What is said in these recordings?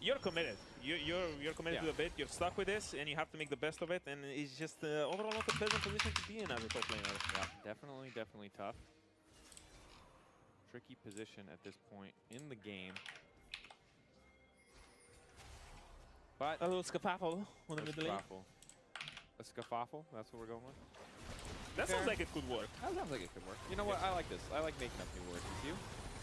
you're committed. You're committed to the bit. You're stuck with this, and you have to make the best of it. And it's just overall not a pleasant position to be in as a top laner. Yeah, definitely tough. Tricky position at this point in the game. But a little skefaffle on the middle lane. A skefaffle, that's what we're going with? That sounds like it could work. That sounds like it could work. You know what, I like this. I like making up new words with you.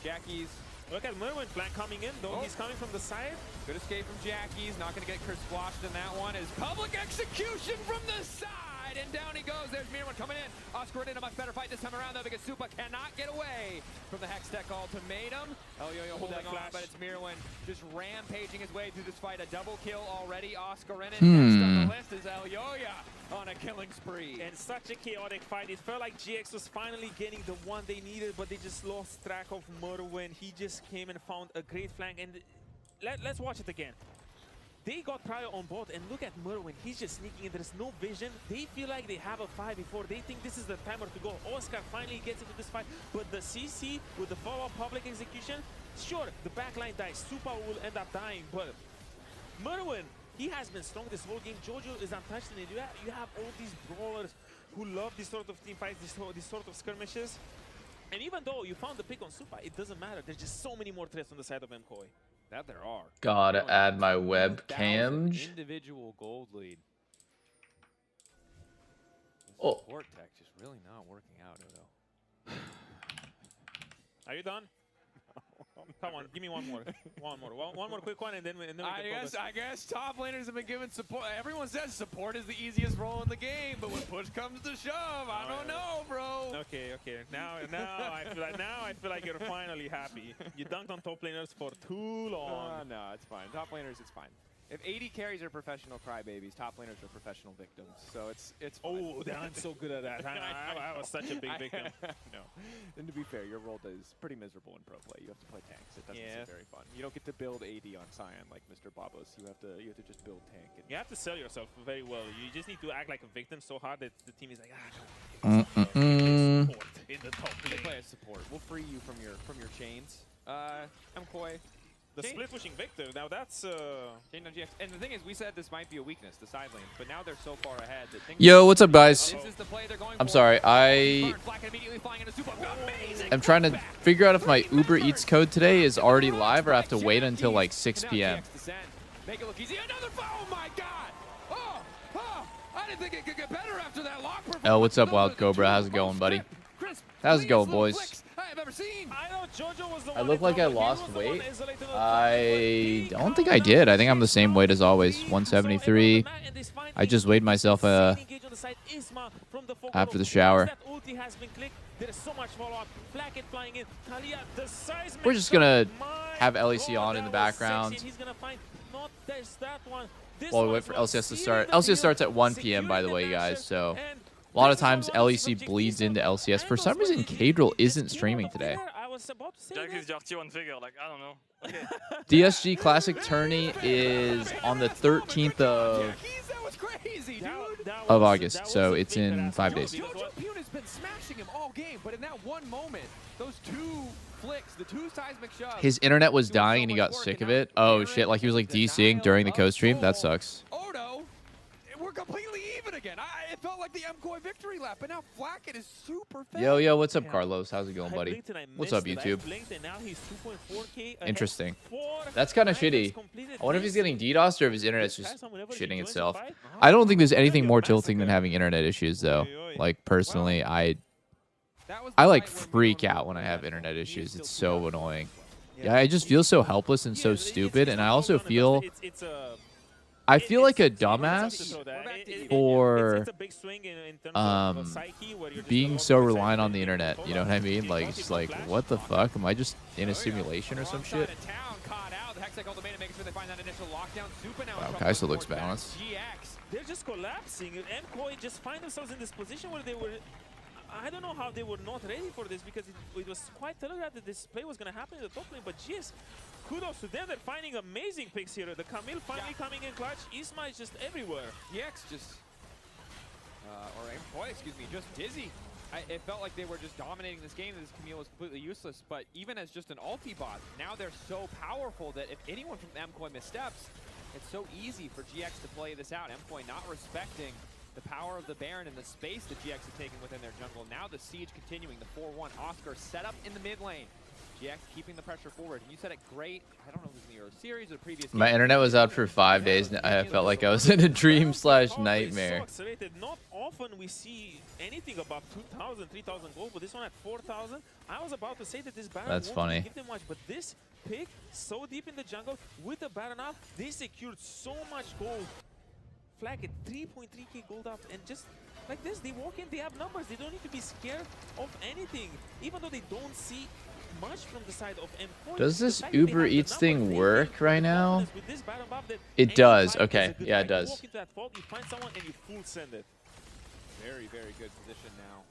Jackie's. Look at Merwin flank coming in, though. He's coming from the side. Good escape from Jackie's. Not going to get Chris splashed in that one. Is public execution from the side. And down he goes. There's Mirwan coming in. Oscar in a much better fight this time around, though, because Supa cannot get away from the Hextech ultimatum. Elyoyo holding on, but it's Mirwan just rampaging his way through this fight. A double kill already. Oscar in. Next on the list is Elyoyo on a killing spree. And such a chaotic fight. It felt like GX was finally getting the one they needed, but they just lost track of Merwin. He just came and found a great flank. And let's watch it again. They got prior on board, and look at Merwin. He's just sneaking in. There's no vision. They feel like they have a fight before. They think this is the timer to go. Oscar finally gets into this fight, but the CC with the follow-up public execution, sure, the backline dies. Supa will end up dying, but Merwin, he has been strong this whole game. Jojo is untouched in it. You have all these brawlers who love this sort of team fights, these sort of skirmishes. And even though you found the pick on Supa, it doesn't matter. There's just so many more threats on the side of MKOI. That there are. Gotta add my webcam. Individual gold lead. Oh. Support tech just really not working out, though. Are you done? Come on, give me one more. One more quick one, and then we I guess top laners have been given support. Everyone says support is the easiest role in the game, but when push comes to shove, I don't know, bro. Okay. Now I feel like you're finally happy. You dunked on top laners for too long. No, it's fine. Top laners, it's fine. If 80 carries are professional crybabies, top laners are professional victims. So it's fine. Oh, I'm so good at that. I was such a big victim. No. And to be fair, your role is pretty miserable in pro play. You have to play tanks. It doesn't seem very fun. You don't get to build AD on Sion like Mr. Babos. You have to just build tank. And you have to sell yourself very well. You just need to act like a victim so hard that the team is like, Mm-mm. support in the top lane. Play as support. We'll free you from your chains. MKOI. The split pushing Victor, now that's And the thing is, we said this might be a weakness, the side lanes, but now they're so far ahead that things. Yo, what's up, guys? This is the play they're going I'm for. sorry, I'm trying to figure out if my Uber Eats code today is already live or I have to wait until like 6 p.m. Make it look easy. Another foul. Oh my God! Oh! I didn't think it could get better after that lock performance. Oh, what's up, Wild Cobra? How's it going, buddy? How's it going, boys? I look like I lost weight. I don't think I did. I think I'm the same weight as always, 173. I just weighed myself after the shower. We're just gonna have LEC on in the background while we wait for LCS to start. LCS starts at 1 p.m. by the way, guys, so a lot of times LEC bleeds into LCS. For some reason, Cadril isn't streaming today. Jackie's dirty one figure, like, I don't know. Okay. DSG Classic Tourney is on the 13th of August, so it's in 5 days. Jojo has been smashing him all game, but in that one moment, those two flicks, the two seismic shoves. His internet was dying and he got sick of it. Oh shit, like he was like DCing during the co-stream? That sucks. Odo, we're completely even again. It felt like the MKOI victory lap, but now Flacket is super fast. Yo, what's up, Carlos? How's it going, buddy? What's up, YouTube? Interesting. That's kind of shitty. I wonder if he's getting DDoSed or if his internet's just shitting itself. I don't think there's anything more tilting than having internet issues, though. Like, personally, I like freak out when I have internet issues. It's so annoying. Yeah, I just feel so helpless and so stupid, and I also feel like a dumbass for being so reliant on the internet. You know what I mean? Like, it's like, what the fuck? Am I just in a simulation or some shit? Wow, Kai'Sa looks balanced. They're just collapsing. MKOI just find themselves in this position where they were... I don't know how they were not ready for this, because it was quite telegraphed that this play was going to happen in the top lane, but geez, kudos to them. They're finding amazing picks here. The Camille finally coming in clutch. Isma is just everywhere. EX just, or MKOI, excuse me, just dizzy. It felt like they were just dominating this game. This Camille was completely useless, but even as just an ulti bot, now they're so powerful that if anyone from MKOI missteps, it's so easy for GX to play this out. MKOI not respecting the power of the Baron and the space that GX is taking within their jungle. Now the siege continuing, the 4-1. Oscar set up in the mid lane. GX keeping the pressure forward. And you said it great. I don't know if it was in the Euro series or previous. My internet was out for 5 days. And I felt like I was in a dream/nightmare. Not often we see anything above 2,000, 3,000 gold, but this one at 4,000. I was about to say that this Baron That's won't funny. give them much, but this pick so deep in the jungle with the Baron up, they secured so much gold. Flag at 3.3k gold up, and just like this, they walk in, they have numbers. They don't need to be scared of anything, even though they don't see much from the side of MKOI. Does this Uber Eats thing work right now? It does. Okay. Yeah, it does. You walk into that fault, you find someone, and you full send it. Very, very good position now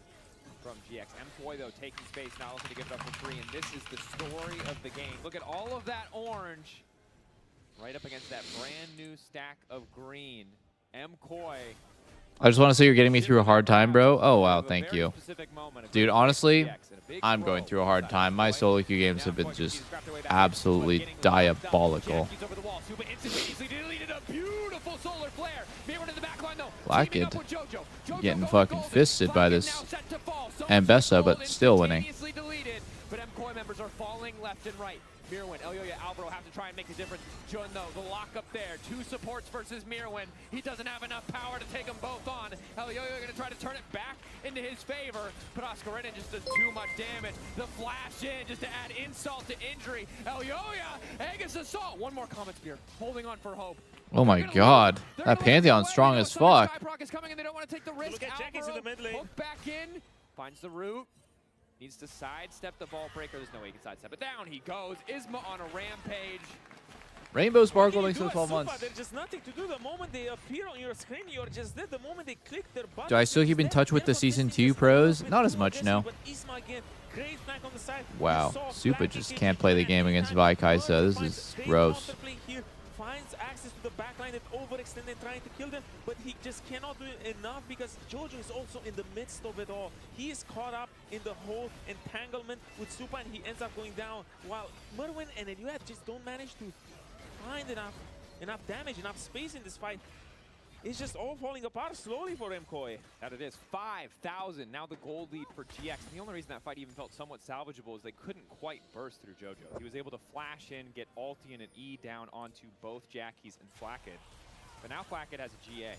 from GX. MKOI, though, taking space, not looking to give it up for free, and this is the story of the game. Look at all of that orange right up against that brand new stack of green. MKOI. I just want to say you're getting me through a hard time, bro. Oh, wow. Thank you. Dude, honestly, I'm going through a hard time. My SOLOQ games have been just absolutely diabolical. Blackid getting fucking fisted by this Ambessa, but still winning. But MKOI members are falling left and right. Mirwin, Elyoya, Alvaro have to try and make a difference. Jun, though, the lock up there. 2 supports versus Mirwin. He doesn't have enough power to take them both on. Elyoya going to try to turn it back into his favor, but Oscar just does too much damage. The flash in just to add insult to injury. Elyoya, Aegis Assault. One more comment spear, holding on for hope. Oh my god, that Pantheon's strong as fuck. Skyproc is coming and they don't want to take the risk. Look at Jackie's in the mid lane. Hook back in, finds the root. Needs to sidestep the ball breaker. There's no way he can sidestep it. Down he goes. Isma on a rampage. Rainbow Sparkle thanks for the 12 months. There's just nothing to do. The moment they appear on your screen, you're just dead. The moment they click their button. Do I still keep in touch with the Season 2 pros? Not as much, no. Wow, Supa just can't play the game against Vaikaisa. This is gross. Finds access to the backline and overextended, trying to kill them, but he just cannot do enough because Jojo is also in the midst of it all. He is caught up in the whole entanglement with Supa, and he ends up going down, while Merwin and Eluat just don't manage to find enough damage, enough space in this fight. It's just all falling apart slowly for MKOI. That it is. 5,000. Now the gold lead for GX. And the only reason that fight even felt somewhat salvageable is they couldn't quite burst through Jojo. He was able to flash in, get ulti and an E down onto both Jackies and Flackid. But now Flackid has a GA.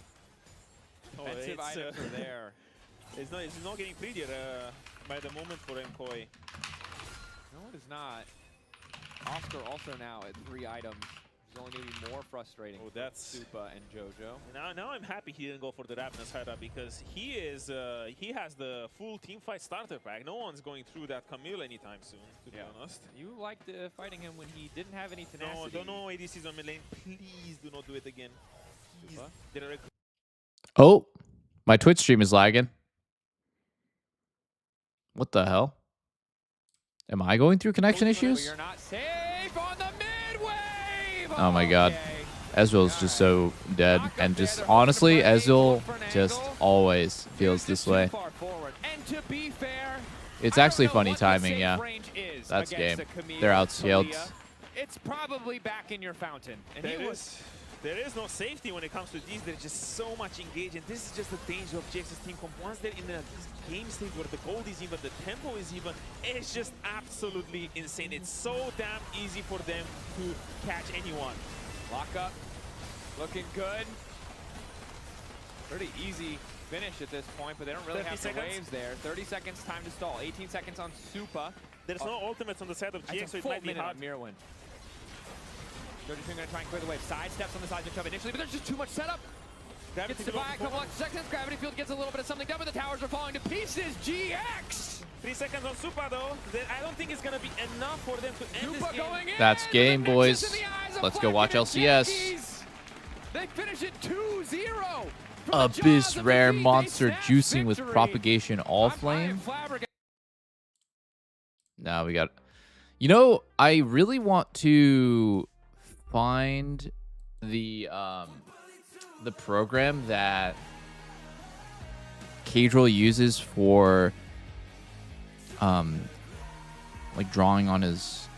Defensive items are there. It's not getting prettier by the moment for MKOI. No, it is not. Oscar also now at 3 items. Only going to be more frustrating. Oh, that's Supa and Jojo. Now I'm happy he didn't go for the Ravenous Hydra because he has the full team fight starter pack. No one's going through that Camille anytime soon, to be honest. You liked fighting him when he didn't have any tenacity. No, don't know ADCs on mid lane. Please do not do it again. Oh, my Twitch stream is lagging. What the hell? Am I going through connection issues? You're not safe on the mid-wave! Oh my god. Ezreal's just so dead. And just honestly, Ezreal just always feels this way. It's actually funny timing, yeah. That's game. They're outscaled. It's probably back in your fountain. And there is no safety when it comes to these. There's just so much engagement. This is just the danger of GX's team comp. Once they're in the game state where the gold is even, the tempo is even, it's just absolutely insane. It's so damn easy for them to catch anyone. Lock up, looking good. Pretty easy finish at this point, but they don't really have the waves there. 30 seconds time to stall. 18 seconds on Supa. There's no ultimates on the side of GX, so it might be hard. Mirwin. Jojo's going to try and clear the wave. Side steps on the side of Chubb initially, but there's just too much setup. Gets to buy a couple extra seconds. Gravity Field gets a little bit of something done, but the towers are falling to pieces. GX! 3 seconds on Supa, though. I don't think it's going to be enough for them to end this game. Going in. That's game, boys. Let's go watch LCS. They finish it 2-0. Abyss Rare Monster juicing with Propagation All Flame. Now we got... You know, I really want to find the program that Cadril uses for like drawing on his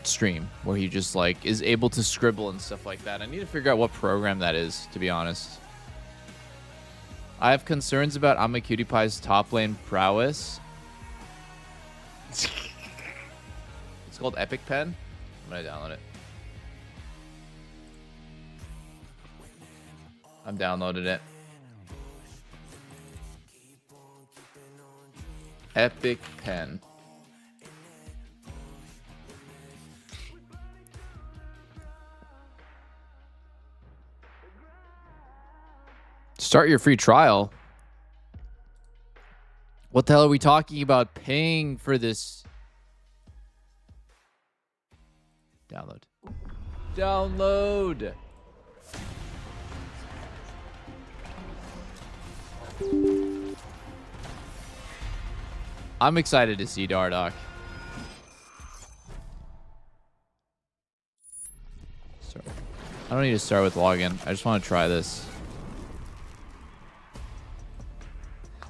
stream where he just like is able to scribble and stuff like that. I need to figure out what program that is, to be honest. I have concerns about AmaCutiePie's top lane prowess. It's called Epic Pen. I'm gonna download it. I'm downloaded it. Epic Pen. Start your free trial. What the hell are we talking about? Paying for this? Download. Download. I'm excited to see Dardoch. Sorry. I don't need to start with login. I just want to try this.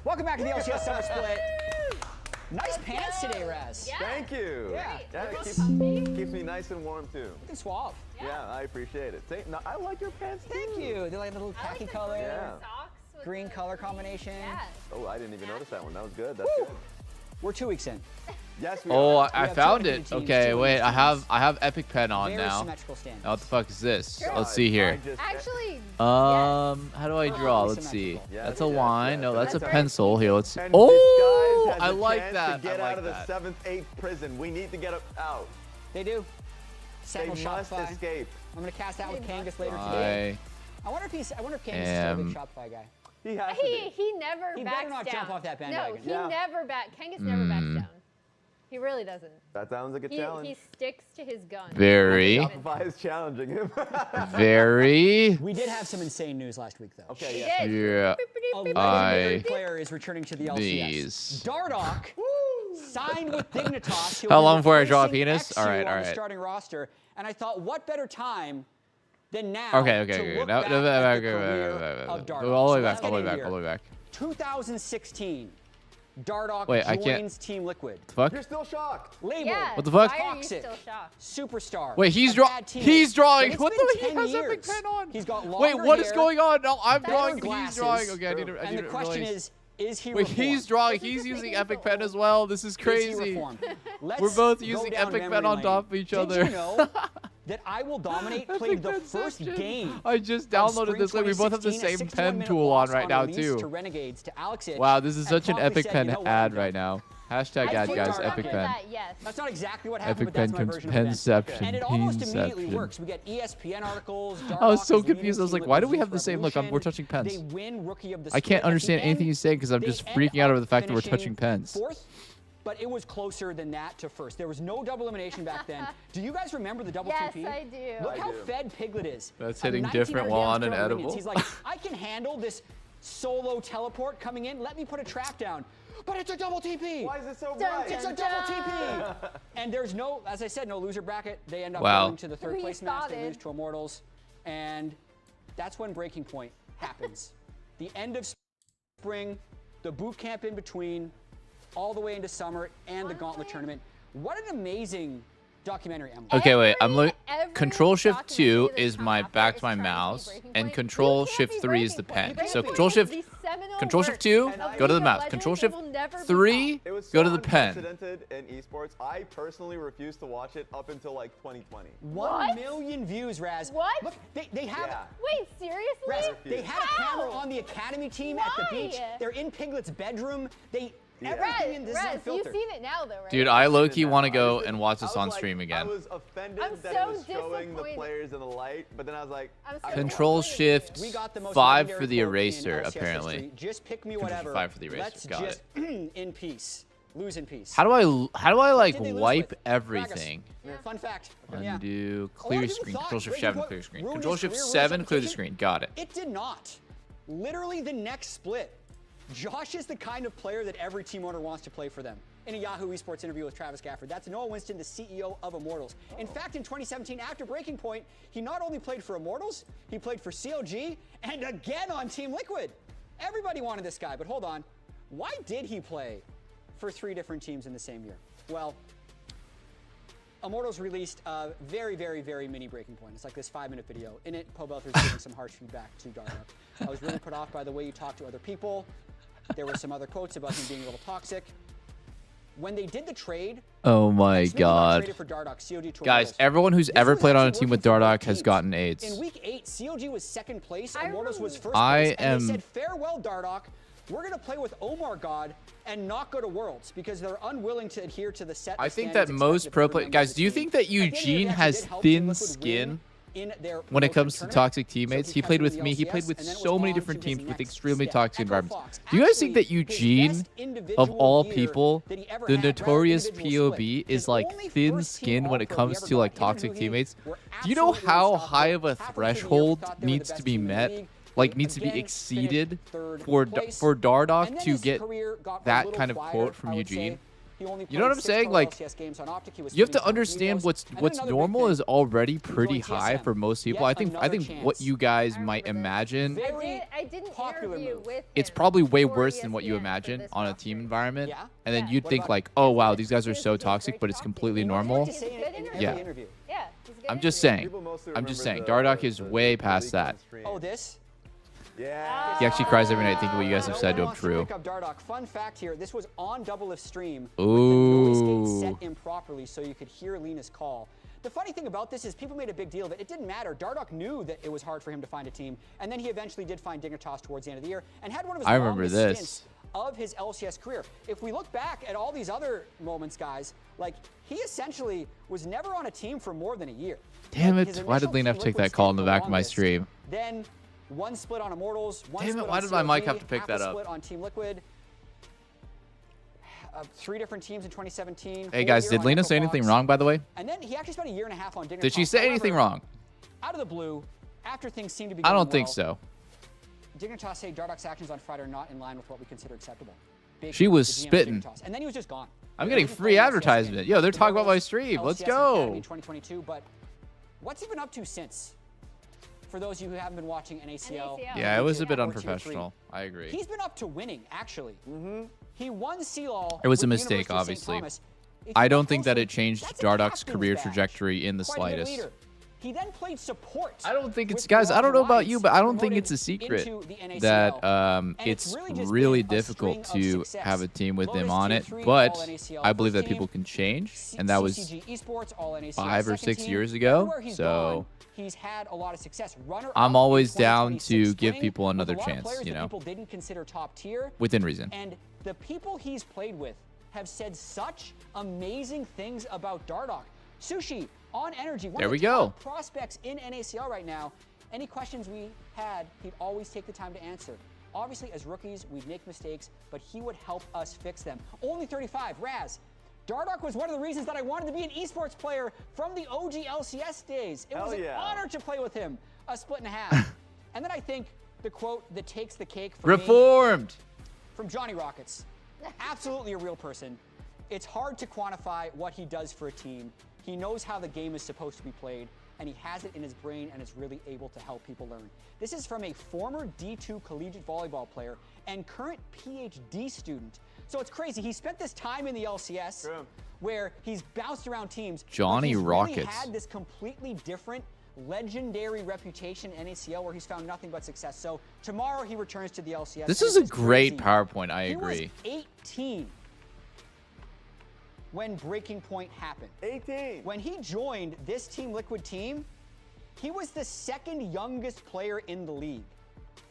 Welcome back to the LCS Summer Split. Nice pants today, Raz. Yeah. Thank you. Yeah. It keeps me nice and warm too. You can swap. Yeah, I appreciate it. No, I like your pants too. Thank you. They like the little I khaki like the color, green Yeah. socks with green the- color combination. Yeah. Oh, I didn't even notice that one. That was good. That's Woo. good. We're 2 weeks in. Yes, we Oh, are. I have found two it. teams, Okay, two wait. teams. I have Epic Pen on Very now. symmetrical standings. Now what the fuck is this? Sure. Let's see here. Actually, How do I draw? Really Let's see. symmetrical. Yeah, That's a yeah, line. yeah, No, that's a that's pencil. Here, let's see. And Oh, this guy has I a like chance that. to get I like out of the that. 7th, 8th prison. We need to get out. They do. They Sentinel must Shopify. escape. I'm gonna cast out with They Kangas must. later today. I I wonder if Kangas is still a big Shopify guy. He has to be. he never He backs better not down. jump off that bandwagon. No, he Yeah. never Kangas never backs down. He really doesn't. That sounds like a He challenge. sticks to his gun. Very, Shopify is challenging him. very. We did have some insane news last week, though. Okay, He yeah. did. Yeah. A legendary I- player is returning to the LCS. These. Dardoch signed with Dignitas. He'll How be long before I draw a replacing penis? XU All right, on all the right. starting roster, and I thought, what better time than now Okay. to look No, back no, at the back, career back, of back. Dardoch. All the way So let's back. All the way get back. in All the here. way back. 2016, Dardoch Wait, I can't- joins Team Liquid. Fuck. You're still shocked. Labeled Yeah. What the fuck? Why are you Toxic. still shocked? Superstar. Wait, he's a draw. bad teammate. He's drawing. But it's What been the? He 10 has Epic years. Pen on. He's got Wait, longer what is hair, going on? No, I'm better drawing. He's glasses, drawing. Okay, I need to. I and need the to question release. is he Wait, reformed? he's drawing. This is He's just using making Epic so Pen old. as well. This is Is he crazy. reformed? Let's We're both go using down Epic memory Pen on lane. top of each other. Did you know that I Will Dominate played the first Penception. game? I just of downloaded spring this. Like, we both have the 2016, a same 61 pen tool loss on right now release too. To Renegades, to Alex Itch, Wow, this is and such an promptly Epic said, Pen "You know what, ad I'm right done." now. Hashtag I ad, put guys. Dardoch Epic in. Pen. Yes. That's not exactly what happened, Epic but that's Pen. my version of events. Penception. And it almost immediately Penception. works. We get ESPN articles. I was Dardoch so is leading confused. I was Team like, why do we Liquid's have the same look? We're Revolution. touching pens. They win Rookie of the I can't Split. At understand the anything end, he's saying because I'm they just end freaking out up over the fact that we're finishing touching pens. Fourth, but it was closer than that to first. There was no double elimination back then. Do you guys remember the double Yes, TP? I do. Look I how do. fed Piglet is. That's A hitting 1900 different while on damage an throw edible. minions. He's like, I can handle this solo teleport coming in. Let me put a trap down. But it's a double TP. Why is it so Dun, bright? It's a double TP. And there's no, as I said, no loser bracket. They end up Wow. going to the third place match. They Rethoughted. lose to Immortals. And that's when breaking point happens. The end of spring, the boot camp in between, all the way into summer, and the Gauntlet tournament. What an amazing documentary, Emily. Okay, wait. I'm looking. Every Control Shift 2 documentary is that's my come out back there to my is trying to be mouse, breaking and point. Control You can't Shift be 3 is the breaking point. pen. You So can't Control be Shift, the seminal Control work Shift 2, of go to the League of mouse. Legends Control that Shift will never be 3, It was so go to the pen. unprecedented in esports. I personally refused to watch it up until like 2020. 1 million views, Raz. What? Look, they have Yeah. Wait, seriously? Raz, they had a camera How? on the academy team at the Why? beach. They're in Piglet's bedroom. They Yeah. everything in this is Rez, you've unfiltered. seen it now, though, right? Dude, I low-key Did want to that. go I just- and watch I this was on like- stream I again. was offended I'm that so it was showing the disappointed. players in the light, but then I was like, I'm so Control disappointed. Shift We got the most 5 legendary for the quote in eraser, LCS apparently. history. Just pick me Control whatever. 5 for the eraser. Let's Got just in peace. Lose in peace. How do I like Did they lose wipe with? everything? Yeah. Fun fact. Yeah. Undo, A lot clear of people screen. thought Control Shift Breaking 7, Point clear screen. ruined Control his Shift career, ruined 7, his clear the reputation. screen. Got it. It did not. Literally the next split. Josh is the kind of player that every team owner wants to play for them. In a Yahoo Esports interview with Travis Gafford, that's Noah Winston, the CEO of Immortals. In fact, in 2017, after Breaking Point, he not only played for Immortals, he played for CLG, and again on Team Liquid. Everybody wanted this guy, but hold on. Why did he play for 3 different teams in the same year? Well, Immortals released a very, very, very mini breaking point. It's like this 5-minute video. In it, Pobelter's giving some harsh feedback to Dardoch. I was really put off by the way you talk to other people. There were some other quotes about him being a little toxic. When they did the trade, oh my God. for Dardoch, COG to Guys, Immortals. everyone who's This ever was played on a actually team with working for both Dardoch has teams. gotten AIDS. In week 8, COG was 2nd place, Immortals was 1st I place, and am- they said, farewell, Dardoch. We're going to play with Omar God and not go to Worlds because they're unwilling to adhere to the set. I think that most pro players... Guys, do you think that Eugene has thin skin when it comes to toxic teammates? He played with me. He played with so many different teams with extremely toxic environments. Do you guys think that Eugene, of all people, the notorious POB, is like thin skin when it comes to like toxic teammates? Do you know how high of a threshold needs to be met? Like, needs to be exceeded for Dardoch to get that kind of quote from Eugene? You know what I'm saying? Like, you have to understand what's normal is already pretty high for most people. I think what you guys might imagine, I did an interview with it's him probably way for worse than what you ESPN imagine for this on a roster. team environment. And then Yeah. you'd think like, oh wow, these guys are so toxic, but it's completely normal. He's a good interview. Yeah. Yeah, he's a good I'm just interview. saying. People mostly I'm just saying. remember Dardoch is way past that. Oh, this? Yeah. He actually cries every night thinking what you guys have said to him true. Wake up Dardoch. Fun fact here, this was on Doublelift stream Ooh. with the noise gate set improperly so you could hear Lena's call. The funny thing about this is people made a big deal of it. It didn't matter. Dardoch knew that it was hard for him to find a team, and then he eventually did find Dignitas towards the end of the year and had one of his I remember longest this. stints of his LCS career. If we look back at all these other moments, guys, like he essentially was never on a team for more than a year. Damn Like, it. his Why did initial Lena have Team to take Liquid that call in stint the back of my longest, stream? Then one split on Immortals, one Damn it, split why on did my mic COG, have to pick half that a up? split on Team Liquid. 3 different teams in 2017. Hey guys, did Lena say anything wrong, by the way? And then he actually spent a year and a half on Dignitas. Did she say anything wrong? Out of the blue, after things seemed to be I going don't think well, so. Dignitas say Dardoch's actions on Friday are not in line with what we consider acceptable. Big She was the GM of spitting. Dignitas. And then he was just gone. I'm He getting didn't free play in LCS advertisement. again. Yo, they're talking about my Immortals, stream. Let's LCS go. Academy 2022, but what's he been up to since? For those of you who haven't been watching NACL. Yeah, it was a bit or Tier 3. unprofessional. I agree. He's been up to winning, actually. He won CLAW. It was a with mistake, University of St. obviously. Thomas. If I you don't look think that closely, it changed that's a Dardoch's captain's career badge. trajectory in the Quite a good slightest. leader. He then played support. I don't think it's, with guys, I don't know about Mirage you, but I don't Alliance, think it's a promoted secret into the NACL. that And it's really just really been a difficult string to of success. have a team with him Lotus on Tier it, 3, but all NACL I believe first that people team, can change, and that was CCG Esports, all NACL 5 or second 6 team. years ago, Everywhere he's so gone, he's had a lot of success. Runner I'm up always in down 2026 to give spring people with another a lot of chance, players you that know. people didn't consider top tier. Within reason. And the people he's played with have said such amazing things about Dardoch. Sushi on Energy, one There of we the top go. prospects in NACL right now. Any questions we had, he'd always take the time to answer. Obviously, as rookies, we'd make mistakes, but he would help us fix them. Only 35, Raz. Dardoch was one of the reasons that I wanted to be an esports player from the OG LCS days. It was an honor to play with him. A split and a half. And then I think the quote that takes the cake for me, Reformed. from Johnny Rockets. Absolutely a real person. It's hard to quantify what he does for a team. He knows how the game is supposed to be played, and he has it in his brain and is really able to help people learn. This is from a former D2 collegiate volleyball player and current PhD student. So it's crazy. He spent this time in the LCS where he's bounced around teams. but Johnny he's really Rockets. had this completely different legendary reputation in NACL where he's found nothing but success. So tomorrow he returns to the LCS. This and is a it's great crazy. PowerPoint, I He agree. was 18 when Breaking Point happened. 18. When he joined this Team Liquid team, he was the second youngest player in the league.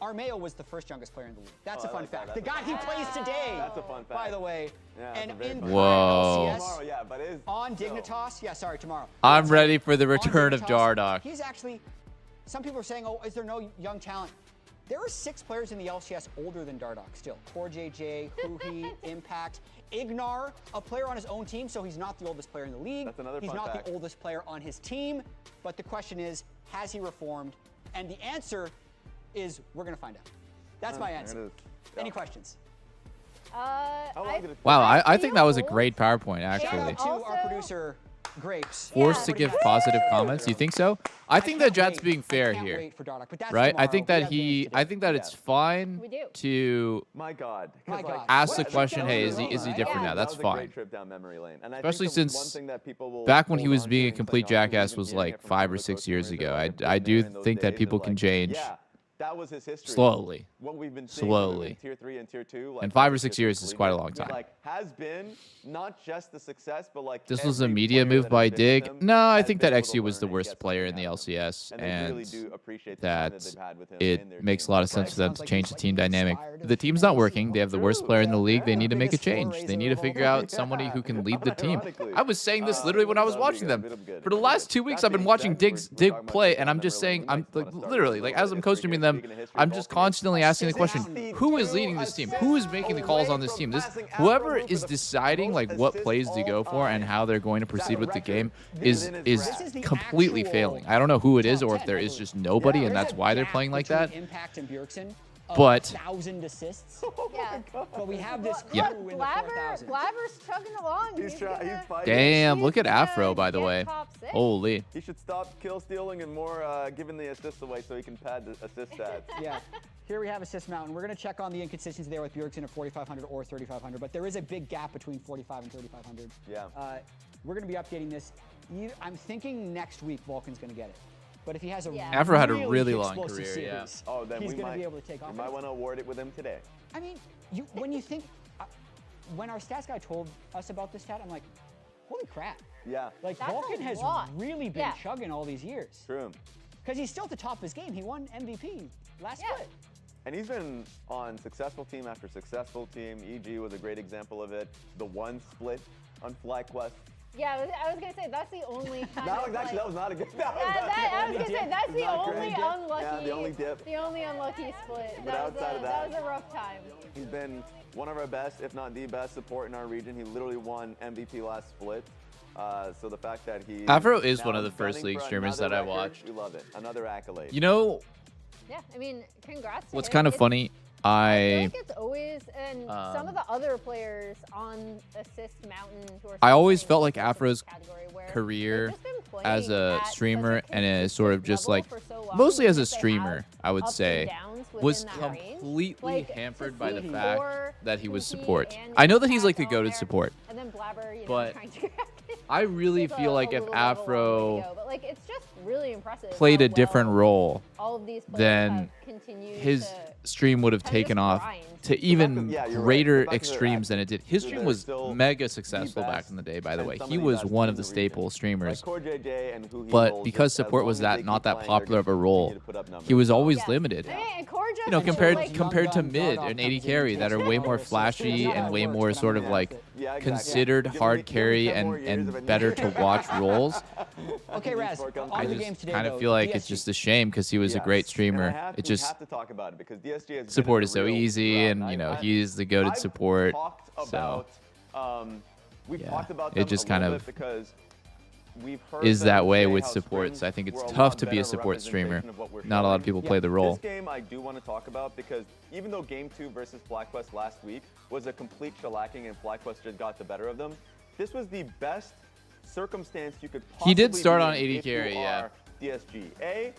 Armeo was the first youngest player in the league. That's a fun fact. The guy he plays today, That's a fun fact. by the way. Yeah, and that's a very in fun Whoa. LCS, Tomorrow, yeah, but it is on still. Dignitas, yeah, sorry, tomorrow. I'm Yeah, ready for the on return of Dignitas, Dardoch. He's actually, some people are saying, oh, is there no young talent? There are 6 players in the LCS older than Dardoch still. Core JJ, Huhi, Impact, Ignar, a player on his own team, so he's not the oldest player in the league. That's another He's fun not fact. the oldest player on his team, but the question is, has he reformed? And the answer is, we're gonna find out. That's my There it answer. is. Any Yeah. questions? How long did it Wow, I I think that was a feel great PowerPoint, Shout actually. out to our Also- producer, grapes. forced to give positive comments. You think so? I think that Jat's being fair here, right? I think that it's fine to My God. My God. ask the What? question, hey, is he Right? different now? That's That was a great fine. trip down memory lane. And I Especially think the since one thing that people will back when he hold was on being to a and complete cling on to, jackass even was hearing like it from 5 some or of the 6 coach years stories ago. that were I do in those think that days people is can like, change yeah, that was his history. slowly. What we've been seeing Slowly. in tier 3 and tier 2, like And 5 or just 6 years is quite a long collegiate, time. like has been not just the success, but like This was a every media player move that by has been with Dig. him No, I has think been that able to XU was learn the and worst get player in something the out of him. LCS, And they really and do appreciate the time that that they've had with him it in their makes a team. lot of Like, sense for them to sounds like change he's the team like dynamic. inspired The of team's not humanity. working. They have the worst True, player in the yeah, league. They yeah. need to make a Biggest floor change. They raiser need to of all figure time. out somebody who can lead the team. Ironically. I was saying this literally when I was That'll be watching good. them. It'll be good. For the It'll be last good. 2 weeks, That I've been being watching said, Dig we're talking about play, trip and down I'm just memory saying, lane. I'm We might like wanna start literally, with like a as little I'm bit of co-streaming them, speaking of history I'm of just all time. constantly asking the question, Assist who is to leading this team? Who is making the away calls on this from team? passing Whoever Afro is for the deciding like most what assists plays to go all for and time. how they're going to Is that proceed a with the record? game This is is the completely actual failing. I don't know who it is or top if 10, there I is believe. just nobody, and There's that's a why they're gap playing like between that. Impact and Bjergsen of But 1,000 assists. Yeah. But we have this Yeah. crew in the Blabber, 4,000. Blabber's chugging along. He's fighting. damn, look at He's Afro, gonna by the get way. top 6. Holy. He should stop kill stealing and more giving the assists away so he can pad the assist stats. Yeah. Here we have Assist Mountain. We're going to check on the inconsistency there with Bjergsen at 4,500 or 3,500, but there is a big gap between 45 and 3,500. Yeah. We're going to be updating this. I'm thinking next week Vulcan's going to get it. But if he has a Yeah. Afro had a really long explosive career, yeah. series, Oh, then he's we going to might be able to take off. we might want to award it with him today. I mean, when you think, when our stats guy told us about this stat, I'm like, holy crap. Yeah. Like, That's Vulcan a has lot. really been Yeah. chugging all these years. True. Because he's still at the top of his game. He won MVP last Yeah. split. And he's been on successful team after successful team. EG was a great example of it. The one split on FlyQuest. Yeah, I was gonna say that's the only kind That of was actually, that was not a good. I was gonna say that's the Not only great. unlucky. Yeah, the only dip. The only unlucky split. But outside of that was a rough time. He's been one of our best, if not the best, support in our region. He literally won MVP last split. So the fact that he Afro is one now of the first gunning league for streamers another that I record, watched. We love it. Another accolade. You know Yeah, I mean, congrats. To what's him. kind of It's- funny? I feel like it's always, and some of Um, the other players on Assist Mountain who are I always playing felt like in the Afro's category where career they've just been playing as a at such streamer and as sort of just consistent like level for so long mostly as a because they streamer, have I would ups say, and downs was within that range. completely Like, hampered to by the see fact Thor, that he was Suki, support. and I know that he's like the Impact on goated there, support. And then Blabber, you know, but trying to crack it. I really There's feel a like if little bit of a long way Afro to go, but, like, it's just really impressive played how a different well role, all of these players then have continued his to stream would have kinda just taken off grind. to even yeah, you're right. greater The fact that they're extremes than it did. His so stream they're was still mega successful the back best in the day, by the and way. some He of the was best one in of the the region. staple streamers. Like Core JJ and who he But holds, because just as support long was as they that keep not that playing, they're popular of a gonna role, continue to put up numbers. he was always Yeah. limited. And Core just You know, has been, compared like, compared to Young mid gun and comes 80 in, carry takes that are the way ball, more assists. flashy That's how and it way works, more but I sort mean, of yeah, like that's it. Yeah, exactly. considered Give me- hard give me carry 10 more years and of better to watch roles. Okay, Raz, Esports comes on I the in. games just today, kind though, of feel like it's DSG. just a shame because he was a great Yes. streamer. And It we just have to talk about it because DSG has been support in is a so real easy, run. and you know I- he's the goated I've support. talked So about, we've yeah, talked about it them just a kind little of bit because we've heard is them that way say with how supports. Springs I think it's were a tough lot to be a better support streamer. representation of what we're Not a lot of showing. people play the role. This game I do want to talk about because even though Game 2 versus FlyQuest last week was a complete shellacking and FlyQuest just got the better of them, this was the best circumstance you could possibly He did start be on in 80 if you carry, yeah. are DSG.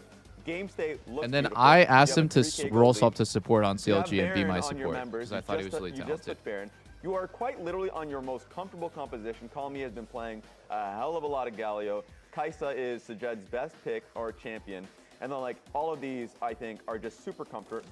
Game state looks And then beautiful. I You asked have him a to 3K roll gold swap lead. to support on You have CLG and be Baron my on your support members. because I You thought he just was really you just talented. took Baron. You are quite literally on your most comfortable composition. Calmy has been playing a hell of a lot of Galio. Kaisa is Sajed's best pick or champion. And then like all of these, I think, are just super comfort.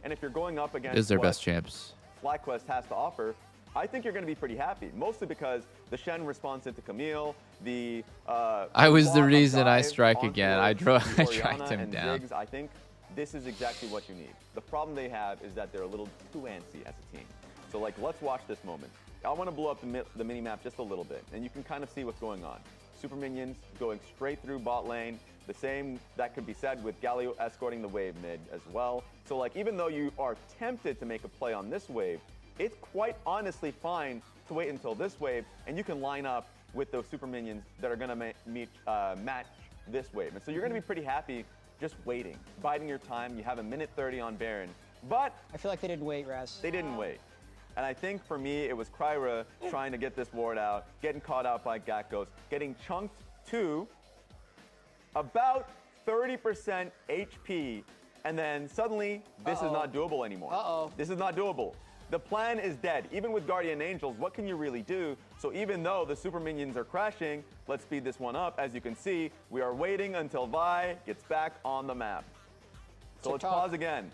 And if you're going up against Is their what best champs. FlyQuest has to offer, I think you're going to be pretty happy. Mostly because the Shen response into Camille, the I was the block of reason I dive strike onto again. I the tracked Orianna him and down. Ziggs, I think this is exactly what you need. The problem they have is that they're a little too antsy as a team. So like, let's watch this moment. I want to blow up the mini map just a little bit, and you can kind of see what's going on. Super minions going straight through bot lane. The same that could be said with Galio escorting the wave mid as well. So like, even though you are tempted to make a play on this wave, it's quite honestly fine to wait until this wave, and you can line up with those super minions that are going to match this wave. And so you're going to be pretty happy just waiting, biding your time. You have a minute 30 on Baron, but I feel like they didn't wait, Raz. they didn't wait. And I think for me, it was Kryra trying to get this ward out, getting caught out by Gakos, getting chunked to about 30% HP, and then suddenly, this is not doable anymore. This is not doable. The plan is dead. Even with Guardian Angels, what can you really do? So even though the super minions are crashing, let's speed this one up. As you can see, we are waiting until Vi gets back on the map. So let's pause again.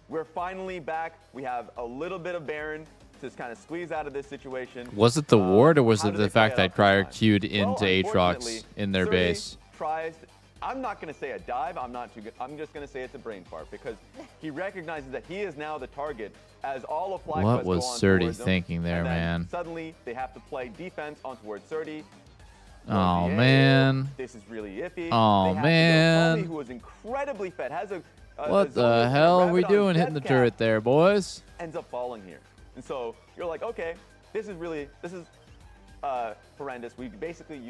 We're finally back. We have a little bit of Baron to kind of squeeze out of this situation. Was it the ward, or was it the fact that Cryer queued into Aatrox in their base? Tries. I'm not going to say a dive. I'm not too good. I'm just going to say it's a brain fart because he recognizes that he is now the target as all of FlyQuest What was Surdy thinking there, and then man? Suddenly they have to play defense on towards Surdy. Oh man. This is really iffy. Oh man. Tommy, who was incredibly fed, has a what the hell are we doing hitting the turret there, boys? Ends up falling here. And so you're like, okay, this is horrendous. We basically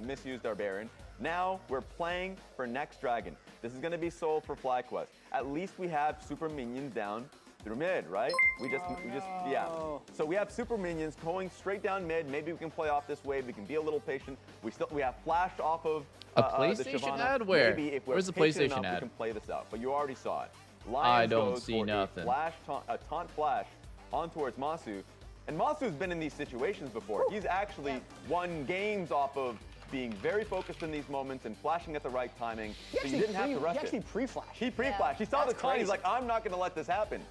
misused our Baron. Now we're playing for next Dragon. This is going to be sold for FlyQuest. At least we have super minions down through mid, right? Yeah. So we have super minions going straight down mid. Maybe we can play off this wave. We can be a little patient. We have flash off of a PlayStation ad? Where? Maybe if Where's the patient PlayStation enough, ad? we can play this out. But you already saw it. I don't goes see for nothing. A taunt flash on towards Masu. And Masu's been in these situations before. He's actually won games off of being very focused in these moments and flashing at the right timing. So you didn't have to rush it. He actually pre-flashed. He pre-flashed. He saw the taunt. He's like, I'm not going to let this happen.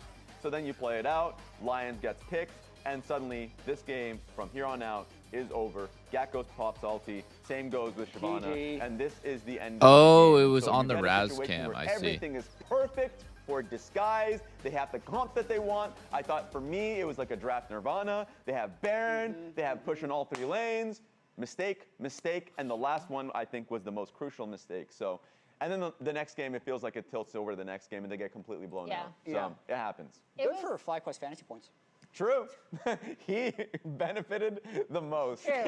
So then you play it out. Lions gets picked. And suddenly, this game, from here on out, is over. Gakos pops ulti. Same goes with Shyvana. And this is the end of the game. It was so on the get a Raz situation cam, where I see. Everything is perfect for Disguise. They have the comp that they want. I thought for me, it was like a draft Nirvana. They have Baron. They have push in all 3 lanes. Mistake, mistake. And the last one, I think, was the most crucial mistake. So, and then the next game, it feels like it tilts over to the next game and they get completely blown out. So it happens. Good for FlyQuest fantasy points. True. He benefited the most. True.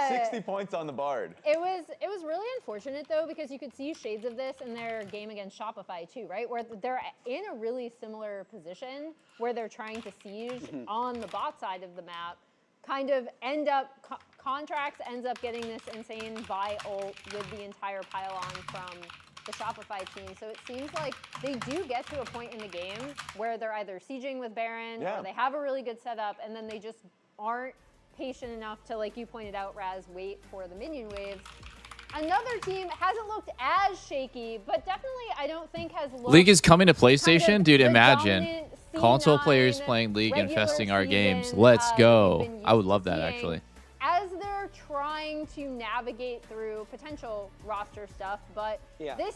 60 points on the Bard. It was really unfortunate though, because you could see shades of this in their game against Shopify too, right? Where they're in a really similar position where they're trying to siege on the bot side of the map, kind of end up Contracts ends up getting this insane Vi ult with the entire pylon from the Shopify team. So it seems like they do get to a point in the game where they're either sieging with Baron or they have a really good setup, and then they just aren't patient enough to, like you pointed out, Raz, wait for the minion waves. Another team hasn't looked as shaky, but definitely I don't think has looked... League is coming to PlayStation? Kind of Dude, imagine. Console C9 players playing League infesting our regular games. season, Let's go. we've been I would used love to that, seeing. actually. As they're trying to navigate through potential roster stuff, but this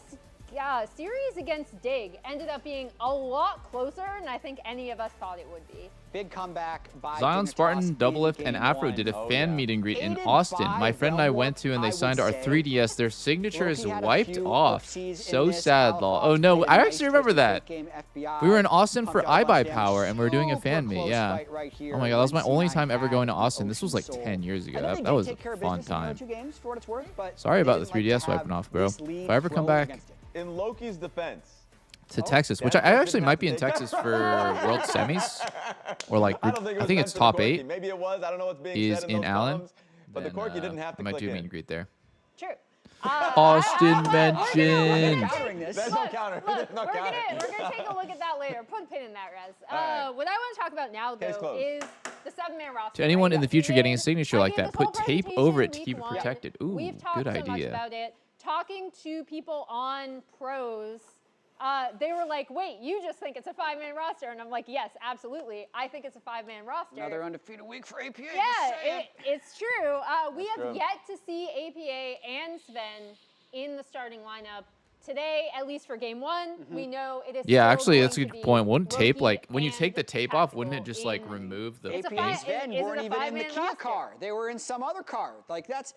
series against Dig ended up being a lot closer than I think any of us thought it would be. Big comeback by Zion Dignitas Spartan, Doublelift, in and game Afro 1. did a fan meet and greet in Aided Austin. by My friend and I Velmort, went to, and they I signed would our say. 3DS. Their signature is Loki had a wiped few off. oopsies So in this. sad, Kyle lol. Fox Oh no, played I a actually nice remember that. late game FBI. We were in Austin for Pumped out a bunch iBuy of damage. Power, and we were doing a fan Super meet. close Yeah. fight right here Oh my god, that was my when only C9 time ever had going to the Austin. This was like Ocean 10 Soul. years ago. I know they That did was a take care of fun business in one or time. two games for what it's worth, but Sorry they about the didn't like 3DS to have wiping off, bro. this lead If I ever come thrown back against it. In Loki's defense, to Texas, which I actually might be in Texas for World Semis, or like I don't I think it's top 8. Maybe it was. I don't know what's being Is said in those Allen. columns, but the Corky didn't have to I might click do meet in. and greet there. True. Austin mentioned. Countering this. There's no counter. Look, There's no we're counter. gonna take a look at that later. Put a pin in that, Rez. right. What I want to talk about now, Case though, closed. is the 7-man roster. To anyone right? in the future getting a We've signature been- like I that, gave this put whole tape over it to presentation keep it week one. protected. Ooh, We've talked good so much idea. about it. Talking to people on pros, they were like, wait, you just think it's a 5-man roster? And I'm like, yes, absolutely. I think it's a 5-man roster. Another undefeated week for APA. Yeah, it's true. We have true. yet to see APA and Sven in the starting lineup. Today, at least for game 1, we know it is Yeah, still actually, going that's a to good be point. Wouldn't tape, Loki like, when you and take the tape off, wouldn't it Tactical just, like, in- remove the It's a APA fi- and Sven is it weren't a even in the 5-man Kia roster? car. They were in some other car. Like, that's...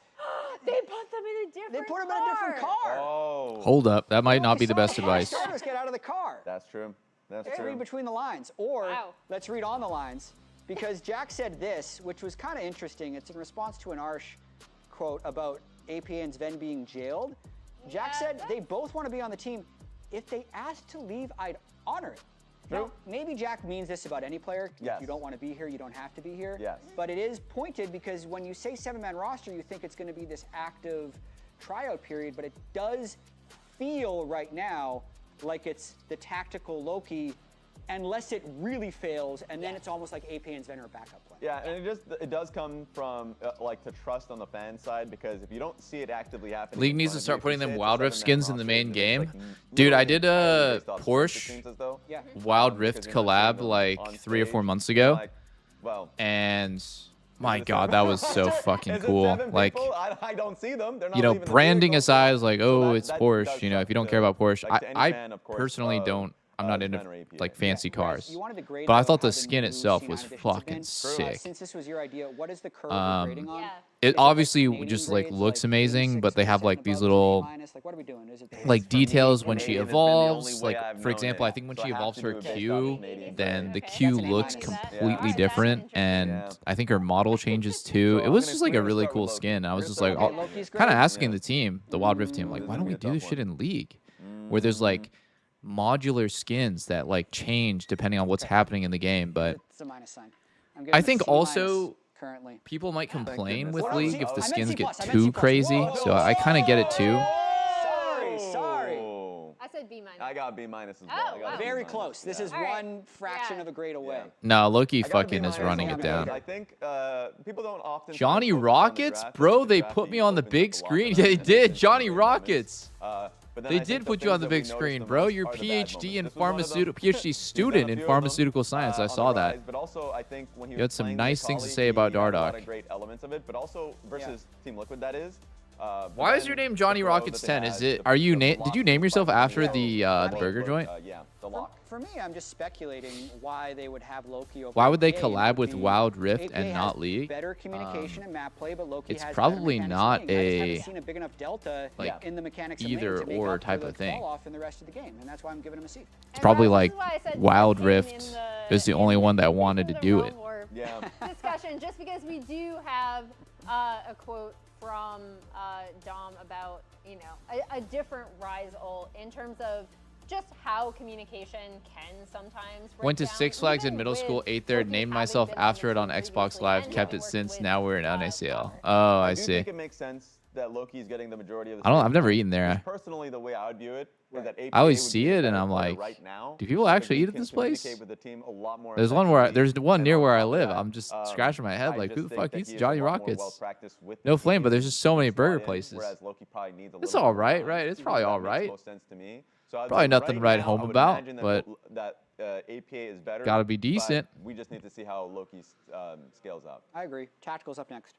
They put them in a different They put him in a different car. Oh. Hold up, that might Well, not we be the saw best the advice. starters get out of the car. That's true. That's Let's true. read between the lines. Or Wow. let's read on the lines. Because Jack said this, which was kind of interesting. It's in response to an Arsh quote about APA and Sven being jailed. Jack said they both want to be on the team. If they asked to leave, I'd honor it. Now, maybe Jack means this about any player. Yes. If you don't want to be here, you don't have to be here. Yes. But it is pointed because when you say 7-man roster, you think it's going to be this active tryout period, but it does feel right now like it's the tactical Loki, unless it really fails, and then it's almost like AP and Sven are a backup plan. Yeah, and it does come from like to trust on the fan side, because if you don't see it actively happening, League needs to start putting them Wild Rift skins in the main game. Dude, I did a Porsche Wild Rift collab like 3 or 4 months ago, and my God, that was so fucking cool. Like, I don't see them. you know, branding aside is like, oh, it's Porsche. You know, if you don't care about Porsche, I personally don't. I'm not into like fancy cars, but I thought the skin itself was fucking sick. Since this was your idea, what is the curve we're grading on? It obviously just like looks amazing, but they have like these little like details when she evolves. Like, for example, I think when she evolves her Q, then the Q looks completely different, and I think her model changes too. It was just like a really cool skin. I was just like kind of asking the team, the Wild Rift team, like, why don't we do this shit in League, where there's like modular skins that like change depending on what's happening in the game. But I think also people might complain with League if the skins get too crazy, so I kind of get it too. Sorry. I said B-. I got B- as well. wow. Very close. This is one fraction of a grade away. No, Loki fucking is running it down. I think people don't often. Johnny Rockets, bro, they put me on the big screen. Yeah, they did. Johnny Rockets. They did put you on the big screen, bro. You're PhD in pharmaceutical, PhD student in pharmaceutical science. I saw that. But also, I think when he You had some nice things to say about Dardoch. Great elements of it, but also versus Team Liquid, that is. Why is your name Johnny Rockets 10? Is it? Are you? Did you name yourself after the burger joint? Yeah, the lock. For me, I'm just speculating why they would have Loki over. Why would they AK. collab with Wild Rift AK and has not League? Better communication and map play, but Loki It's has probably better not mechanics winning. I just a, haven't seen a big enough delta like, in the mechanics of either lane to make or up for type the of thing. fall off in the rest of the game, and that's why I'm giving him a C. It's probably like Wild Rift is the only one that wanted to do it. Yeah. Discussion, just because we do have a quote from Dom about, you know, a different Rise ult in terms of just how communication can sometimes break Went to down, Six Flags in even middle with school, ate there, Loki named having myself been on after it the on team Xbox previously Live, and kept it worked since, with, now we're in NACL. Robert. Oh, I do see. think it makes sense that Loki's getting the majority of the. I've never eaten there. Personally, the way I would view it is that I always see it and I'm like, do people actually eat at this place? There's one near where I live. I'm just scratching my head like, who the fuck eats Johnny Rockets? No flame, but there's just so many burger places. It's all right, right? It's probably all right. Probably nothing to write home about, but gotta be decent. We just need to see how Loki scales up. I agree. Tactical's up next.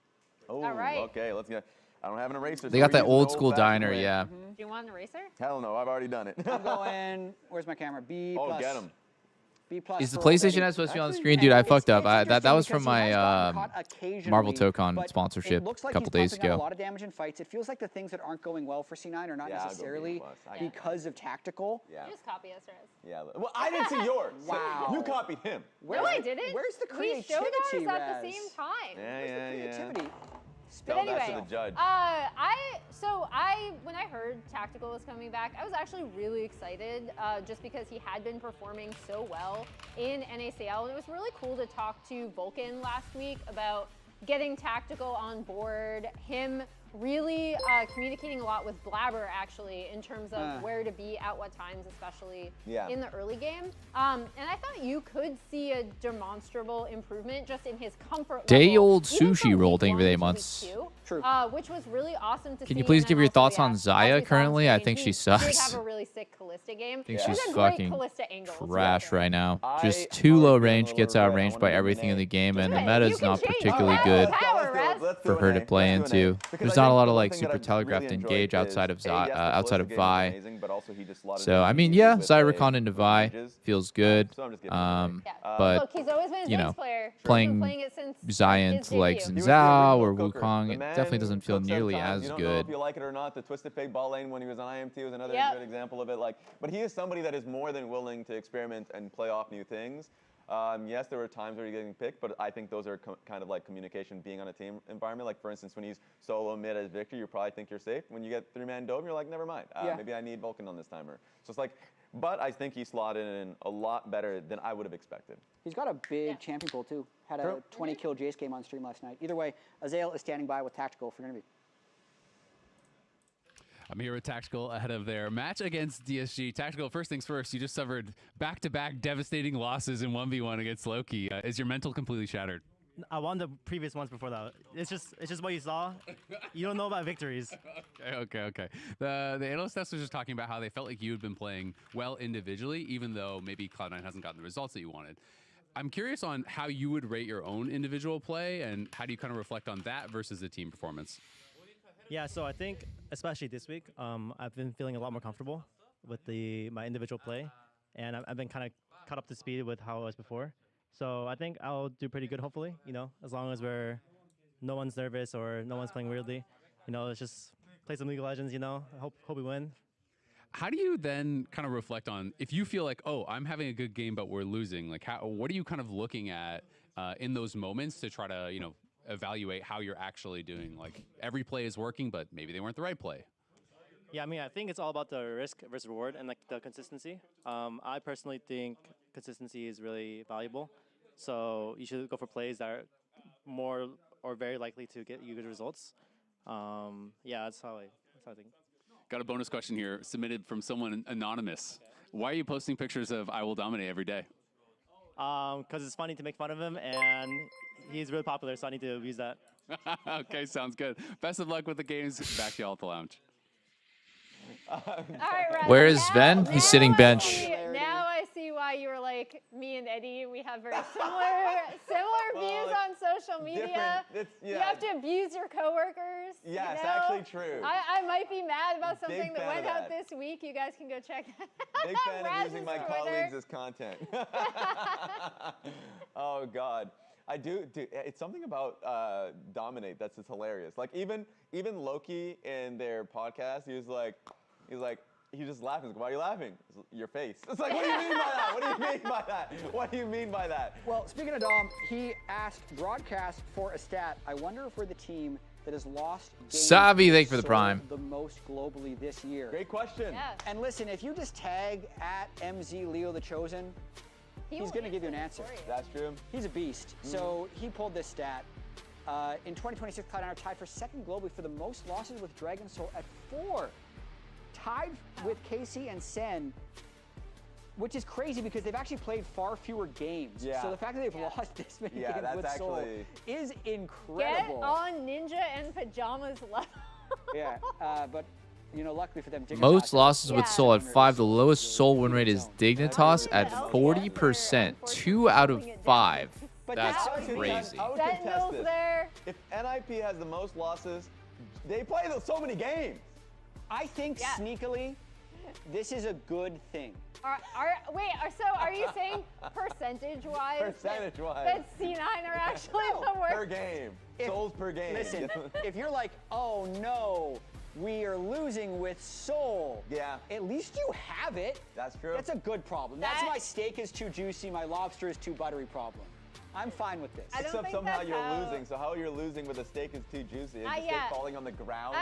Oh, All right. okay. Let's get. I don't have an eraser. They got that old school diner, yeah. Do you want an eraser? Hell no, I've already done it. I'm going. Where's my camera? B+. Oh, get him. B+. Is the for PlayStation already. ad supposed to be on the screen? Dude, I fucked up. That was from my Occasionally, Marvel Tokon but sponsorship it looks like a couple he's days pumping out ago. a lot of damage in fights. It feels like the things that aren't going well for C9 are not Yeah, I'll go necessarily B+. because of tactical. Yeah. You just copy us, Rez. Yeah. Well, I didn't see yours. Wow. You copied him. No, I didn't. Where's the We showed creativity, ours at the Rez? same time. Yeah. Creativity. But Tell that anyway, to the judge. When I heard Tactical was coming back, I was actually really excited just because he had been performing so well in NACL. And it was really cool to talk to Vulcan last week about getting Tactical on board, him really communicating a lot with Blabber actually in terms of where to be at what times, especially in the early game. And I thought you could see a demonstrable improvement just in his comfort Day level, old even sushi from roll, week thank you 1 very to much. week 2, True. which was really awesome to see. Can you please And give then your also, thoughts on Zaya as we saw currently? I today, think he she sucks. did have a really sick Callista game. I think It was she's a great fucking Callista angle. trash right now. Just I too low already range, know gets a little outranged red. I by wanna everything in the game, and the Do it. meta You is can not change particularly it. good Power, Rez. for her to play into. There's not a lot of like super telegraphed engage outside of Vi. So I mean, yeah, Zyricon into Vi feels good. But Look, he's always been a you know, Jinx player. He's been playing playing it since Zion his to like debut. Zhao or Wukong, it definitely doesn't feel nearly as You don't good. know if you like it or not. The Twisted Fate ball lane when he was on IMT was another good example of it. Like, but he is somebody that is more than willing to experiment and play off new things. Yes, there were times where you're getting picked, but I think those are kind of like communication being on a team environment. Like, for instance, when he's solo mid as Victor, you probably think you're safe. When you get 3-man Dove, you're like, never mind. Maybe I need Vulcan on this timer. So it's like, but I think he slotted in a lot better than I would have expected. He's got a big champion goal, too. Had a 20-kill Jace game on stream last night. Either way, Azael is standing by with Tactical for an interview. I'm here with Tactical ahead of their match against DSG. Tactical, first things first, you just suffered back-to-back devastating losses in 1v1 against SOLOQ. Is your mental completely shattered? I won the previous ones before that. It's just what you saw. You don't know about victories. Okay. The analyst test was just talking about how they felt like you had been playing well individually, even though maybe Cloud9 hasn't gotten the results that you wanted. I'm curious on how you would rate your own individual play, and how do you kind of reflect on that versus the team performance? Yeah, so I think, especially this week, I've been feeling a lot more comfortable with my individual play, and I've been kind of caught up to speed with how I was before. So I think I'll do pretty good, hopefully, as long as no one's nervous or no one's playing weirdly. Let's just play some League of Legends, hope we win. How do you then kind of reflect on, if you feel like, oh, I'm having a good game, but we're losing, like what are you kind of looking at in those moments to try to, evaluate how you're actually doing? Like, every play is working, but maybe they weren't the right play. Yeah, I mean, I think it's all about the risk versus reward and like the consistency. I personally think consistency is really valuable. So you should go for plays that are more or very likely to get you good results. Yeah, that's how I think. Got a bonus question here submitted from someone anonymous. Why are you posting pictures of I Will Dominate every day? Because it's funny to make fun of him, and he's really popular, so I need to use that. Okay, sounds good. Best of luck with the games. Back to y'all at the lounge. All right, Raz, Where is Sven? He's sitting bench. Now I see why you were like me and Eddie. We have very similar views on social media. You have to abuse your coworkers. Yes, actually true. I might be mad about something that went out this week. You guys can go check that out. Big fan of using my colleagues as content. Oh God. I do. It's something about Dominate that's just hilarious. Like even Loki in their podcast, he was just laughing. He's like, why are you laughing? Your face. It's like, what do you mean by that? What do you mean by that? What do you mean by that? Well, speaking of Dom, he asked Broadcast for a stat. I wonder if we're the team that has lost games Savi, thank you for the prime. The most globally this year. Great question. Yeah. And listen, if you just tag at MZ Leo the Chosen, he's going to give you an answer. That's true. He's a beast. So he pulled this stat. In 2026, Cloud9 are tied for second globally for the most losses with Dragon Soul at 4. Tied with KC and Sen, which is crazy because they've actually played far fewer games. Yeah. So the fact that they've lost this many games with actually... Soul is incredible. Get on Ninja and Pajamas level. Yeah, but luckily for them, Dignitas Most losses with Soul at 5. The lowest Soul win rate is Dignitas at 40%. 2 out of 5. That's crazy. I would contest this. If NIP has the most losses, they play so many games. I think sneakily, this is a good thing. So are you saying percentage-wise? Percentage-wise. That C9 are actually the worst? Per game. Souls per game. Listen, if you're like, oh no, we are losing with Soul. Yeah. At least you have it. That's true. That's a good problem. That's my steak is too juicy, my lobster is too buttery problem. I'm fine with this. Except somehow you're losing. So how you're losing with the steak is too juicy? Is the steak falling on the ground?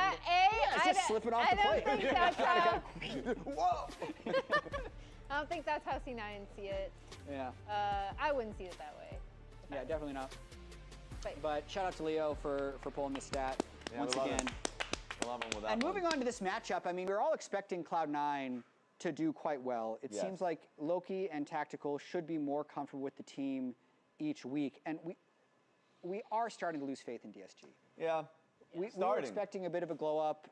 It's just slipping off the plate. I don't think that's how. Whoa! I don't think that's how C9 see it. Yeah. I wouldn't see it that way. Yeah, definitely not. But shout out to Leo for pulling this stat once again. I love him with that. And moving on to this matchup, I mean, we're all expecting Cloud9 to do quite well. It seems like Loki and Tactical should be more comfortable with the team each week, and we are starting to lose faith in DSG. Yeah, we were expecting a bit of a glow up.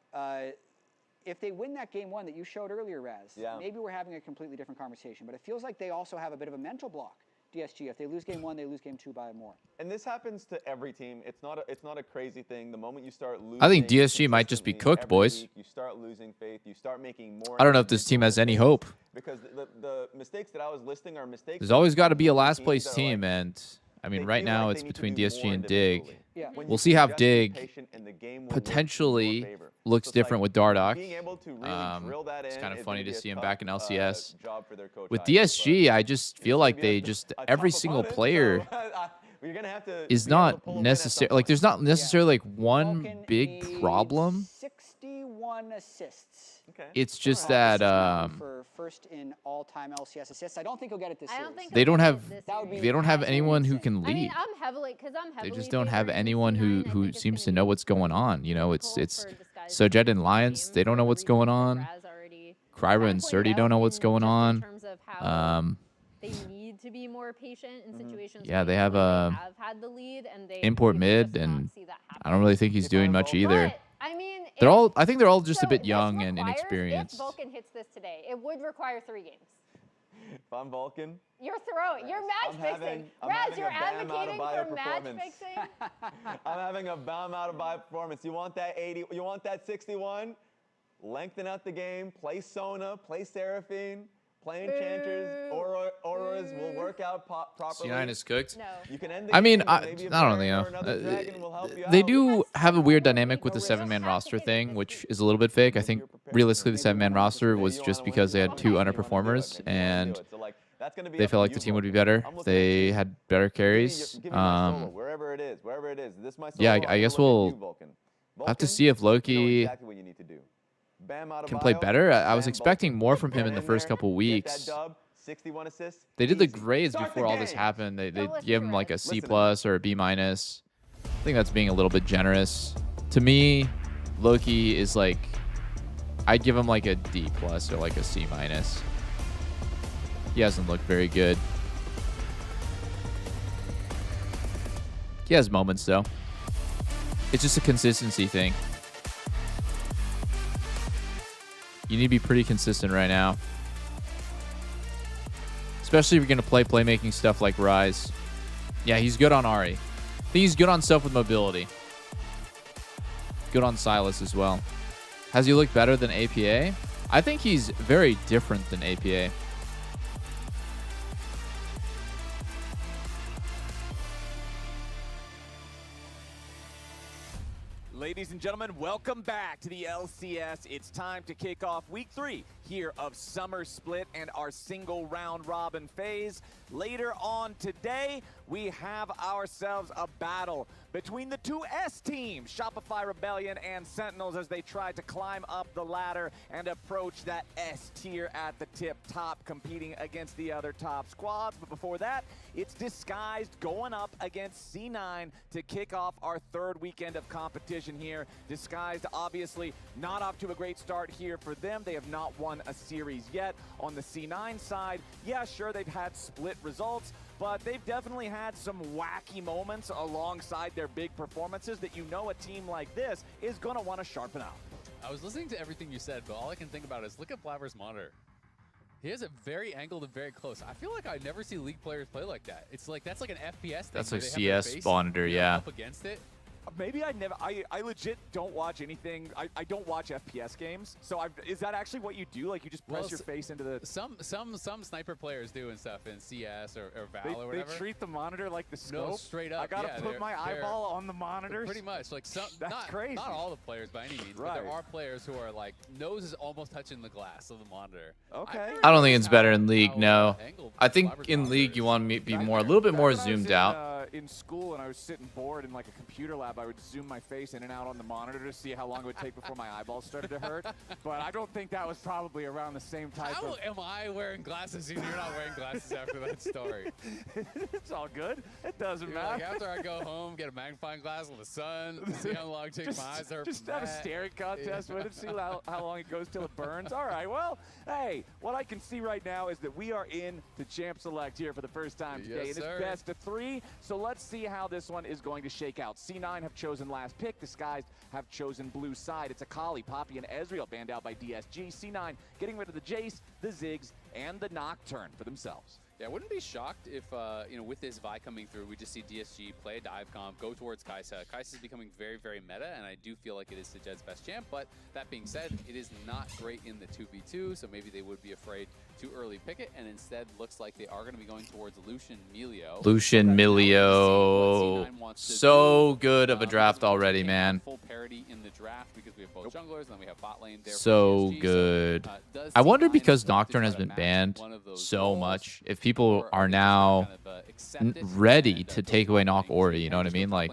If they win that game 1 that you showed earlier, Raz, maybe we're having a completely different conversation. But it feels like they also have a bit of a mental block. DSG, if they lose game 1, they lose game 2 by more. And this happens to every team. It's not a crazy thing. The moment you start losing, I think DSG might just be cooked, boys. You start losing faith. You start making more. I don't know if this team has any hope. Because the mistakes that I was listing are mistakes. There's always got to be a last place team, and I mean, they right feel now like it's they need to between do DSG more and Dig. individually. Yeah. When We'll you see can how just be Dig patient and the game will work in your potentially favor. looks It's different like with Dardoch. being able to really drill that It's in kind of is funny gonna to be a see him tough, back in LCS. job for their coach, With I think, DSG, I just but feel it's like gonna be they just a every tough single opponent, player so, you're gonna have to is be able to not pull a win at some necessary. Like point. there's not necessarily like one Vulcan big made problem. 61 assists. Okay. It's just Assist that count for first in all-time LCS assists. I don't think he'll get it this I series. don't think they he'll don't get have it this That would series. be they don't have absolutely anyone who insane. can I mean, lead. I'm heavily They just don't have anyone who seems to know what's going on. You know, it's Disguised Sojet and Lions. game They don't for know the what's reasons going that on. Raz already Kryber kinda and pointed Surdy don't know out what's in- going just in on. terms of how they need to be more patient in situations. Yeah, where they you have know a they have had the lead and they import you mid, just not and see that I don't really think he's If doing I'm much Vulcan- either. But, I mean, They're if- all. I think they're all just a so bit this young and requires- inexperienced. If Vulcan hits this today, it would require 3 games. If I'm Vulcan, You're throwing. You're match fixing. I'm Raz, having you're a Bam out of advocating bio for match performance. fixing. I'm having a Bam out of buy performance. You want that 80? You want that 61? Lengthen out the game. Play Sona. Play Seraphine. Play Enchanters. Auras will work out properly. C9 is cooked. No. You can end the I mean, game, I maybe a don't Baron or know. another Dragon will help you They out. do have a weird dynamic with the 7-man roster thing, which is a little bit fake. I think realistically the 7-man roster was just because they had 2 underperformers and they felt like the team would be better. They had better carries. Give me my solo, wherever it is, wherever it is. This is my solo. Yeah, I'm I gonna guess look at you, we'll Vulcan. have to Vulcan, see if you know Loki exactly what you need to do. Bam out of can play bio, better. I was bam, expecting Vulcan. more from him Get in the in first there, couple get weeks. that dub, 61 assists. They did the easy. grades Start before the all this game. happened. They So let's give do him it. like a C+ Listen to or a B-. I think that's being a little bit generous. To me, Loki is like, I'd give him like a D+ or like a C-. He hasn't looked very good. He has moments though. It's just a consistency thing. You need to be pretty consistent right now. Especially if you're going to play playmaking stuff like Rise. Yeah, he's good on Ahri. I think he's good on stuff with mobility. Good on Silas as well. Has he looked better than APA? I think he's very different than APA. Ladies and gentlemen, welcome back to the LCS. It's time to kick off week 3 here of Summer Split and our single round robin phase. Later on today, we have ourselves a battle between the 2 S teams, Shopify Rebellion and Sentinels, as they try to climb up the ladder and approach that S tier at the tip top, competing against the other top squads. But before that, it's Disguised going up against C9 to kick off our 3rd weekend of competition here. Disguised obviously not off to a great start here for them. They have not won a series yet. On the C9 side, yeah, sure, they've had split results, but they've definitely had some wacky moments alongside their big performances that you know a team like this is going to want to sharpen up. I was listening to everything you said, but all I can think about is look at Blabber's monitor. He has it very angled and very close. I feel like I never see League players play like that. It's like that's like an FPS thing. That's where like they have their CS face, monitor, you know, yeah. up against it. Maybe I legit don't watch anything. I don't watch FPS games. So is that actually what you do? Like you just press your face into the... Some sniper players do and stuff in CS or Val or whatever. They treat the monitor like the scope? No, straight up. I gotta yeah, put my eyeball on the monitor? Pretty much. Like some, That's crazy. Not all the players by any means, Right. but there are players who are like, nose is almost touching the glass of the monitor. Okay. I don't think it's better in League, no. angled I think Blabber's in monitor League is. you want to be more, a little bit more zoomed out. In school and I was sitting bored in like a computer lab, I would zoom my face in and out on the monitor to see how long it would take before my eyeballs started to hurt. But I don't think that was probably around the same type How of... am I wearing glasses and you're not wearing glasses after that story? It's all good. It doesn't You're matter. like, after I go home, get a magnifying glass with the sun, see how long it takes my eyes to hurt Just from have a that. staring contest with it, see how long it goes till it burns. All right, well, hey, what I can see right now is that we are in the Champ Select here for the first time today. Yes, and sir. it's best of 3, so let's see how this one is going to shake out. C9 have chosen last pick. Disguised have chosen blue side. It's Akali, Poppy, and Ezreal banned out by DSG. C9 getting rid of the Jace, the Ziggs, and the Nocturne for themselves. Yeah, I wouldn't be shocked if, you know, with this Vi coming through, we just see DSG play a dive comp, go towards Kai'Sa. Kai'Sa is becoming very, very meta, and I do feel like it is Jed's best champ, but that being said, it is not great in the 2v2, so maybe they would be afraid to early pick it, and instead looks like they are going to be going towards Lucian Milio. Lucian Milio. So good of a draft already, man. Full parity in the draft because we have both junglers, and then we have bot lane there. So good. I wonder because Nocturne has been banned so much, if people are now ready to take away Noc Ori, you know what I mean? Like,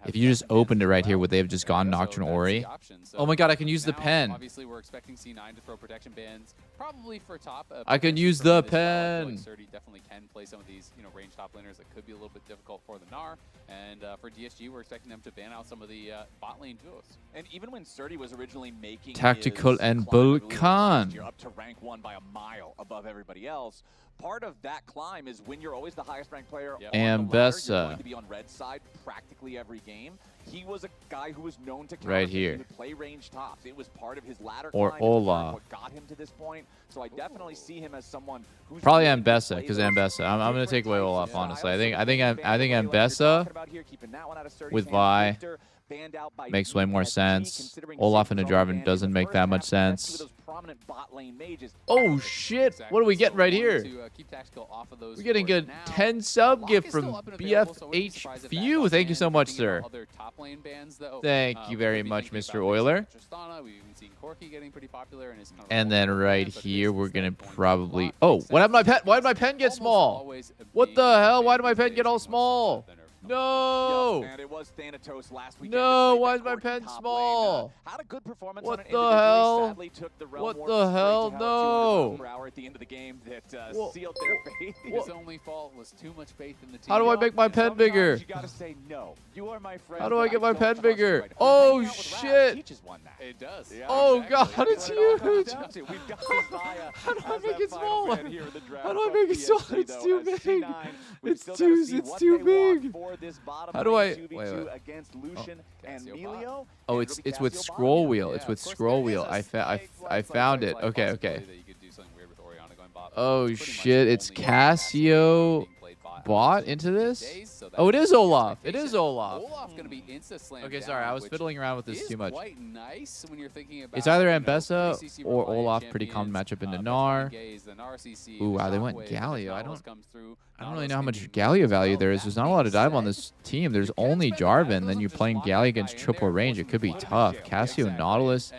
if you just opened it right here, would they have just gone Nocturne Ori? Oh my god, I can use the pen. Obviously, we're expecting C9 to throw protection bans, probably for top. I can use the pen. Surdy definitely can play some of these, you know, range top laners that could be a little bit difficult for the Gnar. And for DSG, we're expecting them to ban out some of the bot lane duos. And even when Surdy was originally making Tactical his and climb, Vulcan. you're up to rank 1 by a mile above everybody else. Part of that climb is when you're always the highest ranked player on the ladder, you're going to be on red side practically every game. He was a guy who was known to right here. He would play range tops. It was part of his ladder or climb. Olaf. What got him to this point. So I definitely see him as someone who's probably Ambessa, because Ambessa. I'm gonna take away Olaf, honestly. I think Ambessa with Vi makes way more sense. Olaf and a Jarvan doesn't make that much sense. Oh shit! What are we getting right here? We're getting a 10 sub gift from BFH Few. Thank you so much, sir. Thank you very much, Mr. Euler. And then right here, we're gonna probably. Oh, what happened to my pen? Why did my pen get small? What the hell? Why did my pen get all small? No! And it was Thanatos last weekend. No, why is my pen small? Had a good performance what on it the hell? Sadly took the what the hell? No! At the end of the game that sealed their fate. His only fault was too much faith in the team. How do I make my pen bigger? You gotta say no. You are my friend. How do I get my pen bigger? Oh shit! It does. Yeah, oh exactly. god, it's huge! How do I make it smaller? How do I make it smaller? It's too big. It's too big. How do I? Wait. Against Lucian and Milio. Oh, it's with scroll wheel. It's with scroll wheel. I found it. Okay. Oh shit! It's Cassio bot into this? Oh, it is Olaf. It is Olaf. Olaf's gonna be insta-slammed. Okay, sorry, I was fiddling around with this too much. Quite nice when you're thinking about, it's either Ambessa or Olaf. Pretty common matchup into Gnar. Ooh, wow, they went Galio. I don't really know how much Galio value there is. There's not a lot of dive on this team. There's only Jarvan. Then you're playing Galio against triple range. It could be tough. Cassio Nautilus.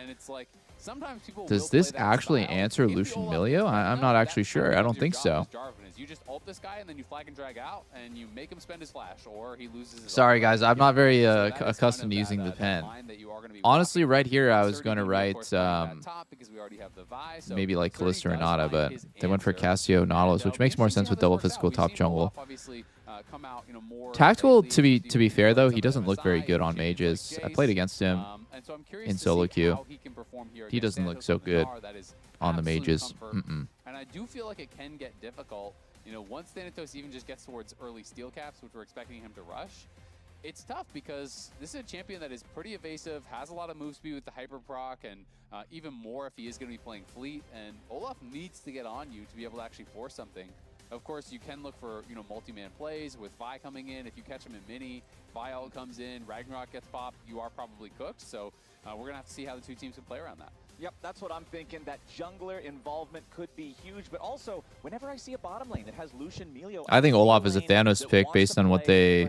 Does this actually answer Lucian Milio? I'm not actually sure. I don't think so. You just ult this guy and then you flag and drag out and you make him spend his flash, or he loses his Sorry guys, I'm not very accustomed to using the pen. Honestly, right here I was going to write maybe like Kalista or Nada, but they went for Cassio Nautilus, which makes more sense with double physical top jungle. Tactical, to be fair though, he doesn't look very good on mages. I played against him in solo queue. He doesn't look so good on the mages. And I do feel like it can get difficult. You know, once Thanatos even just gets towards early steel caps, which we're expecting him to rush, it's tough because this is a champion that is pretty evasive, has a lot of move speed with the hyper proc, and even more if he is going to be playing fleet. And Olaf needs to get on you to be able to actually force something. Of course, you can look for, you know, multi-man plays with Vi coming in. If you catch him in mini, Vi ult comes in, Ragnarok gets popped, you are probably cooked. So we're going to have to see how the two teams can play around that. Yep, that's what I'm thinking. That jungler involvement could be huge, but also whenever I see a bottom lane that has Lucian Milio, I think Olaf is a Thanos pick based on what they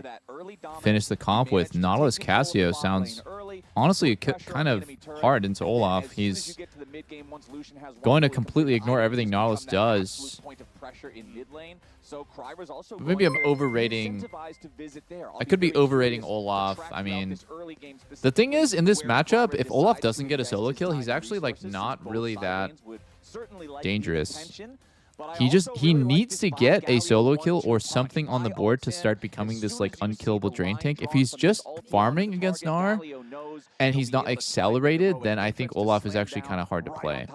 finished the comp with. Nautilus Cassio sounds honestly kind of hard into Olaf. He's going to completely ignore everything Nautilus does. Maybe I'm overrating. I could be overrating Olaf. I mean, the thing is, in this matchup, if Olaf doesn't get a solo kill, he's actually like not really that dangerous. He needs to get a solo kill or something on the board to start becoming this like unkillable drain tank. If he's just farming against Gnar, and he's not accelerated, then I think Olaf is actually kind of hard to play.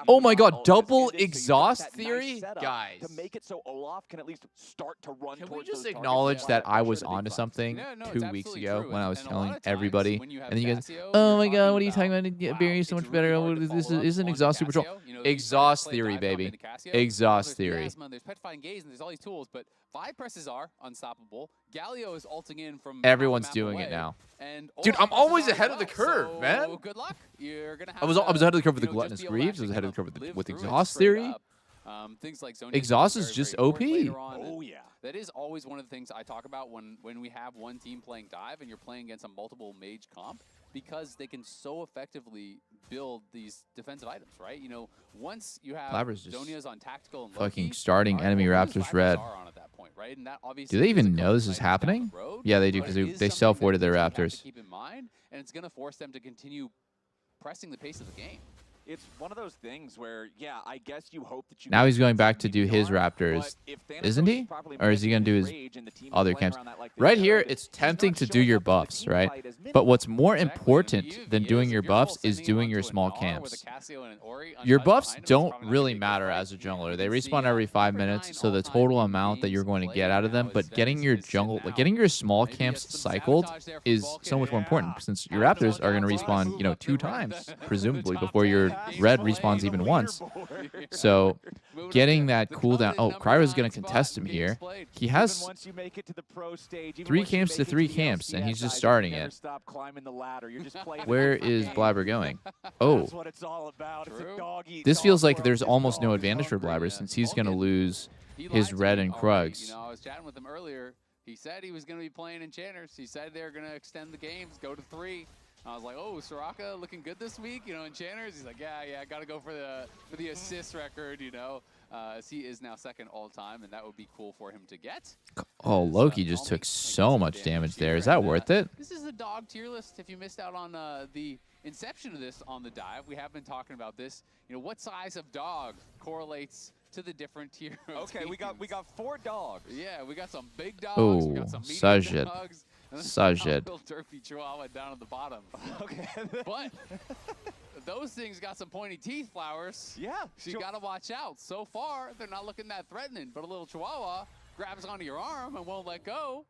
Oh my god, double exhaust theory? Guys. To make it so Olaf can at least start to run Can we towards just those acknowledge targets? that I was onto something Yeah, no, 2 it's weeks absolutely ago true. when I was And a telling lot of times everybody, when you have and then you guys, Casio, oh you're my god, talking what are you talking about, about? wow, Barry's so it's much really better. hard to This follow up isn't on exhaust super Casio. control. You know, you Exhaust play theory, dive baby. bomb into Casio. Exhaust There's theory. Plasma, there's Petrifying Gaze, and there's all these tools, but 5 presses are unstoppable. Galio is ulting in from Everyone's half a map doing it away, now. and Dude, Olaf I'm always presses are ahead as of the well, curve, so man. Good luck. You're gonna have I was ahead of the curve with the you know, gluttonous just be able to greaves. I was actually ahead of the kind curve live with through it exhaust straight theory. up. Things like Zonia's Exhaust very, is just very important OP. later on, Oh and yeah. that is always one of the things I talk about when we have one team playing dive and you're playing against a multiple mage comp, because they can so effectively build these defensive items, right? You know, once you have Blabber's just Zonia's on tactical and fucking Loki, starting our enemy focus Raptors Blabber's red. are on at that point, right? And that obviously Do they is a even know couple this is items down the happening? road, Yeah, they do, but because it they is something self-warded that their teams have to Raptors. keep in mind, and it's going to force them to continue pressing the pace of the game. It's one of those things where, yeah, I guess you hope that you. Now he's going back to do his Raptors, isn't he? Or is he going to do his other camps? Right here, it's tempting to do your buffs, right? But what's more important than doing your buffs is doing your small camps. Your buffs don't really matter as a jungler. They respawn every 5 minutes, so the total amount that you're going to get out of them, but getting your getting your small camps cycled is so much more important, since your Raptors are going to respawn, you know, 2 times, presumably, before your red respawns even once. So getting that cooldown. Oh, Cryo's going to contest him here. He has 3 camps to 3 camps, and he's just starting it. Where is Blabber going? Oh. This feels like there's almost no advantage for Blabber, since he's going to lose his red and Krugs. You know, I was chatting with him earlier. He said he was going to be playing Enchanters. He said they're going to extend the games, go to 3. I was like, oh, Soraka looking good this week, you know, Enchanters. He's like, yeah, got to go for the assist record, you know, as he is now second all time, and that would be cool for him to get. Oh, Loki just took so much damage there. Is that worth it? This is the dog tier list. If you missed out on the inception of this on the dive, we have been talking about this. You know, what size of dog correlates to the different tier of Okay, teams. we got 4 dogs. Yeah, we got some big dogs. We got some medium dogs. Such it. Little derpy chihuahua down at the bottom. Okay. But those things got some pointy teeth, Flowers. Yeah. So you got to watch out. So far, they're not looking that threatening, but a little chihuahua grabs onto your arm and won't let go.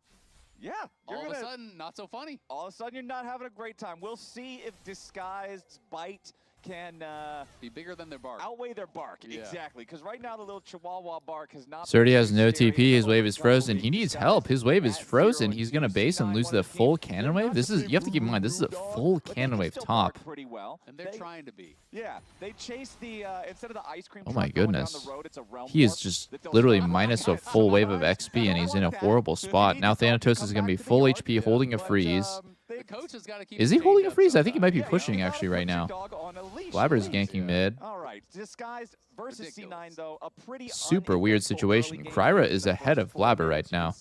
Yeah. All of a sudden, not so funny. All of a sudden, you're not having a great time. We'll see if disguised bite can be bigger than their bark. Outweigh their bark, exactly. Because right now the little Chihuahua bark has not. Surdy has no TP. His wave is frozen. He needs help. His wave is frozen. He's gonna base and lose the full cannon wave. This is, you have to keep in mind, this is a full cannon wave top. Pretty well. And they're trying to be. Yeah, they chase the instead of the ice cream. Oh my goodness. It's a realm He is warp just that they'll literally stop minus a at full wave of sunrise. XP, and he's in a horrible spot. Now Thanatos is gonna be full HP, holding a freeze. The coach has got to keep. Is he holding a freeze? I think he might be pushing actually right now. Blabber's ganking mid. All right, disguised versus C9 though, a pretty Super weird situation. Kryra is ahead of Blabber right now.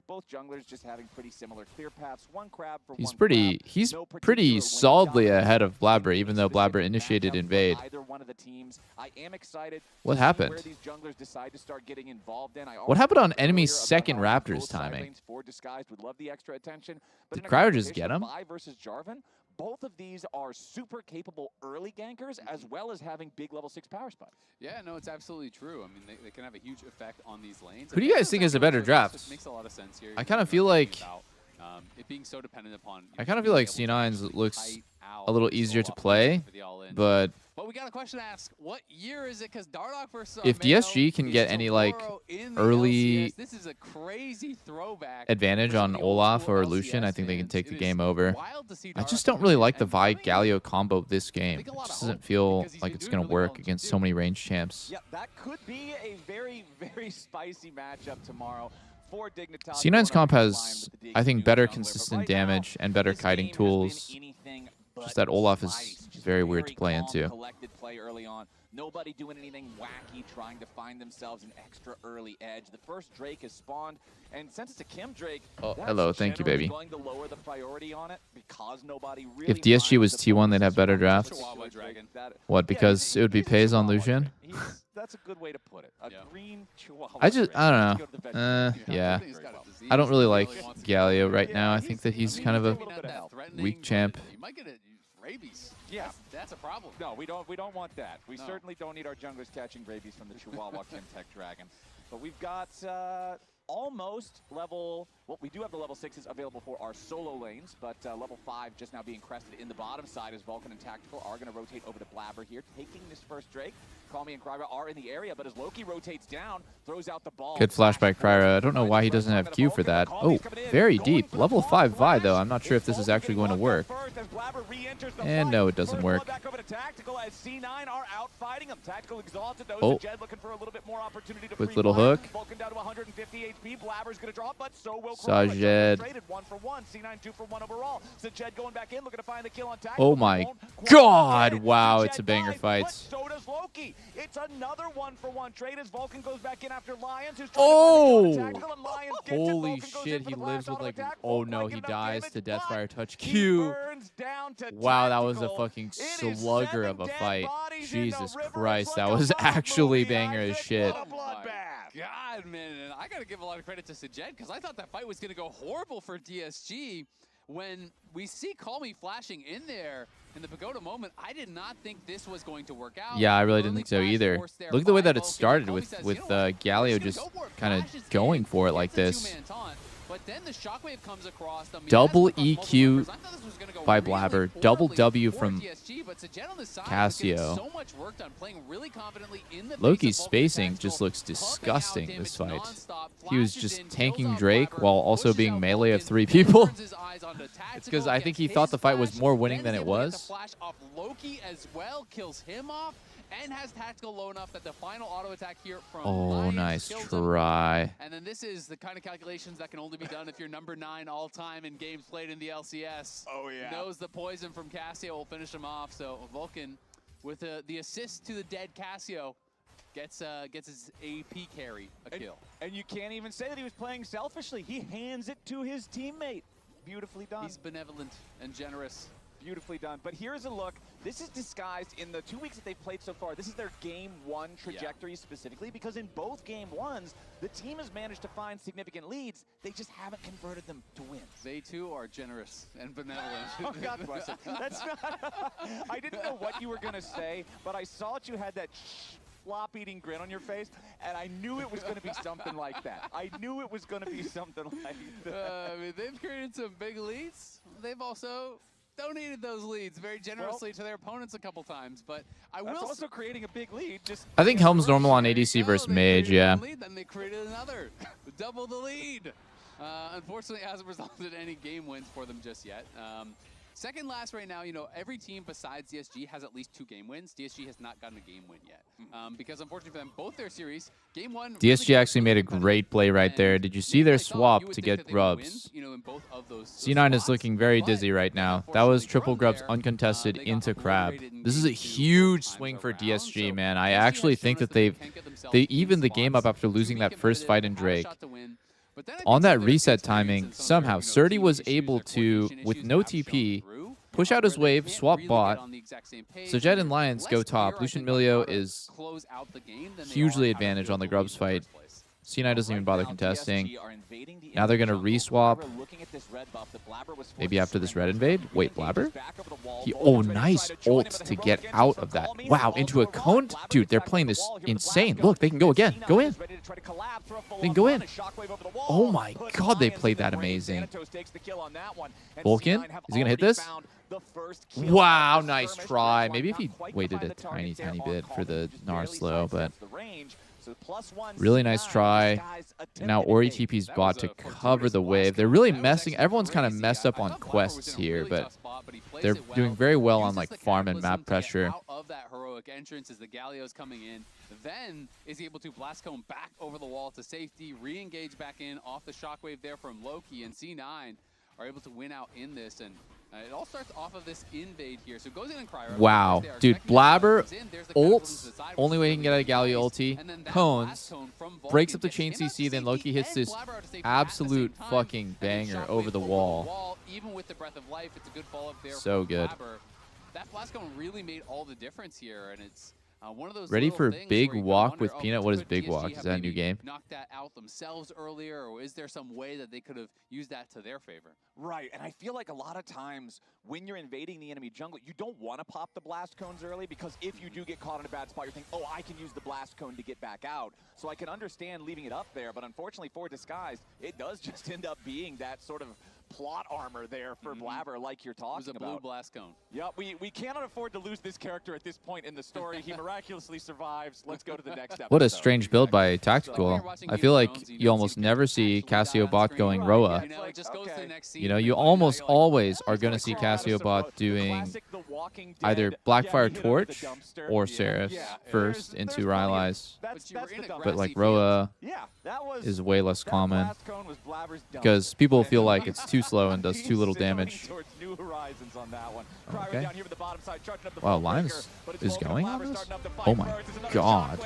Both junglers just having pretty similar clear paths. One crab for He's one pretty crab. he's No pretty particular solidly win ahead of Blabber, dominance. even though Blabber initiated invade. Either one of the teams. I am excited What to see happened? where these junglers decide to start getting involved in. What happened on enemy's earlier second about how Raptors both side timing? lanes for disguised would love the extra attention. But Did in a Cryer just competition get him? of Vi versus Jarvan, both of these are super capable early gankers as well as having big level 6 power spikes. Yeah, no, it's absolutely true. I mean, they can have a huge effect on these lanes. Who do you guys think is a better draft? Makes a lot of sense here. I kind of feel like it being so dependent upon. I kind of feel like C9's looks a little easier to play, but we got a question to ask. What year is it? Because Dardoch versus if DSG can get any like early this is a crazy throwback advantage on Olaf or Lucian, I think they can take the game over. I just don't really like the Vi Galio combo this game. It just doesn't feel like it's going to work against so many ranged champs. Yeah, that could be a very, very spicy matchup tomorrow. C9's comp has, I think, better consistent damage and better kiting tools. Just that Olaf is very weird to play calm, into. Collected play early on. Nobody doing anything wacky, trying to find themselves an extra early edge. The first Drake is spawned, and since it's a Kim Drake, Oh, hello, thank you, baby. going to lower the priority on it because nobody really If DSG was T1, they'd have better drafts. Chihuahua Dragon. What, because it would be Pays on Lucian? That's a good way to put it. A green Chihuahua. I don't know. Go to the vegetarian. Yeah. I don't really like Galio right now. I think that he's kind of a weak champ. You might get rabies. Yeah, that's a problem. No, we don't want that. We certainly don't need our junglers catching rabies from the Chihuahua Kim Tech Dragon. But we've got almost level, well, we do have the level 6s available for our solo lanes, but level 5 just now being crested in the bottom side as Vulcan and Tactical are going to rotate over to Blabber here, taking this first Drake. Call Me and Kryra are in the area, but as Loki rotates down, throws out the ball. Good flash by Kryra. I don't know why he doesn't have Q for that. Oh, very deep. Level 5 Vi, though. I'm not sure if this is actually going to work. And no, it doesn't work. Oh, quick little hook. Sajed. Oh my god, wow, it's a banger fight. So does Loki. It's another 1-for-1 trade as Vulcan goes back in after Lions, who's oh! Tactical, and Lions gets Holy it. shit, he lives with like, oh no, he dies to Deathfire Touch He Q. burns down to Wow, that was a Tactical. fucking It is slugger 7 of a dead fight. bodies in Jesus the river. Christ, It's that like a was love actually movie, banger as Isaac. shit. What a bloodbath. God, man, and I gotta give a lot of credit to Sajed because I thought that fight was gonna go horrible for DSG. When we see Call Me flashing in there in the Pagoda moment, I did not think this was going to work out. Yeah, I really didn't think so either. Look at the way that it started with Galio just kind of going for it like this. But then the shockwave comes across them. Double EQ by Blabber, double W from Cassio. Loki's spacing just looks disgusting this fight. He was just tanking Drake while also being melee of 3 people. It's because I think he thought the fight was more winning than it was. Loki as well kills him off and has Tactical low enough that the final auto attack here from Oh, Lions nice kills him. try. And then this is the kind of calculations that can only be done if you're number 9 all time in games played in the LCS. Oh yeah. Knows the poison from Cassio will finish him off. So Vulcan with the assist to the dead Cassio gets his AP carry a kill. And you can't even say that he was playing selfishly. He hands it to his teammate. Beautifully done. He's benevolent and generous. Beautifully done. But here's a look. This is disguised in the 2 weeks that they've played so far. This is their game 1 trajectory specifically, because in both game 1s, the team has managed to find significant leads. They just haven't converted them to wins. They too are generous and benevolent. Oh, God bless it. That's not. I didn't know what you were going to say, but I saw that you had that flop-eating grin on your face, and I knew it was going to be something like that. I knew it was going to be something like that. I mean, they've created some big leads. They've also donated those leads very generously to their opponents a couple times, but I will also creating a big lead. Just I think Helm's normal on ADC versus Mage, yeah. Then they created another, double the lead. Unfortunately, it hasn't resulted in any game wins for them just yet. Second last right now, you know, every team besides DSG has at least 2 game wins. DSG has not gotten a game win yet. Because unfortunately for them, both their series, game 1... DSG actually made a great play right there. Did you see their swap to get grubs? C9 is looking very dizzy right now. That was triple grubs uncontested into Crab. This is a huge swing for DSG, man. I actually think that they evened the game up after losing that first fight in Drake. On that reset timing, somehow, Surdy was able to, with no TP, push out his wave, swap bot. Sajed and Lions go top. Lucian Milio is hugely advantaged on the Grubs fight. C9 doesn't even bother contesting. Now they're going to re-swap. Maybe after this red invade? Wait, Blabber? Oh, nice ult to get out of that. Wow, into a cone? Dude, they're playing this insane. Look, they can go again. Go in. They can go in. Oh my god, they played that amazing. Vulcan? Is he going to hit this? Wow, nice try. Maybe if he waited a tiny bit for the Gnar slow, but... Really nice try. And now Ori TP's bot to cover the wave. They're really messing. Everyone's kind of messed up on quests here, but they're doing very well on like farm and map pressure. Out of that heroic entrance as the Galio's coming in, then is able to blast cone back over the wall to safety, re-engage back in off the shockwave there from Loki, and C9 are able to win out in this. And It all starts off of this invade here. So it goes in and Cryer. Wow. Dude, Blabber ults. Only way he can get out of Galio ulti. Cones. Breaks up the chain CC. Then Loki hits this absolute fucking banger over the wall. Even with the Breath of Life, it's a good follow-up there. So good. That blast cone really made all the difference here, and it's one of those ready for Big Walk with wonder, Peanut. What is Big Walk? Is that a new game? Knocked that out themselves earlier, or is there some way that they could have used that to their favor? Right, and I feel like a lot of times when you're invading the enemy jungle, you don't want to pop the blast cones early, because if you do get caught in a bad spot, you're thinking, oh, I can use the blast cone to get back out. So I can understand leaving it up there, but unfortunately for Disguised, it does just end up being that sort of plot armor there for Blabber, like you're talking about. It was a blue blast cone. Yep, we cannot afford to lose this character at this point in the story. He miraculously survives. Let's go to the next episode. What a strange build by Tactical. I feel like you almost never see Cassiobot going Roa. You know, you almost always are going to see Cassiobot doing either Blackfire Torch or Seraph first into Rylai's. But like Roa is way less common because people feel like it's too slow and does too little damage. Okay. Wow, Limes is going on this? Oh my god.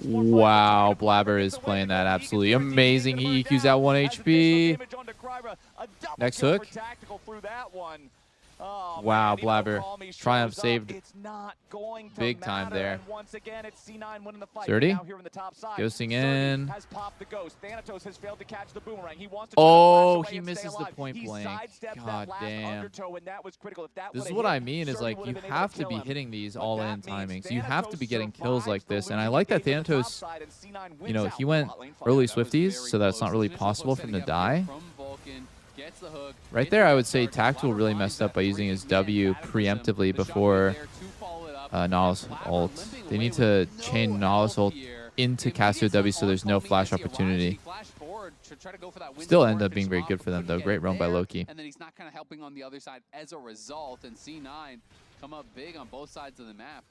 Wow, Blabber is playing that absolutely amazing. He EQs out 1 HP. Next hook. Oh, wow, man, Blabber. Triumph saved big time there. 30. Ghosting in. Oh, he misses the point blank. God damn. This is what I mean is like you have to be hitting these all-in timings. You have to be getting kills like this. And I like that Thanatos, you know, he went early Swifties, so that's not really possible for him to die. Right there, I would say Tactical really messed up by using his W preemptively before Nautilus ult. They need to chain Nautilus ult into Cassio W so there's no flash opportunity. Still end up being very good for them, though. Great roam by Loki. And then he's not kind of helping on the other side as a result, and C9 come up big on both sides of the map.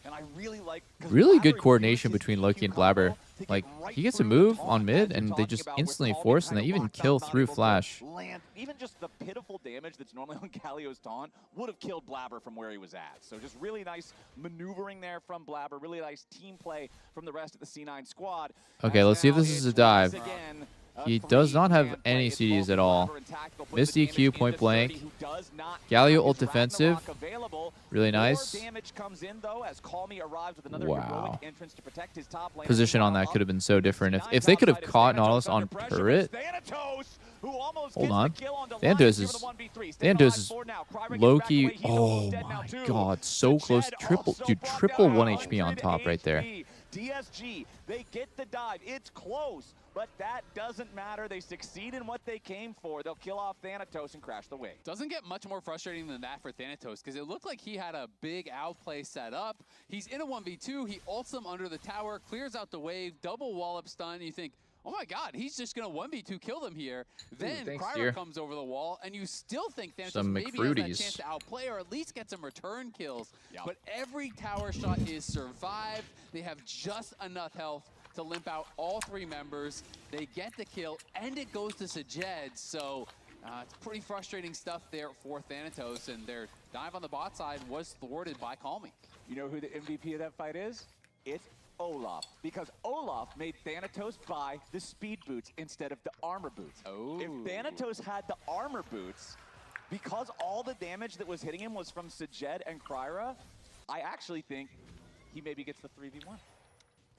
And I really like good coordination between Loki and Blabber. Like, he gets a move on mid, and they just instantly force, and they even kill through flash. Even just the pitiful damage that's normally on Galio's taunt would have killed Blabber from where he was at. So just really nice maneuvering there from Blabber. Really nice team play from the rest of the C9 squad. Okay, let's see if this is a dive. He does not have any CDs at all. Missed EQ, point blank. Galio ult defensive. Really nice. Wow. Position on that could have been so different. If they could have caught Nautilus on turret. Hold on. Thanatos is Loki. Oh my god. So close. Triple 1 HP on top right there. DSG, they get the dive. It's close, but that doesn't matter. They succeed in what they came for. They'll kill off Thanatos and crash the wave. Doesn't get much more frustrating than that for Thanatos, because it looked like he had a big outplay set up. He's in a 1v2. He ults them under the tower, clears out the wave, double wallop stun, and you think, oh my god, he's just going to 1v2 kill them here. Then Cryer comes over the wall, and you still think Thanatos maybe has that chance to outplay or at least get some return kills. Yep. But every tower shot is survived. They have just enough health to limp out all 3 members. They get the kill, and it goes to Sajed. So it's pretty frustrating stuff there for Thanatos, and their dive on the bot side was thwarted by Calmy. You know who the MVP of that fight is? It's Olaf, because Olaf made Thanatos buy the speed boots instead of the armor boots. Oh. If Thanatos had the armor boots, because all the damage that was hitting him was from Sajed and Kryra, I actually think he maybe gets the 3v1.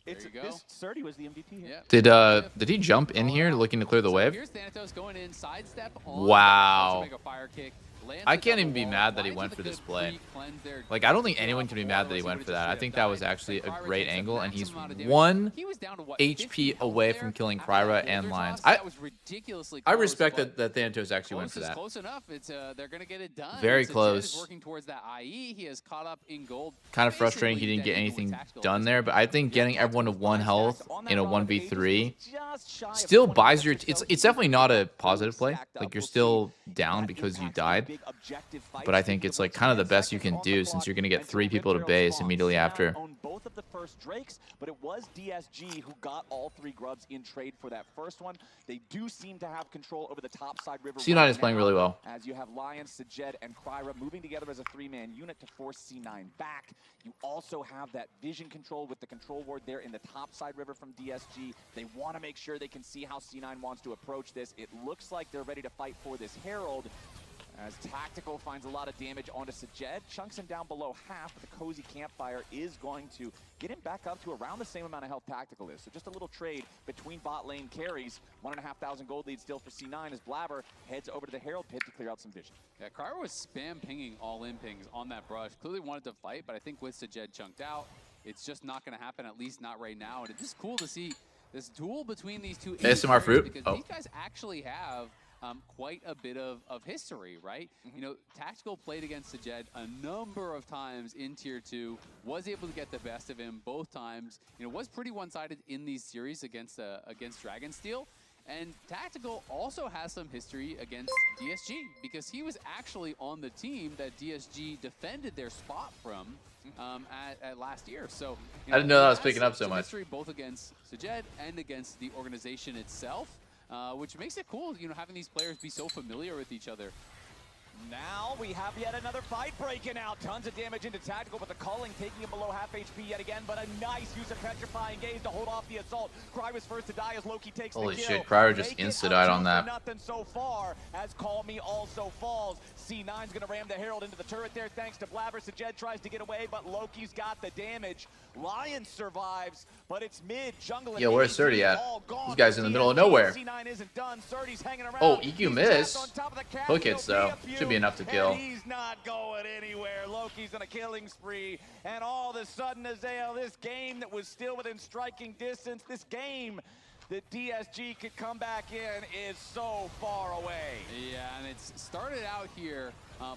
This Surdy was the MVP here. Yep. Did he jump in here looking to clear the wave? Here's Thanatos going in, sidestep on wow. make a fire kick. I can't even be mad that he went for this play. Like, I don't think anyone can be mad that he went for that. I think that was actually a great angle, and he's 1 HP away from killing Kryra and Lions. I respect that Thanatos actually went for that. Close enough. They're going to get it done. Very close. Working towards that IE. He is caught up in gold. Kind of frustrating he didn't get anything done there, but I think getting everyone to 1 health in a 1v3 still buys your... It's definitely not a positive play. Like, you're still down because you died. big objective fight. But I think it's like kind of the best you can do since you're going to get 3 people to base immediately after. Both of the first Drakes, but it was DSG who got all 3 grubs in trade for that first one. They do seem to have control over the top side river. C9 is playing really well. As you have Lions, Sajed, and Kryra moving together as a 3-man unit to force C9 back. You also have that vision control with the control ward there in the top side river from DSG. They want to make sure they can see how C9 wants to approach this. It looks like they're ready to fight for this Herald. As Tactical finds a lot of damage onto Sajed, chunks him down below half, but the Cozy Campfire is going to get him back up to around the same amount of health Tactical is. So just a little trade between bot lane carries. 1,500 gold lead still for C9 as Blabber heads over to the Herald pit to clear out some vision. Yeah, Kryra was spam pinging all-in pings on that brush. Clearly wanted to fight, but I think with Sajed chunked out, it's just not going to happen, at least not right now. And it's just cool to see this duel between these two ASMR fruit? because these guys actually have quite a bit of history, right? You know, Tactical played against Sajed a number of times in Tier 2, was able to get the best of him both times. You know, was pretty one-sided in these series against Dragonsteel. And Tactical also has some history against DSG because he was actually on the team that DSG defended their spot from at last year. So I didn't know that was picking up so much. History both against Sajed and against the organization itself. Which makes it cool, you know, having these players be so familiar with each other. Now we have yet another fight breaking out. Tons of damage into Tactical, but the Culling taking him below half HP yet again. But a nice use of Petrifying Gaze to hold off the assault. Cry was first to die as Loki takes Holy the kill. shit, Kryra just insta-died on that. Nothing so far as Call Me also falls. C9's gonna ram the Herald into the turret there thanks to Blabber. Sajed tries to get away, but Loki's got the damage. Lion survives, but it's mid jungle. Yo, where's Surdy at? This guy's in the middle of nowhere. C9 isn't done. Surdy's hanging around. Oh, EQ miss. Hook hits though. Should be enough to kill. He's not going anywhere. Loki's on a killing spree. And all of a sudden, Azael, this game that was still within striking distance, this game that DSG could come back in is so far away. Yeah, and it's started out here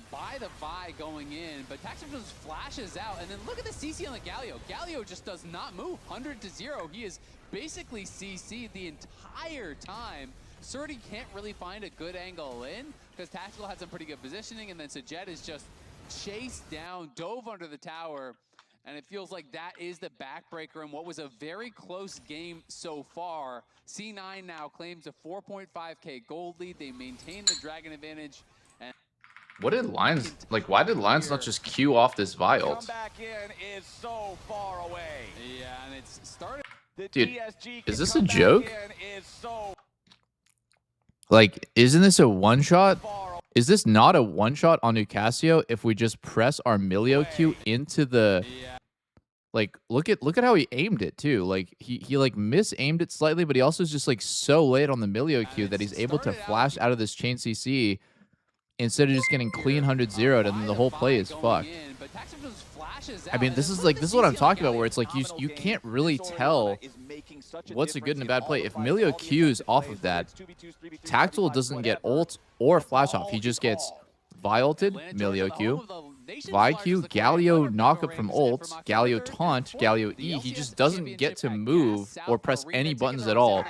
by the Vi going in, but Tactical just flashes out, and then look at the CC on the Galio. Galio just does not move, 100-0. He is basically CC'd the entire time. Surdy can't really find a good angle in, because Tactical had some pretty good positioning, and then Sajed is just chased down, dove under the tower, and it feels like that is the backbreaker in what was a very close game so far. C9 now claims a 4.5k gold lead. They maintain the Dragon advantage. And what did Lions, like, why did Lions not just queue off this Vialt? Come back in is so far away. Yeah, and it's started. Dude, is this a joke? Like, isn't this a one-shot? Is this not a one-shot on Nucasio if we just press our Milio Q into the... Like, look at how he aimed it, too. Like, he like, mis-aimed it slightly, but he also is just, like, so late on the Milio Q that he's able to flash out of this chain CC instead of just getting clean 100-0'd, and then the whole play is fucked. I mean, this is what I'm talking about, where it's like you can't really tell what's a good and a bad play. If Milio Q's off of that, Tactical doesn't get ult or flash off. He just gets Vi-ulted, Milio Q, Vi Q, Galio knock up from ult, Galio taunt, Galio E. He just doesn't get to move or press any buttons at all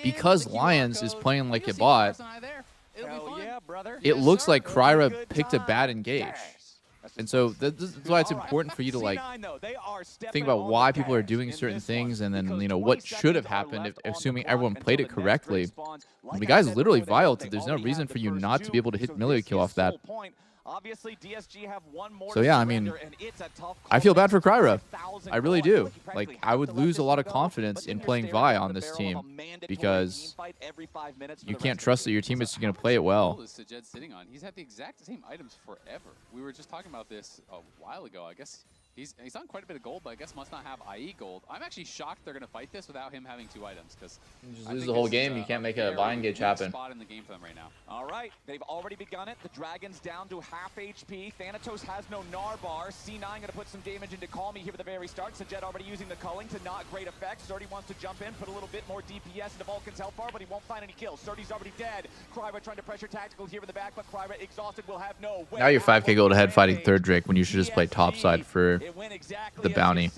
because Lions is playing like a bot. It looks like Kryra picked a bad engage. And so that's why it's important for you to like think about why people are doing certain things, and then you know what should have happened if assuming everyone played it correctly. The guy's literally violated. There's no reason for you not to be able to hit Milio Kill off that. Obviously, DSG have one more. So yeah, I mean, I feel bad for Kryra. I really do. Like, I would lose a lot of confidence in playing Vi on this team because you can't trust that your teammates are going to play it well. Sajed sitting on. He's had the exact same items forever. We were just talking about this a while ago. I guess he's on quite a bit of gold, but I guess must not have IE gold. I'm actually shocked they're going to fight this without him having 2 items, because you just lose the whole game. You can't make a Vi engage happen. Spot in the game for them right now. All right, they've already begun it. The Dragon's down to half HP. Thanatos has no Narbar. C9 going to put some damage into Call Me here at the very start. Sajed already using the culling to not great effect. Surdy wants to jump in, put a little bit more DPS into Vulcan's health bar, but he won't find any kills. Surdy's already dead. Kryra trying to pressure Tactical here in the back, but Kryra exhausted will have no way. Now you're 5k gold ahead fighting third Drake when you should just play topside for the bounty.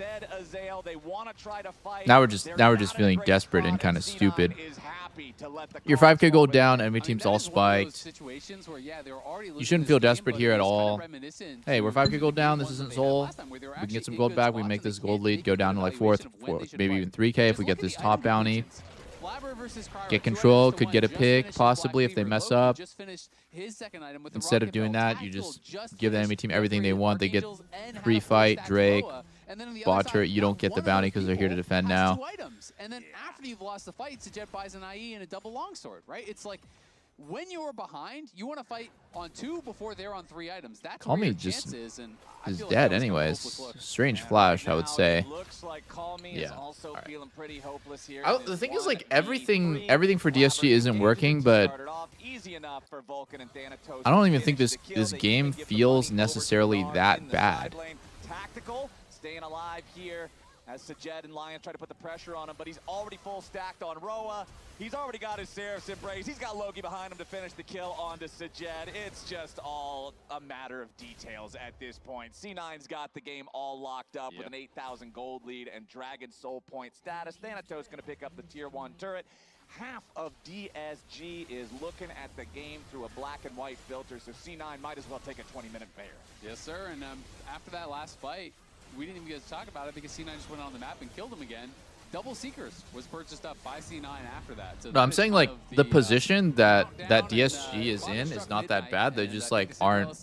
Now we're just feeling desperate and kind of stupid. You're 5K gold down, enemy team's all spiked. You shouldn't feel desperate here at all. Hey, we're 5K gold down. This isn't Seoul. We can get some gold back. We make this gold lead go down to like 4th, maybe even 3K if we get this top bounty. Get control, could get a pick, possibly, if they mess up. Instead of doing that, you just give the enemy team everything they want. They get free fight, Drake, bot turret. You don't get the bounty because they're here to defend now. And then after you've lost the fight, Sajet buys an IE and a double longsword, right? It's like, when you're behind, you want to fight on 2 before they're on 3 items. That's Call Me just is dead anyways. Strange flash, I would say. Yeah. Right. The thing is, like, everything for DSG isn't working, but I don't even think this game feels necessarily that bad. Tactical, staying alive here. As Sajet and Lion try to put the pressure on him, but he's already full stacked on Roa. He's already got his Seraph's Embrace. He's got Loki behind him to finish the kill onto Sajet. It's just all a matter of details at this point. C9's got the game all locked up with an 8,000 gold lead and Dragon Soul point status. Thanatos going to pick up the tier 1 turret. Half of DSG is looking at the game through a black and white filter, so C9 might as well take a 20-minute bear. Yes, sir, and after that last fight, we didn't even get to talk about it because C9 just went on the map and killed him again. Double Seekers was purchased up by C9 after that. So no, I'm saying, like, the position that DSG is in is not that bad. They just, like, aren't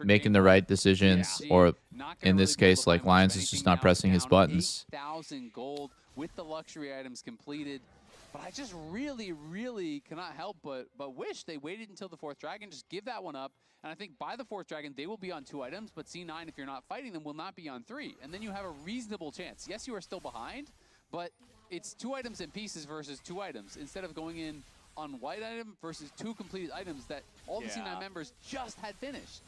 making the right decisions, or in this case, like, Lions is just not pressing his buttons. 8,000 gold with the luxury items completed. But I just really, really cannot help but wish they waited until the 4th Dragon. Just give that one up. And I think by the 4th Dragon, they will be on 2 items. But C9, if you're not fighting them, will not be on 3. And then you have a reasonable chance. Yes, you are still behind, but it's 2 items and pieces versus 2 items. Instead of going in on white item versus 2 completed items that all the C9 members just had finished.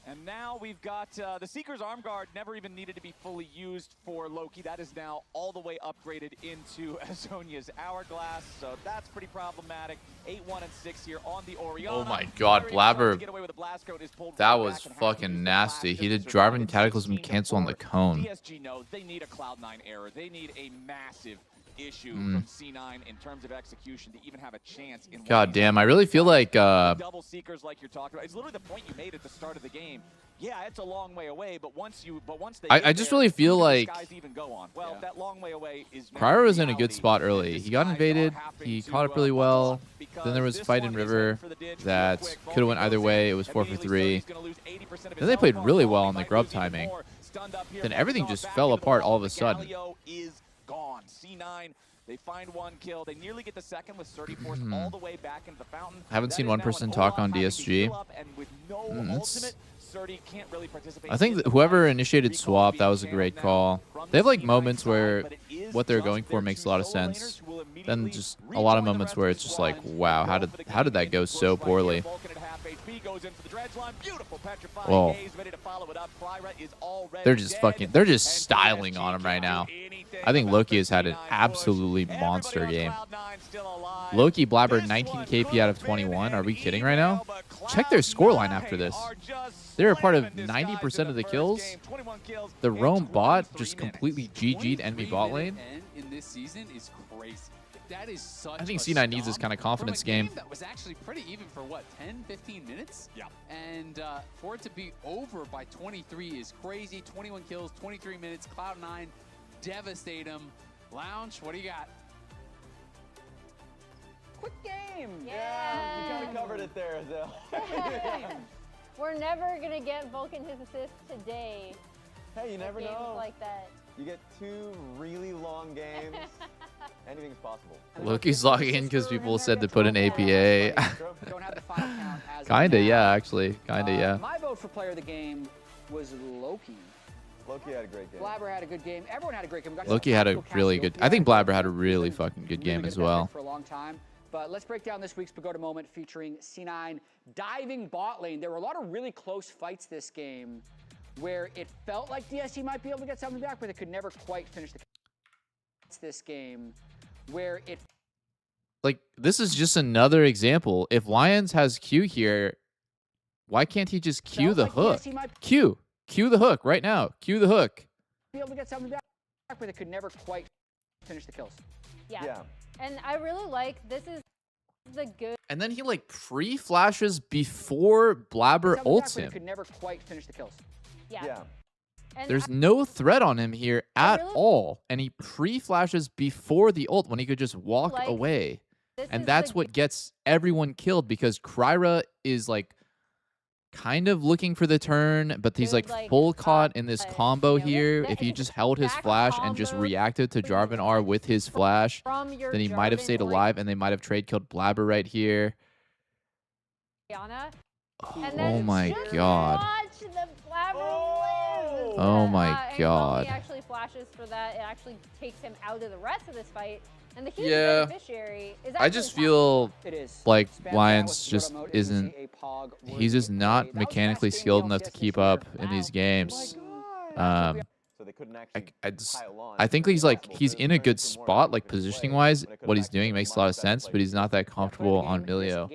And now we've got the Seeker's Arm Guard never even needed to be fully used for Loki. That is now all the way upgraded into Azonia's Hourglass, so that's pretty problematic. 8-1 and 6 here on the Orianna. Oh my god, Blabber. That was fucking nasty. He did driving cataclysm cancel on the cone. DSG knows they need a Cloud9 error. They need a massive issue from C9 in terms of execution to even have a chance in god damn, I really feel like double Seekers like you're talking about. It's literally the point you made at the start of the game. Yeah, it's a long way away, but once they I just really feel like even go on. Well, that long way away is Cryer was in a good spot early. He got invaded, he caught up really well. Then there was a fight in River that could have went either way. It was 4 for 3. Then they played really well on the grub timing. Then everything just fell apart all of a sudden. Gone. C9, they find 1 kill. They nearly get the 2nd with 30 force all the way back into the fountain. I haven't seen one person talk on DSG. I think that whoever initiated swap, that was a great call. They have like moments where what they're going for makes a lot of sense. Then just a lot of moments where it's just like, wow, how did that go so poorly? Whoa. They're just styling on him right now. I think Loki has had an absolutely monster game. Loki blabbered 19 KP out of 21. Are we kidding right now? Check their scoreline after this. They're a part of 90% of the kills. The roam bot just completely GG'd enemy bot lane. In this season is crazy. That is such I think C9 needs this kind of confidence game. That was actually pretty even for what, 10, 15 minutes? Yeah. And for it to be over by 23 is crazy. 21 kills, 23 minutes. Cloud9 devastate him. Lounge, what do you got? Quick game. Yeah. You kind of covered it there, Azale. We're never gonna get Vulcan his assist today. Hey, you never games know. Like that. You get 2 really long games. Anything's possible. Loki's logging in because people said to put an APA. Kinda, yeah, actually. Kinda, yeah. My vote for player of the game was Loki. Loki had a great game. Blabber had a good game. Everyone had a great game. Loki had a really good... I think Blabber had a really fucking good game as well. For a long time. But let's break down this week's Pagoda moment featuring C9 diving bot lane. There were a lot of really close fights this game where it felt like DSG might be able to get something back, but they could never quite finish the... It's this game where it... Like, this is just another example. If Lions has Q here, why can't he just Q the hook? Q. Cue the hook right now. Cue the hook. Be able to get something back, but it could never quite finish the kills. Yeah. And I really like, this is the good. And then he like pre-flashes before Blabber ults him. It could never quite finish the kills. Yeah. And There's no threat on him here at all. And he pre-flashes before the ult when he could just walk away. And that's what gets everyone killed because Kryra is like kind of looking for the turn, but he's like full caught in this combo here. If he just held his flash and just reacted to Jarvan R with his flash, then he might have stayed alive and they might have trade killed Blabber right here. Oh my god. Oh my god. He actually flashes for that. It actually takes him out of the rest of this fight. And the huge beneficiary is I just feel like Lions just isn't, he's just not mechanically skilled enough to keep up in these games. I think he's in a good spot, like positioning wise. What he's doing makes a lot of sense, but he's not that comfortable on Milio.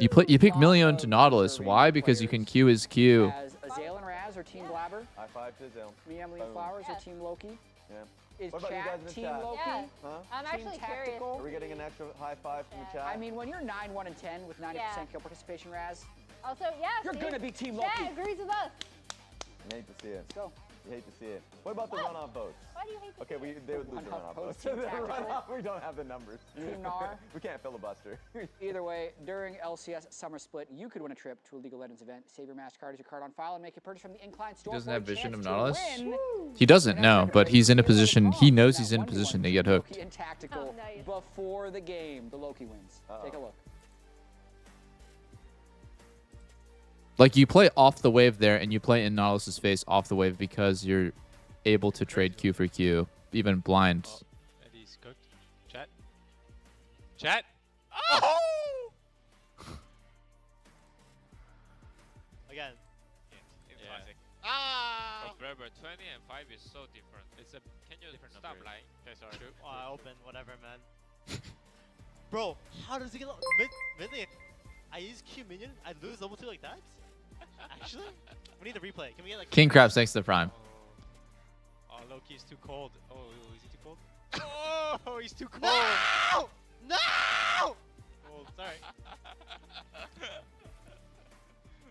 You pick Milio into Nautilus. Why? Because you can Q his Q. Azale and Raz or Team Blabber? High five to Azale. Me, Emily, and Flowers or Team Loki? Yeah. Is what about you guys in the Team chat? Loki? Yeah. Huh? I'm actually curious. Are we getting an extra high five from the chat? I mean, when you're 9, 1, and 10 with 90% kill participation, Raz, Also, yeah, you're gonna be Team Loki. Yeah, agrees with us. I hate to see it. Let's go. You hate to see it. What about the runoff votes? Why do you hate Okay, they would lose the runoff votes. Team Tactical. We don't have the numbers. Team Nar. We can't filibuster. Either way, during LCS Summer Split, you could win a trip to a League of Legends event. Save your MasterCard as your card on file and make your purchase from the Incline store. He doesn't for a have vision chance of to Nautilus? win. He doesn't know, but he's in a position, he knows he's in a position to get hooked. Loki and Tactical before the game, the Loki wins. Take a look. Like, you play off the wave there, and you play in Nautilus's face off the wave because you're able to trade Q for Q, even blind. Oh, Eddie's cooked. Chat. Chat. Oh! Again. Classic. Ah! Forever 20 and 5 is so different. It's a. Can you stop lying? Okay, sorry. Oh, I open whatever, man. Bro, how does he get mid lane? I use Q minion. I lose level 2 like that. Actually, we need a replay. Can we get like King Crabs, thanks to the Prime. Oh, Loki's too cold. Oh, is he too cold? Oh, he's too cold. No! No! Oh, sorry.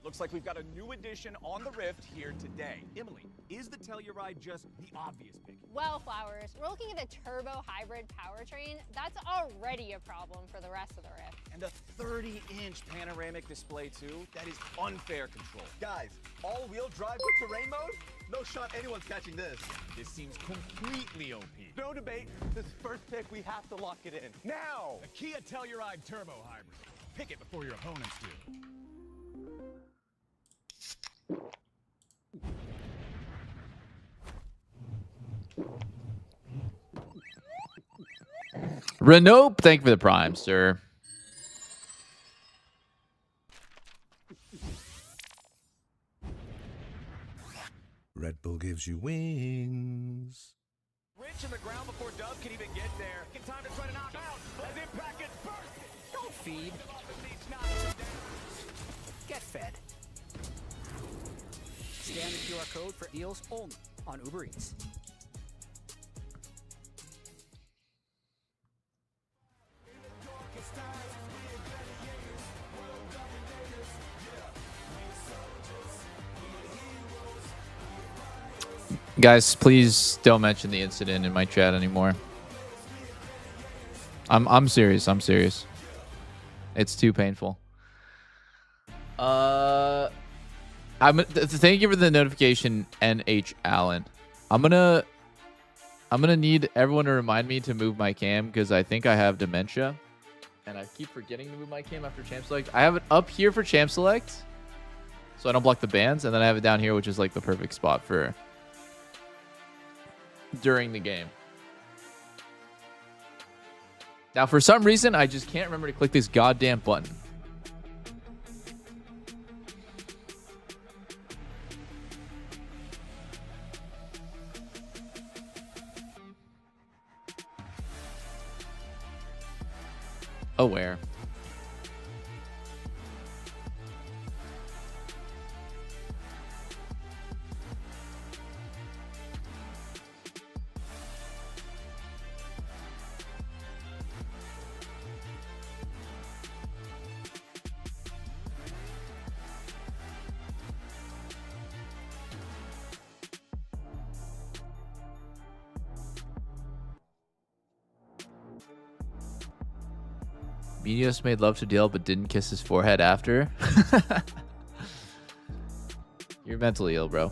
Looks like we've got a new addition on the Rift here today. Emily, is the Telluride just the obvious pick? Well, Flowers, we're looking at a turbo hybrid powertrain. That's already a problem for the rest of the Rift. And a 30-inch panoramic display too? That is unfair control. Guys, all-wheel drive with terrain mode? No shot anyone's catching this. This seems completely OP. No debate. This first pick, we have to lock it in. Now, a Kia Telluride Turbo Hybrid. Pick it before your opponents do. Renault, thank you for the Prime, sir. Red Bull gives you wings. Rich in the ground before Dove can even get there. In time to try to knock out as Impact gets bursted. Don't feed. Get fed. Scan the QR code for deals only on UBEREATS. Guys, please don't mention the incident in my chat anymore. I'm serious. I'm serious. It's too painful. Thank you for the notification, NH Allen. I'm gonna need everyone to remind me to move my cam because I think I have dementia, and I keep forgetting to move my cam after champ select. I have it up here for champ select, so I don't block the bans, and then I have it down here, which is like the perfect spot for during the game. Now, for some reason, I just can't remember to click this goddamn button. Aware. Minos made love to Dale but didn't kiss his forehead after. You're mentally ill, bro.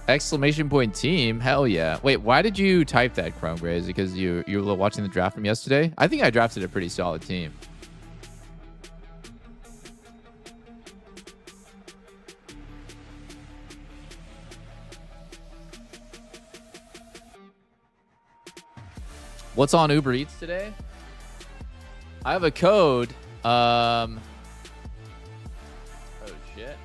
Exclamation point team. Hell yeah. Wait, why did you type that, Chrome Gray? Is it because you were watching the draft from yesterday? I think I drafted a pretty solid team. What's on Uber Eats today? I have a code. Oh shit.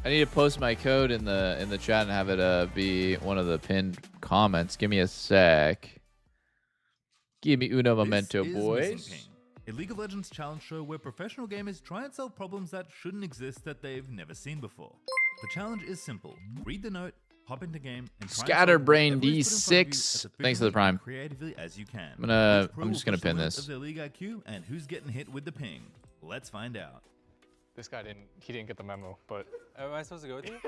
I need to post my code in the chat and have it be one of the pinned comments. Give me a sec. Give me uno momento, boys. A League of Legends challenge show where professional gamers try and solve problems that shouldn't exist that they've never seen before. The challenge is simple. Read the note, hop into game, and try Scatterbrain D6. Thanks for the prime. Creatively as you can. I'm just gonna pin this. Of their league IQ and who's getting hit with the ping. Let's find out. This guy didn't get the memo, but am I supposed to go with you?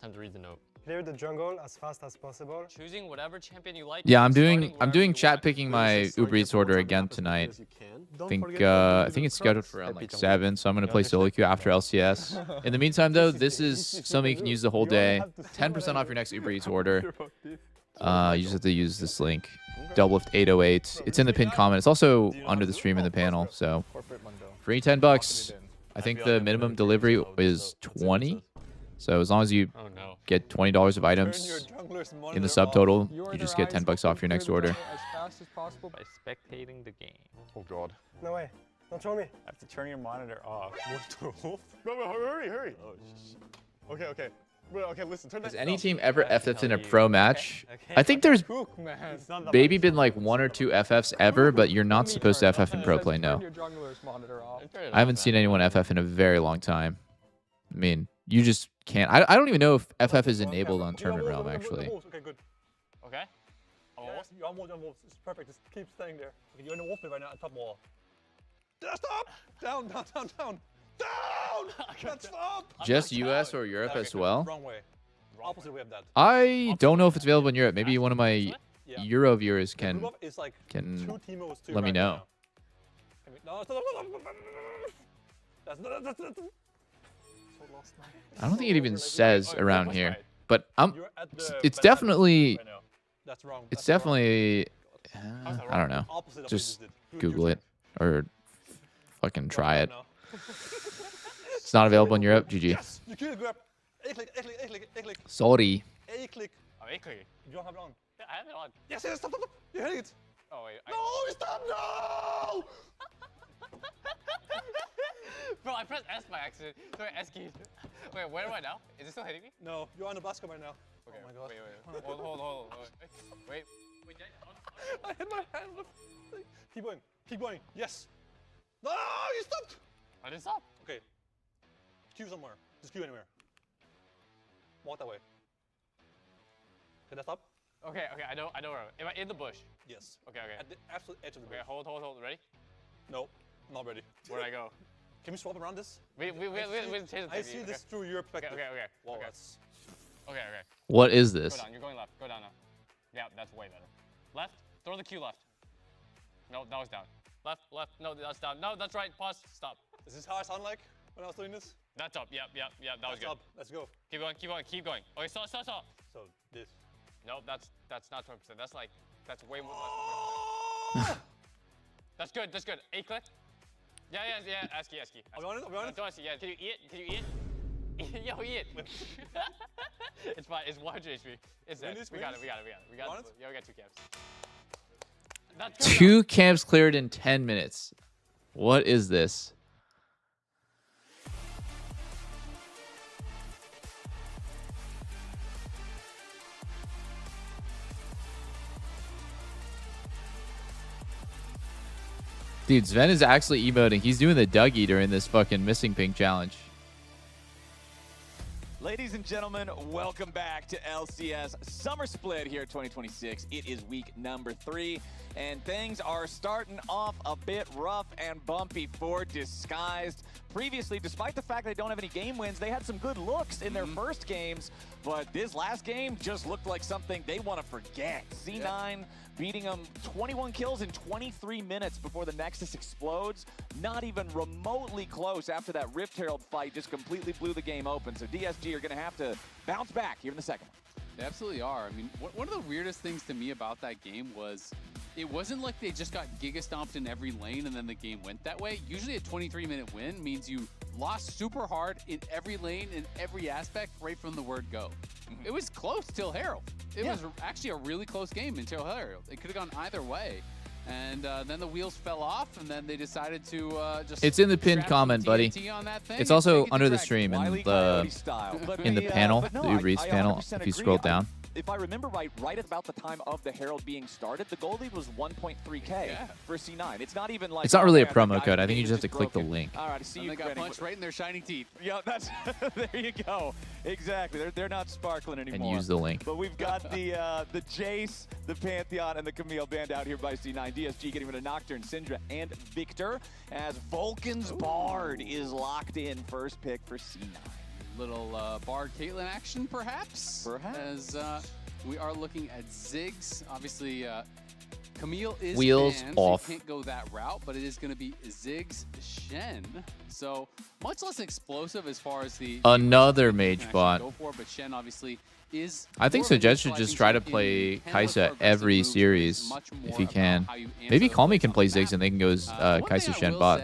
time to read the note. Clear the jungle as fast as possible. Choosing whatever champion you like. Yeah, I'm doing chat picking my Uber Eats order again tonight. I think it's scheduled for around like 7, so I'm gonna play SOLOQ after LCS. In the meantime, though, this is something you can use the whole day. 10% off your next Uber Eats order. You just have to use this link. Doublelift 808. It's in the pinned comment. It's also under the stream in the panel. So free $10. I think the minimum delivery is 20. So as long as you get $20 of items in the subtotal, you just get $10 off your next order. As fast as possible by spectating the game. Oh god. No way. Don't show me. I have to turn your monitor off. What? No, hurry. Oh, okay, okay. Well, okay, listen. Turn Has any team ever FF'd in a pro match? I think there's maybe been like 1 or 2 FFs ever, but you're not supposed to FF in pro play, no. I haven't seen anyone FF in a very long time. I mean, you just can't. I don't even know if FF is enabled on Tournament Realm, actually. Okay, good. Okay. Yes, you're on wolf. It's perfect. Just keep staying there. Okay, you're in the wolf pit right now, top wall. Stop! Down! Down! Let's stop! Just US or Europe as well? Wrong way. Opposite way of that. I don't know if it's available in Europe. Maybe one of my Euro viewers can let me know. I don't think it even says around here, but it's definitely I don't know. Just Google it or fucking try it. It's not available in Europe. GG. Sorry. A-click. Oh, A-click. You don't have it on. Yeah, I have it on. Yes, stop. You're hitting it. Oh, wait. No, stop, no! Bro, I pressed S by accident. Sorry, S key. Wait, where am I now? Is it still hitting me? No, you're on the basket right now. Okay. Oh my god. Wait. Hold. Wait. I hit my hand on the thing. Keep going. Yes. No, you stopped. I didn't stop. Okay. Queue somewhere. Just queue anywhere. Walk that way. Did I stop? Okay. I know where am I in the bush? Yes. Okay. At the absolute edge of the bush. Okay, hold. Ready? No, not ready. Where'd I go? Can we swap around this? We change the I see this through your perspective. Okay. Well, Okay. What is this? Go down. You're going left. Go down now. Yeah, that's way better. Left. Throw the Q left. No, that was down. Left. No, that's down. No, that's right. Pause. Stop. Is this how I sound like when I was doing this? That's up. Yep. That was good. Up. Let's go. Keep going. Okay, stop. So this. No, that's not 20%. That's way more. That's good. A-click. Yeah. Asky. Are we on it? Don't ask you. Yeah. Can you eat it? Yo, eat it. It's fine. It's 100 HP. It's there. We got it. Yeah, we got 2 camps. 2 camps cleared in 10 minutes. What is this? Dude, Sven is actually emoting. He's doing the Dougie during this fucking missing ping challenge. Ladies and gentlemen, welcome back to LCS Summer Split here 2026. It is week number 3. and things are starting off a bit rough and bumpy for Disguised. Previously, despite the fact they don't have any game wins, they had some good looks in their first games, but this last game just looked like something they want to forget. C9 beating them 21 kills in 23 minutes before the Nexus explodes. Not even remotely close after that Rift Herald fight just completely blew the game open. So DSG are going to have to bounce back here in the second one. They absolutely are. I mean, one of the weirdest things to me about that game was it wasn't like they just got giga stomped in every lane and then the game went that way. Usually a 23-minute win means you lost super hard in every lane, in every aspect, right from the word go. It was close till Herald. It was actually a really close game until Herald. It could have gone either way. And then the wheels fell off, and then they decided to just... It's in the pinned comment, buddy. It's also under the stream in the panel, the UBEREATS panel, if you scroll down. If I remember right at about the time of the Herald being started, the goal lead was 1.3K for C9. It's not even like... It's not really a promo code. I think you just have to click the link. All right, I see you. They got punched right in their shiny teeth. Yeah, that's... there you go. Exactly. They're not sparkling anymore. And use the link. But we've got the Jace, the Pantheon, and the Camille banned out here by C9. DSG getting rid of Nocturne, Syndra, and Victor, as Vulcan's Bard is locked in. First pick for C9. Little Bard Caitlyn action, perhaps? Perhaps. As we are looking at Ziggs. Obviously, Camille is wheels banned, off. So you can't go that route, but it is going to be Ziggs Shen. So much less explosive as far as the another mage bot. Go for, but Shen obviously is. I think Sujet should just try to play Kai'Sa every series if he can. Maybe Calmy can play Ziggs and they can go Kai'Sa Shen bot.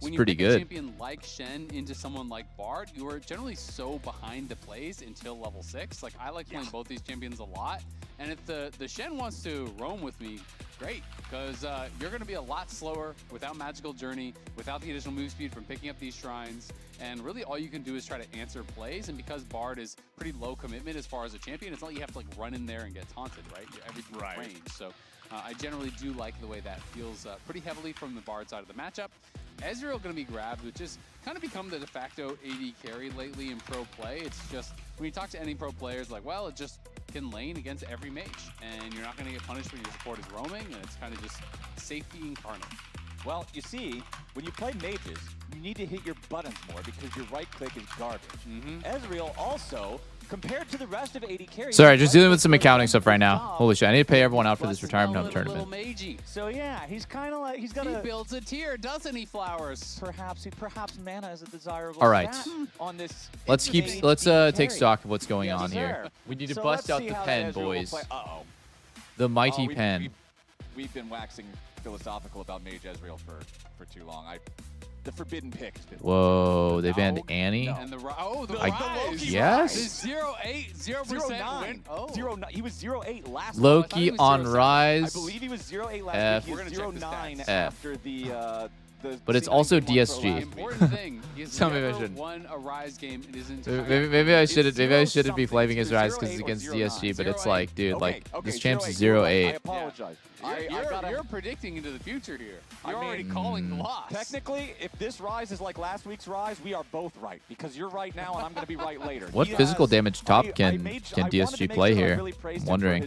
It's pretty good. When you pick a champion like Shen into someone like Bard, you are generally so behind the plays until level 6. Like, I like playing both these champions a lot. And if the Shen wants to roam with me, great, because you're going to be a lot slower without Magical Journey, without the additional move speed from picking up these shrines, and really all you can do is try to answer plays. And because Bard is pretty low commitment as far as a champion, it's not like you have to like run in there and get taunted, right? Everything's range. So I generally do like the way that feels pretty heavily from the Bard side of the matchup. Ezreal going to be grabbed, which has kind of become the de facto AD carry lately in pro play. It's just, when you talk to any pro players, like, well, it just can lane against every mage, and you're not going to get punished when your support is roaming, and it's kind of just safety incarnate. Well, you see, when you play mages, you need to hit your buttons more because your right click is garbage. Ezreal also, compared to the rest of AD carries... Sorry, just dealing with some accounting stuff right now. Holy shit, I need to pay everyone out for this retirement home tournament. So yeah, he's kind of like, he's got He builds a tier, doesn't he, Flowers? Perhaps mana is a desirable All right. stat on this. Let's take stock of what's going on here. sir. We need to So bust let's out see the how pen, Ezreal will boys. play. Uh-oh. The mighty pen. We've been waxing philosophical about Mage Ezreal for too long. The forbidden pick has been... Whoa, they banned Annie? And the rise. Yes? The 0-8, 0% win. 0-9. He was 0-8 last Loki week. on Rise. I believe he was 0-8 last week. He was 0-9 after the but it's also DSG. Important thing, he has Tell me if I never shouldn't. won a Rise game in his entire Maybe I shouldn't be flaming his Rise because it's against DSG, but it's like, dude, like this champ's 0-8. I apologize. You're predicting into the future here. You're already calling the loss. Technically, if this Rise is like last week's Rise, we are both right because you're right now and I'm going to be right later. What physical damage top can DSG play here? I'm wondering.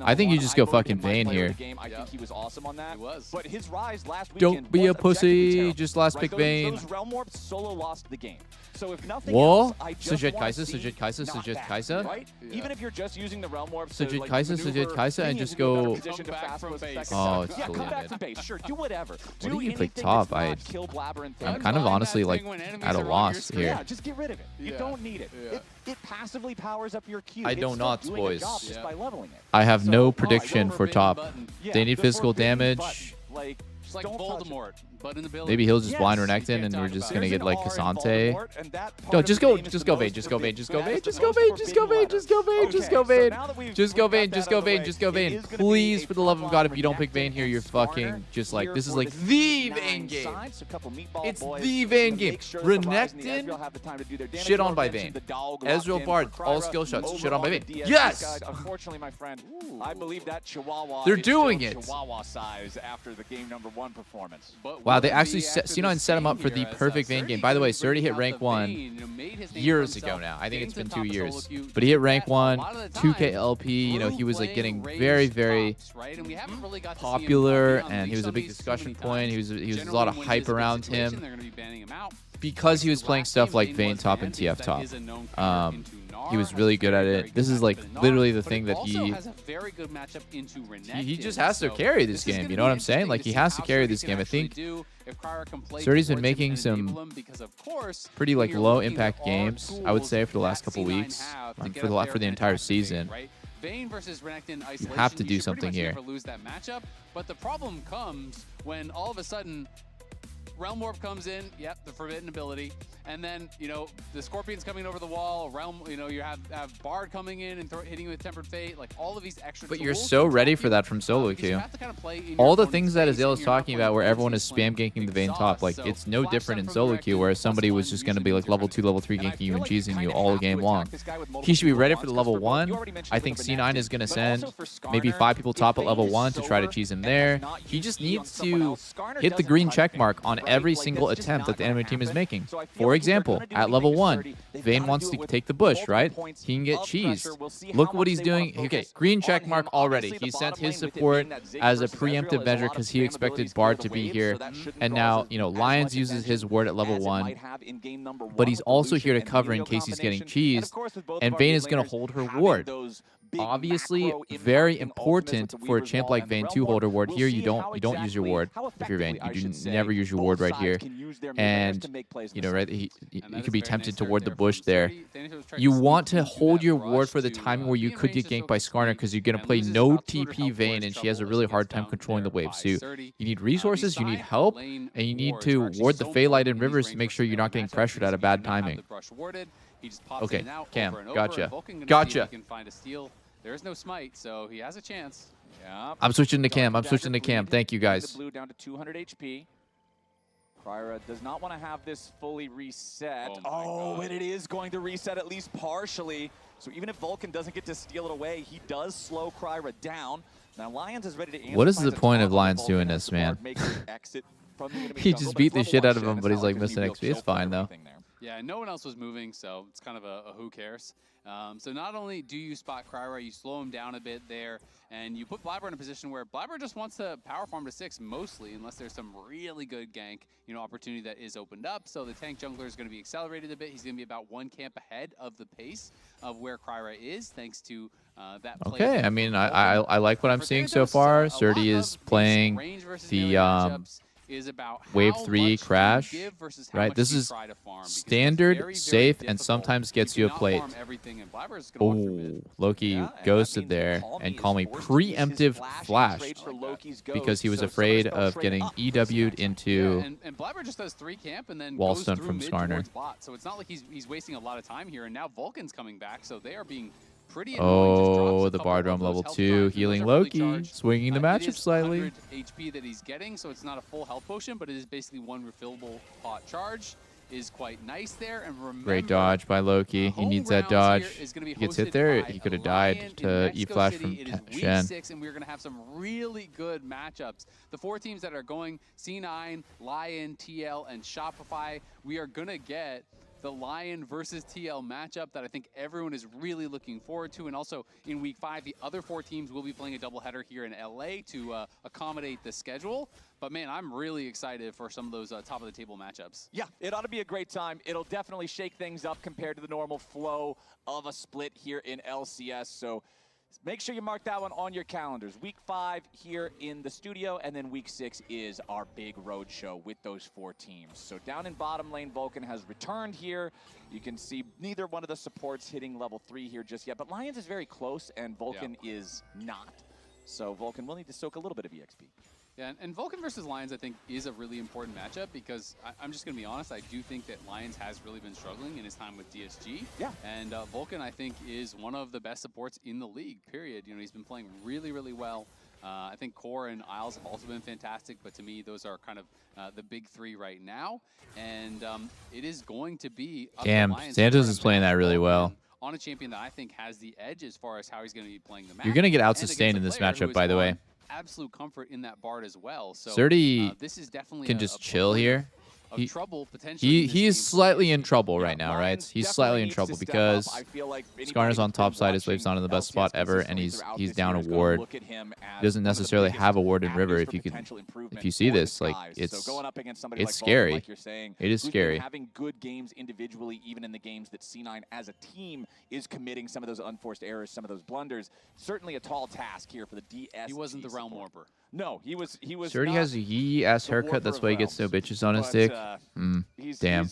I think you just go fucking Vayne here. I think he was awesome on that. But his Rise last Don't be a pussy. Just last pick Vayne. Those Realm Orbs solo lost the game. So if nothing Whoa. else, I just Sujet want Kai'Sa, to see Sujet Kai'Sa, not Sujet that, Kai'Sa. Right? Even if you're just using the Realm Orbs Sujet to like, Kai'Sa, maneuver, Sujet Kai'Sa, and bring just you in a better go... position to fast move second Oh, step. it's Yeah, totally come back mid. from base. Sure, do whatever. What Do do you anything pick top? that's not kill Blabber and I'm Thug. kind of honestly like at a loss here. Yeah, just get rid of it. You don't need it. It passively powers up your Q. I It's don't still not, doing a boys. job just by leveling it. I have no So, prediction for top. They need the physical forbidden damage. button. Like, It's like don't touch it. Voldemort, but in ability. Maybe he'll just blind Yes. Renekton and we're just gonna There's get an like R in Cassante. Voldemort, and that part No, of just the go game is just the go most Vayne, just go Vayne, forbidden. just go That Vayne, is the just go most Vayne, just go forbidden Vayne, just go Vayne, just go Okay, so Vayne. now that we've Just go got Vayne, that just out go of the Vayne, way, just go it Vayne. is gonna be Please, a for the love of God, if you don't Renekton pick Vayne here, and you're fucking just like, here this is for like the the C9 Vayne game. side. So a couple meatball It's boys the Vayne to game. make sure that the Rise and the Renekton, Ezreal have the time to do their damage. shit on by Mentioned Vayne. the dog locked Ezreal in Bard, for all Kryra. skill shots, Over shit on by the Vayne. DSG Yes! side, unfortunately, my friend, I believe that Chihuahua They're is doing still it. Chihuahua size after the game #1 performance. But Wow, they actually C9 set him up for the perfect Vayne game. By the way, Surdy hit rank 1 years ago now. I think it's been 2 years. But he hit rank 1, 2K LP. You know, he was like getting very, very popular, and he was a big discussion point. He was a lot of hype around him because he was playing stuff like Vayne top and TF top. He was really good at it. This is like literally the thing that he just has to carry this game. You know what I'm saying? Like he has to carry this game. I think Surdy's been making some pretty like low impact games, I would say, for the last couple weeks, for the entire season. Vayne versus Renekton isolation, you have to do something here. Lose that matchup, but the problem comes when all of a sudden Realm Warp comes in, yep, the forbidden ability, and then, you know, the Scorpion's coming over the wall, Realm, you know, you have Bard coming in and hitting you with Tempered Fate, like all of these extra But tools you're so ready for that from SOLOQ. All the things that Azale is talking about where everyone is spam ganking the Vayne top, like it's no different in SOLOQ where somebody was just going to be like level 2, level 3 ganking you and cheesing you all game long. He should be ready for the level 1. I think C9 is going to send maybe 5 people top at level 1 to try to cheese him there. He just needs to hit the green check mark on every single attempt that the enemy team is making. For example, at level 1, Vayne wants to take the bush, right? He can get cheesed. Look what he's doing. Okay, green check mark already. He sent his support as a preemptive measure because he expected Bard to be here. And now, you know, Lions uses his ward at level 1, but he's also here to cover in case he's getting cheesed. And Vayne is going to hold her ward. Obviously, very important for a champ like Vayne to hold her ward here. You don't use your ward if you're Vayne. You do never use your ward right here. And you know, right, you could be tempted to ward the bush there. You want to hold your ward for the timing where you could get ganked by Skarner because you're gonna play no TP Vayne and she has a really hard time controlling the wave. So you need resources, you need help, and you need to ward the Phaelite and Rivers to make sure you're not getting pressured at a bad timing. Okay, Cam, gotcha. Gotcha. There is no smite, so he has a chance. Yeah. I'm switching to Cam. I'm switching to Cam. Thank you, guys. Blue down to 200 HP. Kryra does not want to have this fully reset. Oh, and it is going to reset at least partially. So even if Vulcan doesn't get to steal it away, he does slow Kryra down. Now Lions is ready to answer. What is the point of Lions doing this, man? He just beat the shit out of him, but he's like missing XP. It's fine, though. Yeah, no one else was moving, so it's kind of a who cares. So not only do you spot Kryra, you slow him down a bit there, and you put Blabber in a position where Blabber just wants to power farm to 6 mostly, unless there's some really good gank, you know, opportunity that is opened up. So the tank jungler is going to be accelerated a bit. He's going to be about 1 camp ahead of the pace of where Kryra is, thanks to that play. Okay, I mean, I like what I'm seeing so far. Surdy is playing the Wave 3 Crash, right? This is standard, safe, and sometimes gets you a plate. Oh, Loki ghosted there and called me preemptive flashed because he was afraid of getting EW'd into and Blabber just does 3 camp and then Wallstone from Skarner. So it's not like he's wasting a lot of time here, and now Vulcan's coming back, so they are being pretty oh, the Bard Realm level 2, healing Loki, swinging the matchup slightly. HP that he's getting, so it's not a full health potion, but it is basically 1 refillable pot charge. Is quite nice there, and remember, great dodge by Loki. He needs that dodge. He gets hit there. He could have died to E-Flash from Shen. And we're going to have some really good matchups. The 4 teams that are going, C9, Lion, TL, and Shopify, we are going to get the Lion versus TL matchup that I think everyone is really looking forward to. And also in week 5, the other 4 teams will be playing a doubleheader here in LA to accommodate the schedule. But man, I'm really excited for some of those top of the table matchups. Yeah, it ought to be a great time. It'll definitely shake things up compared to the normal flow of a split here in LCS. So make sure you mark that one on your calendars. Week 5 here in the studio, and then week 6 is our big road show with those 4 teams. So down in bottom lane, Vulcan has returned here. You can see neither one of the supports hitting level 3 here just yet, but Lions is very close, and Vulcan is not. So Vulcan will need to soak a little bit of EXP. Yeah, and Vulcan versus Lions, I think, is a really important matchup because I'm just going to be honest, I do think that Lions has really been struggling in his time with DSG. Yeah. And Vulcan, I think, is one of the best supports in the league, period. You know, he's been playing really, really well. I think Core and Isles have also been fantastic, but to me, those are kind of the big 3 right now. And it is going to be... Damn, Santos is playing that really well. On a champion that I think has the edge as far as how he's going to be playing the match. You're going to get out-sustained in this matchup, by the way. absolute comfort in that Bard as well. So Surdy this is definitely can just chill here. Trouble potentially. He is slightly in trouble right now, right? He's slightly in trouble because Skarner's on top side. His wave's not in the best spot ever, and he's down a ward. He doesn't necessarily have a ward in river. If you see this, like it's scary. It is scary. Having good games individually, even in the games that C9 as a team is committing some of those unforced errors, some of those blunders. Certainly a tall task here for the DSG. He wasn't the realm warper. No, he was. Surdy has a yee-ass haircut. That's why he gets no bitches on his dick. Damn.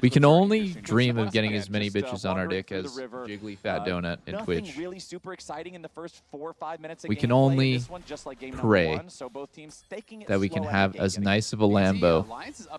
We can only dream of getting as many bitches on our dick as Jiggly Fat Donut in Twitch. Really super exciting in the first 4 or 5 minutes of We can gameplay. only This one, just like game pray #1, so both teams taking it that we can slow have out of the as gate, nice of a Lambo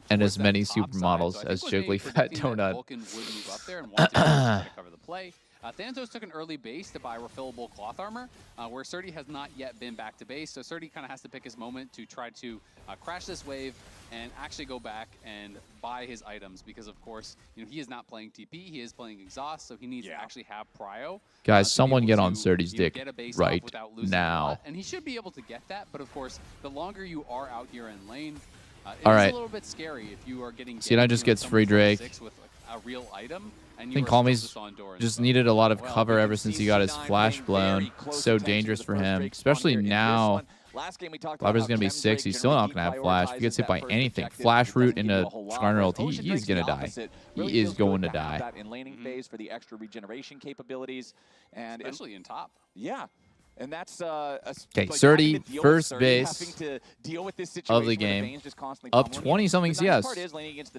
and as many supermodels as Jiggly Fat Donut. Vulcan would move up there and want to try to cover the play. Thanatos took an early base to buy refillable cloth armor, where Surdy has not yet been back to base. So Surdy kind of has to pick his moment to try to crash this wave and actually go back and buy his items because, of course, he is not playing TP. He is playing Exhaust, so he needs to actually have Prio. Guys, someone get on Surdy's to dick get a base right off without losing a now. lot. And he should be able to get that, but of course, the longer you are out here in lane, it All is right. a little bit scary if you are getting C9 just gets free Drake. with a real item. And I think Calmy's just needed a lot of cover ever since he got his flash blown. So dangerous for him, especially now. Blabber's going to be 6. He's still not going to have flash. If he gets hit by anything, flash root into Skarner ult, he's going to die. He is going to die. In laning phase for the extra regeneration capabilities, and especially in top. Yeah. And that's okay. Surdy, first base of the game, up 20-something CS.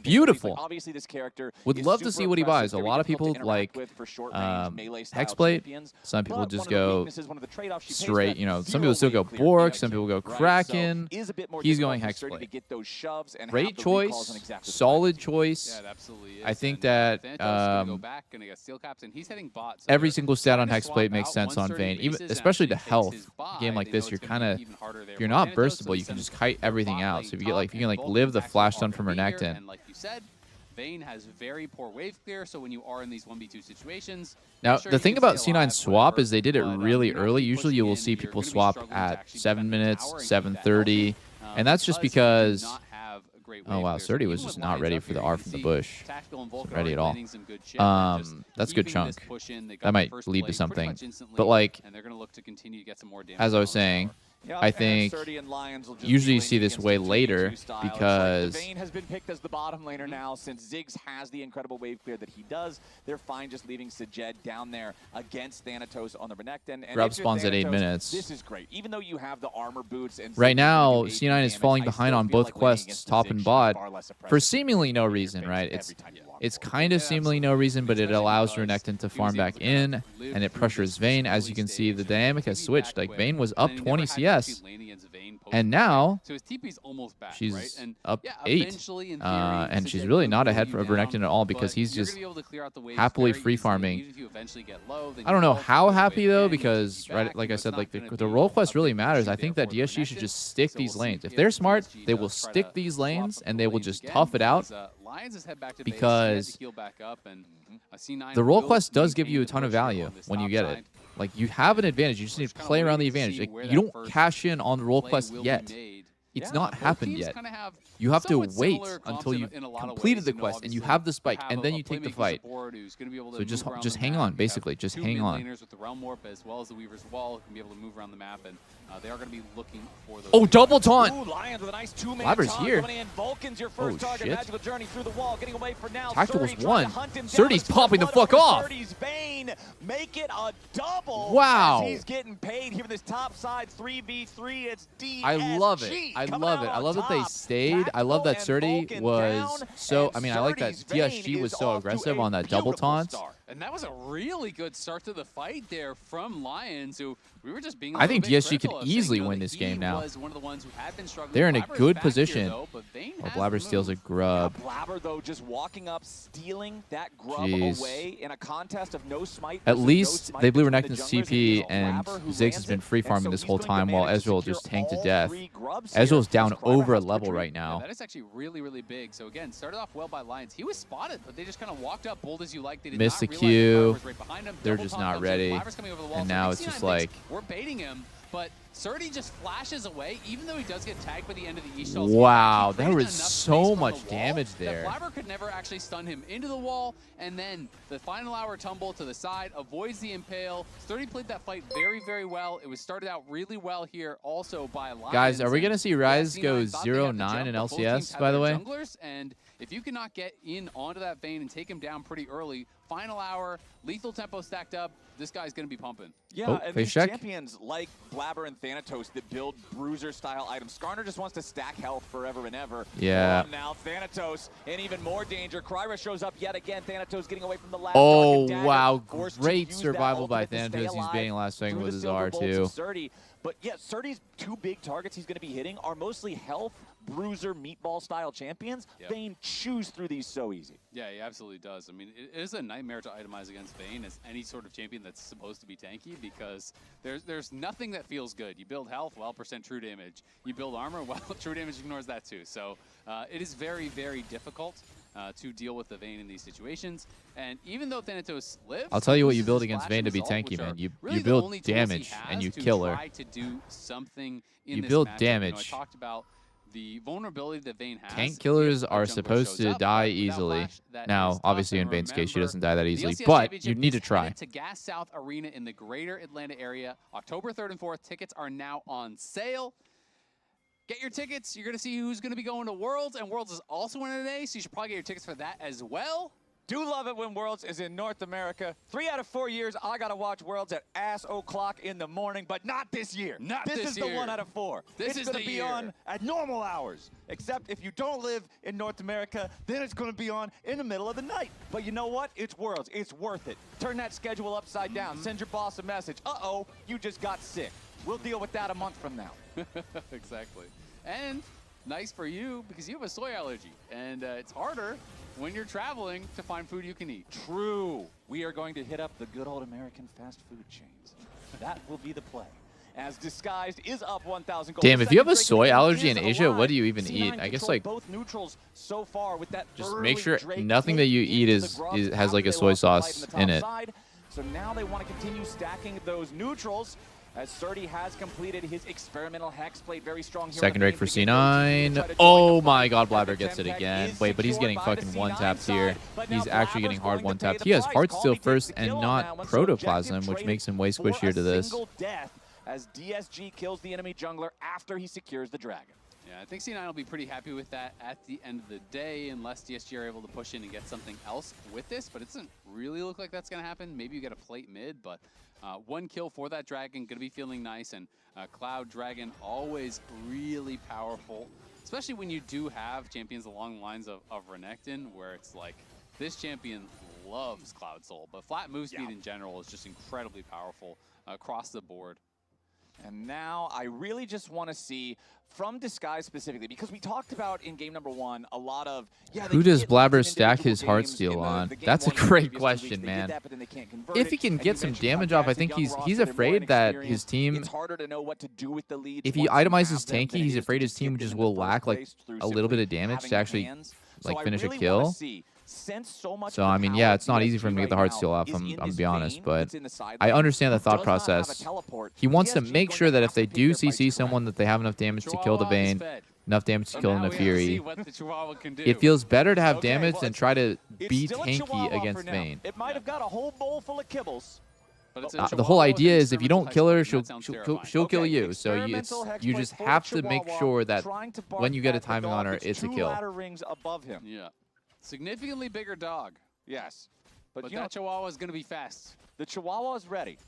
Beautiful. Obviously, this character would love to see what he buys. A lot of people like Hexblade. Some people just go straight. Some people still go Bork. Some people go Kraken. He's going Hexblade. Great choice. Solid choice. I think that every single stat on Hexblade makes sense on Vayne, especially the health. Game like this, you're not burstable. You can just kite everything out. So if you get you can live the flash stun from Renekton. And like you said, Vayne has very poor wave clear. So when you are in these 1v2 situations, now the thing about C9 swap is they did it really early. Usually you will see people swap at 7 minutes, 7:30, and that's just because. Oh wow, Surdy was just not ready for the R from the bush. Ready at all. That's a good chunk. That might lead to something. But as I was saying, I think usually you see this way later because Vayne has been picked as the bottom laner now since Ziggs has the incredible wave clear that he does. They're fine just leaving Sejed down there against Thanatos on the Renekton. Grub spawns at 8 minutes. This is great. Even though you have the armor boots and right now C9 is falling behind on both quests, top and bot, for seemingly no reason, right? It's kind of seemingly no reason, but it allows Renekton to farm back in, and it pressures Vayne. As you can see, the dynamic has switched. Vayne was up 20 CS, and now she's up 8, and she's really not ahead of Renekton at all because he's just happily free farming. I don't know how happy though, because like I said, the role quest really matters. I think that DSG should just stick these lanes. If they're smart, they will stick these lanes and they will just tough it out. Because the role quest does give you a ton of value when you get it. You have an advantage. You just need to play around the advantage. You don't cash in on the role quest yet. It's not happened yet. You have to wait until you've completed the quest and you have the spike, and then you take the fight. So just hang on, basically. Just hang on. With the Realm Warp as well as the Weaver's Wall can be able to move around the map, and they are going to be looking for those. Oh, double taunt! Ooh, Lions with a nice 2-man Blabber's taunt here. coming in. Vulcan's your first target. Magical journey through the wall, getting away for now. Tactical's Surdy one. trying to hunt him down. Surdy's popping the fuck off. Surdy's Vayne make it a double. Wow. As he's getting paid here for this top side 3v3. It's DSG. I love it. I love it. I love that they stayed. I love that Surdy was so. I mean, I like that DSG was so aggressive on that double taunt. And that was a really good start to the fight there from Lions, who we were just being I think DSG could easily win this game now. They're in a good position. Oh, Blabber steals a grub. Yeah, Blabber, though, just walking up, stealing that grub away in a contest of no smite. At least they blew Renekton's TP, and Ziggs has been free farming this whole time while Ezreal just tanked to death. Ezreal's down over a level right now. That is actually really, really big. So again, started off well by Lions. He was spotted, but they just kind of walked up, bold as you like. They did Missed the not Q. right behind him. They're just not ready. And now it's just like we're baiting him. but Surdy just flashes away, even though he does get tagged by the end of the East. Wow, there was so much damage there. That Flabber could never actually stun him into the wall, and then the final hour tumble to the side, avoids the impale. Sturdy played that fight very, very well. It was started out really well here also by Lions. Guys, are we going to see Rise go 0-9 in LCS, by the way? Junglers, and if you cannot get in onto that Vayne and take him down pretty early, final hour, lethal tempo stacked up, this guy's going to be pumping. Yeah, and these champions like Blabber and Thanatos that build bruiser-style items. Skarner just wants to stack health forever and ever. Yeah. Now Thanatos in even more danger. Kryra shows up yet again. Thanatos getting away from the last. Oh, wow. Great survival by Thanatos. He's baiting last second with his R2. But yeah, Surdy's two big targets he's going to be hitting are mostly health, bruiser, meatball-style champions. Yep. Vayne chews through these so easy. Yeah, he absolutely does. I mean, it is a nightmare to itemize against Vayne as any sort of champion that's supposed to be tanky, because there's nothing that feels good. You build health, well, % true damage. You build armor, well, true damage ignores that too. So it is very, very difficult to deal with the Vayne in these situations. And even though Thanatos lives, I'll tell you what you build against Vayne to be tanky, man. You build damage and you kill her. To do something in you this build matchup. damage. You know, I talked about the vulnerability that Vayne has. Tank killers are supposed to die easily. Now, obviously, in Vayne's case, she doesn't die that easily, but you need to try. To Gas South Arena in the greater Atlanta area, October 3rd and 4th. Tickets are now on sale. Get your tickets. You're going to see who's going to be going to Worlds, and Worlds is also in today, so you should probably get your tickets for that as well. Do love it when Worlds is in North America. 3 out of 4 years, I got to watch Worlds at ass o'clock in the morning, but not this year. Not this this year. year. The 1 out of 4. This it's is going the to be year. on at normal hours. Except if you don't live in North America, then it's going to be on in the middle of the night. But you know what? It's Worlds. It's worth it. Turn that schedule upside down. Send your boss a message. Uh-oh, you just got sick. We'll deal with that a month from now. Exactly. And nice for you, because you have a soy allergy, and it's harder when you're traveling to find food you can eat. True. We are going to hit up the good old American fast food chains. That will be the play. As Disguised is up 1,000 gold. Damn, if you have a soy allergy in Asia, what do you even eat? I guess like both neutrals so far with that just make sure nothing that you eat has like a soy sauce in it. So now they want to continue stacking those neutrals. As Surdy has completed his experimental hex, played very strong here. Second rake for C9. Oh my god, Blabber gets it again. Wait, but he's getting fucking one-tapped here. He's actually getting hard one-tapped. He has Heartsteel first and not Protoplasm, which makes him way squishier to this. As DSG kills the enemy jungler after he secures the dragon. Yeah, I think C9 will be pretty happy with that at the end of the day, unless DSG are able to push in and get something else with this, but it doesn't really look like that's going to happen. Maybe you get a plate mid, but 1 kill for that dragon, going to be feeling nice, and Cloud Dragon always really powerful, especially when you do have champions along the lines of Renekton, where it's like, this champion loves Cloud Soul, but flat move speed in general is just incredibly powerful across the board. And now I really just want to see from Disguise specifically, because we talked about in game number 1 a lot of who does Blabber stack his Heartsteel on? That's a great question, man. If he can get some damage off, I think he's afraid that his team. It's harder to know what to do with the lead. If he itemizes tanky, he's afraid his team just will lack like a little bit of damage to actually like finish a kill. So, I mean, yeah, it's not easy for him to get the Heartsteel off, I'm gonna be honest, but I understand the thought process. He wants to make sure that if they do CC someone, that they have enough damage to kill the Vayne, enough damage to kill the Fury. It feels better to have damage than try to be tanky against Vayne. It might have got a whole bowl full of kibbles. The whole idea is if you don't kill her, she'll kill you. So you just have to make sure that when you get a timing on her, it's a kill. Yeah. Significantly bigger dog. Yes. But that Chihuahua is going to be fast. The Chihuahua is ready.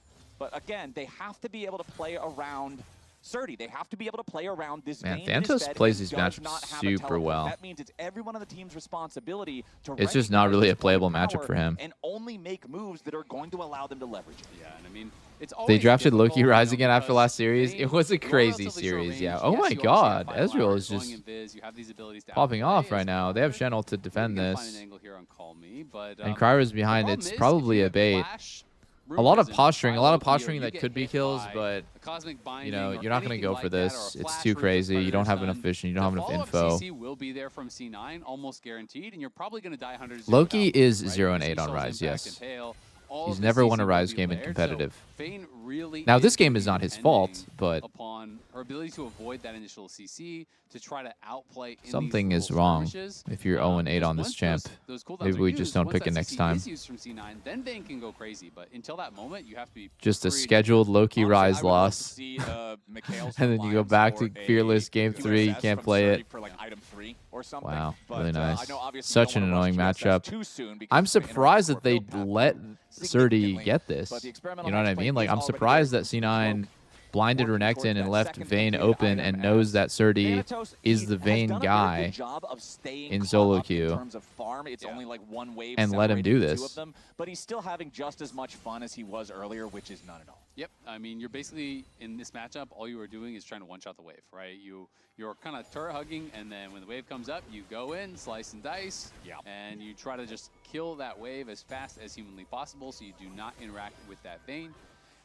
But again, they have to be able to play around Surdy. They have to be able to play around this Man, Vayne Thanatos and plays these does matchups not have a super teleport. well. That means it's everyone on the team's responsibility to It's just not really a playable power matchup for him. and only make moves that are going to allow them to leverage it. Yeah, and I mean, it's They drafted LOQ Rise again after last series. It was a crazy series, yeah. Oh my god, Ezreal is just popping off right now. They have Shenel to defend this. And Kryra's behind. It's probably a bait. A lot of posturing that could be kills, but you know, you're not going to go for this. It's too crazy. You don't have enough vision. You don't have enough info. CC will be there from C9, almost guaranteed, and you're probably going to die 100. Loki is 0 and 8 on Rise, yes. all He's of never the won a CC Rise will be game in layered, competitive. So Vayne really Now, this is game gonna is be not his depending fault, but upon her ability to avoid that initial CC, to try to outplay in something these is little wrong skirmishes. if you're 0-8 on this Once champ. those cooldowns Maybe are we used, just don't once pick it that next CC time. is used from C9, then Vayne can go crazy. But until that moment, you have to be Just a pretty scheduled low-key Rise I would love to loss. see, Mikhail's And then you go Alliance back or to a Fearless Game 3, you USS can't from play Surrey it. for like item 3 or something. Wow, But, really I nice. know obviously Such you an don't wanna annoying rush matchup. USS too soon because I'm it's gonna interrupt surprised the that they core build let platform Surdy significantly, get this. but the experimental You know what I match play mean? Like, is I'm already surprised there. that C9 blinded Working Renekton towards and that left second Vayne picked open item and knows as that Surdy Thanatos, is he the has Vayne done a very guy good job of staying in caught solo up in queue terms of farm. It's only like one wave and let him separating do the two this. of them, but he's still having just as much fun as he was earlier, which is none at all. Yep, I mean, you're basically, in this matchup, all you are doing is trying to one-shot the wave, right? You're kind of turret hugging, and then when the wave comes up, you go in, slice and dice, and you try to just kill that wave as fast as humanly possible so you do not interact with that Vayne.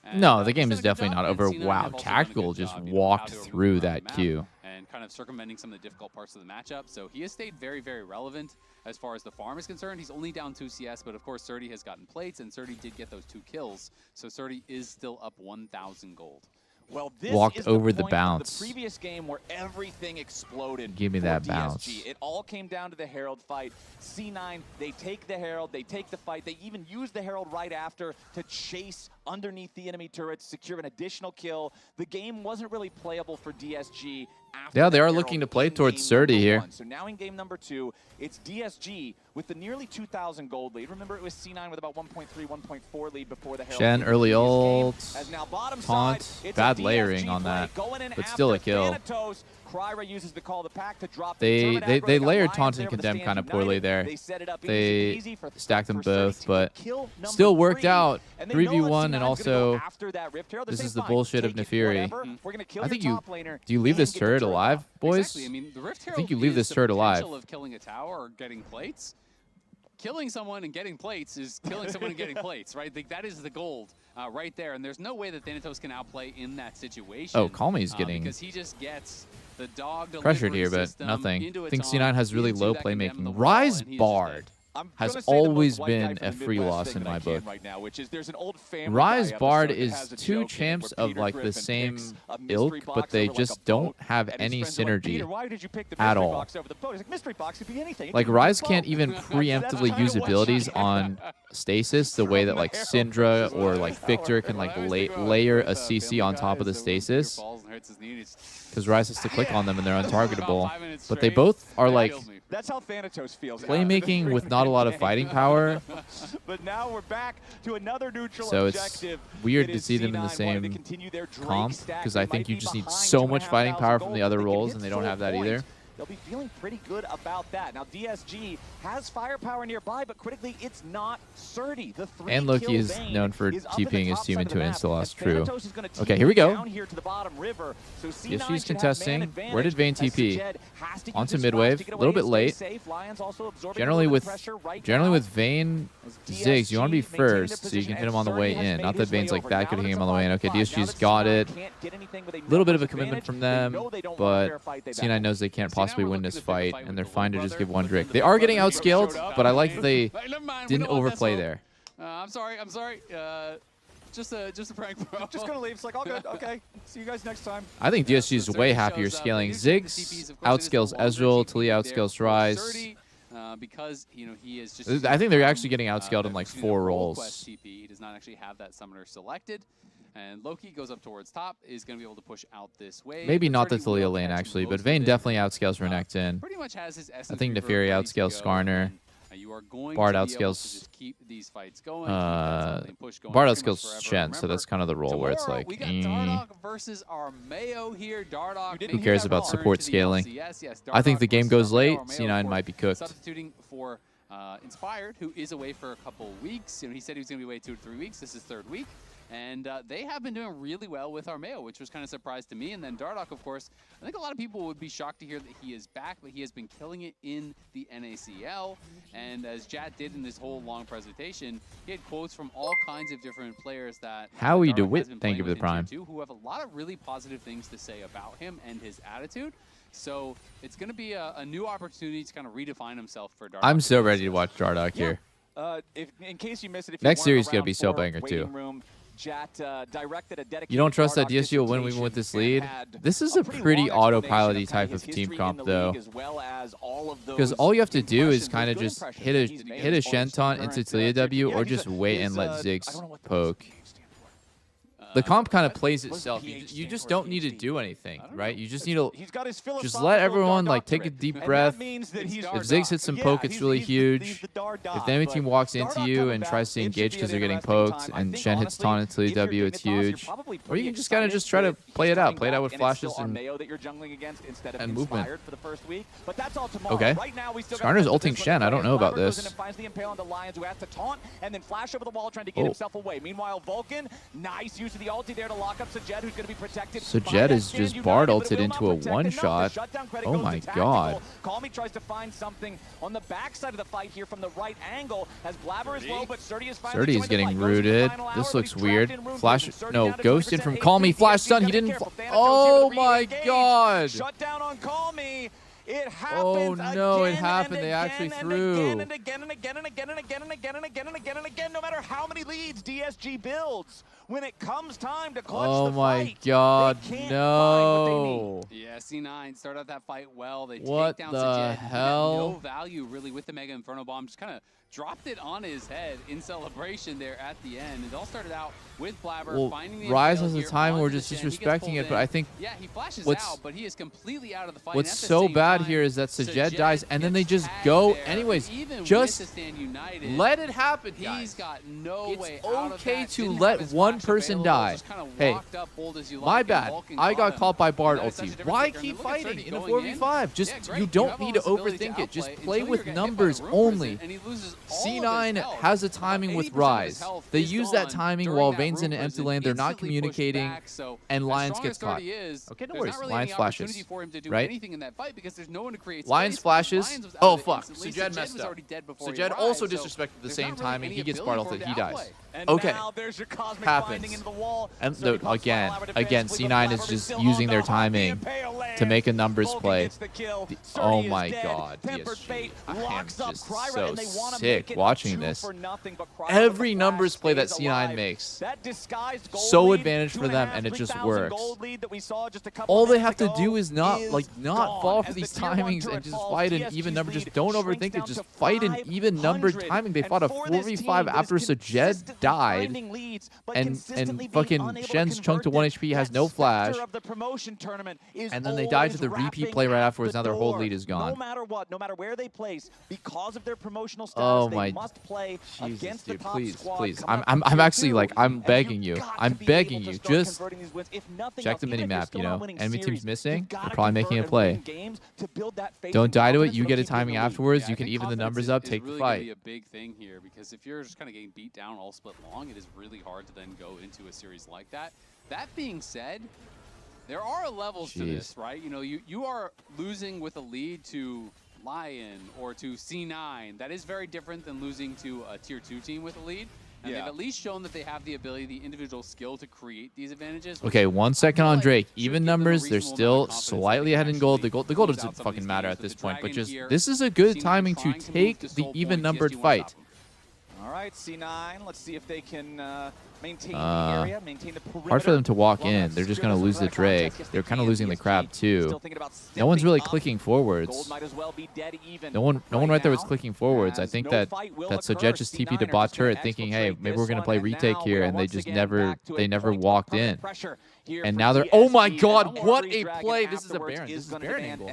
And, No, the game he's is done a good definitely job, not and over. C9 have Wow, also done a Tactical good just job, how walked they were moving through around the that map queue. and kind of circumventing some of the difficult parts of the matchup. So he has stayed very, very relevant as far as the farm is concerned. He's only down 2 CS, but of course Surdy has gotten plates, and Surdy did get those 2 kills. So Surdy is still up 1,000 gold. Well, this Walked is over the the point bounce. of the previous game where everything exploded. Give me for that DSG. bounce. It all came down to the Herald fight. C9, they take the Herald, they take the fight. They even use the Herald right after to chase underneath the enemy turrets, secure an additional kill. The game wasn't really playable for DSG. Yeah, they are looking to play towards Surdy here. So now in game number 2, it's DSG with the nearly 2,000 gold lead. Remember, it was C9 with about 1.3, 1.4 lead before the Herald. Chen early ult, As now bottom taunt, side, it's bad a layering DSG on that, play going in but still a after kill. Thanatos. Kryra uses the call to pack to drop They the they layered taunt and condemn kind of poorly there. They stacked them both, but still worked out. 3v1 and also this is the bullshit of Nefiri. I think do you leave this turret alive, boys? Exactly. I mean, the Rift I Herald think you leave is this the turret alive. potential of killing a tower or getting plates. Killing someone and getting plates is killing someone and getting plates, right? Like, that is the gold right there. And there's no way that Thanatos can outplay in that situation. Oh, Calmy's getting because he just gets the dog pressured here, but nothing. I think C9 has really low playmaking. Rise Bard has always been a free loss in my book. Rise Bard is 2 champs of like the same ilk, but they just don't have any synergy at all. Like Rise can't even preemptively use abilities on stasis the way that like Syndra or like Victor can like layer a CC on top of the stasis. Because Rise has to click on them and they're untargetable. But they both are like that's how Thanatos feels. playmaking with not a lot of fighting power. But now we're back to another neutral So it's objective. weird to see them in the same comp because I think you just need so much fighting power from the other roles and they don't have that either. They'll be feeling pretty good about that. Now, DSG has firepower nearby, but critically, it's not Surdy. The 3 And Loki is known for TPing his team into an insta-loss. True. Okay, here we go. DSG's contesting. Where did Vayne TP? Onto mid-wave. A little bit late. Generally with Vayne Ziggs, you want to be first so you can hit him on the way in. Not that Vayne's like that good hitting him on the way in. Okay, DSG's got it. A little bit of a commitment from them, but C9 knows they can't possibly win this fight, and they're fine to just give one Drake. They are getting outscaled, but I like that they didn't overplay there. I'm sorry. Just a prank, bro. Just gonna leave. It's like, all good. Okay. See you guys next time. I think DSG is way happier scaling. Ziggs outscales Ezreal, Talia outscales Rise. Because he is just. I think they're actually getting outscaled in like 4 roles. He does not actually have that summoner selected. And Loki goes up towards top, is going to be able to push out this wave. Maybe not the Talia lane, actually, but Vayne definitely outscales Renekton. Pretty much has his essence. I think Nefiri outscales Skarner. Bard outscales. Bard outscales Shen, so that's kind of the role where it's like. We got Dardoch versus our Mayo here. Dardoch. Who cares about support scaling? I think the game goes late. C9 might be cooked. Substituting for Inspired, who is away for a couple weeks. He said he was going to be away 2 to 3 weeks. This is 3rd week. And they have been doing really well with Armeo, which was kind of a surprise to me. And then Dardoch, of course, I think a lot of people would be shocked to hear that he is back, but he has been killing it in the NACL. And as Jat did in this whole long presentation, he had quotes from all kinds of different players that Howie Dardoch DeWitt, has been thank you for the playing prime. with in Tier 2, who have a lot of really positive things to say about him and his attitude. So it's going to be a new opportunity to kind of redefine himself for Dardoch. I'm so ready to watch Dardoch here. In case you missed it, if Next you series weren't gonna around be so for banger waiting too. room, Jat directed a dedicated You don't trust that guard DSG will win even dissertation with this and lead? had This is a pretty long explanation autopilot-y of type his of team history in comp, the though. league, as well as all of Because those all you have to do is impressions, kind of those good just impressions hit that a he's made hit a as far as Shen taunt current into tier Talia W, two. or Yeah, just wait and let I Ziggs don't know what the poke. The comp kind of plays itself. You just don't need to do anything, right? You just need to just let everyone like take a deep breath. If Ziggs hits some poke, it's really huge. If the enemy team walks into you and tries to engage because they're getting poked, and Shen hits taunt into Talia W, it's huge. Or you can just kind of just try to play it out with flashes and movement. Okay. Skarner's ulting Shen. I don't know about this. Nice use of the ulti there to lock up Sajed, who's going to be protected. Sajed is just Bard ulted into a one-shot. Oh my god. Calmy tries to find something on the backside of the fight here from the right angle as Blabber is low, but Surdy is finally Surdy is getting rooted. This looks weird. Flash, no, Ghost in from Calmy. Flash stun. He didn't. Oh my god. Shut down on Calmy. It Oh happens no, it again happened. and They actually again threw. and again and again and again and again and again and again and again and again. No matter how many leads DSG builds, when it comes time to clutch Oh the my fight, god, they can't no. Yeah, C9 started out that fight well. They What take down the Sajed. hell? No value really with the Mega Inferno Bomb. Just kind of dropped it on his head in celebration there at the end. It all started out with Blabber finding the Rise impale has a here time onto we're the just Shen. He gets disrespecting pulled it, but in. I think Yeah, he flashes what's out, but he is completely out of the fight. what's And at the so same bad time, here is that Sajed Sajed dies and then they just gets go tagged anyways. there. Even Just with the Stand United, let it happen, guys. He's got no It's way out of okay that. to Didn't let have his one flash person available, die. just kinda Hey, walked up, bold as you my like, and bad. Vulcan I got him. caught by Bard And that is such a ulti. difference Why maker. And keep look at fighting Surdy in a going in. 4v5? Just Yeah, great. you You don't have need all to this ability overthink to it. Just outplay play until with you're getting hit by the numbers room only. prison, and he loses all of his C9 health. has a timing with 80% of his Rise. health They is use that gone timing during while that Vayne's in room an empty prison, lane. They're not instantly pushed communicating, back, so and as Lions strong gets as caught. Surdy is, Okay, no there's worries. not really Lions any flashes, opportunity for him to do right? anything in that fight because there's no one to create Lions space. flashes. Lions was out Oh of it fuck! instantly. Sajed Sajed messed was up. already dead before he Sajed also arrived, so disrespected the there's same not really timing. any He gets ability Bard for him ulted. to He dies. outplay. And Okay. now there's your Cosmic Happens. finding into the wall. And Surdy pops again, Blabber again, defensively, but C9 is Blabber just still using on their the hunt. The timing impale to lands. make a numbers Vulcan play. gets the kill. Oh Surdy my is dead. god, Pampered DSG. Fate I am locks up just Kryra, so and they wanna sick make it watching 2 this. for nothing, but Kryra Every with the numbers flash play that stays C9 alive. makes. That disguised gold So lead, advantage for them, and it just 3,000 works. gold lead that we saw just a couple All they minutes have to ago do is not gone. fall for As these the tier 1 timings turret and just falls, fight an DSG's even number. lead Just don't shrinks overthink it. down Just to fight an even numbered 500. timing. They And fought a for this 4v5 team that after is Sajed died, finding leads, but and consistently being fucking unable to Shen's chunk to convert 1 them. HP has That no flash. sector of the promotion tournament is And then they died to the always repeat play right wrapping afterwards. at Now the their whole door. lead is gone. No matter what, no matter where they place, because of their promotional Oh status, my they must play Jesus, against dude, the top please, squad. please. coming I'm up from actually tier like, 2, I'm and begging you've you. got I'm to be begging able to you. start Just converting these wins. If nothing check else, the even mini if you're map. still You not know, winning enemy team's series, missing. you've They're gotta probably making a convert and win play. games to build that faith Don't and die to it. confidence You that'll get a keep you in timing the league. afterwards. Yeah, You I can think even the confidence numbers is up, take the really gonna fight. be a big thing here because if you're just kind of getting beat down all split long, it is really hard to then go into a series like that. That being said, there are levels to this, right? You know, you are losing with a lead to Lion or to C9. That is very different than losing to a tier 2 team with a lead. And they've at least shown that they have the ability, the individual skill to create these advantages. Okay, 1 second on Drake. Even numbers, they're still slightly ahead in gold. The gold doesn't fucking matter at this point, but just this is a good timing to take the even numbered fight. All right, C9. Let's see if they can maintain the area, maintain the perimeter. Hard for them to walk in. They're just going to lose the Drake. They're kind of losing the crab too. No one's really clicking forwards. No one right there was clicking forwards. I think that Sajed just TP'd to bot turret thinking, hey, maybe we're going to play retake here, and they just never walked in. And now they're, oh my god, what a play. This is a Baron. This is Baron angle.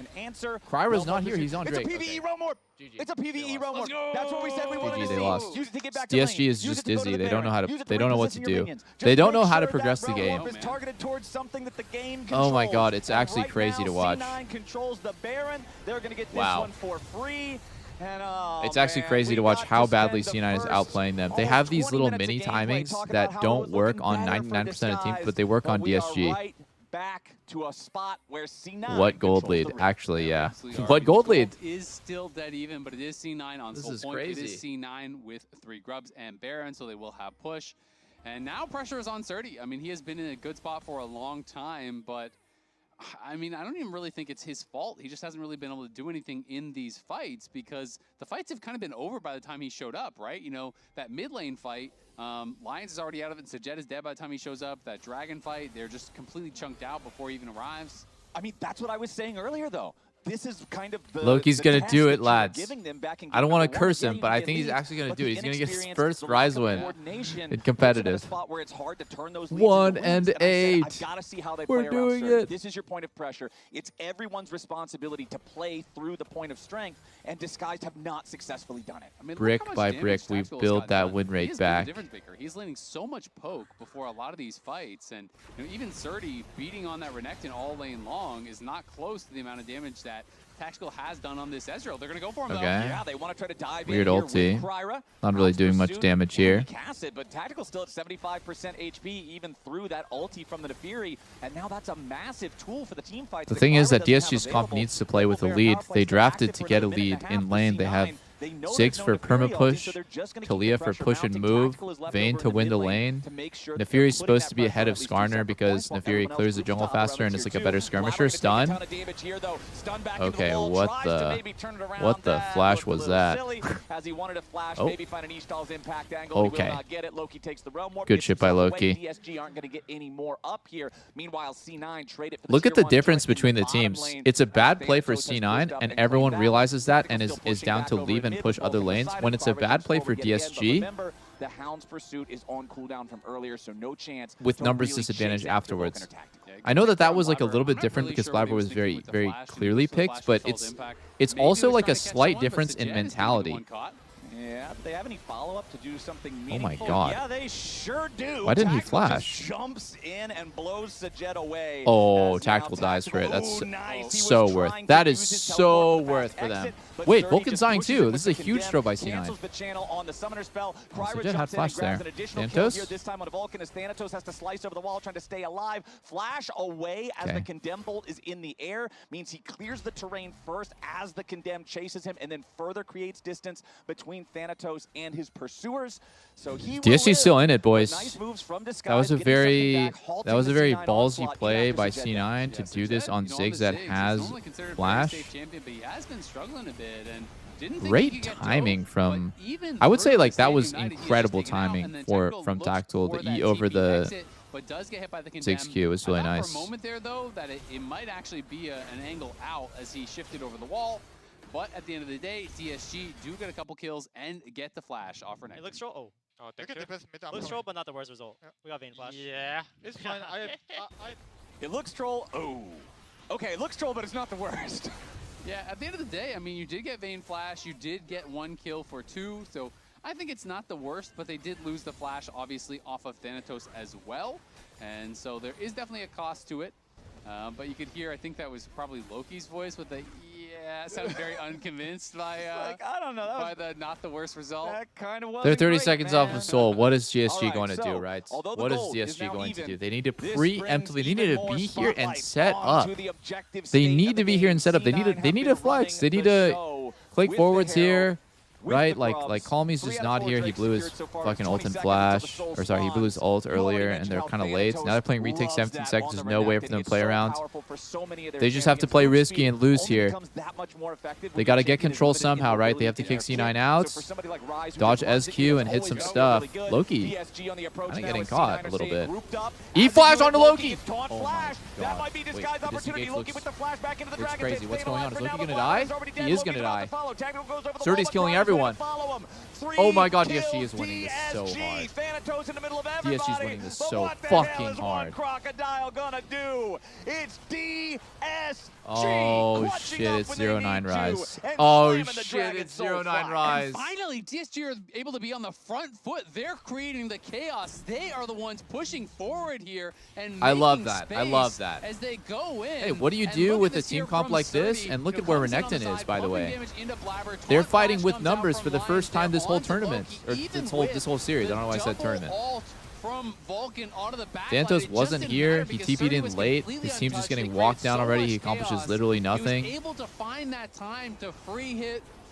Kryra's not here. He's on Drake. It's a PvE roam more. It's a PvE roam more. That's what we said we wanted to see. GG, they lost. Use it to get back to DSG lane. is Use just it to go to dizzy. the They don't know Baron. how Use to. it They don't know what reposition to your do. minions. They Just don't know make how to sure progress that the game. roam is targeted towards something that the game Oh my controls. god, it's And actually right crazy now, to watch. C9 controls the Baron. They're going to get this Wow. one for free. And, It's actually crazy to watch how badly C9 is outplaying them. They have these little mini timings that don't work on 99% of teams, but they work on DSG. Right back to a spot where C9 What gold controls lead? the ring. Actually, yeah. Absolutely. What gold lead? Is still dead even, but it is C9 on This full is point. It crazy. is C9 with 3 grubs and Baron, so they will have push. And now pressure is on Surdy. I mean, he has been in a good spot for a long time, but I mean, I don't even really think it's his fault. He just hasn't really been able to do anything in these fights because the fights have kind of been over by the time he showed up, right? You know, that mid lane fight, Lions is already out of it, and Sajet is dead by the time he shows up. That Dragon fight, they're just completely chunked out before he even arrives. I mean, that's what I was saying earlier, though. This is kind of the Loki's the going to test do that it, you were lads. giving them back in I don't game want to number one. curse Yeah, him, you but I get think he's leads, actually going to but do it. the He's going to get his inexperience, first the Rise lack of win coordination in puts them competitive. in a spot where it's hard to turn those leads 1 into and wins. I said, 8. I've got to see how they We're play around doing Surge. it. This is your point of pressure. It's everyone's responsibility to play through the point of strength, and Disguised have not successfully done it. I mean, Brick by brick, we build that win rate back. He's landing so much poke before a lot of these fights, and you know, even Surdy beating on that Renekton all lane long is not close to the amount of damage that Tactical has done on this Ezreal. They're going to go for him, though. Okay. Yeah, they want to try to dive Weird in ulti. here with Kryra. Not really doing much damage here. Cast it, but Tactical still at 75% HP, even through that ulti from the Naafiri, and now that's a massive tool for the team fights. The thing is that DSG's comp needs to play with a lead. They drafted to get a lead in lane. They have Ziggs for perma-push, Talia for push and move, Vayne to win the lane. Naafiri's supposed to be ahead of Skarner because Naafiri clears the jungle faster and is like a better skirmisher. Stun? Okay, what the flash was that? Oh. Okay. Good shit by Loki. Look at the difference between the teams. It's a bad play for C9, and everyone realizes that and is down to leave and push other lanes. When it's a bad play for DSG, the Hound's pursuit is on cooldown from earlier, so no chance with numbers disadvantage afterwards. I know that was like a little bit different because Blabber was very clearly picked, but it's also like a slight difference in mentality. Yeah, but they have any follow-up to do something Oh meaningful? my god. Yeah, they sure do. Why didn't he Tactical flash? just jumps in and blows Sajet away. Oh, Tactical dies for it. That's so worth. That is so worth for them. Wait, Vulcan's dying too. This is a huge throw by C9. Sajet had flash there. Thanatos? This time on Vulcan as Thanatos has to slice over the wall trying to stay alive. Flash away as the Condemn Bolt is in the air. Means he clears the terrain first as the Condemn chases him and then further creates distance between Thanatos and his pursuers. So he DSG's still in it, boys. Nice moves from Disguise, That was a getting something very back, halting the C9 ballsy onslaught play even by after Sajet C9 to do this on Ziggs that has flash. Champion, but he has been struggling a bit, and didn't think he Great could get timing dove, from. but even I would say through like the that was stadium night, he has incredible taken out, and timing then from looks Tactical. for The that E over TP the exit, but does get hit by the Condemn. 6Q was really I thought nice. For a moment there, though, that it might actually be an angle out as he shifted over the wall. But at the end of the day, DSG do get a couple kills and get the flash off Renekton. It looks troll. Oh, thank you. Looks troll, but not the worst result. We got Vayne flash. Yeah, it's fine. It looks troll. Oh. Okay, it looks troll, but it's not the worst. Yeah, at the end of the day, I mean, you did get Vayne flash, you did get 1 kill for 2, so I think it's not the worst, but they did lose the flash, obviously, off of Thanatos as well, and so there is definitely a cost to it. But you could hear, I think that was probably Loki's voice with the sounded very unconvinced by I don't know, by the not the worst result. That kind of was. They're 30 seconds off of Soul. What is GSG going to do, right? What is DSG going to do? They need to preempt. They need to be here and set up. They need to be here and set up. They need to flex. They need to click forwards here. Right, like Calmy's just not here. He blew his fucking ult and flash. Or sorry, he blew his ult earlier, and they're kind of late. Now they're playing retake 17 seconds. There's no way for them to play around. They just have to play risky and lose here. They got to get control somehow, right? They have to kick C9 out, dodge SQ, and hit some stuff. Loki kind of getting caught a little bit. E-flash onto Loki! Oh my god. Wait, looks crazy. What's going on? Is Loki going to die? He is going to die. Surdy's killing everyone. Oh my god, DSG is winning this so hard. DSG is winning this so fucking hard. Oh shit, it's 0-9 Rise. Oh shit, it's 0-9 Rise. And finally, DSG are able to be on the front foot. They're creating the chaos. They are the ones pushing forward here and I love that. I love that. As they go in. Hey, what do you do with a team comp like this? And look at where Renekton is, by the way. They're fighting with numbers for the first time this whole tournament, or this whole series. I don't know why I said tournament. From Vulcan onto the back Thanatos wasn't here. He TP'd in late. His team's just getting walked down already. He accomplishes literally nothing. He was able to find that time to free hit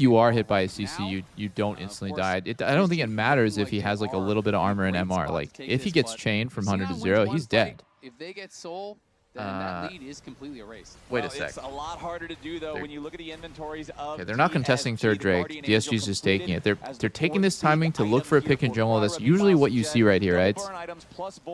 if you are hit by a CC, you don't instantly die. I don't think it matters if he has like a little bit of armor and MR. Like if he gets chained from 100 to 0, he's dead. If they get Soul, then that lead is completely erased. Wait a sec. It's a lot harder to do though when you look at the inventories of. Okay, they're not contesting third Drake. DSG's just taking it. They're taking this timing to look for a pick and jungle. That's usually what you see right here, right?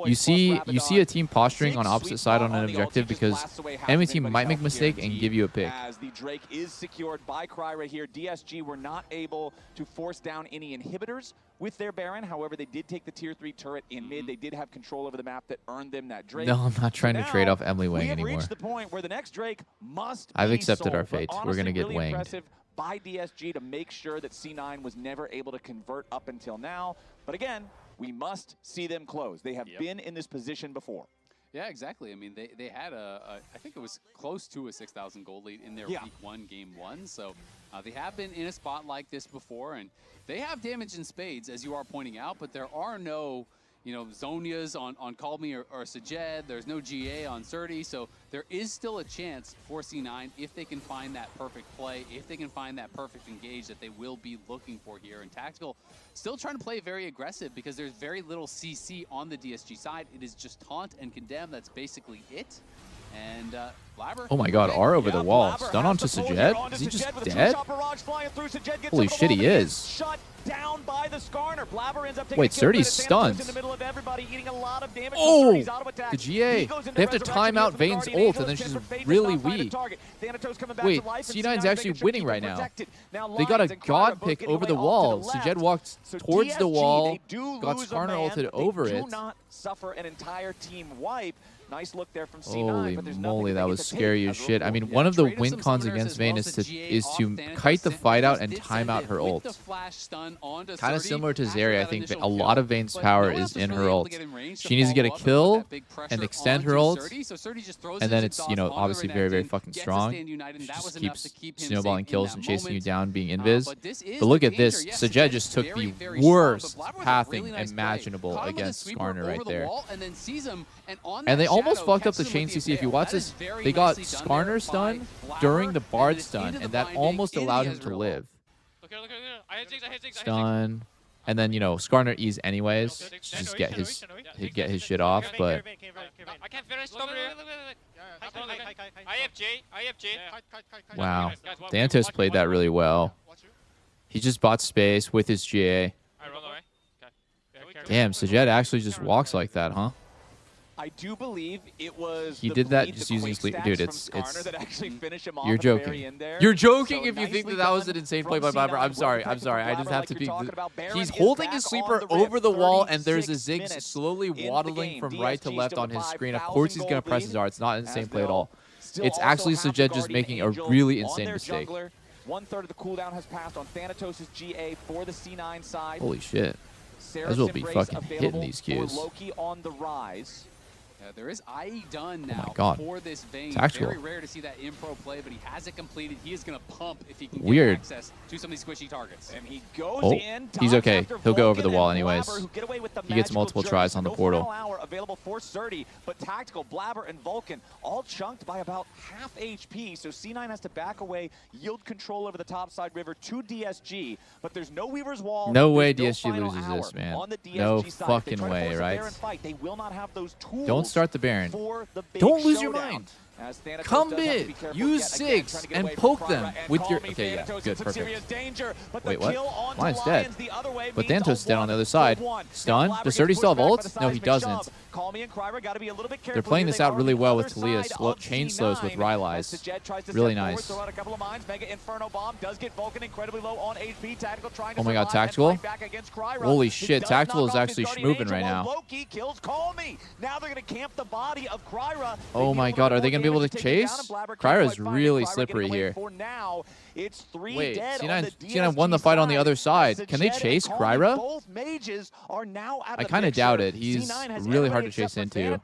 You see a team posturing on opposite side on an objective because enemy team might make a mistake and give you a pick. As the Drake is secured by Cry right here, DSG were not able to force down any inhibitors with their Baron. However, they did take the tier 3 turret in mid. They did have control over the map that earned them that Drake. No, I'm not trying to trade off Emily Wang we have anymore. reached the point where the next Drake must I've be accepted our sold, but fate. We're honestly, gonna get really wanged. impressive by DSG to make sure that C9 was never able to convert up until now. But again, we must see them close. They have been in this position before. Yeah, exactly. I mean, they had I think it was close to a 6,000 gold lead in their week 1, game 1. So they have been in a spot like this before, and they have damage in spades, as you are pointing out, but there are no, you know, Zonias on Call Me or Sajed. There's no GA on Surdy, so there is still a chance for C9 if they can find that perfect play, if they can find that perfect engage that they will be looking for here. And Tactical still trying to play very aggressive because there's very little CC on the DSG side. It is just taunt and condemn. That's basically it. And Blabber. Oh my god, R over the wall. Stun onto Sajed? Is he just dead? Holy shit, he is. Shut down by the Skarner. Blabber ends up taking Wait, Surdy's stunned. in the middle of everybody, eating a lot of damage. Oh, He's out of attack. the GA. They have to time out Vayne's ult, and then she's really weak. Wait, C9's actually winning right now. They got a god pick over the wall. Sajed walked towards the wall, got Skarner ulted over it. Do not suffer an entire team wipe. Nice look there from C9. Holy but there's moly, nothing that to was get to scary take as shit. I mean, one of the win cons against Vayne is to kite the fight out and time out her ult. Kind of similar to Zeri, I think a lot of Vayne's power is in her ult. She needs to get a kill and extend her ult, and then it's, you know, obviously very, very fucking strong. She just keeps snowballing kills and chasing you down, being invis. But look at this. Sajed just took the worst pathing imaginable against Skarner right there. And they almost fucked up the chain CC. If you watch this, they got Skarner stun during the Bard stun, and that almost allowed him to live. Stun. And then, you know, Skarner E's anyways, to just get his shit off, but... I can't finish. IFJ. Wow. Dantos played that really well. He just bought space with his GA. Damn, Sajed actually just walks like that, huh? I do believe it was. He did that just using sleep, dude. It's. You're joking. joking. You're joking if you think that was an insane play by Blabber. I'm sorry. I'm sorry. I just have to be. He's holding his sleeper over the wall, and there's a Ziggs slowly waddling from right to left on his screen. Of course, he's gonna press his R. It's not an insane play at all. It's actually Sajed just making a really insane mistake. 1/3 of the cooldown has passed on Thanatos' GA for the C9 side. Holy shit. Those will be fucking hitting these queues. Loki on the rise. There is IE done now for this Vayne. Tactical. Very rare to see that in pro play, but he has it completed. He is going to pump if he can get Weird. access to some of these squishy targets. And he goes in. He's okay. He'll go over the wall anyways. He gets multiple tries on the portal. Hour available for Surdy, but Tactical, Blabber, and Vulcan all chunked by about half HP. So C9 has to back away, yield control over the topside river to DSG. But there's no Weaver's Wall. No way DSG loses this, man. No fucking way, right? They will not have those tools. Don't start the Baron. Don't lose your mind. Come mid, use Ziggs, and poke them with your... Okay, yeah, good, perfect. Wait, what? Line's dead. But Dantos is dead on the other side. Stun? Does Surdy still have ult? No, he doesn't. They're playing this out really well with Talia. Chain slows with Rylai's. Really nice. Oh my god, Tactical? Holy shit, Tactical is actually schmoovin' right now. Oh my god, are they going to be able to chase? Kryra is really slippery here. Wait, C9 won the fight on the other side. Can they chase Kryra? I kind of doubt it. He's really hard to chase into.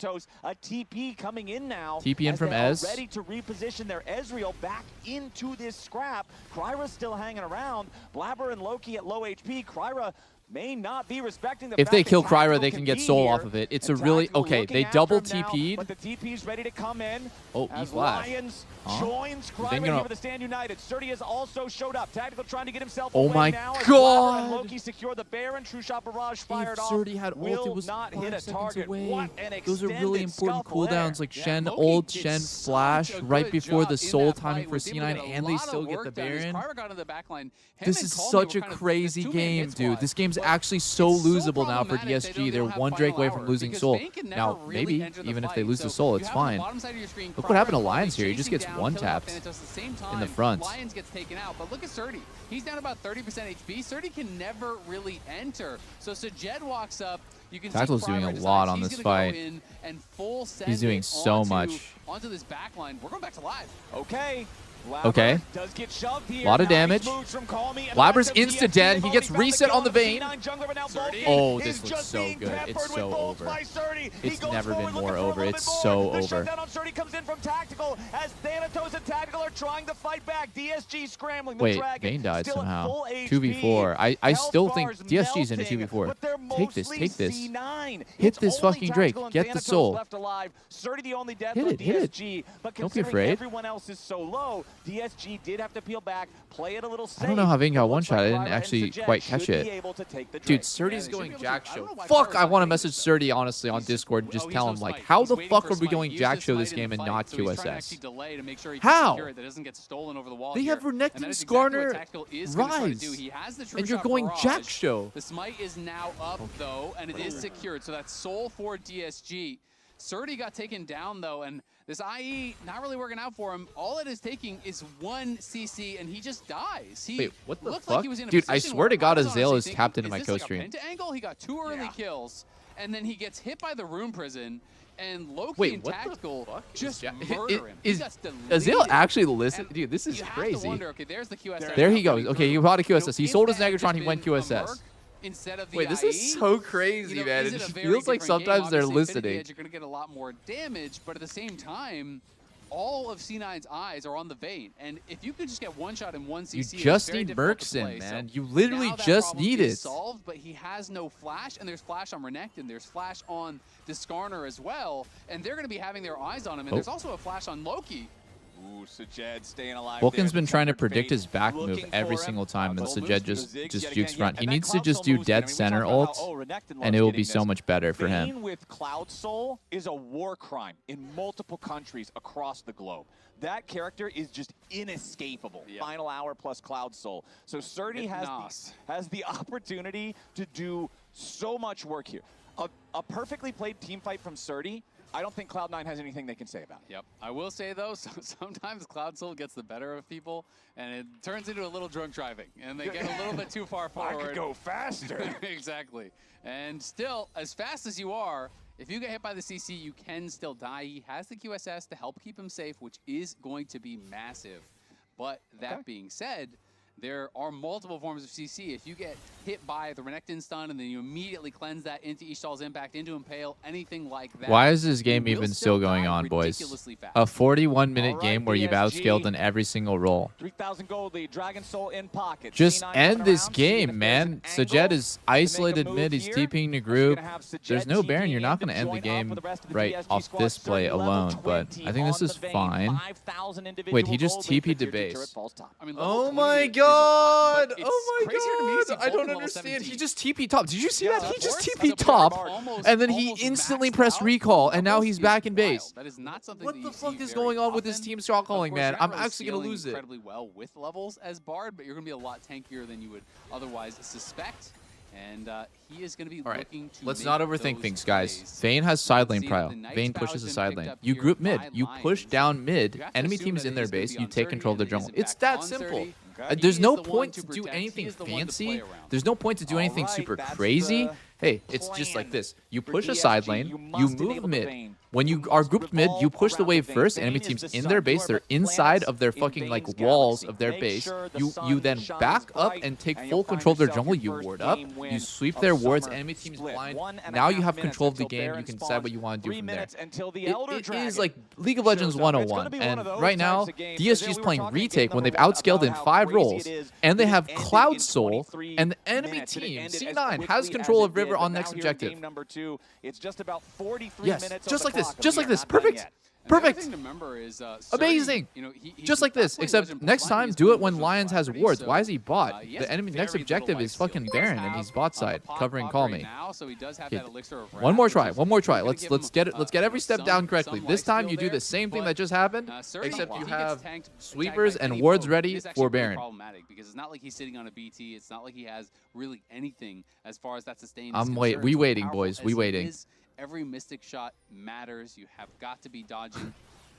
A TP coming in now. TP in from Ez. Ready to reposition their Ezreal back into this scrap. Kryra's still hanging around. Blabber and Loki at low HP. Kryra may not be respecting the if they fact kill that Kryra, they can get soul off of it. It's a really... Okay, they double TP'd. But the TP's ready to come in. Oh, E-Flash. Lions joins Kryra here with the Stand United. Surdy has also showed up. Tactical trying to get himself away my now. god! And Loki secure the Baron. True Shot Barrage fired if off. Surdy had ult, it was not 5 hit a target. away. What an Those are really important cooldowns, like Shen Loki ult, did Shen such flash, a right good before job the in soul that timing fight. for Was able to C9, get a and they lot still of get the work done as Baron. Kryra got into the back line. This is such a crazy game, dude. This game's actually so losable now for DSG. They're one Drake away from losing soul. Now, maybe, even if they lose the soul, it's fine. Look what happened to Lions here. He just gets one-tapped in the front. Lions gets taken out, but look at Surdy. He's down about 30% HP. Surdy can never really enter. So Sajed walks up. You can Tactical's see doing a Prime lot decides on he's this gonna fight. go in and full send He's doing it so much. onto this back line. We're going back to live. Okay. Okay. Does get shoved here. A lot of Nice damage. moves from Calmy. Labber's insta-dead. He gets reset on the vein. Oh, this is looks just so being good. peppered It's with so bolts over. by Surdy. It's He goes never been forward more looking for a over. little It's bit so more. The over. shutdown on Surdy comes in from Tactical as Thanatos and Tactical are trying to fight back. DSG scrambling. The Wait, Dragon Vayne died still at somehow. full HP. 2v4. I still think Health DSG's in a bars 2v4. melting, but Take this. they're Take this. mostly C9. Hit It's this only fucking Drake. Tactical and Get the Thanatos soul. left alive. Surdy the only death Hit on it, hit it. DSG. But Don't be considering afraid. everyone else is so low, DSG did have to peel back, play it a little safe. I don't know how Vayne got It one looks shot. I like didn't Ryra actually and Sajed quite catch should be it. able to take the Dude, Drake. Surdy's going Jack I Show. don't know why Fuck, Pyro's I not want to waiting message for Surdy, honestly, on Discord. Just he's tell no him, like, smite. how He's the waiting fuck for are we smite. going Use Jack the Show this smite in game the and fight, not so he's trying to actually QSS? delay to make sure he How? can secure it, that doesn't get stolen over the wall They here. have Renekton, And that is exactly what Skarner, Tactical is gonna try to do. Rise. He has the true And you're shot going barrage. Jack Show. The smite is now up, though, and it is secured. So that's soul for DSG. Surdy got taken down, though, and this IE not really working out for him. All it is taking is one CC, and he just dies. He Wait, what the looked fuck? like he was in a Dude, I position swear to where God, I was Azale honestly is thinking, tapped into is my this like a co-stream. penta angle? He got 2 early kills, and then he gets hit by the Rune Prison, and Loki Wait, and what the Tactical fuck? just Is murder him. Is he gets Azale deleted. actually listen? And Dude, this is you have crazy. to wonder, okay, there's the QSS. There he goes. Okay, he bought a QSS. He If sold his that had Negatron. He just went been a QSS. Merc instead of the Wait, this IE, is so crazy, you know, man. is It a just very feels like different game. sometimes they're Obviously, Infinity listening. Edge, you're going to get a lot more damage, but at the same time, all of C9's eyes are on the Vayne. And if you could just get one shot and one CC, You it's just very need difficult to Merkson, play. man. So You literally now that just problem need is it. solved, but he has no flash, and there's flash on Renekton, there's flash on the Skarner as well, and they're going to be having their eyes on him. And there's also a flash on Loki. Ooh, Sajed staying alive. Vulcan's there. been trying to Separate predict fate, his back move looking every for him. single time, and Full Sajed moves, just the zigs just yet jukes again. front. Yeah, He and needs that to just Cloud do Soul moves dead again. We center talked about ult, how, Renekton loves and it will getting be so this. much better for Vayne him. with Cloud Soul is a war crime in multiple countries across the globe. That character is just inescapable. Final hour plus Cloud Soul. So Surdy has the opportunity to do so much work here. A perfectly played team fight from Surdy, I don't think Cloud9 has anything they can say about it. Yep. I will say, though, sometimes Cloud Soul gets the better of people, and it turns into a little drunk driving, and they get a little bit too far forward. I could go faster. Exactly. And still, as fast as you are, if you get hit by the CC, you can still die. He has the QSS to help keep him safe, which is going to be massive. But that being said, there are multiple forms of CC. If you get hit by the Renekton stun and then you immediately cleanse that into Ishtal's impact, into Impale, anything like that. Why is this game even still going on, boys? A 41-minute game where you've outscaled in every single role. 3,000 gold lead, Dragon Soul in pocket. Just C9 end coming this around, game, man. Sajed is isolated mid. He's TPing the group. There's no Baron. You're not going to end the game right off this play alone, but I think this is fine. Wait, he just TP'd to base. Oh my god! Oh my god! I don't understand. He just TP top. Did you see that? He just TP top, and then he instantly pressed recall, and now he's back in base. That is not something What that the you fuck see is very going on with this often. team shot calling, Of course, man? you're I'm not really actually going to scaling lose it. incredibly well with levels as Bard, but you're going to be a lot tankier than you would otherwise suspect. And he is going to be looking to Let's make not overthink those things, guys. plays. Vayne has side See lane that prio. the Knight's Vayne Power pushes a has side been lane. picked up You here group mid. by You push Lions. down mid. You have to Enemy assume team's that in it their is gonna base. be You on take 30 control of the and it is jungle. in It's fact that on simple. 30. There's He no is the one point to to do protect. He anything is the one to play fancy. around. There's no point to do anything super crazy. Hey, it's just like this. You push a side lane. You move mid. When you are grouped mid, you push the wave first. Enemy team's in their base. They're inside of their fucking like walls of their base. You then back up and take full control of their jungle. You ward up. You sweep their wards. Enemy team's blind. Now you have control of the game. You can decide what you want to do from there. It is like League of Legends 101. And right now, DSG is playing retake when they've outscaled in 5 roles. And they have Cloud Soul. And the enemy team, C9, has control of River on next objective. It's just about 43 Yes, minutes just on like the this, clock, just and like we are this. not done Perfect. yet. Perfect. The thing to remember is, Amazing. you know, Just like this, except next time, do it when Lions has wards. Why is he bot? he has The enemy next very objective little is fucking Baron, and he's bot side, covering Call Me. now, so he does have Okay, that elixir of one more wrath, try. which is One more try. gonna Let's give him, get it. Let's get every step down correctly. some This time lifesteal you do there, the same thing but, that just happened, Surdy, except while you he gets have tanked, sweepers attacked by and any wards foe, ready is actually for really Baron. problematic because it's not like he's sitting on a BT. It's not like he has really anything as far as that sustain. I'm we waiting, boys. We waiting. Every mystic shot matters. You have got to be dodging.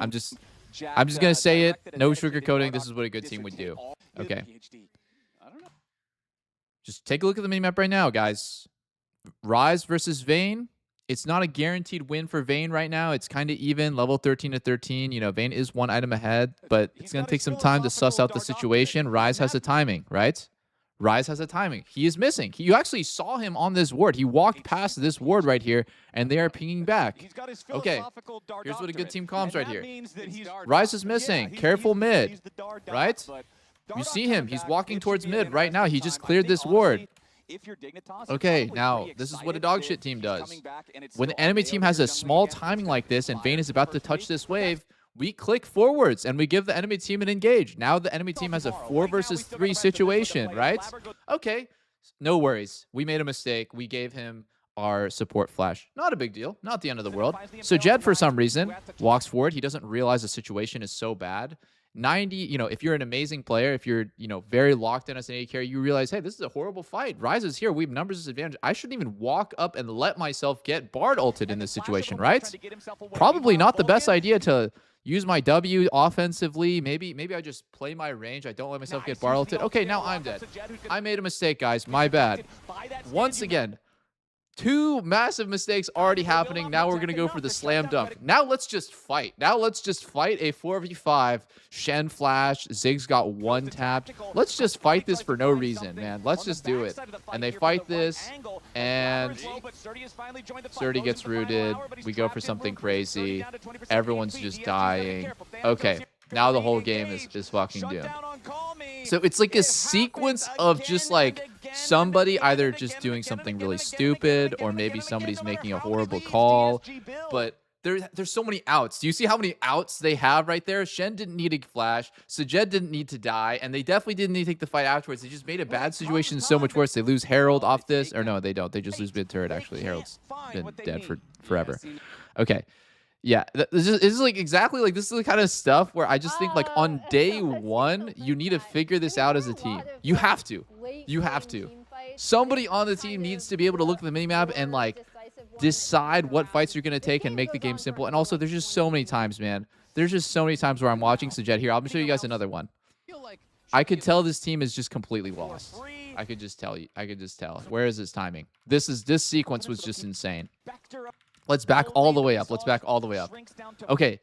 I'm just gonna say it. No sugarcoating. This is what a good team would do. Okay. Just take a look at the minimap right now, guys. Rise versus Vayne. It's not a guaranteed win for Vayne right now. It's kind of even, level 13 to 13. You know, Vayne is 1 item ahead, but it's going to take some time to suss out the situation. Rise has the timing, right? Rise has a timing. He is missing. You actually saw him on this ward. He walked past this ward right here, and they are pinging back. Okay, here's what a good team calms right here. Rise is missing. Careful mid, right? You see him. He's walking towards mid right now. He just cleared this ward. Okay, now this is what a dog shit team does. When the enemy team has a small timing like this and Vayne is about to touch this wave, we click forwards and we give the enemy team an engage. Now the enemy team has a 4 versus 3 situation, right? Okay, no worries. We made a mistake. We gave him our support flash. Not a big deal. Not the end of the world. So Jed, for some reason, walks forward. He doesn't realize the situation is so bad. 90, you know, if you're an amazing player, if you're, you know, very locked in as an AD carry, you realize, hey, this is a horrible fight. Ryze is here. We have numbers disadvantage. I shouldn't even walk up and let myself get Bard ulted in this situation, right? Probably not the best idea to use my W offensively. Maybe I just play my range. I don't let myself get Bard ulted. Okay, now I'm dead. I made a mistake, guys. My bad. Once again, 2 massive mistakes already happening. Now we're going to go for the slam dunk. Now let's just fight. Now let's just fight a 4v5. Shen flash. Ziggs got 1 tapped. Let's just fight this for no reason, man. Let's just do it. And they fight this, and Sturdy gets rooted. We go for something crazy. Everyone's just dying. Okay, now the whole game is fucking doomed. So it's like a sequence of just like somebody either just doing something really stupid or maybe somebody's making a horrible call. But there's so many outs. Do you see how many outs they have right there? Shen didn't need a flash. Sajed didn't need to die. And they definitely didn't need to take the fight afterwards. They just made a bad situation so much worse. They lose Herald off this. Or no, they don't. They just lose mid turret, actually. Herald's been dead for forever. Okay. Yeah, this is like exactly like this is the kind of stuff where I just think like on day 1, you need to figure this out as a team. You have to. You have to. Somebody on the team needs to be able to look at the minimap and like decide what fights you're going to take and make the game simple. And also, there's just so many times, man. There's just so many times where I'm watching Sajed here. I'll show you guys another one. I could tell this team is just completely lost. I could just tell you. I could just tell. Where is his timing? This sequence was just insane. Let's back all the way up. Let's back all the way up. Okay.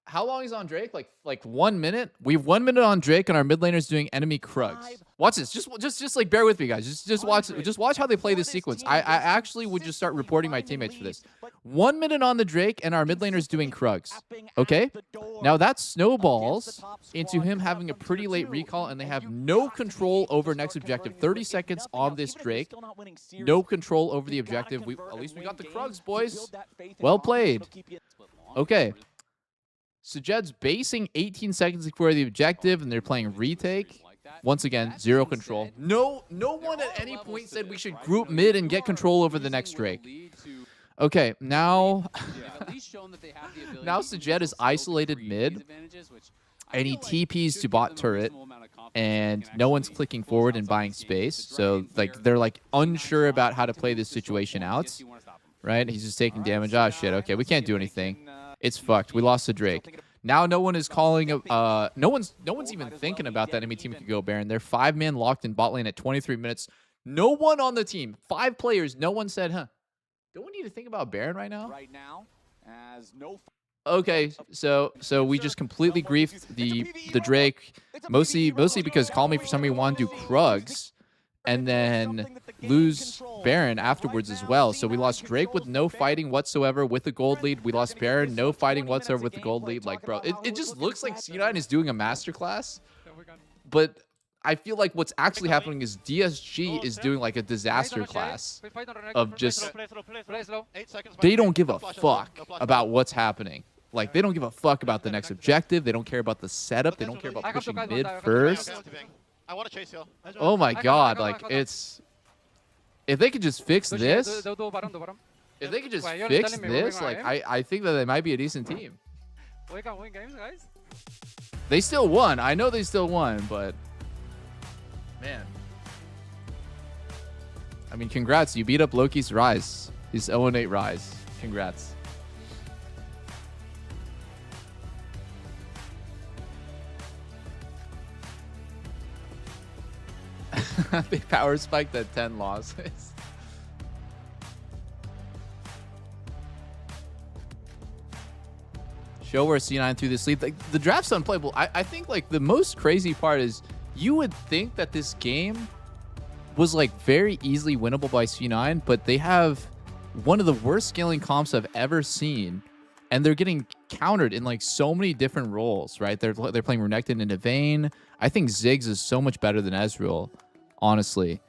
How long is on Drake? Like 1 minute? We have 1 minute on Drake, and our mid laner's doing enemy Krugs. Watch this. Just like bear with me, guys. Just watch how they play this sequence. I actually would just start reporting my teammates for this. 1 minute on the Drake, and our mid laner's doing Krugs. Okay. Now that snowballs into him having a pretty late recall, and they have no control over next objective. 30 seconds on this Drake. No control over the objective. At least we got the Krugs, boys. Well played. Okay. Sajed's basing 18 seconds before the objective, and they're playing retake. Once again, 0 control. No one at any point said we should group mid and get control over the next Drake. Okay, now now Sajed is isolated mid, and he TPs to bot turret, and no one's clicking forward and buying space. So like they're like unsure about how to play this situation out, right? He's just taking damage. Ah, shit. Okay, we can't do anything. It's fucked. We lost to Drake. Now no one is calling. No one's even thinking about that enemy team could go Baron. They're 5-man locked in bot lane at 23 minutes. No one on the team. 5 players. No one said, huh? Don't we need to think about Baron right now? Okay, so we just completely griefed the Drake, mostly because Call Me for some reason wanted to do Krugs, and then lose Baron afterwards as well. So we lost Drake with no fighting whatsoever with the gold lead. We lost Baron, no fighting whatsoever with the gold lead. Like, bro, it just looks like C9 is doing a masterclass. But I feel like what's actually happening is DSG is doing like a disaster class of just... They don't give a fuck about what's happening. Like, they don't give a fuck about the next objective. They don't care about the setup. They don't care about pushing mid first. I want to chase you. Oh my god, like, it's... If they could just fix this... If they could just fix this, like, I think that they might be a decent team. They still won. I know they still won, but... Man. I mean, congrats. You beat up Loki's Ryze. His 0-8 Ryze. Congrats. They power spiked at 10 losses. Show where C9 through this lead. Like, the draft's unplayable. I think like the most crazy part is you would think that this game was like very easily winnable by C9, but they have one of the worst scaling comps I've ever seen, and they're getting countered in like so many different roles, right? They're playing Renekton and Evane. I think Ziggs is so much better than Ezreal, honestly.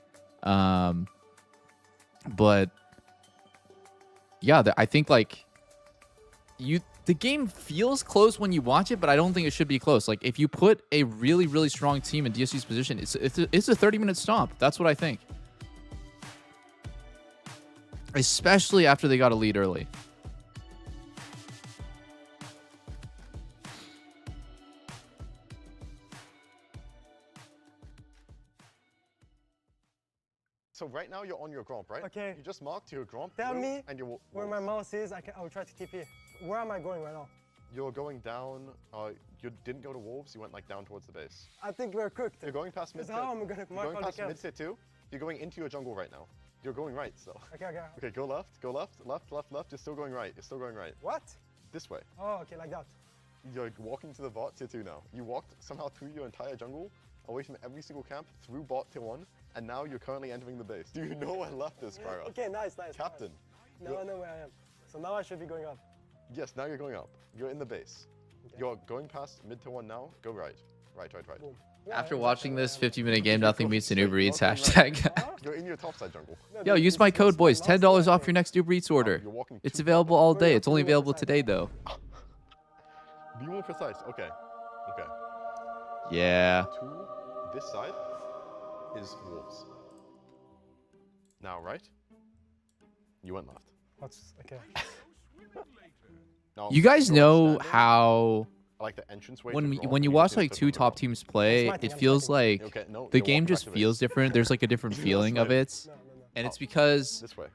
But yeah, I think like the game feels close when you watch it, but I don't think it should be close. Like, if you put a really, really strong team in DSG's position, it's a 30-minute stomp. That's what I think. Especially after they got a lead early. So right now you're on your gromp, right? Okay. You just marked your gromp. Tell me and your where my mouse is. I'll try to TP. Where am I going right now? You're going down. You didn't go to wolves. You went like down towards the base. I think we're cooked. You're going past mid. How am I gonna mark going all past the mid tier 2. You're going into your jungle right now. You're going right. So. Okay. Okay. Go left. Go left. Left. You're still going right. You're still going right. What? This way. Oh, okay, like that. You're walking to the bot tier 2 now. You walked somehow through your entire jungle, away from every single camp, through bot tier 1, and now you're currently entering the base. Do you know where left is, Spyro? Okay, nice. Captain. Now I know where I am. So now I should be going up. Yes, now you're going up. You're in the base. Okay. You're going past mid tier 1 now. Go right. Right. Boom. After watching this 50-minute game, nothing beats an Uber Eats hashtag. You're in your topside jungle. Yo, use my code, boys. $10 off your next Uber Eats order. It's available all day. It's only available today, though. Be more precise. Okay. Yeah. To this side is wolves. Now, right? You went left. Okay. Now, You guys you're know standing. how I like the entranceway. when you watch like two top teams play, it feels like Okay, no, the you're game walking just back to feels base. different. There's like a different feeling of it, and it's because This way.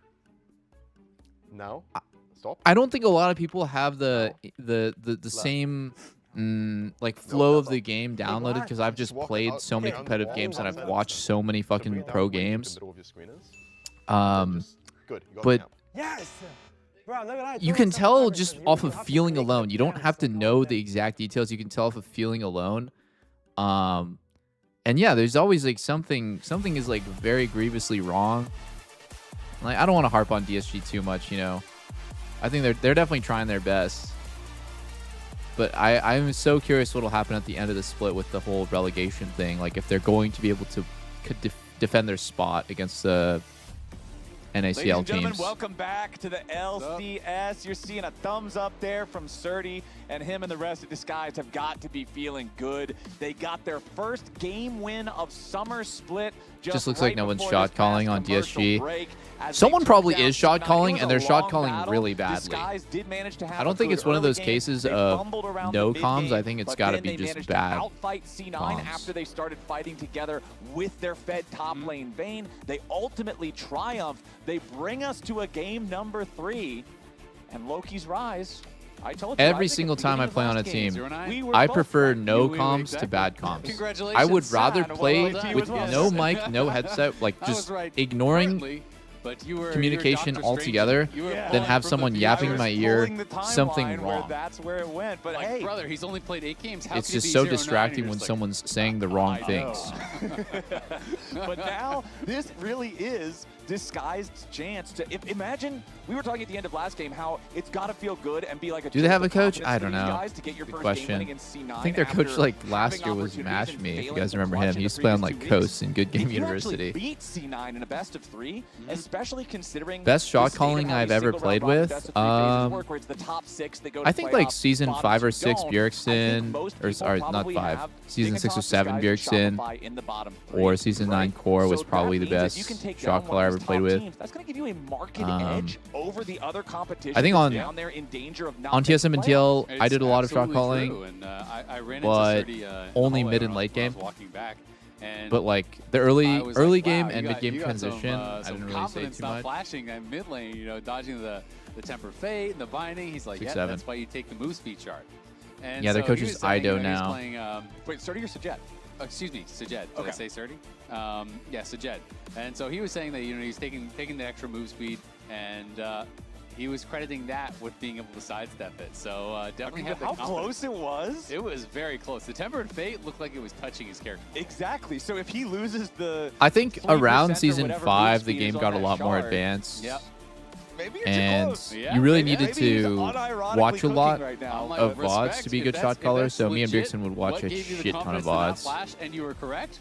Now, stop. I don't think a lot of people have the same like flow of the game downloaded, because I've just played so many competitive games and I've watched so many fucking pro games. But Yes. Bro, I'm not gonna lie, you can tell just off of feeling alone. You don't have to know the exact details. You can tell off of feeling alone. And yeah, there's always like something is like very grievously wrong. Like, I don't want to harp on DSG too much, you know. I think they're definitely trying their best. But I'm so curious what'll happen at the end of the split with the whole relegation thing. Like, if they're going to be able to defend their spot against the NACL Ladies and gentlemen, teams. welcome back to the LCS. You're seeing a thumbs up there from Surdy, and him and the rest of Disguise have got to be feeling good. They got their first game win of Summer Split. Just looks like no one's shot calling on DSG. Break. Someone probably is shot calling, and they're shot calling really badly. Disguise did manage to have I don't think it's one of those cases of no comms. I think it's got to be just bad outfight C9 comms. after they started fighting together with their Fed top lane Vayne. They ultimately triumphed. They bring us to a game number 3, and Loki's Rise. I told you, Every single time I play on a team, I prefer no comms to bad comms. Congratulations. I would rather play Well done. with no mic, no headset, like just ignoring But you were communication altogether, than have someone yapping in my ear something wrong. That's where it went. But like, hey, brother, he's only played 8 games. How It's could it just be so 0-9? distracting You're when just someone's saying the wrong things. But now this really is Disguised's chance to imagine. We were talking at the end of last game how it's got to feel good and be like a Do they have a confidence coach? for I don't these know. guys to get your Good first question. game win against C9 I think their coach after like last year having was opportunities Mash and Me. If you failing guys to remember clutch him, in he the used to play on previous like 2 weeks. Coast in Good Game If you actually University. beat C9 in a best of 3, especially considering Best the shot state of calling how I've these ever single played round robin with. best of 3 phases work, where it's the top 6 that go to I think like playoffs, season bottom 5 or 2 6 don't. Bjergsen, or sorry, not 5. Season 6 or 7 Bjergsen, or season 9 Core was probably the best shot caller I ever played with. That's going to give you a market edge over the other competition. I think that's on down there in danger of not on making TSM and playoffs. TL, I did a lot of shot Absolutely true, calling, and I ran but into Surdy, in the only hallway mid when and I late was game. walking back, and But like the I early was early like, game wow, and you mid game got some, transition, I some didn't really say confidence too not much. flashing in mid lane, you know, dodging the Temper Fate and the binding. He's like, 6, yeah, 7. that's why you take the move speed chart. And Yeah, their so coach he is was saying, Ido you know, he's now. Playing, Wait, Surdy or Sajed? excuse me, Sajed. Did Okay. I say Surdy? Yeah, Sajed. And so he was saying that, you know, he's taking the extra move speed, and he was crediting that with being able to sidestep it. So definitely had the How confidence. close it was? It was very close. The Tempered Fate looked like it was touching his character. Exactly. So if he loses the I think 3% around or season whatever 5, move the speed game is on got a that lot more shard, advanced. Yep. Maybe you're And too close. Yeah, you really maybe needed he's to unironically watch a cooking lot right now. I'm like, of respect, VODs to be a if good that's- shot if caller. that's So me and legit, Bjergsen would watch what a gave you the shit ton of confidence to not VODs. flash, and you were correct?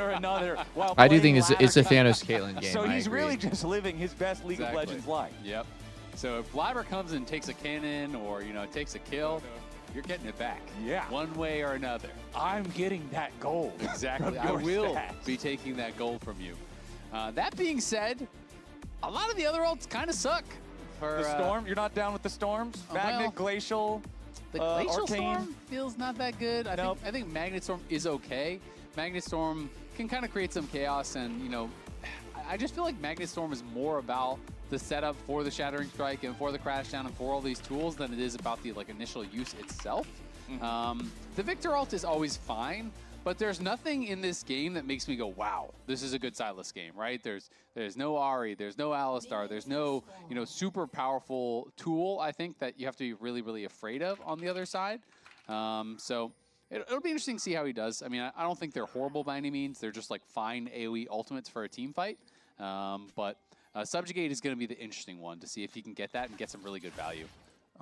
or another. While I do think playing it's a ladder. Thanos Caitlyn game. So I he's agree. really just living his best League of Legends life. Yep. So if Blabber comes and takes a cannon or, you know, takes a kill, you're getting it back. Yeah. One way or another. I'm getting that gold. Exactly. from I your will stats. be taking that gold from you. That being said, a lot of the other ults kind of suck. For, The Storm? You're not down with the Storms? Magnet, well, Glacial? The Glacial Arcane. Storm feels not that good. I think Magnet Storm is okay. Magnet Storm can kind of create some chaos, and, you know, I just feel like Magnet Storm is more about the setup for the Shattering Strike and for the Crashdown and for all these tools than it is about the initial use itself. The Victor ult is always fine, but there's nothing in this game that makes me go, wow, this is a good Sylas game, right? There's no Ahri, there's no Alistar, there's no, you know, super powerful tool, I think, that you have to be really, really afraid of on the other side. So it'll be interesting to see how he does. I mean, I don't think they're horrible by any means. They're just like fine AoE ultimates for a team fight. But Subjugate is going to be the interesting one to see if he can get that and get some really good value.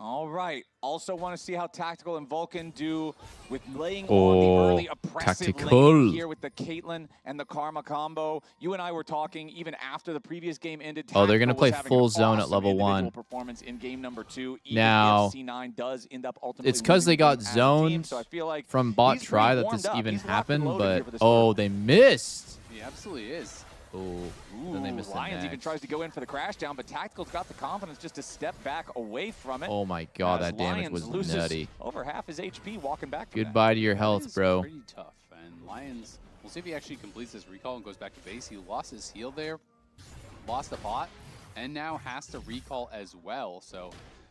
All right. Also want to see how Tactical and Vulcan do with laying on the early oppressive lane here with the Caitlyn and the Karma combo. You and I were talking even after the previous game ended. Oh, they're going to play full zone at level 1. Performance in game number 2. Now, C9 does end up ultimately it's because they got zoned so I feel like from bot try that this even happened, but oh, they missed. He absolutely is. Oh, then they missed Lions even tries to go in for the crash down, but Tactical's got the confidence just to step back away from it. Oh my god, that damage Lions was nutty. Over half his HP walking back from Goodbye to your health, bro. Pretty tough. And Lions, we'll see if he actually completes this recall and goes back to base. He lost his heal there, lost the bot, and now has to recall as well. So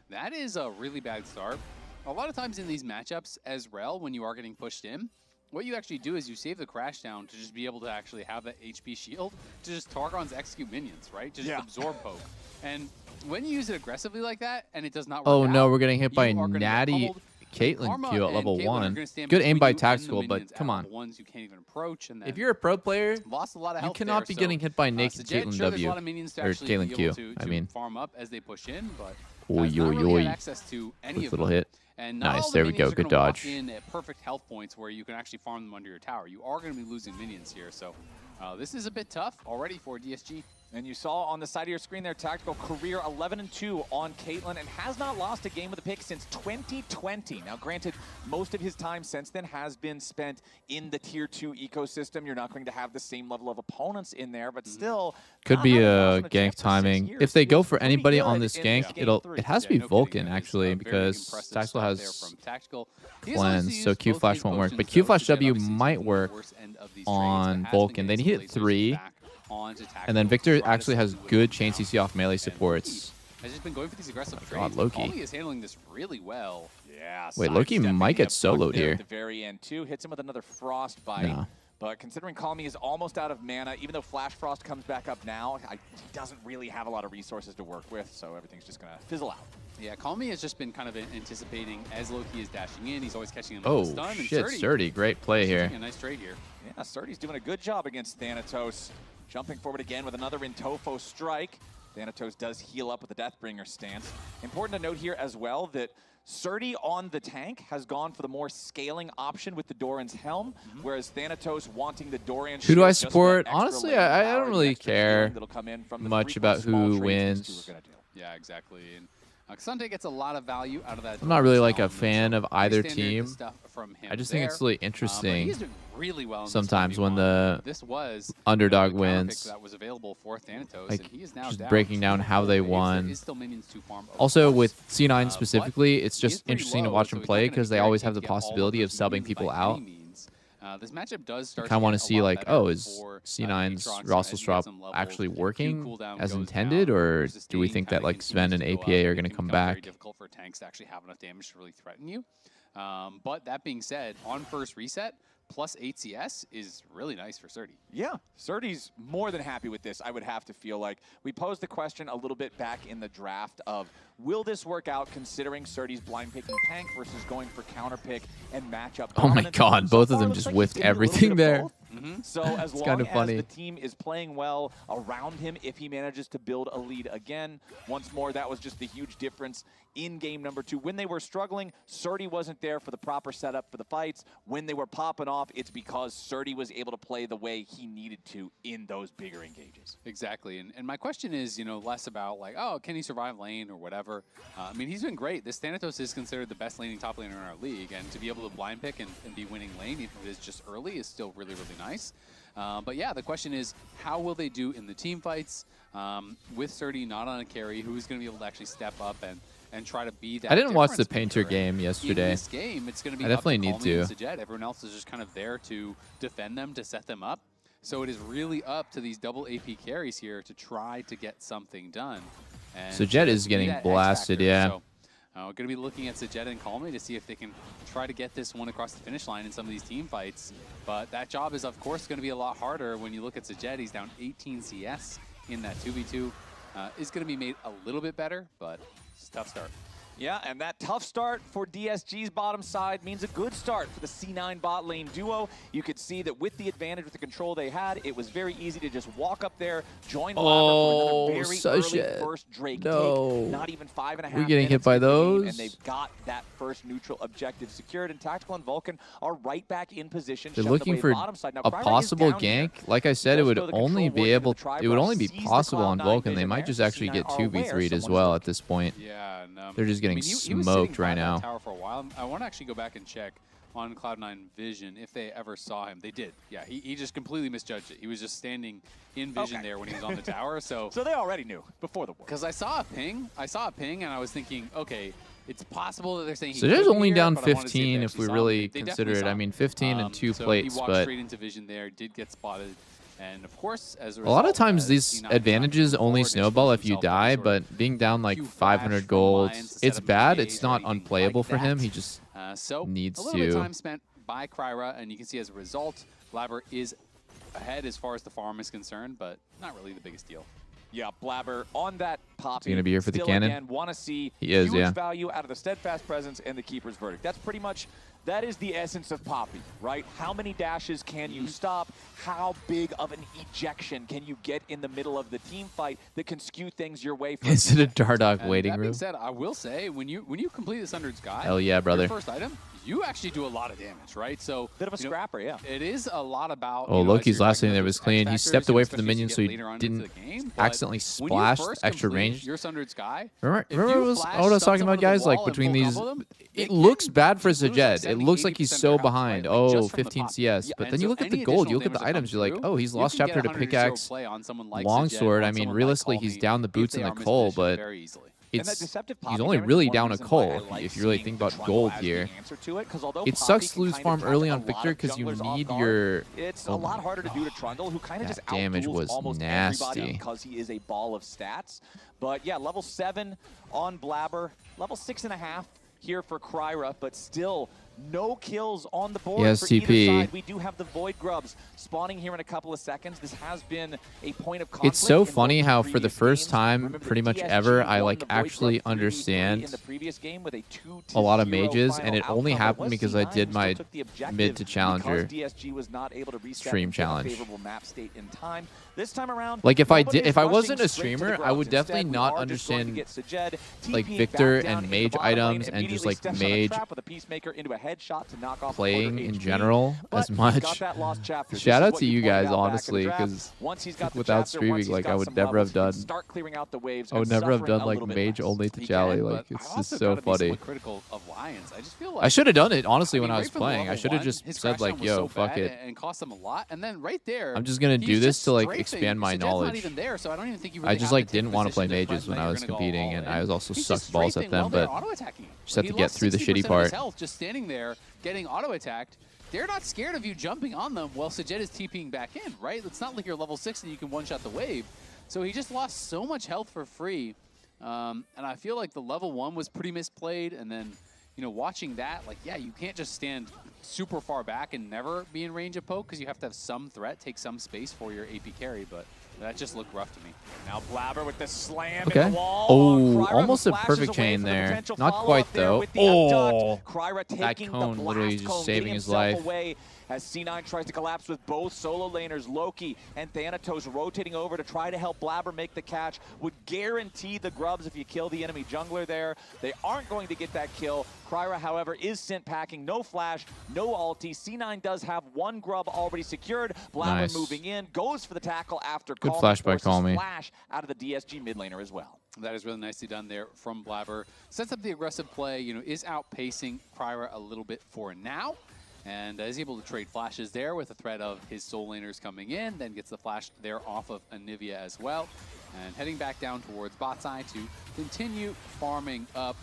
that is a really bad start. A lot of times in these matchups as Rel, when you are getting pushed in, what you actually do is you save the crash down to just be able to actually have that HP shield to just Targon's execute minions, right? To just absorb poke. And when you use it aggressively like that and it does not work out, no, we're getting hit by natty Caitlyn Q at level 1. Good aim by Tactical, but come on. Ones you can't even approach, and if you're a pro player, lost a lot of health you cannot be getting hit by naked Caitlyn W. Or Caitlyn Q, I mean. Farm up as they push in, but access to any little hit. And nice, there we go. Good dodge. In at perfect health points where you can actually farm them under your tower. You are going to be losing minions here, so this is a bit tough already for DSG. And you saw on the side of your screen there, Tactical career 11-2 on Caitlyn and has not lost a game with a pick since 2020. Now, granted, most of his time since then has been spent in the Tier 2 ecosystem. You're not going to have the same level of opponents in there, but still... Could be a gank timing. If they go for anybody on this gank, it has to be Vulcan, actually, because Tactical has cleanse, so Q Flash won't work. But Q Flash W might work on Vulcan. They need it 3. And then Victor actually has good chain CC off melee supports. Has just been going for these aggressive trades. God, Loki. Kami is handling this really well. Yeah. Wait, Loki might get soloed here. At the very end, too. Hits him with another Frostbite. No. But considering Kami is almost out of mana, even though Flash Frost comes back up now, he doesn't really have a lot of resources to work with, so everything's just going to fizzle out. Yeah, Kami has just been kind of anticipating as Loki is dashing in. He's always catching him with the stun. Shit, Surdy, great play here. A nice trade here. Yeah, Surdy's doing a good job against Thanatos. Jumping forward again with another Intofo strike. Thanatos does heal up with the Deathbringer stance. Important to note here as well that Surdy on the tank has gone for the more scaling option with the Doran's Helm, whereas Thanatos wanting the Doran's Who do I support? Honestly, I don't really care much about who wins. Yeah, exactly. And Xante gets a lot of value out of that. I'm not really like a fan of either team. From him I just think it's really interesting really well sometimes when the underdog wins. That was available for Thanatos, like, and he is now just down. breaking down how they won. Also, with C9 specifically, it's just interesting to watch them play because they always have the possibility of subbing people out. This matchup does start. I kind of want to see, like, oh, is C9's Rossel Strop actually working as intended, or do we think that like Sven and APA are going to come back? Very difficult for tanks to actually have enough damage to really threaten you. But that being said, on first reset, plus 8 CS is really nice for Surdy. Yeah, Surdy's more than happy with this, I would have to feel like. We posed the question a little bit back in the draft of, will this work out considering Surdy's blind picking tank versus going for counter pick and matchup? Oh my god, both of them just whiffed everything there. So as long as the team is playing well around him, if he manages to build a lead again, once more, that was just the huge difference in game number 2. When they were struggling, Surdy wasn't there for the proper setup for the fights. When they were popping off, it's because Surdy was able to play the way he needed to in those bigger engages. Exactly, and my question is, you know, less about like, oh, can he survive lane or whatever. I mean, he's been great. This Thanatos is considered the best laning top laner in our league, and to be able to blind pick and be winning lane, even if it's just early, is still really, really nice. But yeah, the question is, how will they do in the team fights? With Surdy not on a carry, who's going to be able to actually step up and try to be that. I didn't watch the difference Painter maker. game yesterday. In this game, it's going to be I definitely up to need Calmy to. and Sajet. Everyone else is just kind of there to defend them, to set them up. So it is really up to these double AP carries here to try to get something done. And Sajet is be getting that X blasted, factor. yeah. So, we're going to be looking at Sajet and Calmy to see if they can try to get this one across the finish line in some of these team fights. But that job is, of course, going to be a lot harder when you look at Sajet. He's down 18 CS in that 2v2. Is going to be made a little bit better, but it's a tough start. Yeah, and that tough start for DSG's bottom side means a good start for the C9 bot lane duo. You could see that with the advantage, with the control they had, it was very easy to just walk up there, join Blabber for another very early first Drake take. Not even 5.5 We're getting hit by those. And they've got that first neutral objective secured, and Tactical and Vulcan are right back in position. They're looking for a possible gank. Like I said, it would only be able. It would only be possible on Vulcan. They might just actually get 2v3'd as well at this point. Yeah, and, they're just getting smoked right now. Tower for a while. I want to actually go back and check on Cloud9 vision if they ever saw him. They did. Yeah, he just completely misjudged it. He was just standing in vision there when he was on the tower. So they already knew before the war. Because I saw a ping, and I was thinking, okay, it's possible that they're saying he So there's could be only here, down but I wanted to see 15 if if we they really actually saw him. They consider it. definitely I mean, 15 and 2 so plates, he walked but straight into vision there, did get spotted. And of course, as a a lot of result, times as these C9 advantages only snowball if you die, but being down like 500 gold, it's bad. It's not unplayable for him. He just so needs a little bit of to. time spent by Kryra, and you can see as a result, Blabber is ahead as far as the farm is concerned, but not really the biggest deal. Yeah, Blabber on that Poppy. Is he gonna be here for the still cannon? Again, want to see He is, huge yeah. value out of the Steadfast Presence and the Keeper's Verdict. That's pretty much, that is the essence of Poppy, right? How many dashes can you stop? How big of an ejection can you get in the middle of the team fight that can skew things your way? Is it a Dardock And waiting that room? being said, I will say, when you complete the Sundered Sky, Hell yeah, brother. your first item, you actually do a lot of damage, right? So bit of a scrapper, yeah. It is a lot about. Oh, Loki's last thing there was clean. He stepped away from the minion so he didn't accidentally splash extra range. Your Sundered Sky. Remember what I was talking about, guys? Like between these, it looks bad for Sajet. It looks like he's so behind. Oh, 15 CS. But then you look at the gold, you look at the items, you're like, oh, he's lost chapter to pickaxe, longsword. I mean, realistically, he's down the boots and the coal, but he's only really down a coal if you really think about gold here. It sucks to lose farm early on Victor because you need your. It's a lot harder to do to Trundle, who kind of just damage was almost nasty everybody because he is a ball of stats. But yeah, level 7 on Blabber, level 6.5 here for Kryra, but still no kills on the board Yes, for either TP. side. We do have the Void Grubs spawning here in a couple of seconds. This has been a point of conflict. It's so in funny both how the for the previous first games. time, Remember, pretty much DSG ever, I won like the Void actually Grub 3v3 understand in the previous game with a 2-0 a lot of mages, and it final only outcome. happened It because was I did C9 my who still took the objective mid to challenger because DSG was not able to reset stream and get a challenge. favorable map state in time. This time around, Like if I nobody did, is if I rushing wasn't a straight to the streamer, I grubs. would definitely Instead, we not are just going to understand get Sajet like TPing Victor back down and into the mage bottom lane, items and just immediately like steps on the mage trap with a Peacemaker into a headshot to knock off playing quarter in HP. general But as he's much. got that lost chapter. This Shout is out what to you pointed guys, out back in the honestly, draft. because Once he's got the without chapter, streaming, once he's like got I would some never levels, have he can done. start clearing out the waves I would and never have suffering done a like little bit mage less. only to He Jolly. can, Like but it's I just also so gotta be funny. somewhat critical of Lions. I just feel like I should have done it honestly when I right was from playing. I level should have 1, just his said crash like, time was yo, so fuck bad it. and cost them a lot. And then right there, I'm just gonna he's do this just to like strafing. expand my Sajet's knowledge. Not even there, so I don't even think you I really just have like to take didn't want to play position mages front when that I you're was gonna go competing, all and in. I was also He's sucked just balls at strafing them. while they're But auto-attacking. just have He to get lost through the 60% shitty of part. his health just standing there getting auto-attacked. They're not scared of you jumping on them while Sajet is TPing back in, right? It's not like you're level 6 and you can one-shot the wave. So he just lost so much health for free. And I feel like the level 1 was pretty misplayed. And then, you know, watching that, like, yeah, you can't just stand super far back and never be in range of poke because you have to have some threat, take some space for your AP carry. But that just looked rough to me. Now Blabber with the slam Okay. in the wall. Oh, Kryra almost a flashes perfect away chain from the there. potential Not follow-up quite there though. with the Oh, abduct. Kryra that taking cone the literally blast just cone, saving getting his himself life. away as C9 tries to collapse with both solo laners, Loki and Thanatos rotating over to try to help Blabber make the catch. Would guarantee the grubs if you kill the enemy jungler there. They aren't going to get that kill. Kryra, however, is sent packing. No flash, no ulti. C9 does have one grub already secured. Blabber Nice. moving in, goes for the tackle after Good Calmy flash by forces Calmy. flash out of the DSG mid laner as well. That is really nicely done there from Blabber. Sets up the aggressive play, you know, is outpacing Kryra a little bit for now. and is able to trade flashes there with the threat of his soul laners coming in, then gets the flash there off of Anivia as well, and heading back down towards bot side to continue farming up.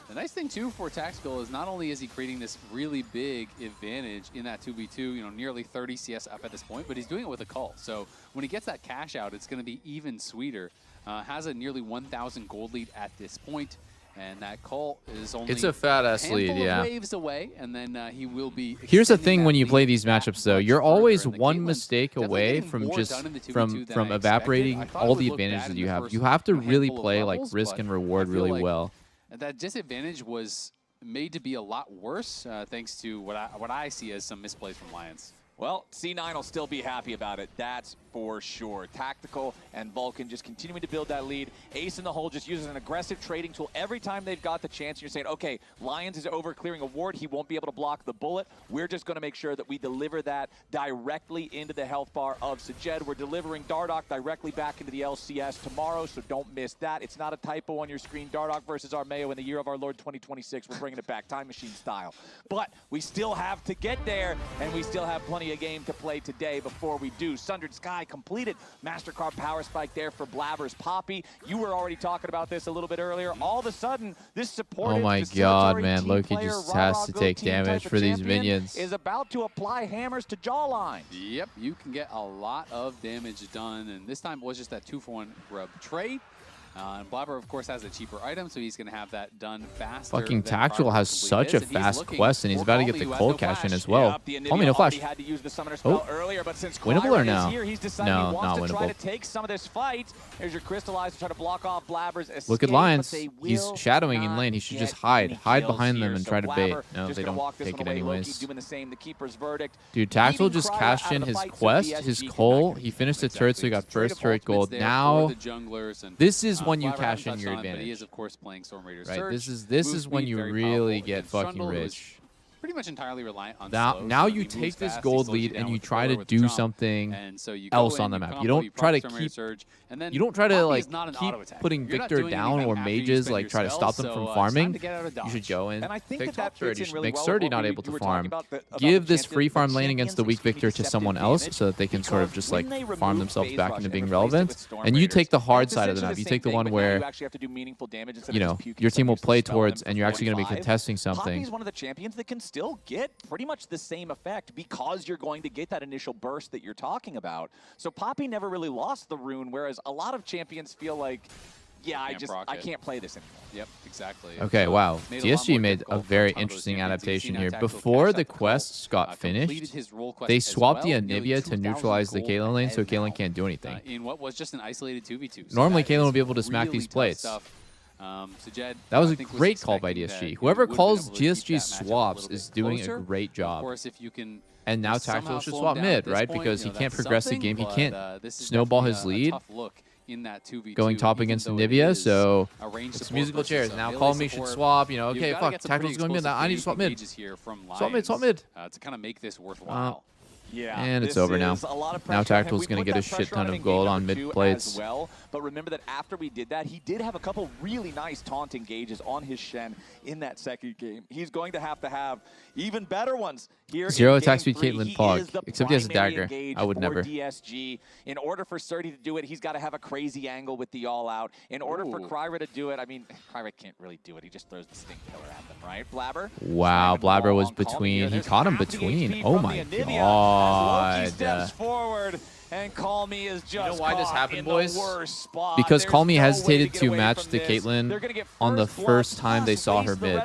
The nice thing too for Tactical is not only is he creating this really big advantage in that 2v2, you know, nearly 30 CS up at this point, but he's doing it with a cult. So when he gets that cash out, it's going to be even sweeter. Has a nearly 1,000 gold lead at this point, and that cult is only It's a fat-ass lead, yeah. waves away, and then he will be. Here's the thing when you play these matchups, though. You're always one mistake away from from evaporating all the advantages that you have. You have to really play like risk and reward really well. That disadvantage was made to be a lot worse thanks to what I see as some misplays from Lions. Well, C9 will still be happy about it, that's for sure. Tactical and Vulcan just continuing to build that lead. Ace in the hole just uses an aggressive trading tool every time they've got the chance. You're saying, okay, Lions is over clearing a ward. He won't be able to block the bullet. We're just going to make sure that we deliver that directly into the health bar of Sajed. We're delivering Dardoch directly back into the LCS tomorrow, so don't miss that. It's not a typo on your screen. Dardoch versus Armeo in the year of our Lord 2026. We're bringing it back, time machine style. But we still have to get there, and we still have plenty of game to play today before we do. Sundered Sky completed. MasterCard power spike there for Blabber's Poppy. You were already talking about this a little bit earlier. All of a sudden, this supportive, oh my god, man, Loki just has to take damage for these minions. Is about to apply hammers to jawline. Yep, you can get a lot of damage done, and this time it was just that 2-for-1 grub trade. And Blabber, of course, has a cheaper item, so he's going to have that done faster. Fucking Tactical has such a fast quest, and he's about to get the cold cash in as well. Call me no flash. Had to use the summoner spell earlier, but since winnable or no? Here, he's decided he wants to try to take some of this fight. Here's your Crystallize to try to block off Blabber's escape. Look at Lions. He's shadowing in lane. He should just hide behind them and try to bait. No, they don't take it anyways. Doing the same, the Keeper's verdict. Dude, Tactical just cashed in his quest, his Cole. He finished the turret, so he got first turret gold. Now, this is when you cash in your advantage. But he is, of course, playing Storm Raider right, Surge. this is when you really get fucking rich. Pretty much entirely reliant on now you take this gold lead and you try to do something else on the map. You don't try to keep you don't try to like keep putting Victor down or mages like try to stop them from farming. You should go in, pick top 30, make Surdy not able to farm. Give this free farm lane against the weak Victor to someone else so that they can sort of just like farm themselves back into being relevant. And you take the hard side of the map. You take the one where you know your team will play towards and you're actually going to be contesting something. He's one of the champions that can still get pretty much the same effect because you're going to get that initial burst that you're talking about. So Poppy never really lost the rune, whereas a lot of champions feel like, yeah, I can't play this anymore. Yep, exactly. Okay, so wow. DSG made a very interesting adaptation here. Before the quests got finished, they swapped the Anivia to neutralize the Caitlyn lane so Caitlyn can't do anything. In what was just an isolated 2v2. Normally, Caitlyn will be able to smack these plates. That was a great call by DSG. Whoever calls DSG swaps is doing a great job. Of course, if you can, and now Tactical should swap mid, right? Because he can't progress the game. He can't snowball his lead. Going top against Anivia, so it's musical chairs. Now Call Me should swap. You know, okay, fuck, Tactical's going mid. I need to swap mid. Swap mid, swap mid. To kind of make this worthwhile. Yeah, and it's over now. Now Tactical's going to get a shit ton of gold on mid plates. Well, but remember that after we did that, he did have a couple really nice taunt engages on his Shen in that second game. He's going to have even better ones here. Zero attack speed Caitlyn Pog, except he has a dagger. I would never. DSG. In order for Surdy to do it, he's got to have a crazy angle with the all-out. In order for Kryra to do it, I mean, Kryra can't really do it. He just throws the stink pillar at them, right? Blabber? Wow, Blabber was between. He caught him between. Oh my god. Steps forward. And Call Me is just you know why this happened, boys? Spot. Because Call Me hesitated to match the Caitlyn on the first time they saw her mid.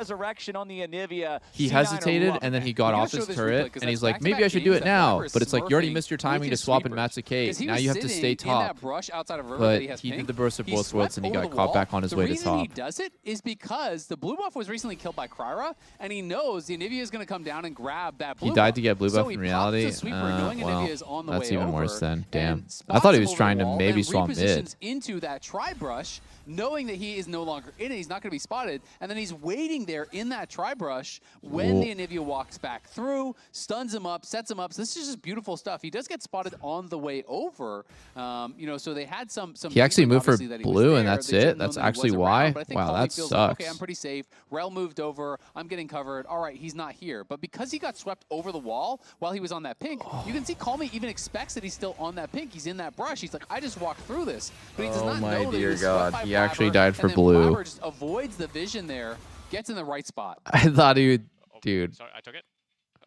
He hesitated and then he got off his turret and he's like, maybe I should do it now. But it's like, you already missed your timing to swap and match the Kate. Now you have to stay top. But he did the burst of both worlds and he got caught back on his way to top. The reason he does it is because the blue buff was recently killed by Kryra and he knows the Anivia is going to come down and grab that blue buff. He died to get blue buff in reality. sweeper. Knowing Well, Anivia is on the that's way even over, worse then. Damn. and I thought he was spots him trying to over the wall maybe and swap mid. repositions into that tri-brush, knowing that he is no longer in it. He's not going to be spotted. And then he's waiting there in that tri-brush when the Anivia walks back through, stuns him up, sets him up. So this is just beautiful stuff. He does get spotted on the way over. You know, so they had some He actually moved for that he was blue, and there. that's They didn't it. know That's that he actually was why. around, but I think Wow, Calmy that feels sucks. like, okay, I'm pretty safe. Rel moved over. I'm getting covered. All right, he's not here. But because he got swept over the wall while he was on that pink, you can see Calmy even expects that he's still on that pink. He's in that brush. He's like, I just walked through this. But he does not my know that he dear was swept God. by He actually Blabber, died for and then blue. Blabber just avoids the vision there, gets in the right spot. I thought he would, dude. Sorry, I took it.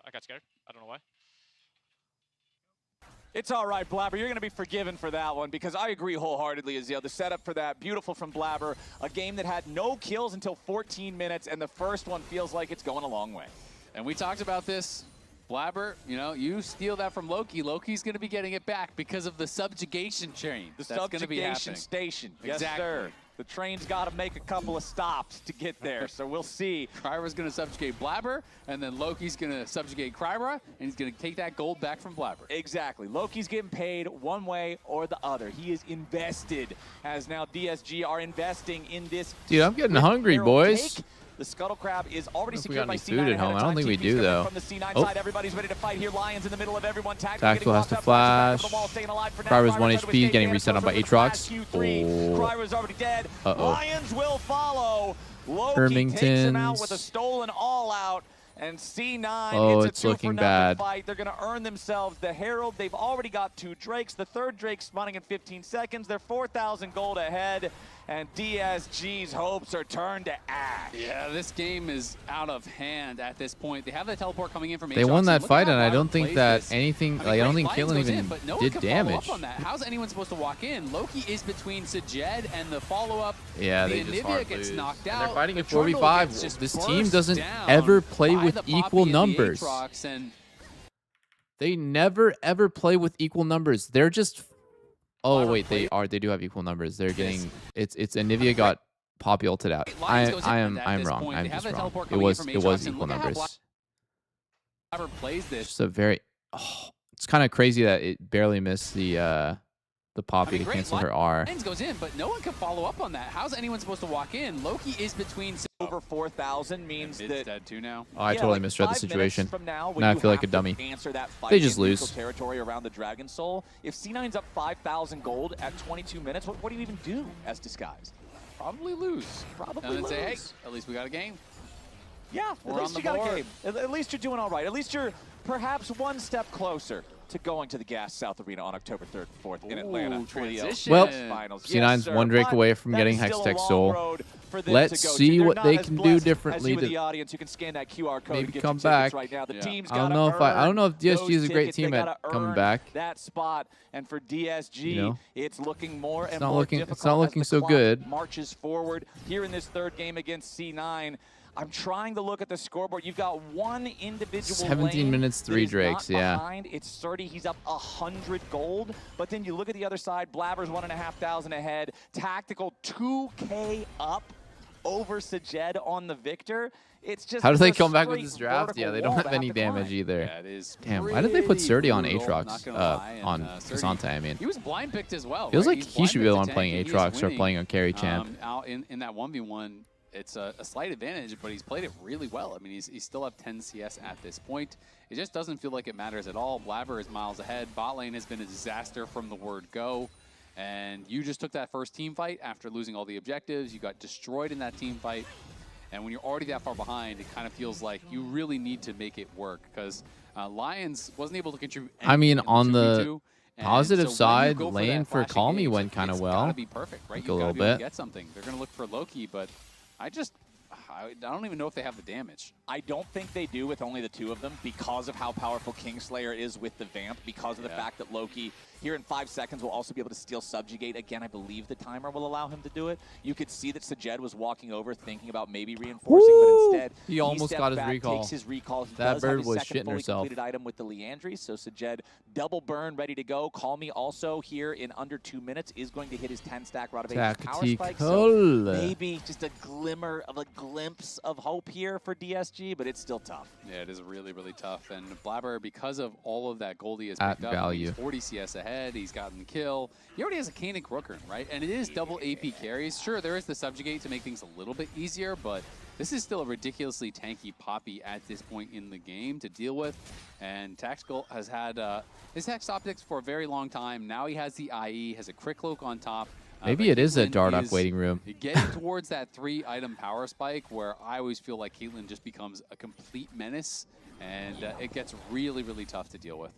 I got scared. I don't know why. It's all right, Blabber. You're going to be forgiven for that one because I agree wholeheartedly, Azil. The setup for that, beautiful from Blabber. A game that had no kills until 14 minutes, and the first one feels like it's going a long way. And we talked about this. Blabber, you know, you steal that from Loki. Loki's going to be getting it back because of the subjugation chain. The That's going to be subjugation happening. station. Exactly. Yes, sir. The train's got to make a couple of stops to get there, so we'll see. Kryra's going to subjugate Blabber, and then Loki's going to subjugate Kryra, and he's going to take that gold back from Blabber. Exactly. Loki's getting paid one way or the other. He is invested, as now DSG are investing in this. Dude, I'm getting hungry, boys. The Scuttle Crab is already I don't know if we secured got by any C9. food at home. I don't think we do, though. From the C9 Oh. side, everybody's ready to fight here. Lions in the middle of everyone. Tactical has to flash. Kryra's 1 HP, getting reset on by Aatrox. Kryra's already dead. Uh-oh. Lions will follow. Loki takes him out with a Irmingtons. stolen all-out. And C9, Oh, it's it's a 2 looking for bad. nothing fight. They're going to earn themselves the Herald. They've already got 2 Drakes. The 3rd Drake spawning in 15 seconds. They're 4,000 gold ahead. And DSG's hopes are turned to ash. Yeah, this game is out of hand at this point. They have the teleport coming in from They Aatrox, won that look fight, how and I Blabber don't think plays that this. anything, I mean, like, I don't think Lions Killing goes in, even but no one did can follow damage. up on that. How's anyone supposed to walk in? Loki is between Sajed and the follow-up. Yeah, the they just Anivia hard gets lose. knocked And out. they're fighting The a Trundle 4v5. gets just This team burst doesn't down ever play by with the Poppy equal and the numbers. Aatrox, and They never ever play with equal numbers. They're just. Oh wait, they do have equal numbers. They're getting it's Anivia got Poppy ulted out. I'm wrong. I'm just wrong. It was equal numbers. Blabber plays this. Just a very. Oh, it's kind of crazy that it barely missed the Poppy to cancel her R. Lions goes in, but no one can follow up on that. How's anyone supposed to walk in? Loki is between. Over 4,000 means that dead too now. Oh, I totally misread the 5 minutes situation. From now, Now I you feel like a have to dummy. answer that fight They just in neutral lose. territory around the Dragon Soul. If C9's up 5,000 gold at 22 minutes, what do you even do as Disguised? Probably lose. Probably and then lose. say, hey, at least we got a game. Yeah, We're at least on you the got a board. game. At least you're doing all right. At least you're perhaps one step closer to going to the Gas South Arena on October 3rd and 4th in Atlanta for the LCS Well, finals. C9's Yes, one sir, Drake but away from that getting is still a Hextech long Soul. road for them Let's to go see to. They're what not they as can do blessed differently. As you in to the audience, you can scan that QR code maybe to get come your tickets back. right now. The team's I don't gotta know if I don't know if earn DSG is a those great tickets. They team at gotta coming earn back. that spot, and for DSG, You know? it's looking more and not more looking- difficult it's not looking as the so clock good. marches forward here in this 3rd game against C9. I'm trying to look at the scoreboard. You've got one individual 17 lane minutes, that 3 is Drakes, not yeah. behind. It's Surdy. He's up 100 gold. But then you look at the other side. Blabber's 1,500 ahead. Tactical 2K up over Sajed on the Victor. It's just How do they a come back with straight this draft? vertical Yeah, they wall don't to have any to damage climb. either. Yeah, it is. Damn, why did they put pretty Surdy on brutal, Aatrox? not gonna lie, On and, Kasante, I mean. He was blind picked as well. Feels right? like He's he should be the blind one playing picked to tank, and he is Aatrox or winning. playing a carry champ. Out in that 1v1, it's a slight advantage, but he's played it really well. I mean, he's still up 10 CS at this point. It just doesn't feel like it matters at all. Blabber is miles ahead. Bot lane has been a disaster from the word go. And you just took that first team fight after losing all the objectives. You got destroyed in that team fight. And when you're already that far behind, it kind of feels like you really need to make it work because Lions wasn't able to contribute I mean, anything in on the 2v2. And positive so when you side, go for lane that for flashy Calmy game, went kind of it's well. gotta be perfect, right? Like You a gotta little be able to bit. get something. They're going to look for Loki, but I don't even know if they have the damage. I don't think they do with only the 2 of them because of how powerful Kingslayer is with the Vamp, because of the fact that Loki here in 5 seconds will also be able to steal Subjugate. Again, I believe the timer will allow him to do it. You could see that Sajed was walking over thinking about maybe reinforcing, but instead he almost got his back, recall. takes his recall. He That does bird have his was second shitting fully herself. completed item with the Leandry, so Sajed double burn ready to go. Call Me also here in under 2 minutes is going to hit his 10-stack Rod of Ages power spike. So maybe just a glimmer of a glimpse of hope here for DSG, but it's still tough. Yeah, it is really, really tough. And Blabber, because of all of that gold he has At picked up, value. he's 40 CS ahead, he's gotten the kill. He already has a Koenig Rookern, right? And it is double AP carries. Sure, there is the Subjugate to make things a little bit easier, but this is still a ridiculously tanky Poppy at this point in the game to deal with. And Tactical has had his Hex Optics for a very long time. Now he has the IE, has a Quick Cloak on top. Maybe it is a Caitlyn Dardoch is waiting room. Getting towards that 3-item power spike where I always feel like Caitlyn just becomes a complete menace, and it gets really, really tough to deal with.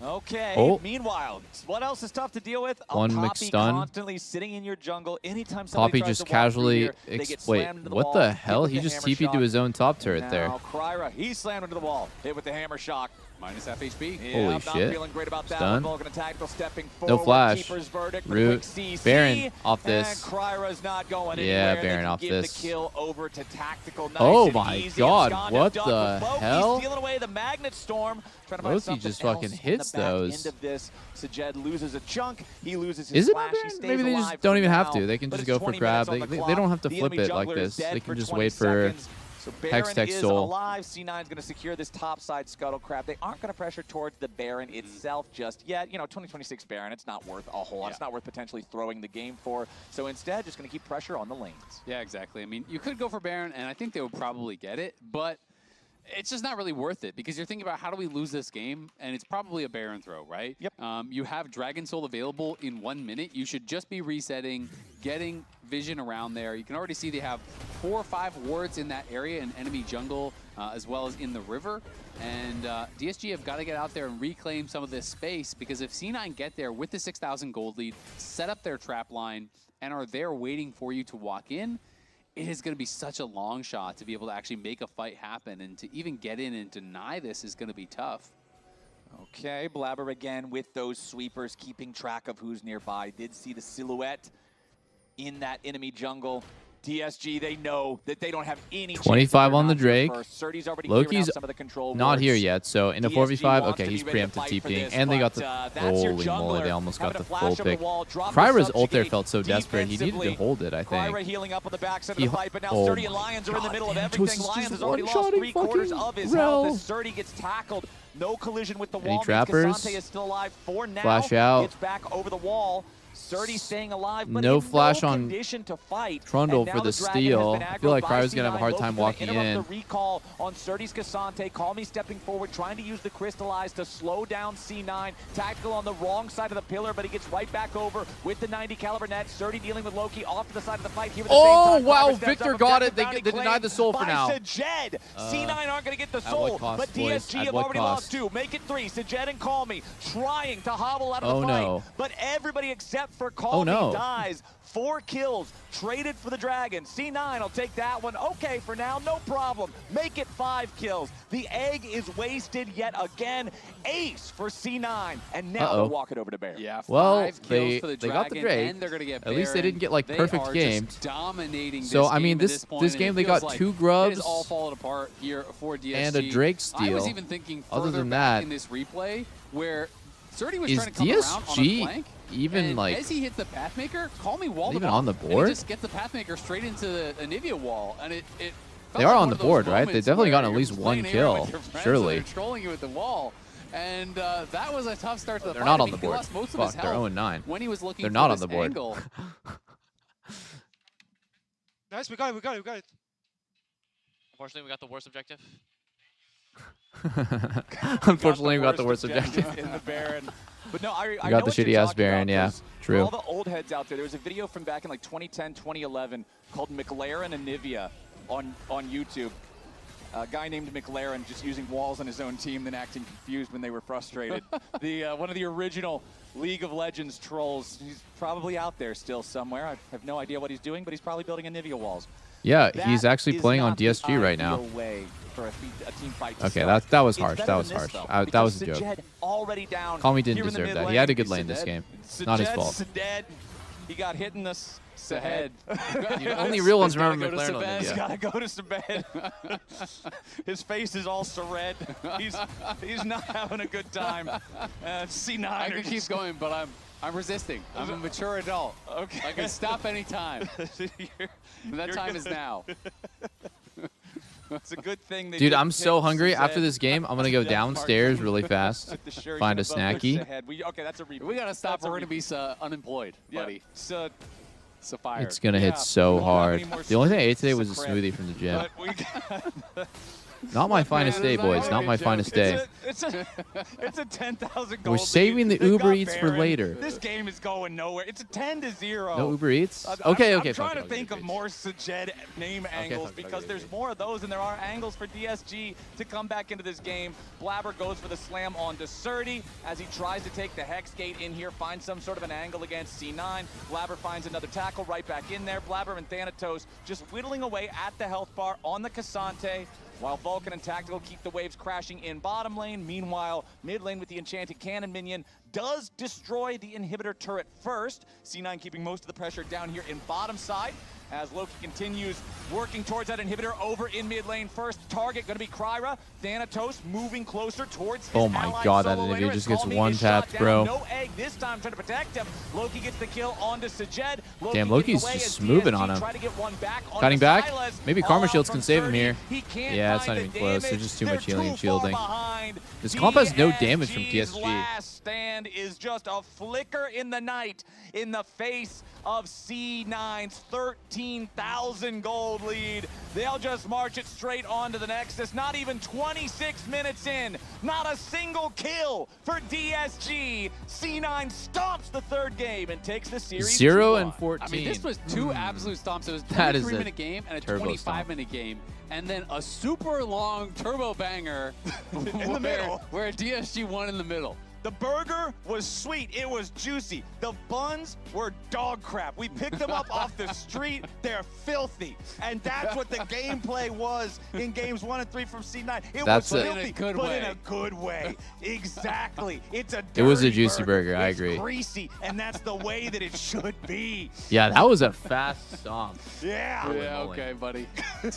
Okay, Oh. Meanwhile, what else is tough to deal with? A One Poppy McStun. constantly sitting in your jungle. Anytime somebody Poppy tries just to walk through casually here, they get wait, slammed into the what wall, the hit hell? with He the just hammer TP'd to shock. his own top turret there. Now Kryra, he's slammed into the wall, hit with the hammer shock. Minus half HP. Yeah, Holy I'm shit. not feeling great about that. Stun. Vulcan and Tactical stepping forward. No flash. Keeper's verdict. Root. CC, Baron off this. And Kryra's not going Yeah, anywhere. Baron They can off give this. the kill over to Tactical. Nice Oh and my easy. god, Absconded what Duck the with Loki hell? stealing away the Magnet Storm. Trying to find Loki something just fucking else hits in the back those. End of this. Sajed loses a chunk. He loses his Is it flash. not He Baron? stays Maybe they alive just don't for even have now, to. They can but just it's go for 20 grab. minutes on They the don't clock. have to The flip enemy it like jungler is this. dead They can for just 20 wait for seconds. So Hex Baron Tech is Soul. alive. C9 is going to secure this top side Scuttle Crab. They aren't going to pressure towards the Baron itself just yet. You know, 2026 Baron, it's not worth a whole lot. It's not worth potentially throwing the game for. So instead, just going to keep pressure on the lanes. Yeah, exactly. I mean, you could go for Baron, and I think they would probably get it, but it's just not really worth it because you're thinking about how do we lose this game, and it's probably a Baron throw, right? Yep. You have Dragon Soul available in 1 minute. You should just be resetting, getting vision around there. You can already see they have 4 or 5 wards in that area in enemy jungle, as well as in the river. And DSG have got to get out there and reclaim some of this space because if C9 get there with the 6,000 gold lead, set up their trap line, and are there waiting for you to walk in, it is going to be such a long shot to be able to actually make a fight happen, and to even get in and deny this is going to be tough. Okay, Blabber again with those sweepers, keeping track of who's nearby. Did see the silhouette in that enemy jungle. DSG, they know that they don't have any 25 on the Drake. Loki's not here yet, so in a DSG 4v5, wants okay, to he's be ready to preempted fight for TPing, this, and they got but, the, that's your holy moly, they jungler almost got having the to flash full over the pick. wall, drop the Kryra's ult there Subjugate felt so desperate, he needed to defensively. hold it, I think. Kryra healing up on the backside of He- the fight, but now oh Surdy and my Lions are in the middle of God, everything. Twist is Lions just has already lost one-shotting 3/4 fucking of his health Rel. as Surdy gets tackled. No collision with the Any wall. means trappers? Cassante is still alive for now. Flash out. Gets back over the wall. Surdy staying alive, but No in flash no on condition to fight. Trundle And now for the Dragon has steal. been I feel like aggroed by Kryra's gonna have a hard C9. time Loki's walking gonna interrupt in. the recall on Surdy's Cassante. Call Me stepping forward, trying to use the Crystallize to slow down C9. Tactical on the wrong side of the pillar, but he gets right back over with the 90 caliber net. Surdy dealing with Loki off to the side of the fight here at the Oh, same time. wow, Kryra steps Victor up, got it. objective They bounty denied the soul for claimed now. by Sajed. C9 aren't going to get the at soul, what cost, but boys? DSG At have what already cost? lost 2. Make it 3. Sajed and Call Me trying to hobble out of Oh, the fight, no. but everybody except for Call Oh, Me no. dies. 4 kills traded for the Dragon. C9 will take that one. Okay, for now, no problem. Make it 5 kills. The egg is wasted yet again. Ace for C9, and now they'll walk it over to Bear. Yeah, 5 Well, kills they for the got the Dragon, Drake. and they're going to get At least they Baron. didn't get like They perfect are games. just dominating So this I mean, game at this point, this and game it they feels got like 2 It grubs is all falling apart here for DSG. and a Drake I was steal. even thinking Other further than back that, in this replay where Surdy was is trying to come around on a DSG flank. even And like as he hit the Pathmaker, Call Me walled even him on the off, and board? he just gets the Pathmaker straight into the Anivia wall, and it They felt are like on one the of those board, right? They moments definitely where got at you're least just 1 playing AR with kill, your friends, surely. and they're trolling you at the wall, and that was a tough start to the They're fight. not I on mean, the he board. lost most Fuck, of his they're health 0-9. when he was looking They're for not on this the board. angle. Nice, we got it, we got it, we got it. Unfortunately, we got the worst objective. Unfortunately, we got the worst objective. in the Baron. But no, I We know got the what you're shitty ass talking Baron, about, yeah. 'cause for True. all the old heads out there, there was a video from back in like 2010, 2011 called McLaren and Anivia on YouTube. A guy named McLaren just using walls on his own team, then acting confused when they were frustrated. One of the original League of Legends trolls. He's probably out there still somewhere. I have no idea what he's doing, but he's probably building Anivia walls. Yeah, he's actually playing on DSG right now. For a team fight to Okay, start. that was It's harsh. better That was than this, harsh. though, That was a because joke. Sejed already down Call me didn't here in the deserve that. mid He had a lane. good lane this game. Not his fault. Sejed, he got hit in the head. The only real ones remember McLaren on Sejed. He's Nvidia. gotta go to Sejed. His face is all Sejed. He's not having a good time. C9. I could keep going, but I'm resisting. I'm a mature adult. Okay. I can stop any time. That time is now. It's a good thing. Dude, I'm so hungry. After this game, I'm going to go downstairs really fast, find a snacky. Okay, that's a replay. We got to stop or we're going to be unemployed, buddy. So fire. It's going to hit so hard. The only thing I ate today was a smoothie from the gym. Not my finest day, boys. Not my finest day. It's a 10,000 gold We're saving the lead. They've Uber got Eats for Baron. later. This game is going nowhere. It's a 10-0. No Uber Eats? I'm Okay. trying fuck to it, think of more Sejed name angles because there's more of those, and there are angles for DSG to come back into this game. Blabber goes for the slam on Deserti as he tries to take the Hex Gate in here, finds some sort of an angle against C9. Blabber finds another tackle right back in there. Blabber and Thanatos just whittling away at the health bar on the Cassante, while Vulcan and Tactical keep the waves crashing in bottom lane. Meanwhile, mid lane with the Enchanted Cannon minion does destroy the inhibitor turret first. C9 keeping most of the pressure down here in bottom side as Loki continues working towards that inhibitor over in mid lane. First target going to be Kryra. Thanatos moving closer towards his Oh my god, that inhibitor just gets one-tapped, bro. No egg this time, trying to protect him. Loki gets the kill onto Sejed. Damn, Loki's just moving on him. Cutting back. Maybe Karma Shields can save him here. Yeah, it's not even close. There's just too much healing and shielding. This comp has no damage from DSG. Last stand is just a flicker in the night in the face of C9's 13,000 gold lead. They'll just march it straight on to the Nexus. Not even 26 minutes in, not a single kill for DSG. C9 stomps the third game and takes the series 0 and 2-1. 14. I mean, this was two absolute stomps. It was a That is 23-minute game and a turbo 25-minute game. And then a super long turbo banger in the middle, where DSG won in the middle. The burger was sweet. It was juicy. The buns were dog crap. We picked them up off the street. They're filthy. And that's what the gameplay was in games 1 and 3 from C9. It was filthy, but in a good way. Exactly. It's a dirty It was a juicy burger, I agree. It's greasy, and that's the way that it should be. Yeah, that was a fast stomp. Yeah. Yeah, okay, buddy.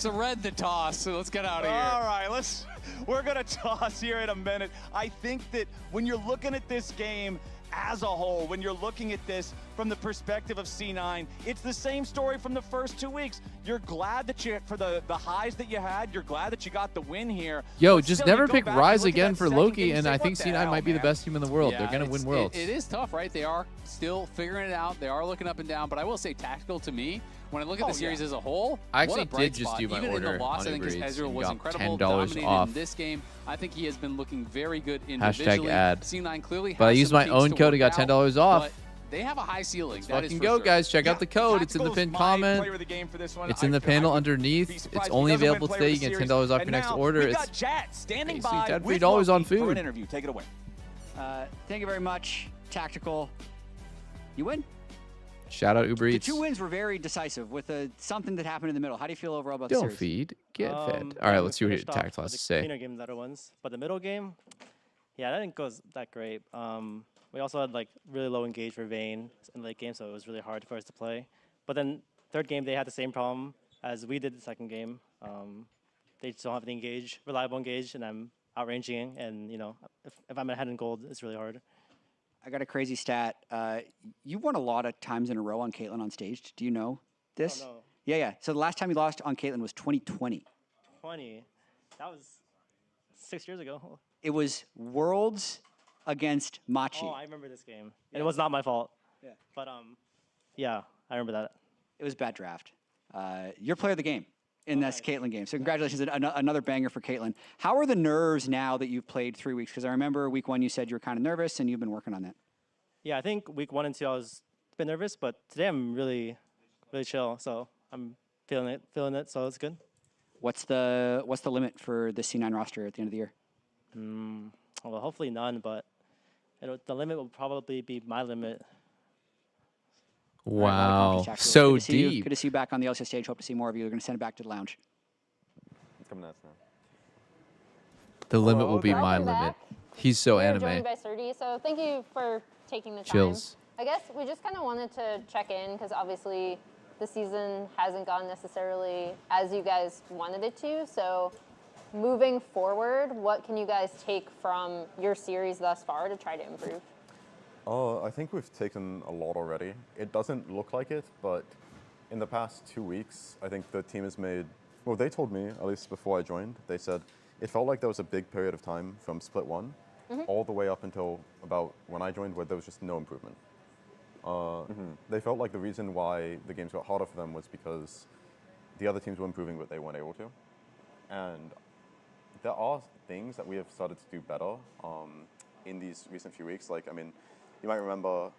Red the toss, so let's get out of here. All right, we're gonna toss here in a minute. I think that when you're looking at this game as a whole, when you're looking at this from the perspective of C9, it's the same story from the first 2 weeks. You're glad that for the highs that you had, you're glad that you got the win here. Yo, But just still, you never go pick back and Rise look at again that for second Loki, game, you and say, I what think the C9 hell, might be the man? best team in the world. Yeah, They're gonna win Worlds. It is tough, right? They are still figuring it out. They are looking up and down, but I will say Tactical to me, when I look at the series as a whole, I actually what a bright did just spot. do my Even order in the loss, on I think Uber Eats Ezreal and was got incredible, $10 dominated off. in this game. I think he has been looking very good individually. Hashtag ad. C9 clearly has But I used some my kinks own to code and work got out, $10 off. but they have a high ceiling. Let's That is fucking for go, sure. guys. Check out the code. It's in the pinned comment. It's in the panel underneath. It's only available today. You get $10 off your next order. We've It's got Jat standing basically by $10 with $3 on Loki for an food. interview. Take it away. Thank you very much, Tactical. You win. Shout out Uber The Eats. 2 wins were very decisive with something that happened in the middle. How do you feel overall about the Don't series? feed, get fed. All right, let's see what Tactical has to say. Cleaner game than the other ones, but the middle game, yeah, that didn't go that great. We also had like really low engage for Vayne in the late game, so it was really hard for us to play. But then third game, they had the same problem as we did the second game. They just don't have the reliable engage, and I'm outranging, and you know, if I'm ahead in gold, it's really hard. I got a crazy stat. You won a lot of times in a row on Caitlyn on stage. Do you know this? Oh, no. Yeah. So the last time you lost on Caitlyn was 2020. 20. That was 6 years ago. It was Worlds against Machi. Oh, I remember this game. And it was not my fault. Yeah. But yeah, I remember that. It was a bad draft. You're player of the game in this Caitlyn game. So congratulations, another banger for Caitlyn. How are the nerves now that you've played 3 weeks? Because I remember week 1 you said you were kind of nervous and you've been working on that. Yeah, I think week 1 and 2 I was a bit nervous, but today I'm really chill. So I'm feeling it, so it's good. What's the limit for the C9 roster at the end of the year? Well, hopefully none, but the limit will probably be my limit. Wow, so Good to see you. deep. Good to see you back on the LCS stage. Hope to see more of you. We're going to send it back to the lounge. It's coming out now. The limit will be Welcome my back. limit. He's so We're anime. joined by Surdy, so thank you for taking the time. Chills. I guess we just kind of wanted to check in because obviously the season hasn't gone necessarily as you guys wanted it to. So moving forward, what can you guys take from your series thus far to try to improve? I think we've taken a lot already. It doesn't look like it, but in the past 2 weeks, I think the team has made, well, they told me, at least before I joined, they said it felt like there was a big period of time from Split 1 all the way up until about when I joined where there was just no improvement. They felt like the reason why the games got harder for them was because the other teams were improving but they weren't able to. And there are things that we have started to do better in these recent few weeks. Like, I mean, you might remember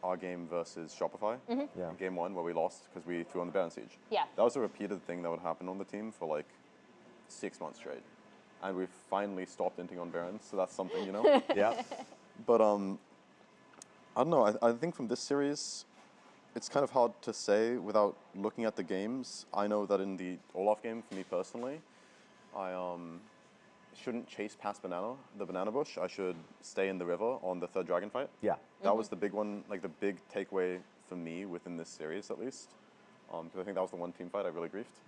our game versus Shopify in game 1 where we lost because we threw on the Baron Siege. Yeah. That was a repeated thing that would happen on the team for like 6 months straight. And we've finally stopped inting on Barons, so that's something, you know? Yeah. But I don't know, I think from this series, it's kind of hard to say without looking at the games. I know that in the Olaf game, for me personally, I shouldn't chase past the banana bush. I should stay in the river on the 3rd dragon fight. Yeah. That was the big one, like the big takeaway for me within this series at least. Because I think that was the one team fight I really griefed.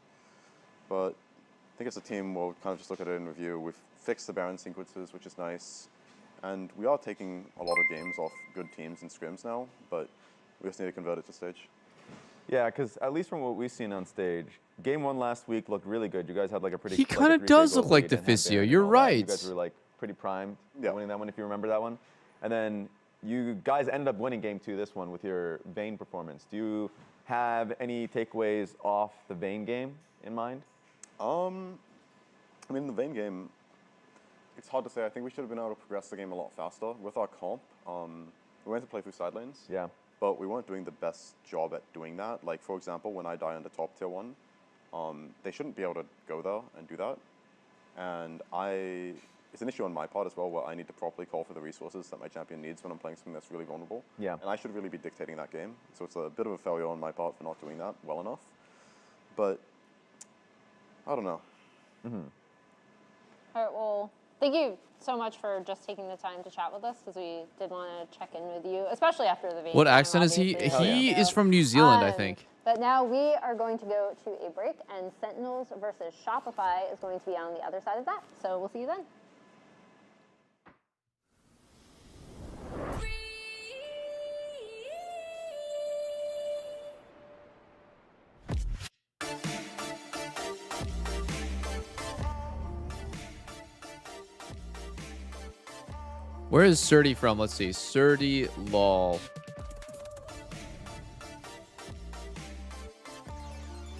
But I think as a team, we'll kind of just look at it in review. We've fixed the Baron sequences, which is nice. And we are taking a lot of games off good teams and scrims now, but we just need to convert it to stage. Yeah, because at least from what we've seen on stage, game 1 last week looked really good. You guys had like a pretty. He kind of does look like Deficio. You're right. You guys were like pretty primed winning that one, if you remember that one. And then you guys ended up winning game 2 this one with your Vayne performance. Do you have any takeaways off the Vayne game in mind? I mean, the Vayne game, it's hard to say. I think we should have been able to progress the game a lot faster. With our comp, we went to play through side lanes. Yeah. But we weren't doing the best job at doing that. Like, for example, when I die under top tier 1, they shouldn't be able to go there and do that. And it's an issue on my part as well, where I need to properly call for the resources that my champion needs when I'm playing something that's really vulnerable. Yeah. And I should really be dictating that game. So it's a bit of a failure on my part for not doing that well enough. But I don't know. All right, well, thank you so much for just taking the time to chat with us because we did want to check in with you, especially after the Vayne. What accent is he? He is from New Zealand, I think. But now we are going to go to a break, and Sentinels versus Shopify is going to be on the other side of that. So we'll see you then. Where is Surdy from? Let's see. Surdy lol.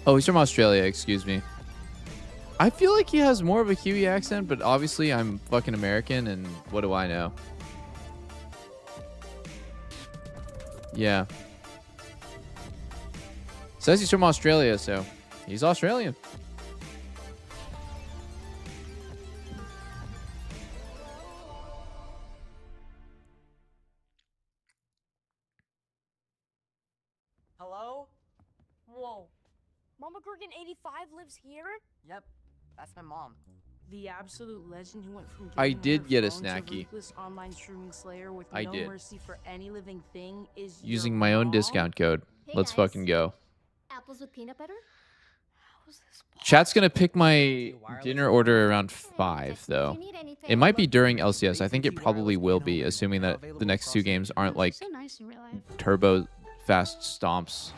Oh, he's from Australia, excuse me. I feel like he has more of a Kiwi accent, but obviously I'm fucking American, and what do I know? Yeah. Says he's from Australia, so he's Australian. Hello? Whoa. Mama Gorgon 85 lives here? Yep, that's my mom. The absolute legend who went from I did get a phone to snacky. ruthless online streaming slayer with I no did. mercy for any living thing is Using your my own mom? discount code. Let's fucking go. Apples with peanut butter? Chat's gonna pick my dinner order around 5, though. It might be during LCS. I think it probably will be, assuming that the next 2 games aren't like So nice in real life. turbo fast stomps.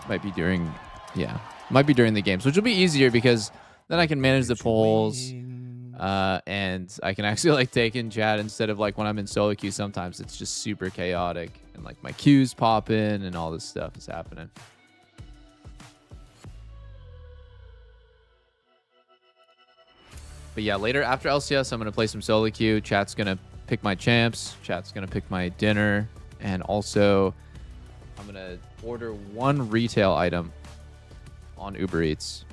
Might be during, yeah, might be during the games, which will be easier because then I can manage the polls, and I can actually like take in chat instead of like when I'm in solo queue. Sometimes it's just super chaotic and like my queues pop in and all this stuff is happening. But yeah, later after LCS, I'm going to play some solo queue. Chat's going to pick my champs. Chat's going to pick my dinner. And also, I'm going to order 1 retail item on Uber Eats.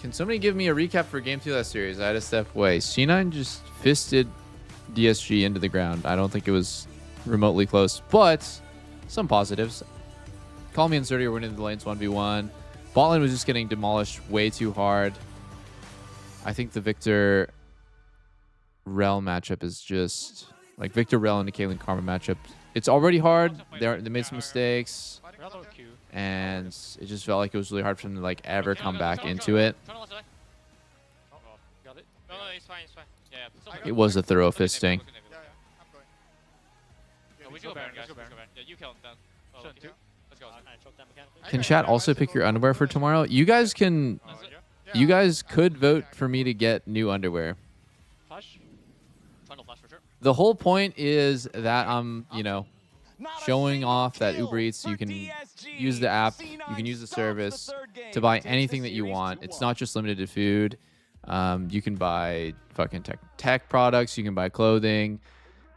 Can somebody give me a recap for Game 2 of that series? I had to step away. C9 just fisted DSG into the ground. I don't think it was remotely close, but some positives. Call me and Zerdy are winning the lanes 1v1. Bot lane was just getting demolished way too hard. I think the Victor Rel matchup is just like Victor Rel and the Caitlyn Karma matchup. It's already hard. They made some mistakes, and it just felt like it was really hard for them to like ever come back into it. It was a thorough fisting. Can chat also pick your underwear for tomorrow? You guys can. You guys could vote for me to get new underwear. The whole point is that I'm, you know, showing off that UBEREATS, you can use the app, you can use the service to buy anything that you want. It's not just limited to food. You can buy fucking tech products. You can buy clothing.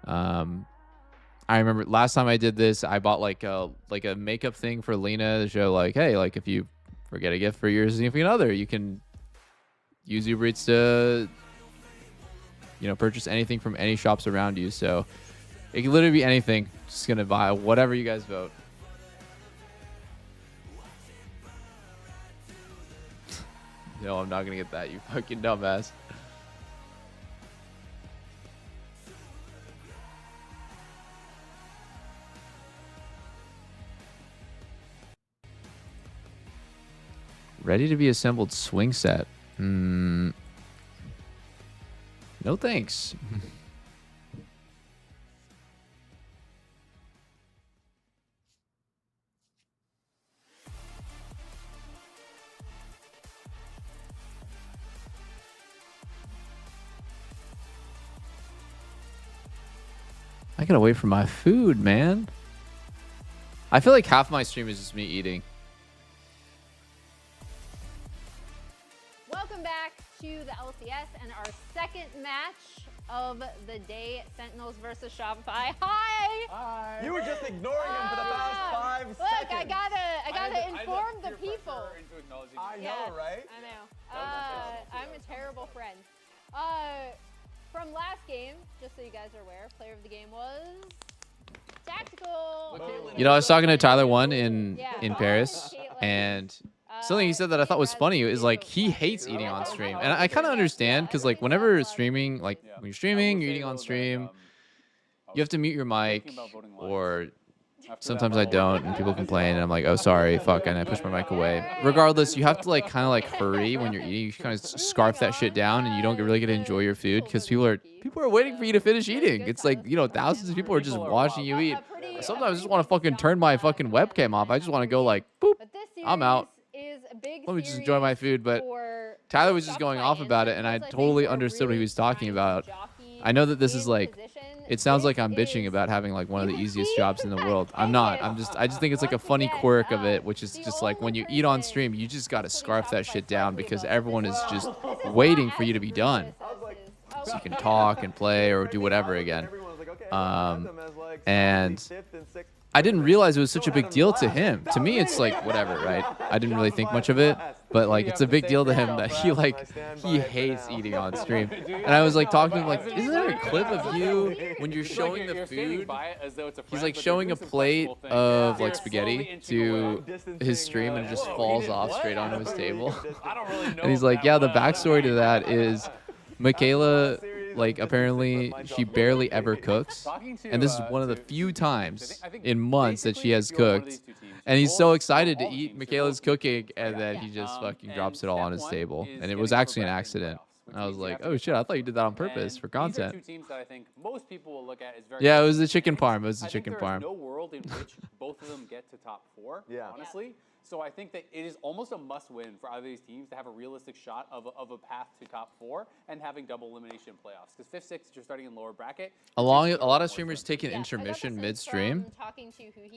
I remember last time I did this, I bought like a makeup thing for Lena to show like, hey, like if you forget a gift for your significant other, you can use UBEREATS to, you know, purchase anything from any shops around you. So it can literally be anything. Just gonna buy whatever you guys vote. No, I'm not gonna get that, you fucking dumbass. Ready to be assembled swing set. No thanks. I gotta wait for my food, man. I feel like half my stream is just me eating. Welcome back to the LCS and our second match of the day, Sentinels versus Shopify. Hi! Hi! You were just ignoring him for the past 5 seconds. Look, I gotta inform the people. I know, right? I know. I'm a terrible friend. From last game, just so you guys are aware, player of the game was Tactical. You know, I was talking to Tyler One in Paris, and something he said that I thought was funny is like he hates eating on stream, and I kind of understand because like whenever streaming, like when you're streaming, you're eating on stream, you have to mute your mic, or sometimes I don't, and people complain, and I'm like, oh sorry, fuck, and I push my mic away. Regardless, you have to like kind of like hurry when you're eating. You kind of scarf that shit down, and you don't really get to enjoy your food because people are waiting for you to finish eating. It's like, you know, thousands of people are just watching you eat. Sometimes I just want to fucking turn my fucking webcam off. I just want to go like, boop, I'm out. Let me just enjoy my food. But Tyler was just going off about it, and I totally understood what he was talking about. I know that this is like, it sounds like I'm bitching about having like one of the easiest jobs in the world. I'm not. I just think it's like a funny quirk of it, which is just like when you eat on stream, you just got to scarf that shit down because everyone is just waiting for you to be done. So you can talk and play or do whatever again. And I didn't realize it was such a big deal to him. To me, it's like whatever, right? I didn't really think much of it, but like it's a big deal to him that he hates eating on stream. And I was like talking to him like, isn't there a clip of you when you're showing the food? He's like showing a plate of like spaghetti to his stream and it just falls off straight onto his table. And he's like, yeah, the backstory to that is Michaela, like apparently she barely ever cooks, and this is one of the few times in months that she has cooked, and he's so excited to eat Michaela's cooking, and then he just fucking drops it all on his table, and it was actually an accident. And I was like, oh shit, I thought you did that on purpose for content. These are two teams that I think most people will look at as very. Yeah, it was the chicken parm. It was the chicken parm. There's no world in which both of them get to top 4. Yeah. Honestly. So I think that it is almost a must-win for either of these teams to have a realistic shot of a path to top 4 and having double elimination playoffs. Because 5th, 6th, you're starting in lower bracket. A lot of streamers take an intermission mid-stream.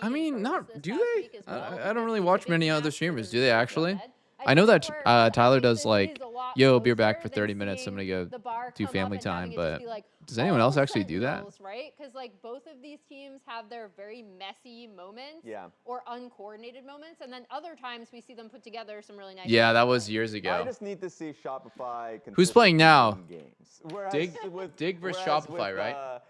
I mean, do they? I don't really watch many other streamers. Do they actually? I know that Tyler does like, yo, be back for 30 minutes. I'm gonna go do family time. But does anyone else actually do that? Right? Because like both of these teams have their very messy moments or uncoordinated moments, and then other times we see them put together some really nice. Yeah, that was years ago. I just need to see Shopify. Who's playing now? Games. Dig versus Shopify, with, right?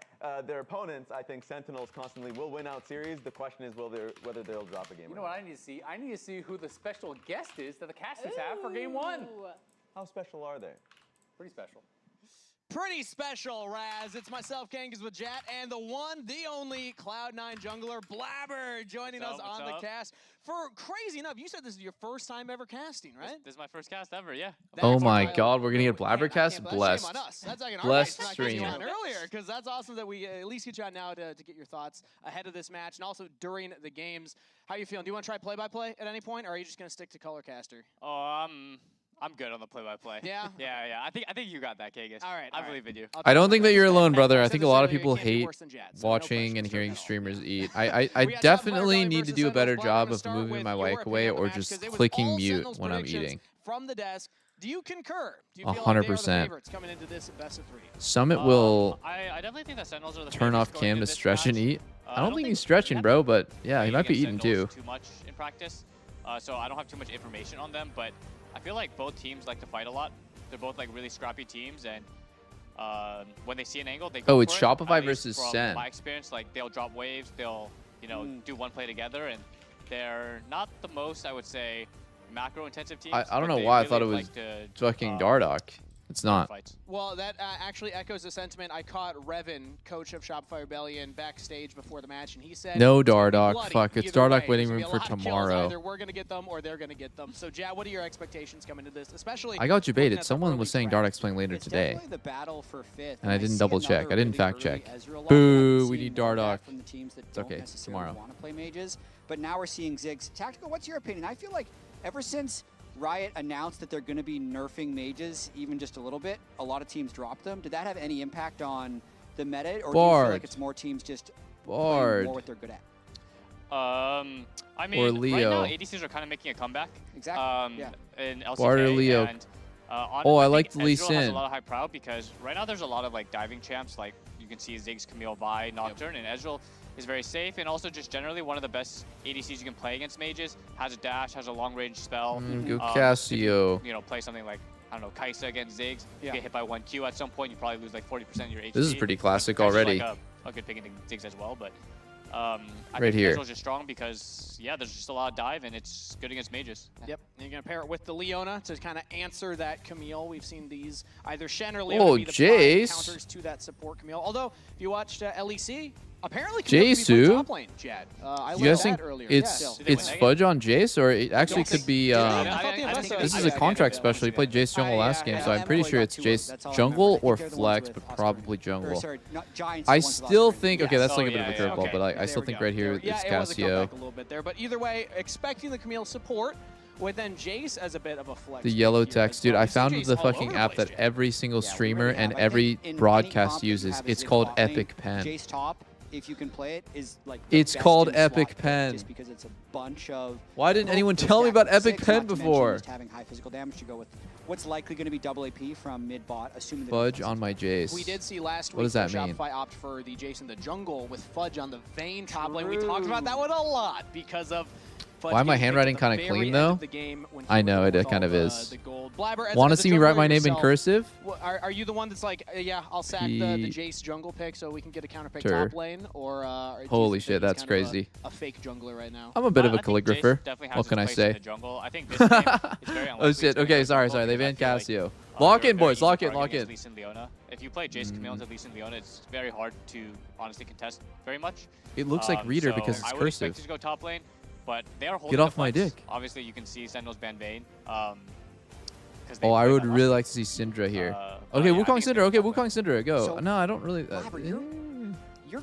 Their opponents, I think Sentinels constantly will win out series. The question is whether they'll drop a game. You know what I need to see? I need to see who the special guest is that the casters have for game 1. How special are they? Pretty special. Pretty special, Raz. It's myself, Kangas with Jat, and the one, the only Cloud9 jungler, Blabber, joining us on the cast. For crazy enough, you said this is your first time ever casting, right? This is my first cast ever, yeah. Oh my God, we're gonna get Blabbercast. Blessed. That's like Blessed stream. Earlier, because that's awesome that we at least get you on now to get your thoughts ahead of this match and also during the games. How you feeling? Do you want to try play-by-play at any point, or are you just gonna stick to Colorcaster? Oh, I'm good on the play-by-play. Yeah? Yeah. I think you got that, Kangas. All right. I believe in you. I don't think that you're alone, brother. I think a lot of people hate watching and hearing streamers eat. I definitely need to do a better job of moving my mic away or just clicking mute when I'm eating. From the desk, do you concur? Do you 100%. Coming into this best of 3? Summit will I definitely think that Sentinels are the turn off favorites cam going to into this stretch and match. eat. I don't think he's stretching, bro, but yeah, he might be eating too. Too much in practice, so I don't have too much information on them, but I feel like both teams like to fight a lot. They're both like really scrappy teams, and when they see an angle, they go Oh, for it's it. Shopify At least versus from Sen. my experience, like they'll drop waves, they'll do one play together, and they're not the most, I would say, macro-intensive teams. I don't know but why I they thought it really was like to, fucking Dardoch. It's not. Well, that actually echoes the sentiment. I caught Revan, coach of Shopify Rebellion, backstage before the match, and he said, No it's gonna be Dardoch. bloody Fuck, it's either Dardoch way. waiting There's room gonna be a for lot of kills. tomorrow. Either we're going to get them or they're going to get them. So, Jad, what are your expectations coming into this? Especially I got debated. Someone was saying Dardoch's playing later today. The battle for 5th, And I didn't double check. I didn't fact check. Ezreal Boo, we need Dardoch. From the teams that It's don't okay, necessarily tomorrow. want to play mages, but now we're seeing Ziggs. Tactical, what's your opinion? I feel like ever since Riot announced that they're going to be nerfing mages even just a little bit, a lot of teams dropped them. Did that have any impact on the meta, or do you feel like it's more teams just playing more what they're good at? I mean, Or right Leo. now ADCs are kind of making a comeback. Exactly. In LCK. Bard or Leo. And, Oh, I think liked Lee Ezreal has a Sin. lot of high proud because right now there's a lot of like diving champs. Like you can see Ziggs, Camille, Vi, Nocturne, and Ezreal is very safe and also just generally one of the best ADCs you can play against mages. Has a dash, has a long range spell. Go Cassio. You know, play something like I don't know, Kai'Sa against Ziggs. You get hit by 1Q at some point, you probably lose like 40% of your HP. This is pretty classic Kai'Sa's already. Like a good pick into Ziggs as well, but I Right think here. Ezreal's just strong because yeah, there's just a lot of dive and it's good against mages. Yep, and you're going to pair it with the Leona to kind of answer that Camille. We've seen these either Shen or Leona Oh, be the prime Jace. counters to that support Camille. Although, if you watched LEC, apparently Jace, Camille top lane, Chad. I You guys learned think that earlier. it's fudge on Jace, or it actually could be? This is a contract special. He played Jace jungle last game, so I'm pretty sure it's Jace jungle or flex, but probably jungle. I still think okay, that's like a bit of a curveball, but I still think right here it's it was a comeback Cassio. a little bit there, but either way, expecting the Camille support with then Jace as a bit of a flex. The yellow text, dude. I found Jace the all over fucking the app place, that every single streamer and every broadcast uses. It's called Epic Pen. Jace top, if you can play it, is like It's called Epic Pen. just because it's a bunch of. Why didn't anyone tell me about Epic Pen before? Just having high physical damage to go with what's likely going to be double AP from mid bot, assuming. Fudge on my Jace. We did see last week What does that mean? Shopify opt for the Jace in the jungle with Fudge on the Vayne top lane. We talked about that one a lot because of Fudge Why am my getting picked handwriting at the kind of very clean end though? of the game when I he know was it with kind all of is. the gold. Blabber, as Want to a see me write jungler my name in yourself, cursive? Are you the one that's like, yeah, I'll sack the Jace jungle pick so we can get a counter pick Sure. top lane, or do you Holy think shit, that he's that's kind of crazy. A fake jungler right now. I'm a bit of a I think Jace calligrapher. definitely has What his can I place say? in the jungle. I think this game is very unlikely Oh it's shit. gonna Okay, go sorry. jungle They because I banned feel like, Cassio. you're Lock a in, very boys. easy Lock in. target Lock against in. Lee Sin Leona. If you play Jace Camille into Lee Sin Leona, it's very hard to honestly contest very much. It looks like Reader so because it's I would expect cursive. to go top lane, but they are holding Get off the my fights. dick. Obviously, you can see Sentinels ban Vayne. Oh, I would really like to see Syndra here. Okay, Wukong Syndra. Okay, Wukong Syndra. Go. So, No, I don't really. Blabber, you're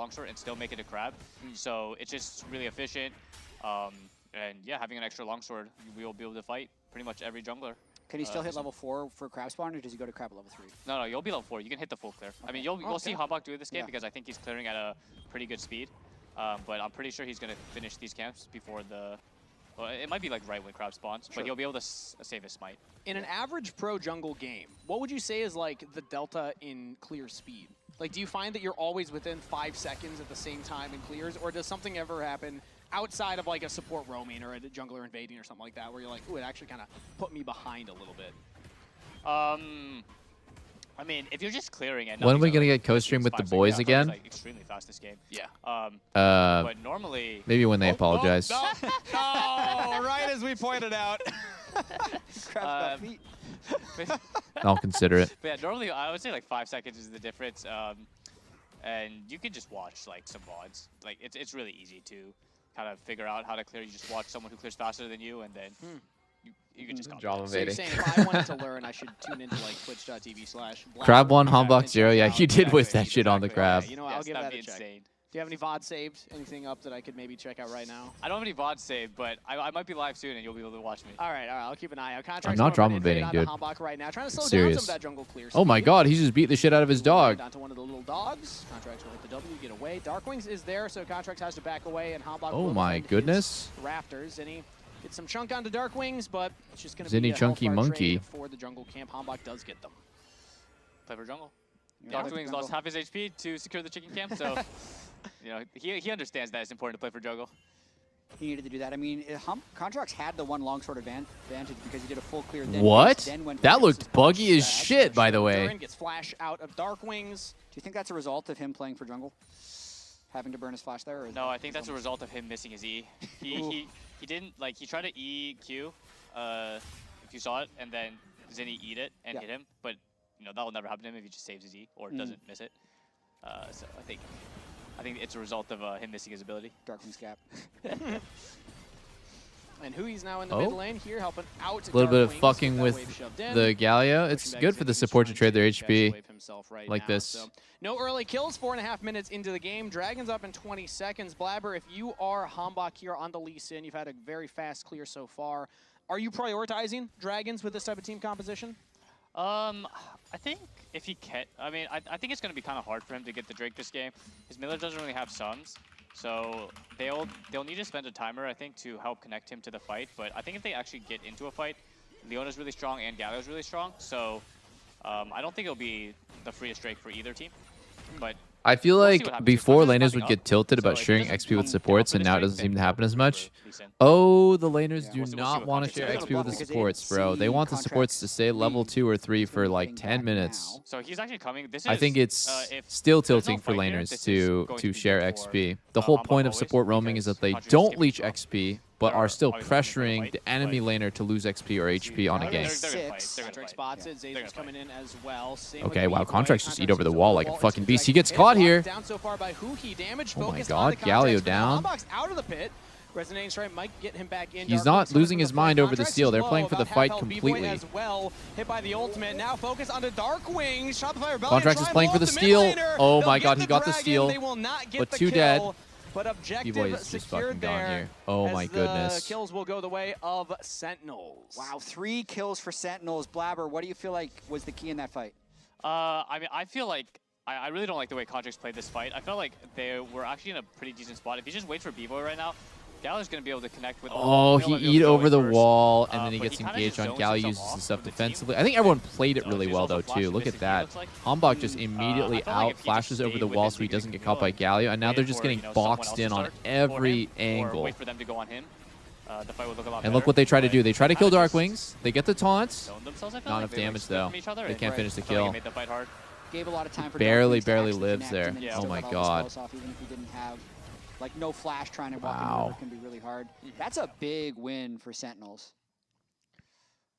longsword and still make it a crab. So it's just really efficient. And yeah, having an extra longsword, we will be able to fight pretty much every jungler. Can he still hit level 4 for crab spawn, or does he go to crab level 3? No, you'll be level 4. You can hit the full clear. I mean, you'll see Hotbox do this game because I think he's clearing at a pretty good speed. But I'm pretty sure he's going to finish these camps before the... Well, it might be like right when crab spawns, but he'll be able to save his smite. In an average pro jungle game, what would you say is like the delta in clear speed? Like, do you find that you're always within 5 seconds at the same time in clears, or does something ever happen outside of like a support roaming or a jungler invading or something like that, where you're like, ooh, it actually kind of put me behind a little bit? I mean, if you're just clearing it. When are we gonna get co-stream with the boys again? Like extremely fast this game. Yeah. But normally. Maybe when they apologize. No, right as we pointed out. Crab's got feet. I'll consider it. But yeah, normally I would say like 5 seconds is the difference. And you can just watch like some VODs. Like it's really easy to kind of figure out how to clear. You just watch someone who clears faster than you, and then you can just drama So you're baiting. saying if I wanted to learn, I should tune into like twitch.tv/. Crab 1, Hombox 0. Yeah, you did whiff that shit on the crab. You know, I'll give that a check. insane. Do you have any VOD saved? Anything up that I could maybe check out right now? I don't have any VODs saved, but I might be live soon, and you'll be able to watch me. All right, I'll keep an eye out. I'm not drama baiting, dude. Right now, trying to slow down Serious. some of that jungle clear Oh my speed. god, he just beat the shit out of his dog. Down to one of the little dogs. Contracts will hit the W, get away. Darkwings is there, so Contracts has to back away, and Hombach Oh will my defend goodness. his Rafters, and he gets some chunk onto Darkwings, but it's just going to Zinni be a chunky hellfire monkey. trade for the jungle camp. Hombach does get them. Play for jungle. Yeah. Dr. Wings lost half his HP to secure the chicken camp, so you know he understands that it's important to play for jungle. He needed to do that. I mean, Contracts had the one longsword advantage because he did a full clear. What? Then went That for looked buggy as shit, by the way. Durin gets flash out of Darkwings. Do you think that's a result of him playing for jungle? Having to burn his flash there? Or No, I think that's a result of him missing his E. He didn't, like, he tried to EQ, if you saw it, and then Zinni E'd it and hit him, but, you know, that will never happen to him if he just saves his E or doesn't miss it. So I think it's a result of him missing his ability. Darkwing's gap. And Hui's now in the mid lane here, helping out. A little bit of fucking with the Galio. It's good for the support to trade their HP like this. So, no early kills, 4.5 minutes into the game. Dragon's up in 20 seconds. Blabber, if you are Hombach here on the Lee Sin, you've had a very fast clear so far. Are you prioritizing Dragons with this type of team composition? I think if he can, I mean, I think it's going to be kind of hard for him to get the Drake this game. His Miller doesn't really have sums, so they'll need to spend a timer, I think, to help connect him to the fight. But I think if they actually get into a fight, Leona's really strong and Galio's really strong, so I don't think it'll be the freest Drake for either team. But I feel like before laners would get tilted about sharing XP with supports, and now it doesn't seem to happen as much. Oh, the laners do not want to share XP with the supports, bro. They want the supports to stay level 2 or 3 for like 10 minutes. So he's actually coming. I think it's still tilting for laners to share XP. The whole point of support roaming is that they don't leach XP, but are still pressuring the enemy laner to lose XP or HP on a game. Contract spots it. Zazel's coming in as well. Okay, wow, Contracts just eat over the wall like a fucking beast. He gets caught here. Down so far by Huhi. Damage Oh my focused god, on the Contracts, Galio down. Hombach's out of the pit. Resonating Strike might get him back in. He's not losing his mind over the steal. They're playing for the fight completely. As well. Hit by the ultimate. Now focus on the Darkwing. Shopify Rebellion. Contracts is playing for the steal. Oh my god, he got the steal. But 2 dead. But objective B-Boy is just fucking gone here. Oh my goodness. The kills will go the way of Sentinels. Wow, 3 kills for Sentinels. Blabber, what do you feel like was the key in that fight? I mean, I feel like I really don't like the way Contracts played this fight. I felt like they were actually in a pretty decent spot. If he just waits for B-Boy right now, Galio's going to be able to connect with Oh, he eat over the wall, and then he gets engaged on Galio, uses the stuff defensively. I think everyone played it really well, though, too. Look at that. Hombach just immediately out, flashes over the wall so he doesn't get caught by Galio, and now they're just getting boxed in on every angle. Wait for them to go on him. The fight will look a lot And look what they try to do. They try to kill Darkwings. They get the taunts. Not enough damage, though. They can't finish the kill. Gave a lot of time for Barely Darkwings to lives connect, there. and then Oh still my got all the god. spells off, even if he didn't have like no flash. Trying to walk in the Wow. river can be really hard. That's a big win for Sentinels.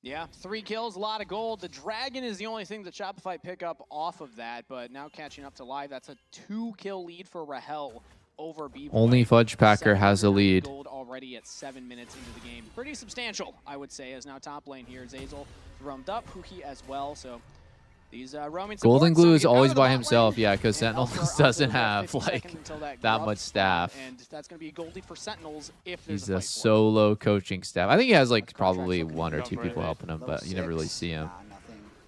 Yeah, 3 kills, a lot of gold. The Dragon is the only thing that Shopify pick up off of that, but now catching up to Live, that's a 2-kill lead for Rahel over B-Boy. Only Fudge Packer has a lead. Gold already at 7 minutes into the game. Pretty substantial, I would say, as now top lane here. Zazel roamed up, Huki as well, so These roaming Golden supports, Glue so is you always cover the by bot himself, lane, yeah, because and Sentinels Elfer doesn't onto the have 50 like seconds until that grub much spot, staff. and that's going to be a Goldie for Sentinels if there's He's a a fight. solo coaching staff. I think he has like probably looking one or good two for people it. helping him, Level but you never really 6, see him.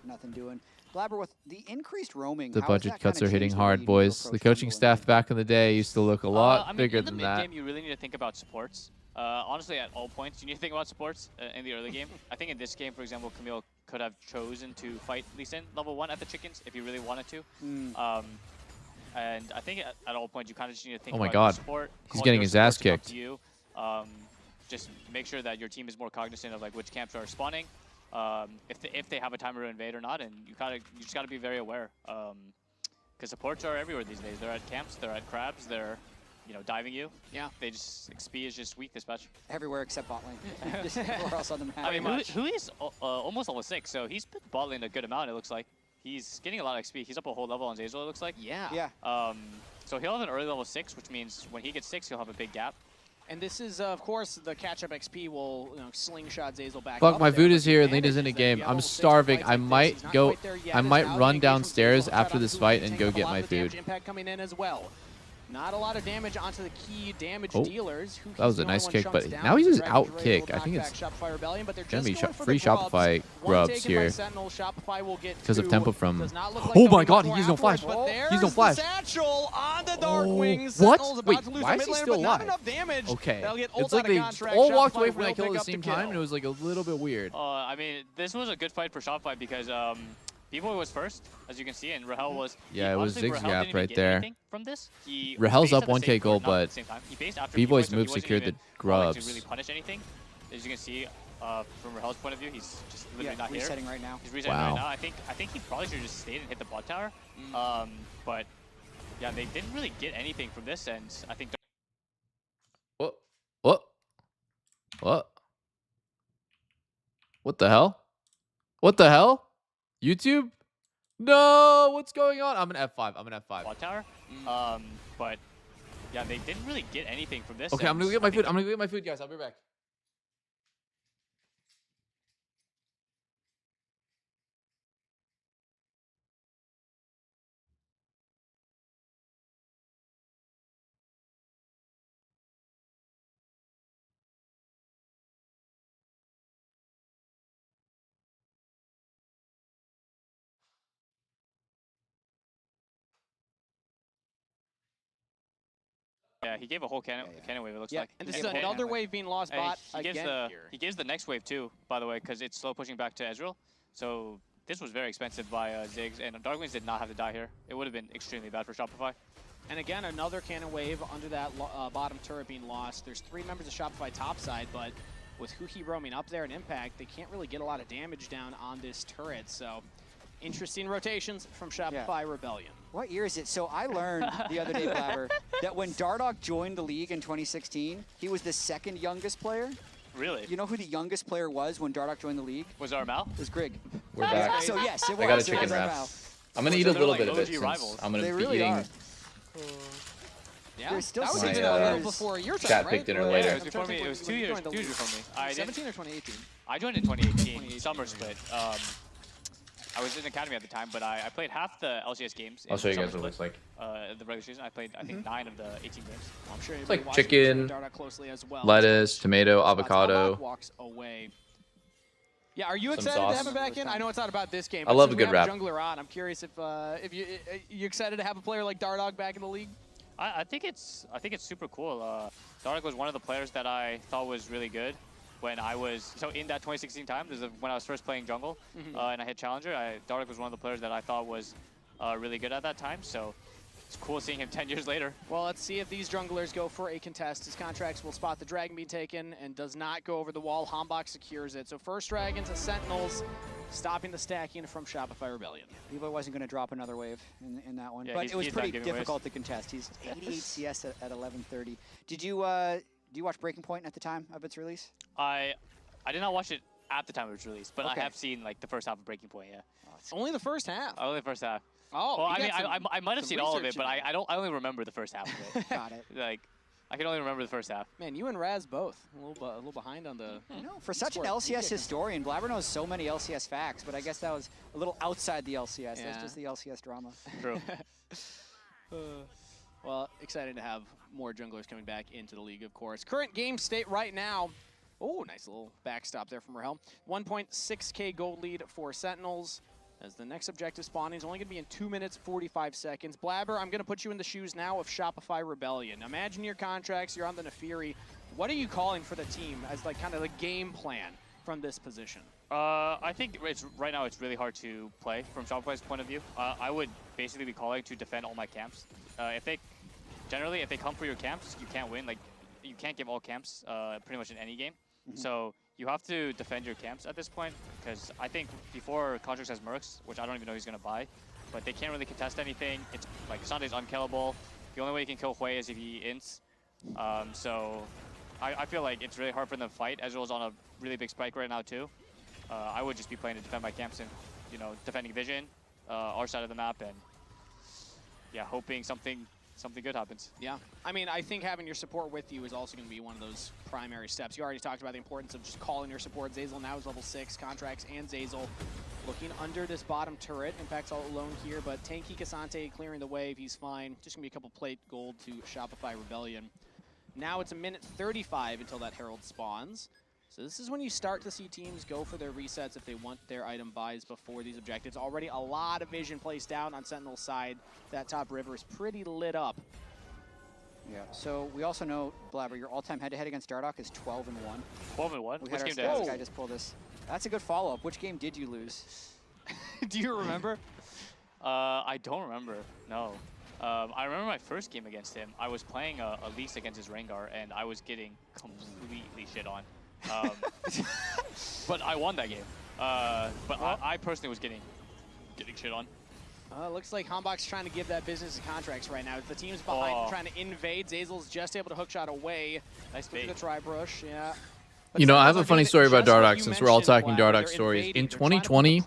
Nothing doing. Blabber, with the increased roaming, The how has budget that cuts kinda are hitting changed the way hard, you need to boys. The approach coaching jungle staff back in the day used to look a lot I mean, bigger in the than mid that. game, you really need to think about supports. Honestly, at all points, you need to think about supports in the early game. I think in this game, for example, Camille could have chosen to fight Lee Sin level 1 at the chickens if he really wanted to. And I think at all points, you kind of just need to think Oh my about God. your support. He's call getting your his ass support to come kicked. to you. Just make sure that your team is more cognizant of like which camps are spawning, if they have a timer to invade or not, and you just gotta be very aware. Because supports are everywhere these days. They're at camps, they're at crabs, they're diving you. Yeah. They just XP is just weak this patch. Everywhere except bot lane. Just everywhere else on the map. I mean, who is almost level 6, so he's put bot lane a good amount. It looks like he's getting a lot of XP. He's up a whole level on Zazel. It looks like. Yeah. So he'll have an early level 6, which means when he gets 6, he'll have a big gap. And this is, of course, the catch-up XP will slingshot Zazel back Fuck, up my there, food but is the here. advantage Lena's in the is that game. you have I'm almost 6 starving. fights I like this. might He's not go. quite there yet. I As might now run the engagement downstairs from Zazel, after shout out this to fight Zazel, and go taking get a lot my of the damage food. impact coming in as well. Not a lot of damage onto the key damage Oh, dealers. that was a nice kick, but now he's just out kick. I think it's gonna be free Shopify grubs here because of tempo from. Oh my God, he's no flash. He's no flash. Satchel on the Dark Wings. What? Sentinel's about Wait, to lose why their is he mid still lane, but not alive? enough damage. Okay, They'll get it's ult like out of they contract. all walked Shopify away from will that kill at pick the up same kill. time, and it was like a little bit weird. I mean, this was a good fight for Shopify because B-Boy was first, as you can see, and Rahel was. Yeah, it was honestly, Rahel Zigzag didn't even right get there. anything from this. He Rahel's based up at the 1K same- gold, or not at but the same time. He based after B-Boy's so he move wasn't secured the even calling grubs. to really punish anything. As you can see, from Rahel's point of view, he's just literally not resetting here. right now. He's resetting Wow. right now. I think he probably should have just stayed and hit the bot tower. But yeah, they didn't really get anything from this, and I think. What? What the hell? What the hell? YouTube? No, what's going on? I'm an F5. Bot tower. But yeah, they didn't really get anything from this. Okay, I'm and gonna go get I my think food. I'm gonna go get my food, guys. I'll be right back. Yeah, he gave a whole cannon wave, it looks like. And He this is gave a whole another cannon wave being lost And bot he gives again. he gives the next wave too, by the way, because it's slow pushing back to Ezreal. So this was very expensive by Ziggs, and Darkwings did not have to die here. It would have been extremely bad for Shopify. And again, another cannon wave under that bottom turret being lost. There's 3 members of Shopify topside, but with Huhi roaming up there and Impact, they can't really get a lot of damage down on this turret. So interesting rotations from Shopify Rebellion. What year is it? So I learned the other day, Blabber, that when Dardoch joined the league in 2016, he was the 2nd youngest player. Really? You know who the youngest player was when Dardoch joined the league? Was Armal? It was Grig. We're back. So yes, it was. I got a It chicken was wrap. Armal. I'm gonna eat a little bit of it since I'm gonna They be really eating are. Yeah, There's still that was my, even a little before your time, chat right? pick dinner Well, later. yeah, It was before me. It was 2 years before me. I 17 or 2018? I joined in 2018, summer split. I was in academy at the time, but I played half the LCS games. I'll show you summer guys what it looks split. like. The regular season, I played I think 9 of the 18 games. I'm sure It's everybody like watching chicken, Dardoch closely as well. lettuce, tomato, Spots avocado. walks away. Yeah, are you Some excited to sauce. have him back in? I know it's not about this game. I but love since a good we have wrap. Jungler on, I'm curious if you excited to have a player like Dardoch back in the league. I think it's super cool. Dardoch was one of the players that I thought was really good when I was in that 2016 time. This is when I was first playing jungle, and I hit challenger. Dardoch was one of the players that I thought was really good at that time. So it's cool seeing him 10 years later. Well, let's see if these junglers go for a contest. His contracts will spot the dragon being taken and does not go over the wall. Hambach secures it. So first dragon to Sentinels, stopping the stacking from Shopify Rebellion. Levi wasn't going to drop another wave in that one, Yeah, but it was he's pretty not giving difficult waves. to contest. He's 88 CS at 11:30. Did you do you watch Breaking Point at the time of its release? I did not watch it at the time it was released, but Okay. I have seen like the first half of Breaking Point. Yeah. Only the first half. Only the first half. Oh, well, you I mean, got some- I might have some seen all of it, research but in I only remember the first half of it. Got it. Like, I can only remember the first half. Man, you and Raz both a little behind on the. For such an LCS historian, Blabber knows so many LCS facts, but I guess that was a little outside the LCS. Yeah. That's just the LCS drama. True. Well, excited to have more junglers coming back into the league, of course. Current game state right now. Oh, nice little backstop there from Rahel. 1.6K gold lead for Sentinels. As the next objective spawning is only going to be in 2 minutes, 45 seconds. Blabber, I'm going to put you in the shoes now of Shopify Rebellion. Imagine your contracts, you're on the Nefiri. What are you calling for the team as like kind of the game plan from this position? I think right now it's really hard to play from Shopify's point of view. I would basically be calling to defend all my camps. If they come for your camps, you can't win. Like, you can't give all camps pretty much in any game. So you have to defend your camps at this point, because I think before Contracts has Mercs, which I don't even know he's going to buy, but they can't really contest anything. It's like Sunday's unkillable. The only way you can kill Hui is if he ints. So I feel like it's really hard for them to fight. Ezreal's on a really big spike right now too. I would just be playing to defend my camps and, you know, defending Vision, our side of the map, and yeah, hoping something good happens. Yeah, I mean, I think having your support with you is also going to be one of those primary steps. You already talked about the importance of just calling your support. Zazel now is level 6, Contracts and Zazel looking under this bottom turret. Impact's all alone here, but tanky Cassante clearing the wave. He's fine. Just going to be a couple plate gold to Shopify Rebellion. Now it's 1:35 until that Herald spawns. So this is when you start to see teams go for their resets if they want their item buys before these objectives. Already a lot of vision placed down on Sentinel's side. That top river is pretty lit up. Yeah, so we also know, Blabber, your all-time head-to-head against Dardoch is 12-1. 12-1? We had our stats guy just pull this. That's a good follow-up. Which game did you lose? Do you remember? I don't remember, no. I remember my first game against him. I was playing a Lease against his Rengar, and I was getting completely shit on. But I won that game. But I personally was getting shit on. Looks like Hanbok's trying to give that business to Contracts right now. The team's behind trying to invade. Zazel's just able to hookshot away. Nice bait. The tri-brush, yeah. You know, I have a funny story about Dardoch since we're all talking Dardoch stories. In 2020,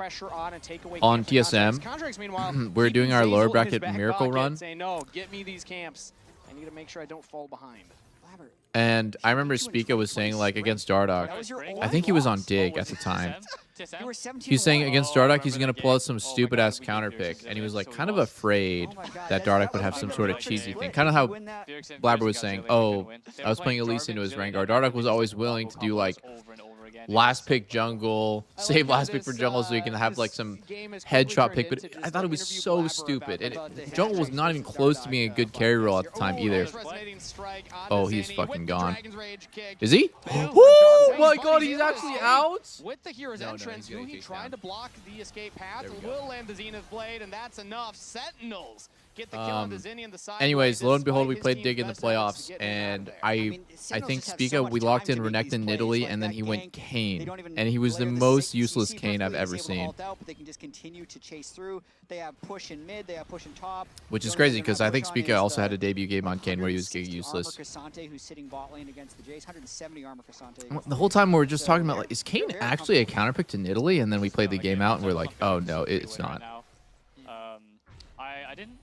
on TSM, we're doing our lower bracket miracle run. Saying, no, get me these camps. I need to make sure I don't fall behind. And I remember Spica was saying, like, against Dardoch, I think he was on Dig at the time. He was saying against Dardoch, he's going to pull out some stupid-ass counter pick. And he was, like, kind of afraid that Dardoch would have some sort of cheesy thing. Kind of how Blabber was saying, oh, I was playing Elise into his Rengar. Dardoch was always willing to do, like, last pick jungle, save last pick for jungle so you can have like some headshot pick, but I thought it was so stupid. And jungle was not even close to being a good carry role at the time either. Oh, he's fucking gone. Is he? Oh my god, he's actually out? With the hero's entrance, who he tried to block the escape path will land the Zenith Blade, and that's enough. Sentinels get the kill on the Zinni and the side. Anyways, lo and behold, we played Dig in the playoffs, and I think Spica, we locked in Renekton Nidalee, and then he went Kayn, and he was the most useless Kayn I've ever seen. They can just continue to chase through. They have push in mid, they have push in top. Which is crazy, because I think Spica also had a debut game on Kayn where he was getting useless. Cassante, who's sitting bot lane against the Jace, 170 armor Cassante. The whole time we were just talking about, like, is Kayn actually a counterpick to Nidalee? And then we played the game out, and we're like, oh no, it's not. I didn't.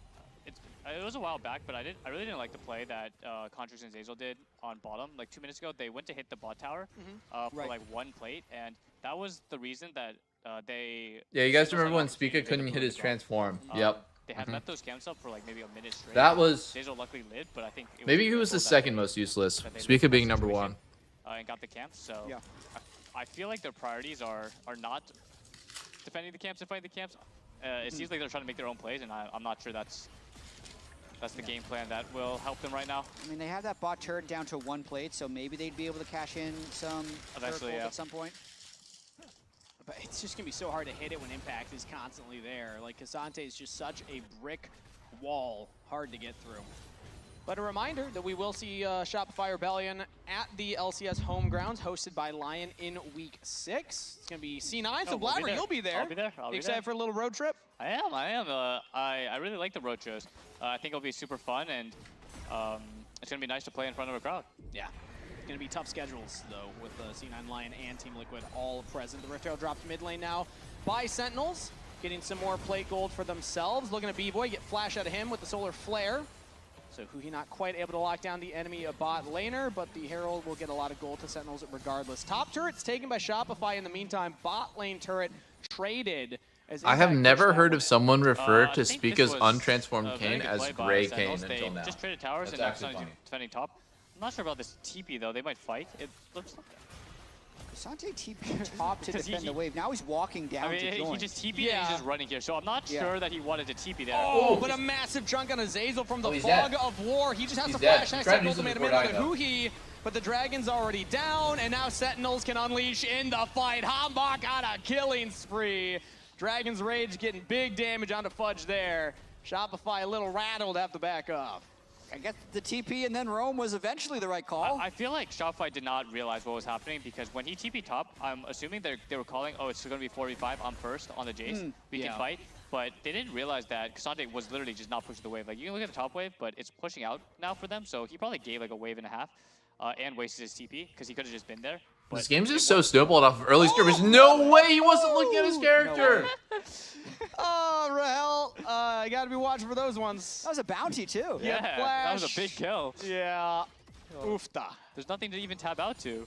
It was a while back, but I really didn't like the play that Contracts and Zazel did on bottom. Like 2 minutes ago, they went to hit the bot tower for like one plate, and that was the reason that they. Yeah, you guys remember when Spica couldn't hit his transform? Yep. They had left those camps up for like maybe a minute straight. That was. Zazel luckily lived, but I think it maybe he was the second most useless. Spica being number one. And got the camps, so yeah. I feel like their priorities are not defending the camps and fighting the camps. It seems like they're trying to make their own plays, and I'm not sure that's the game plan that will help them right now. I mean, they have that bot turret down to one plate, so maybe they'd be able to cash in some eventually at some point. But it's just going to be so hard to hit it when impact is constantly there. Like, Cassante is just such a brick wall, hard to get through. But a reminder that we will see Shopify Rebellion at the LCS home grounds, hosted by Lion in Week 6. It's going to be C9, so Blabber, you'll be there. I'll be there. I'll be excited there for a little road trip? I am. I really like the road shows. I think it'll be super fun, and it's going to be nice to play in front of a crowd. Yeah. It's going to be tough schedules, though, with C9 Lion and Team Liquid all present. The Rift Herald dropped mid lane now by Sentinels, getting some more plate gold for themselves. Looking at B-Boy, get flash out of him with the Solar Flare. So Huhi not quite able to lock down the enemy bot laner, but the Herald will get a lot of gold to Sentinels regardless. Top turret's taken by Shopify in the meantime. Bot lane turret traded. As I have Impact never pushed heard that of someone refer I to think Spica's this was untransformed a very Kane good as play by Grey Sentinels. Kane They until now. just traded towers That's and now actually Sante's funny. defending top. I'm not sure about this TP though. They might fight. It looks like Sante TP top to Because defend the wave. Now he's walking down I mean, to join. he just TP'd and he's just running here. So I'm not Yeah. sure that he wanted to TP there. Oh, but a massive chunk on Azazel from the he's fog dead. of war. He just has He's to dead. flash He next tried to to use him ultimate before into dying, though. Huhi, but the Dragon's already down, and now Sentinels can unleash in the fight. Hambach on a killing spree. Dragon's Rage getting big damage onto Fudge there. Shopify a little rattled, have to back up. I guess the TP and then roam was eventually the right call. I feel like Shopify did not realize what was happening because when he TP top, I'm assuming they were calling, oh, it's going to be 4v5, I'm first on the Jace, we can fight. But they didn't realize that Cassandre was literally just not pushing the wave. Like, you can look at the top wave, but it's pushing out now for them, so he probably gave like a wave and a half and wasted his TP because he could have just been there. But This game's just so snowballed off of early skirmish. No way he wasn't looking at his character. Oh, Rahel, I gotta be watching for those ones. That was a bounty too. Yeah, that was a Flash. big kill. Yeah. Oofta. There's nothing to even tab out to.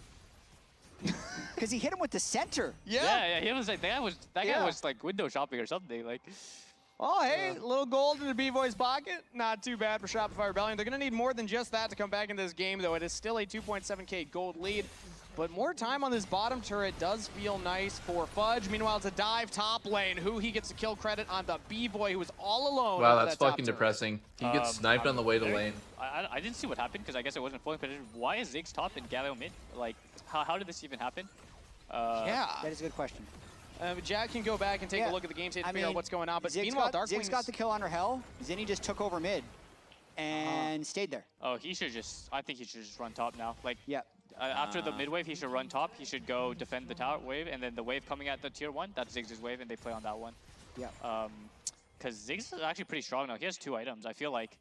Because he hit him with the center. Yeah, he was like, that guy was like window shopping or something. Like, Oh, hey, a little gold in the B-Boy's pocket. Not too bad for Shopify Rebellion. They're going to need more than just that to come back in this game, though. It is still a 2.7k gold lead. But more time on this bottom turret does feel nice for Fudge. Meanwhile, it's a dive top lane. He gets the kill credit on the B-Boy, who was all alone. Wow, over that's that top fucking turret. depressing. He gets sniped on the way to lane. I didn't see what happened because I guess it wasn't fully competitive. Why is Ziggs top and Galio mid? Like, how did this even happen? Yeah, that is a good question. Jack can go back and take a look at the game state to figure out what's going on. But meanwhile, Ziggs got the kill on Rahel. Zinni just took over mid and stayed there. Oh, he should just. I think he should just run top now. Like, yeah. After the mid wave, he should run top. He should go defend the tower wave, and then the wave coming at the tier 1, that's Ziggs' wave, and they play on that one. Yeah. Because Ziggs is actually pretty strong now. He has 2 items. I feel like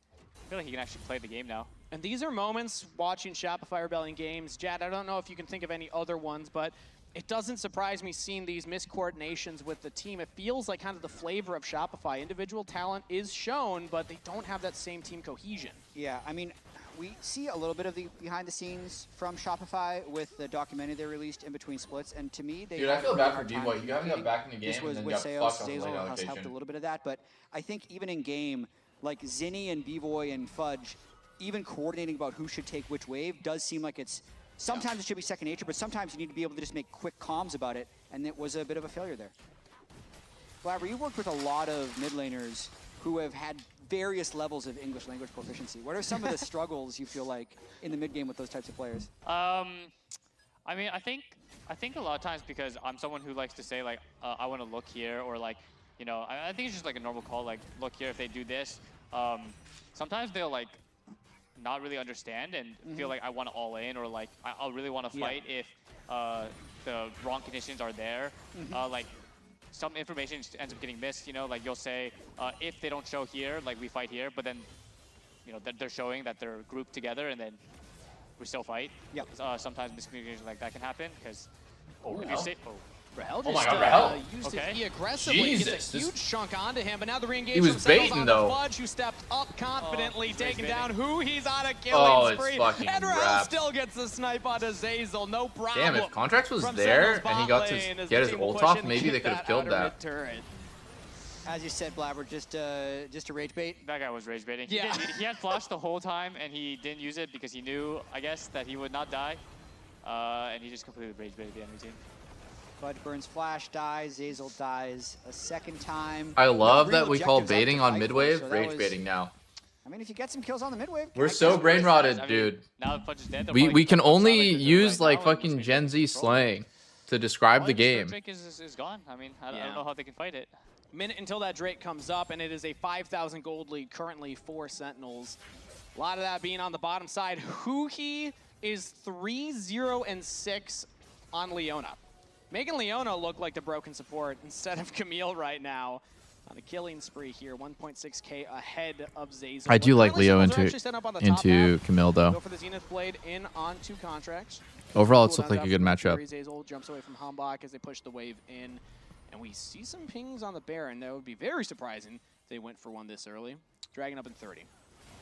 he can actually play the game now. And these are moments watching Shopify Rebellion games. Jad, I don't know if you can think of any other ones, but it doesn't surprise me seeing these miscoordinations with the team. It feels like kind of the flavor of Shopify. Individual talent is shown, but they don't have that same team cohesion. Yeah, I mean, we see a little bit of the behind the scenes from Shopify with the documentary they released in between splits, and to me, they. Dude, I feel bad for B-Boy. You haven't got back in the game This was and then with got Sales. fucked on the lane Zazel has helped allocation. a little bit of that, but I think even in game, like Zinni and B-Boy and Fudge, even coordinating about who should take which wave does seem like it's. Sometimes it should be second nature, but sometimes you need to be able to just make quick comms about it, and it was a bit of a failure there. Blabber, you worked with a lot of mid laners who have had various levels of English language proficiency. What are some of the struggles you feel like in the mid game with those types of players? I mean, I think a lot of times because I'm someone who likes to say like, I want to look here, or like, you know, I think it's just like a normal call, like look here if they do this. Sometimes they'll like not really understand and feel like I want to all in, or like I'll really want to fight if the wrong conditions are there. Like some information ends up getting missed, you know, like you'll say if they don't show here, like we fight here, but then you know they're showing that they're grouped together and then we still fight. Yep. Sometimes miscommunication like that can happen because if you Rahel? say Rahel Oh my just God, Rahel. used Okay. it aggressively. Jesus, Gets a huge chunk onto him, but now the re-engage He was from Settles baiting, onto though. Fudge, who stepped up confidently, taking down He's on a Oh, killing it's spree. fucking And Rahel wrapped. still gets the snipe onto Zazel, no problem. Damn, if Contracts was from there Sentinel's and he bot got to lane as get the his team will ult push off, in and maybe get they could have that killed outer that. mid-turret. As you said, Blabber, just a rage bait. That guy was rage baiting. Yeah. He had flash the whole time and he didn't use it because he knew, I guess, that he would not die. And he just completely rage baited the enemy team. Fudge burns flash, dies, Zazel dies a second time. I love Real that we call objectives up baiting to on fight for, midwave so that rage was- baiting now. I mean, if you get some kills on the midwave, We're I so guess- brain rotted, I mean, dude. now that Fudge is dead, they'll We probably can keep on only solid because use right like now, fucking Gen Z slang to describe the game. Drake is gone. I mean, I Yeah. don't know how they can fight it. Minute until that Drake comes up, and it is a 5,000 gold lead currently for Sentinels. A lot of that being on the bottom side. Huhi is 3-0-6 on Leona. Making Leona look like the broken support instead of Camille right now. On a killing spree here, 1.6k ahead of Zazel. I do But like currently Leo Sentinels are into actually set up on the top half. Camille Go though. for the Zenith Blade in on 2 contracts. Overall, it's Cooldowns looked like a out good from matchup. Fury. Zazel jumps away from Hambach as they push the wave in. And we see some pings on the Baron. That would be very surprising if they went for one this early. Dragon up in 30.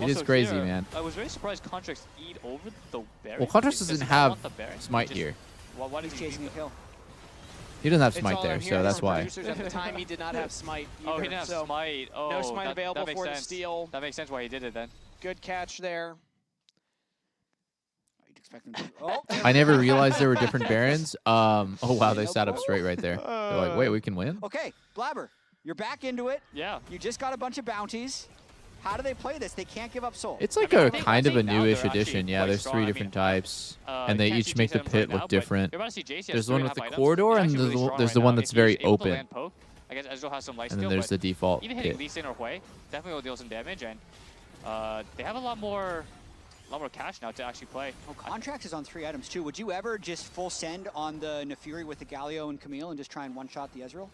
It is crazy, man. I was very surprised Contracts eat over the Baron. Well, Contracts doesn't have smite here. Why did He's chasing a kill. He doesn't have It's smite all there, I'm so hearing that's from why. producers at the time, he did not have smite either. Oh, he didn't have so smite. Oh, no smite that available makes for the sense. steal. That makes sense why he did it then. Good catch there. You'd expect him to. Oh, I never realized there were different Barons. Oh wow, they sat up straight right there. They're like, wait, we can win? Okay, Blabber, you're back into it. Yeah. You just got a bunch of bounties. How do they play this? They can't give up Soul. It's like a kind of a newish addition. Yeah, there's 3 different types, and they each make the pit look different. There's the one with the corridor, and there's the one that's very open. I guess Ezreal has some life And then steal, there's but the default even hitting pit. Lee Sin or Hui definitely will deal some damage, and they have a lot more cash now to actually play. Oh, Contracts is on 3 items too. Would you ever just full send on the Nefiri with the Galio and Camille and just try and one-shot the Ezreal?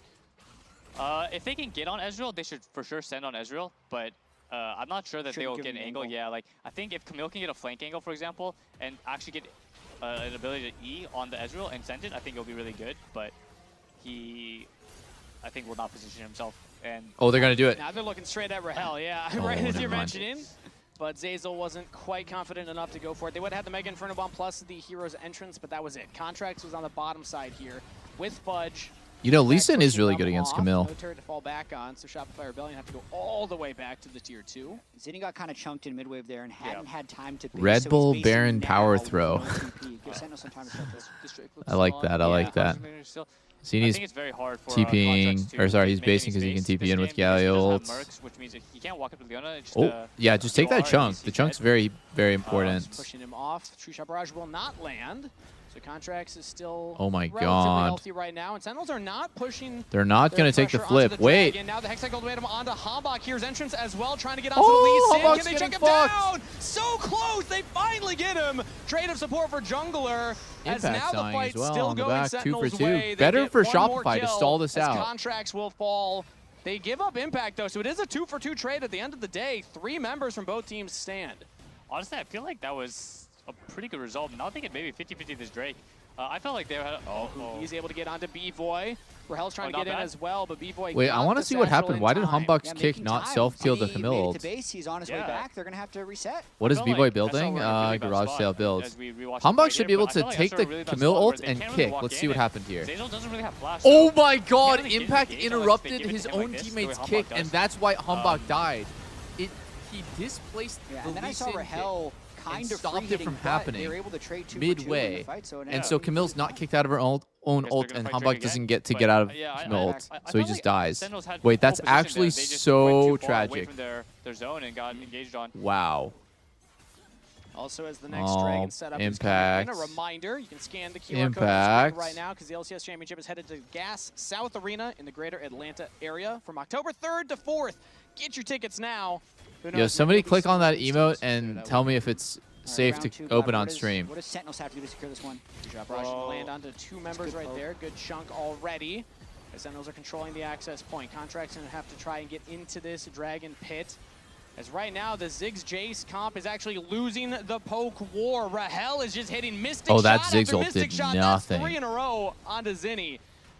If they can get on Ezreal, they should for sure send on Ezreal, but I'm not sure that they will get an angle. Yeah, like I think if Camille can get a flank angle, for example, and actually get an ability to E on the Ezreal and send it, I think it'll be really good, but he, I think, will not position himself. And oh, they're going to do it. Now they're looking straight at Rahel, yeah, Oh, right as never you're mind. mentioning. But Zeyzal wasn't quite confident enough to go for it. They would have had the Mega Inferno Bomb plus the Hero's Entrance, but that was it. Contracts was on the bottom side here with Fudge. You know, Lee Sin is really good against Camille. No turret to fall back on, so Shopify Rebellion have to go all the way back to the tier 2. Zinni got kind of chunked in mid-wave there and hadn't had time to base, Red so Bull he's basing Baron now power with throw. no TP. Give Sentinel some time to set this. I like that. I like that. Zini's TPing, or sorry, he's basing because he can TP in with Galio ult. Which means he can't walk up to Leona. Oh, yeah, just take that chunk. The chunk's very, very important. Pushing him off. True Shot Barrage will not land. So Contracts is still Oh my relatively God. healthy right now, and Sentinels are not pushing. They're not going to take the flip. Wait. And now the Hextech Ultimatum onto Hambach. Here's entrance as well, trying to get onto Oh, the Lee Sin. Hambach's Can they check getting him fucked. down? So close. They finally get him. Trade of support for Jungler. As now Impact's the dying fight's as well still on the going back, 2 Sentinels' for 2. way. They Better get for one more Shopify to kill stall this as out. Contracts will fall. They give up Impact, though, so it is a 2-for-2 trade at the end of the day. 3 members from both teams stand. Honestly, I feel like that was a pretty good result. Now thinking maybe 50-50 this Drake. I felt like they had. He's able to get onto B-Voy. Rahel's trying to get in as well, but B-Voy. Wait, I want to see what happened. Why did Humbug's kick making not time. self-kill the He Camille made it ult? to base. He's on his way back. They're going to have to reset. What is felt B-Boy like building? SL were in a really bad Garage spot sale builds. as we rewatched Humbug the should fight be able here, but to I felt like take SL the were in a really bad Camille spot ult where and they can't kick. really walk Let's in see what and happened here. Zeyzal doesn't really have flash. Oh so my they God! can't really get Impact engaged unless interrupted they give it his to him like own this, the way teammate's Humbug kick, does. and that's why Humbug died. He displaced Yeah, the and then I Lee saw Sin Rahel kick kind and of stopped it free-hitting, from but happening They were able to trade 2 for 2 in the midway. fight, so it And ended so up being Camille's not kicked out of her own ult, and Humbug doesn't get to but, get out of yeah, Camille ult, I so he felt just like dies. Sentinels had Wait, that's full position actually there. They just so went too far away tragic. from their zone and got engaged on. Wow. Also, as the next Oh, Dragon setup is Impact. coming in, a reminder, you can scan the QR code on Impact. screen right now because the LCS Championship is headed to Gas South Arena in the greater Atlanta area from October 3rd to 4th. Get your tickets now. Who Yo, knows, somebody maybe click on that some emote and tell me if it's safe round to 2, open Blabber, on what stream. What does Sentinels have to do to secure this one? Drop Rush will land onto 2 members right there. Good chunk already. The Sentinels are controlling the access point. Contract's going to have to try and get into this Dragon Pit. As right now, the Ziggs Jace comp is actually losing the poke war. Rahel is just hitting Mystic Oh, that shot Ziggs after ult Mystic did shot. nothing. That's 3 in a row onto Zinni,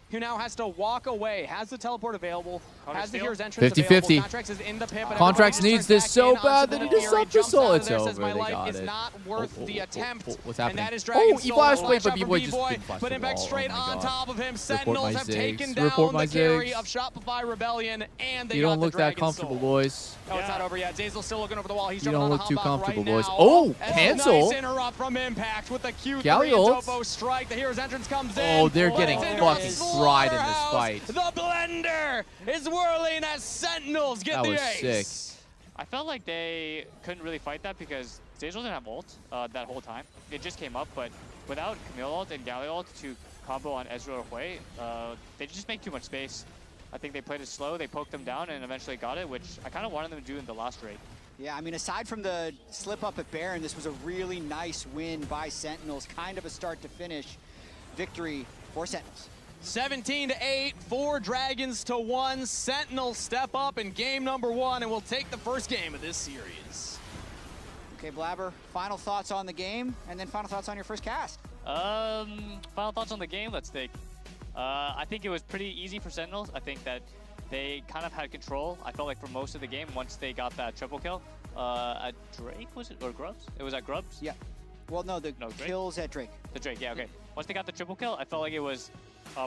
who now has to walk away. Has the teleport available. Has the Hero's Entrance 50-50. available. Contracts is in the pit, but Contracts everybody needs turns this back so in onto bad the that he just Fury. sucked the Jumps soul. out of It's there, says, over. my They life got is it. not worth the attempt. What's And happening? that is Dragon Oh, he Soul. flashed away, Flash but out from B-Boy just B-Boy, didn't flash but the Impact wall. straight Oh my on God. top of him. Report Sentinels my have Ziggs. taken down Report my the carry Ziggs. of Shopify Rebellion, and they You got don't the look that Dragon comfortable, Soul. boys. Oh, it's not over yet. Zeyzal's still looking over the wall. He's You jumping don't on look too Hambach comfortable, right boys. now. Oh, And cancel. Nice interrupt from Impact with the Q3 Galio and Topo strike. The Hero's Entrance comes in. Oh, they're getting Let's fucking interrupt fried in this Slaughterhouse. fight. The blender is whirling as Sentinels get That the was ace. sick. I felt like they couldn't really fight that because Zeyzal didn't have ult that whole time. It just came up, but without Camille ult and Galio ult to combo on Ezreal or Hui, they just make too much space. I think they played it slow, they poked them down, and eventually got it, which I kind of wanted them to do in the last raid. Yeah, I mean, aside from the slip up at Baron, this was a really nice win by Sentinels. Kind of a start to finish victory for Sentinels. 17-8, 4 Dragons to 1. Sentinels step up in game number 1 and will take the first game of this series. Okay, Blabber, final thoughts on the game, and then final thoughts on your first cast. Final thoughts on the game, let's think. I think it was pretty easy for Sentinels. I think that they kind of had control. I felt like for most of the game, once they got that triple kill, at Drake, was it? Or Grubs? It was at Grubs? Yeah. Well, no, the Drake? kills at Drake. The Drake, yeah, okay. Once they got the triple kill, I felt like it was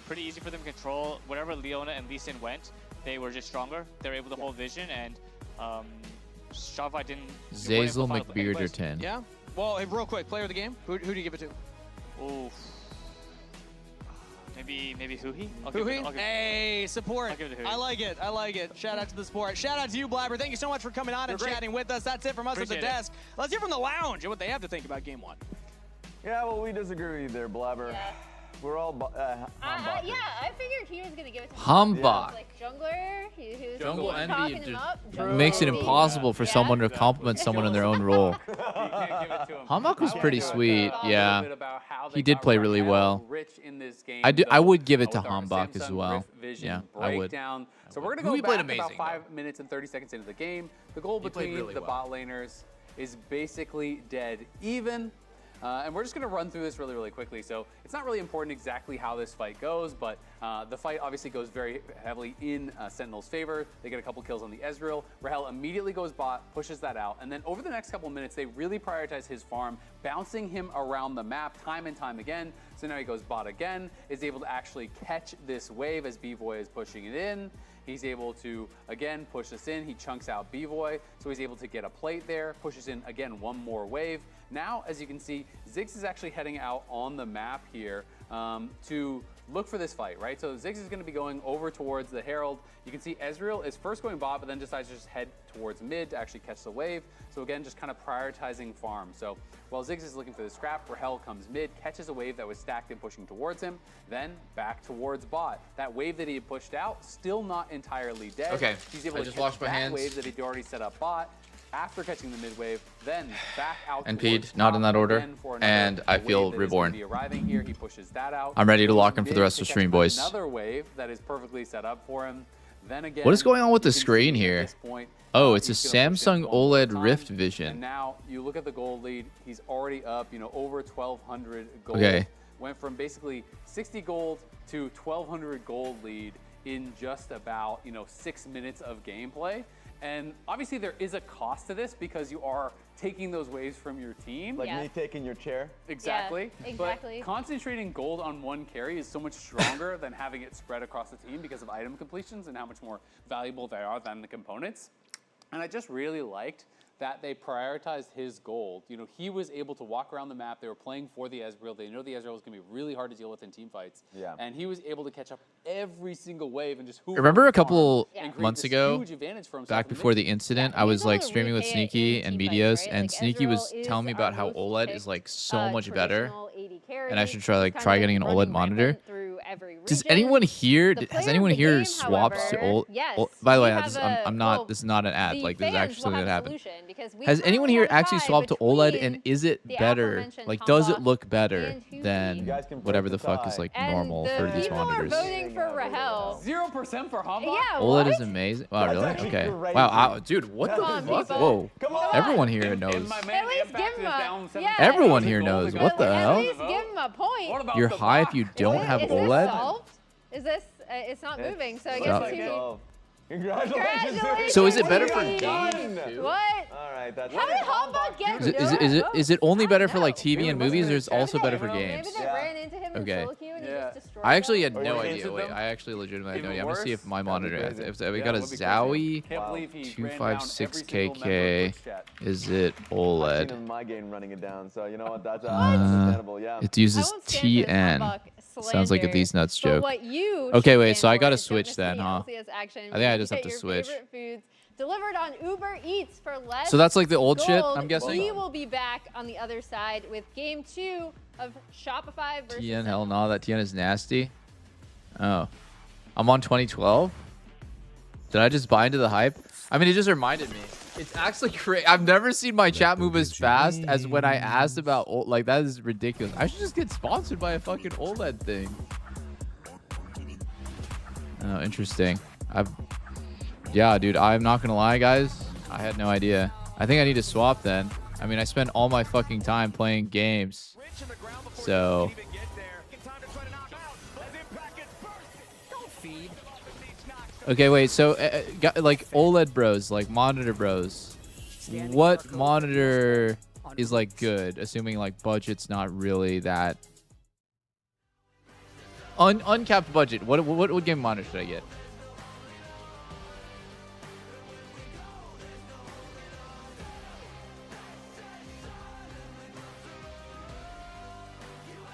pretty easy for them to control. Wherever Leona and Lee Sin went, they were just stronger. They were able to hold vision, and Shopify didn't... Zeyzal McBearderton. Yeah? Well, hey, real quick, player of the game, who do you give it to? Oof. Maybe Huhi? Hey, support. I'll give it to Huhi. I like it. I like it. Shout out to the support. Shout out to you, Blabber. Thank you so much for coming on and chatting with us. That's it from us at the desk. Let's hear from the lounge and what they have to think about Game 1. Yeah, well, we disagree with you there, Blabber. Yeah. We're all Yeah, I figured he was gonna give it to Hambach. Like jungler, he was Jungle talking Envy him just up. makes it impossible for someone to compliment someone in their own role. Hambach was pretty sweet. Yeah, he did play really well. I would give it to Hambach as well. Yeah, I would. So we're going to go back about 5 minutes and 30 seconds into the game. The goal between the bot laners is basically dead even. And we're just going to run through this really, really quickly. So it's not really important exactly how this fight goes, but the fight obviously goes very heavily in Sentinel's favor. They get a couple kills on the Ezreal. Rahel immediately goes bot, pushes that out. And then over the next couple minutes, they really prioritize his farm, bouncing him around the map time and time again. So now he goes bot again, is able to actually catch this wave as B-Boy is pushing it in. He's able to, again, push this in. He chunks out B-Boy, so he's able to get a plate there, pushes in, again, one more wave. Now, as you can see, Ziggs is actually heading out on the map here to look for this fight, right? So Ziggs is going to be going over towards the Herald. You can see Ezreal is first going bot, but then decides to just head towards mid to actually catch the wave. So again, just kind of prioritizing farm. So while Ziggs is looking for the scrap, Rahel comes mid, catches a wave that was stacked and pushing towards him, then back towards bot. That wave that he had pushed out, still not entirely dead. Okay, He's able I to just catch washed my that hands. wave that he'd already set up bot. After catching the mid wave, then back out And towards P'd, not in top that order, again for another and I wave feel that is reborn. gonna be arriving here. He pushes that out. I'm ready to Goes lock in for the mid rest to of catch stream, boys. Another wave that is perfectly set up for him. Then again, What is going on with the you can screen see at here? this point, Oh, it's a he's gonna push it Samsung one more OLED time. Rift And Vision. now you look at the gold lead. He's already up, over 1,200 gold. Okay. Went from basically 60 gold to 1,200 gold lead in just about 6 minutes of gameplay. And obviously there is a cost to this because you are taking those waves from your team. Like me taking your chair? Exactly. Yeah, exactly. But concentrating gold on one carry is so much stronger than having it spread across the team because of item completions and how much more valuable they are than the components. And I just really liked that they prioritized his gold. He was able to walk around the map. They were playing for the Ezreal. They know the Ezreal was going to be really hard to deal with in team fights. Yeah. And he was able to catch up every single wave and just hoover Remember a the farm couple and create months this ago, huge advantage for himself back in the before mid the game. incident, I was like streaming with Sneaky and Medios, and Like, Sneaky was Ezreal is telling me our about how most OLED is picked, like so much better, traditional AD carry. and I should He's try kind try of getting an running OLED monitor. rampant through every Does region. anyone here? The Has player anyone of the here game, swaps to however, OLED? yes, By the we way, have I'm not. well, This is not an ad. the Like this is fans actually will something have that a happened. solution, because we Has anyone here currently have a actually tie swapped to OLED, between and is it the better? aforementioned Like, does it Hambach look better and Huhi. than You guys can whatever break the the fuck is tie. like And normal the for these people are monitors? voting for Rahel. 0% for Hambach? Yeah, OLED what? is amazing. Wow, really? actually Okay. crazy. Wow, dude, what Come the on, fuck? people. Whoa. Come on. Everyone here knows. At least give him a yeah. Everyone here knows. What the At hell? least give him a point. You're high if you don't have Is this OLED? solved? Is this? It's not moving, so I Well, guess it's two. Congratulations. So is it better for Huhi. games? What? All right, that's How did Hambach get Is it only better for like TV and movies, or is it also better for games? Maybe they ran into him Okay. in SOLOQ and he just destroyed I actually them? had no you idea. Wait, them? I actually legitimately had no Even idea. I'm gonna see worse? if my monitor. That'd be If crazy. we Yeah, got a that would be Zowie Can't believe he ran down 256 every single member of KK. Twitch chat. Is it I've seen OLED? him in my game running it down, so you know what? That's understandable. Yeah. It uses I won't stand for this TN. Hambach Sounds like a slander, these nuts but joke. what you Okay, should wait, so I stand gotta for is switch don't then, miss huh? the LCS action I think where I you just have get to your switch. favorite foods delivered on UBEREATS for less. So that's like the old shit, gold. I'm guessing? We will be back on the other side with game 2 of Shopify versus TN, hell no, that TN is nasty. Oh. I'm on 2012? Did I just buy into the hype? I mean, it just reminded me. It's actually crazy. I've never seen my chat move as fast as when I asked about like that is ridiculous. I should just get sponsored by a fucking OLED thing. Oh, interesting. Yeah, dude, I'm not gonna lie, guys. I had no idea. I think I need to swap then. I mean, I spend all my fucking time playing games. So okay, wait. So, like OLED bros, like monitor bros, what monitor is like good? Assuming like budget's not really that uncapped budget. What game monitor should I get?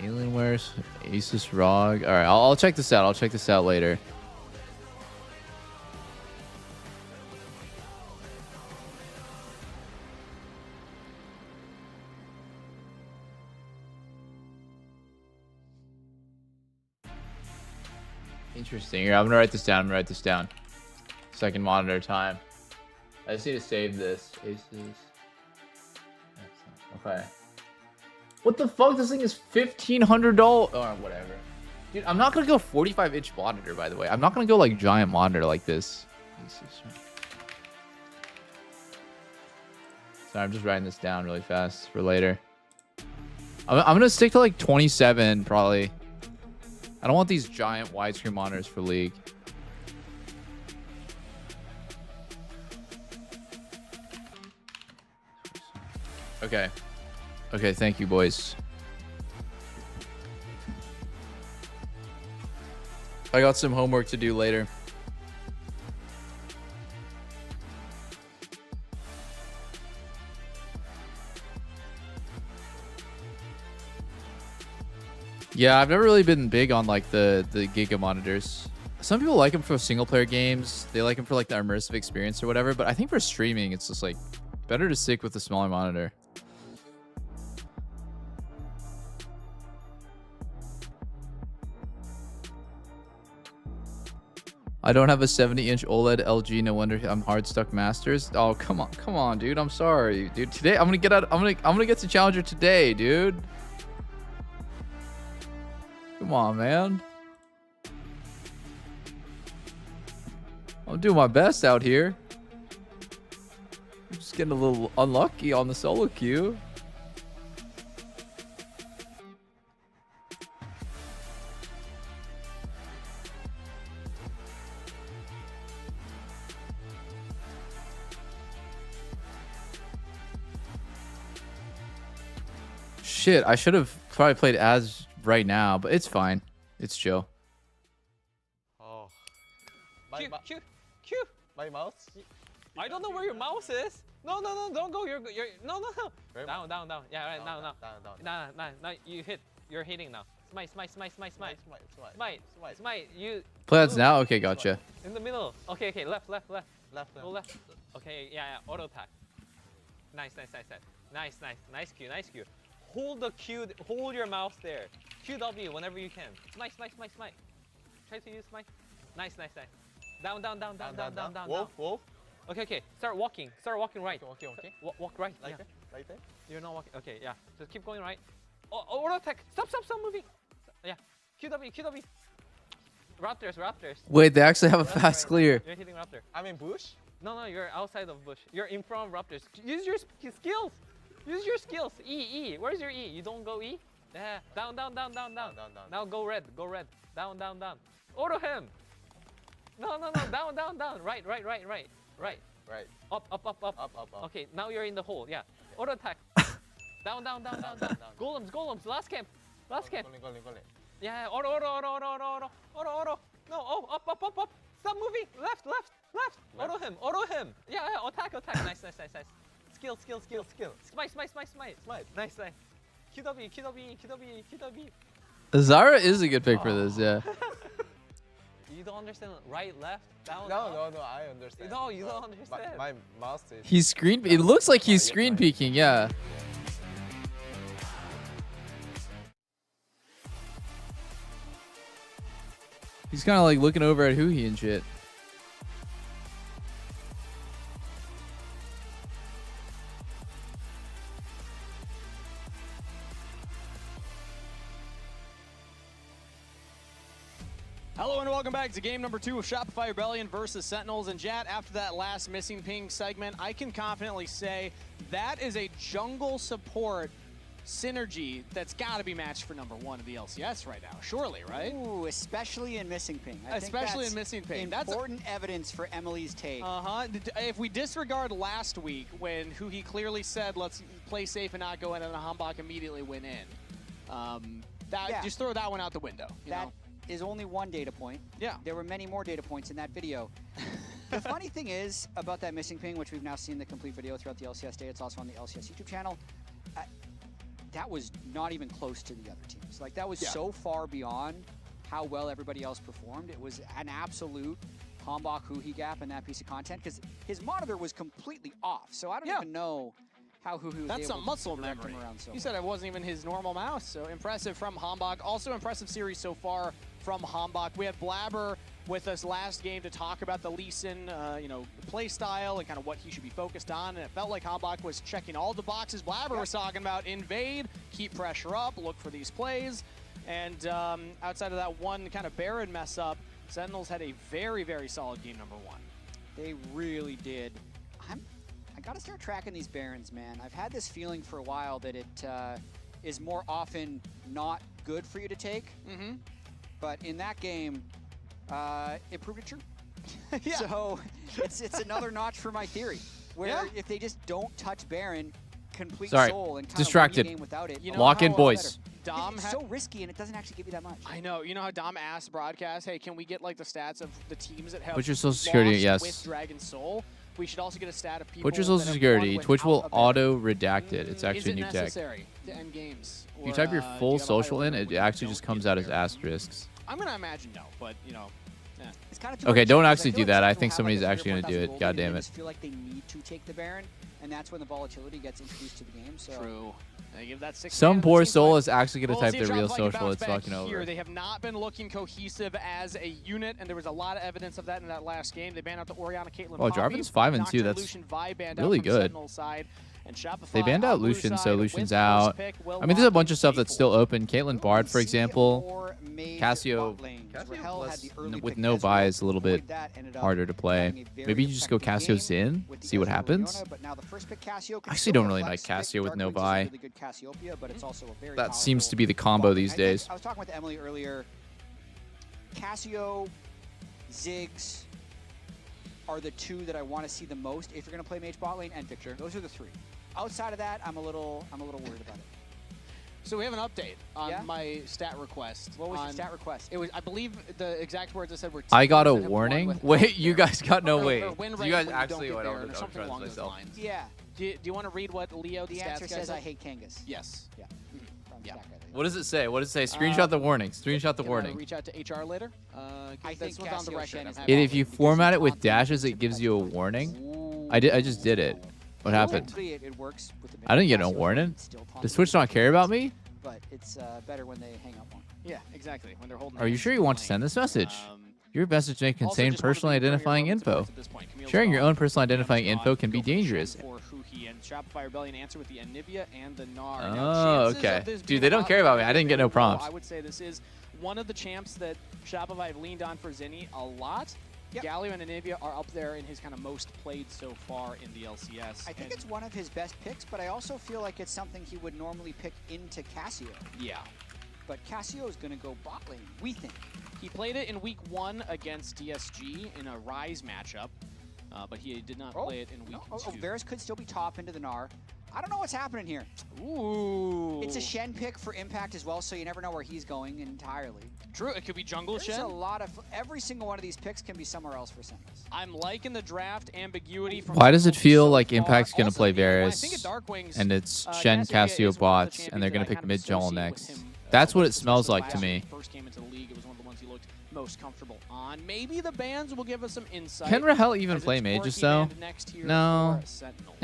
Alienware's Asus ROG. All right, I'll check this out. I'll check this out later. Interesting. Here, I'm gonna write this down. I'm gonna write this down. Second monitor time. I just need to save this. Asus. Okay. What the fuck? This thing is $1,500. Oh, whatever. Dude, I'm not gonna go 45-inch monitor, by the way. I'm not gonna go like giant monitor like this. Sorry, I'm just writing this down really fast for later. I'm gonna stick to like 27 probably. I don't want these giant widescreen monitors for League. Okay. Okay, thank you, boys. I got some homework to do later. Yeah, I've never really been big on like the Giga monitors. Some people like them for single player games. They like them for like the immersive experience or whatever. But I think for streaming, it's just like better to stick with the smaller monitor. I don't have a 70-inch OLED LG. No wonder I'm hard stuck Masters. Oh, come on, dude. I'm sorry, dude. Today I'm gonna get out. I'm gonna get to Challenger today, dude. Come on, man. I'm doing my best out here. I'm just getting a little unlucky on the solo queue. Shit, I should have probably played as right now, but it's fine. It's chill. Oh. Q. My mouse? I don't know where your mouse is. No, don't go. You're no. Down. Yeah, right, now. You hit. You're hitting now. Smite. You. Play ads now? Okay, gotcha. In the middle. Okay. Left. Go left. Okay, yeah. Auto attack. Nice. Nice Q. Hold the Q. Hold your mouse there. QW whenever you can. Smite. Try to use smite. Nice. Down. Wolf. Okay. Start walking right. Okay. Walk right. Right there? You're not walking. Okay, yeah. Just keep going right. Auto attack. Stop moving. Yeah. QW. Raptors. Wait, they actually have a fast clear. You're hitting Raptor. I'm in bush? No, you're outside of bush. You're in front of Raptors. Use your skills. E. Where's your E? You don't go E? Yeah. Down. Now go red. Down. Auto him. No. Down. Right. Up. Okay, now you're in the hole. Yeah. Auto attack. Down. Golems. Last camp. Golem. Yeah. Auto. No. Up. Stop moving. Left. Auto him. Yeah. Attack. Nice. Skill. Smite. Nice. QW. Zara is a good pick for this, yeah. You don't understand right, left, down, No, up? I understand. No, you don't understand. My mouse is... He's screen... It looks like he's screen peeking, yeah. He's kind of like looking over at Huhi and shit. Hello and welcome back to game number 2 of Shopify Rebellion versus Sentinels. And Jat, after that last missing ping segment, I can confidently say that is a jungle support synergy that's got to be matched for number 1 of the LCS right now. Surely, right? Ooh, especially in missing ping. Especially in missing ping. That's important evidence for Emily's take. If we disregard last week when Huhi clearly said, let's play safe and not go in, and the Hambach immediately went in. Just throw that one out the window. You know? Is only one data point. Yeah. There were many more data points in that video. The funny thing is about that missing ping, which we've now seen the complete video throughout the LCS day, it's also on the LCS YouTube channel. that was not even close to the other teams. Like, that was so far beyond how well everybody else performed. It was an absolute Hambach Huhi gap in that piece of content because his monitor was completely off. So I don't even know how Huhi was That's able some muscle to direct memory. him around so You said it wasn't even his normal mouse, so impressive from Hambach. Also impressive series so far from Hambach. We had Blabber with us last game to talk about the Lee Sin, play style and kind of what he should be focused on. And it felt like Hambach was checking all the boxes Blabber was talking about. Invade, keep pressure up, look for these plays. And outside of that one kind of Baron mess up, Sentinels had a very, very solid game number 1. They really did. I got to start tracking these Barons, man. I've had this feeling for a while that it is more often not good for you to take. But in that game, it proved it true. So it's another notch for my theory, where if they just don't touch Baron, complete soul and kind distracted. of win the game without it. Lock in, boys. Dom it's so risky and it doesn't actually give you that much. I know. You know how Dom asked broadcast, hey, can we get like the stats of the teams that have Put your social security, lost yes. with Dragon Soul? We should also get a stat of people. Put your social that have security. won Twitch will without auto redact it. It's actually Is it new tech. necessary to end games? If you Or, type your do you full have a higher social in, limit it when you actually don't just comes out as asterisks. I'm gonna imagine no, but It's kind of Okay, don't actually do that. I think somebody's actually going to do it. God damn They it. just feel like they need to take the Baron, and that's when the volatility gets introduced to the game. So True. They give that 6 Some man, poor it seems soul like is actually going to type we'll see their real Shopify can social. bounce It's back fucking here. over. They have not been looking cohesive as a unit, and there was a lot of evidence of that in that last game. They banned out the Orianna, Caitlyn Oh, Poppy. Jarvan's 5 and 2. Nocturne, That's Lucian, Vi banned out really from good. Sentinel's side, and Shopify They banned out on blue Lucian, side so with Lucian's first out. pick will I mean, there's a lock bunch in of stuff that's still open. Caitlyn Bard, for example. or made Cassio bot lanes, where Hell had the early with pick no as well. buy is a little bit Avoid that, ended up harder to play. having a very Maybe you just go effective Cassio game Sin, with the see what Ezreal happens. Leona, but now the first pick Cassio can I actually still don't be a really flex like pick. Cassio with Dark no Wings is a buy. really good Cassiopeia, but it's also a very That seems to powerful be the combo bot these lane. days. I was talking with Emily earlier. Cassio, Ziggs are the two that I want to see the most if you're going to play mage bot lane, and Victor. Those are the 3. Outside of that, I'm a little worried about it. So we have an update on my stat request. What was your stat request? It was, I believe, the exact words I said were. I got a teams that have won warning. without Wait, you Baron. guys got no Or way. win You rate guys when actually don't went get over Baron or to something along those myself. lines. Yeah. Do you want to read what Leo the The stats answer guy says said? I hate Kangas. Yes. Yeah. Yeah. What does it say? What does it say? Screenshot the warning. Screenshot the Can I warning. reach out to HR later. I think this one's on the Cassio record. Shen I'm is happy And to if you because format he's it with confident. dashes, it gives you a warning. I just did it. What happened? Hopefully it works with the I didn't get no Cassio, warning. it's still Does Twitch not care about me? But it's better when they hang up on. Yeah, exactly. When they're holding. Are you sure you want to send this message? Your message may contain just wanna personally confirm your identifying moments of info. worth at this point. Camille's Sharing your gone. own personal identifying info can be dangerous. For Huhi and Shopify Rebellion answer with the Anivia and the Gnar. Oh, okay. Dude, they don't care about me. I didn't get no prompts. I would say this is one of the champs that Shopify have leaned on for Zinni a lot. Galio and Anivia are up there in his kind of most played so far in the LCS. I think it's one of his best picks, but I also feel like it's something he would normally pick into Cassio. Yeah. But Cassio is going to go bot lane, we think. He played it in week 1 against DSG in a Rise matchup, but he did not play it in week 2. Varus could still be top into the Gnar. I don't know what's happening here. Ooh. It's a Shen pick for impact as well, so you never know where he's going entirely. True, it could be jungle There's Shen. a lot of every single one of these picks can be somewhere else for Sentinels. I'm liking the draft ambiguity from Why does it Sentinels feel so like far. Impact's going to Also, play when I Varus, think of Dark Wings, and it's Cassiopeia Shen, Cassio is one of the bots, and champions they're going that to I pick kind of mid-jungle associate next? with him, That's what it especially smells like last to year me. when he first came into the league, it was one of the ones he looked most comfortable on. Maybe the bans will give us some insight. Can Rahel even as play it's mages, Corki though? banned next year No. for Sentinels.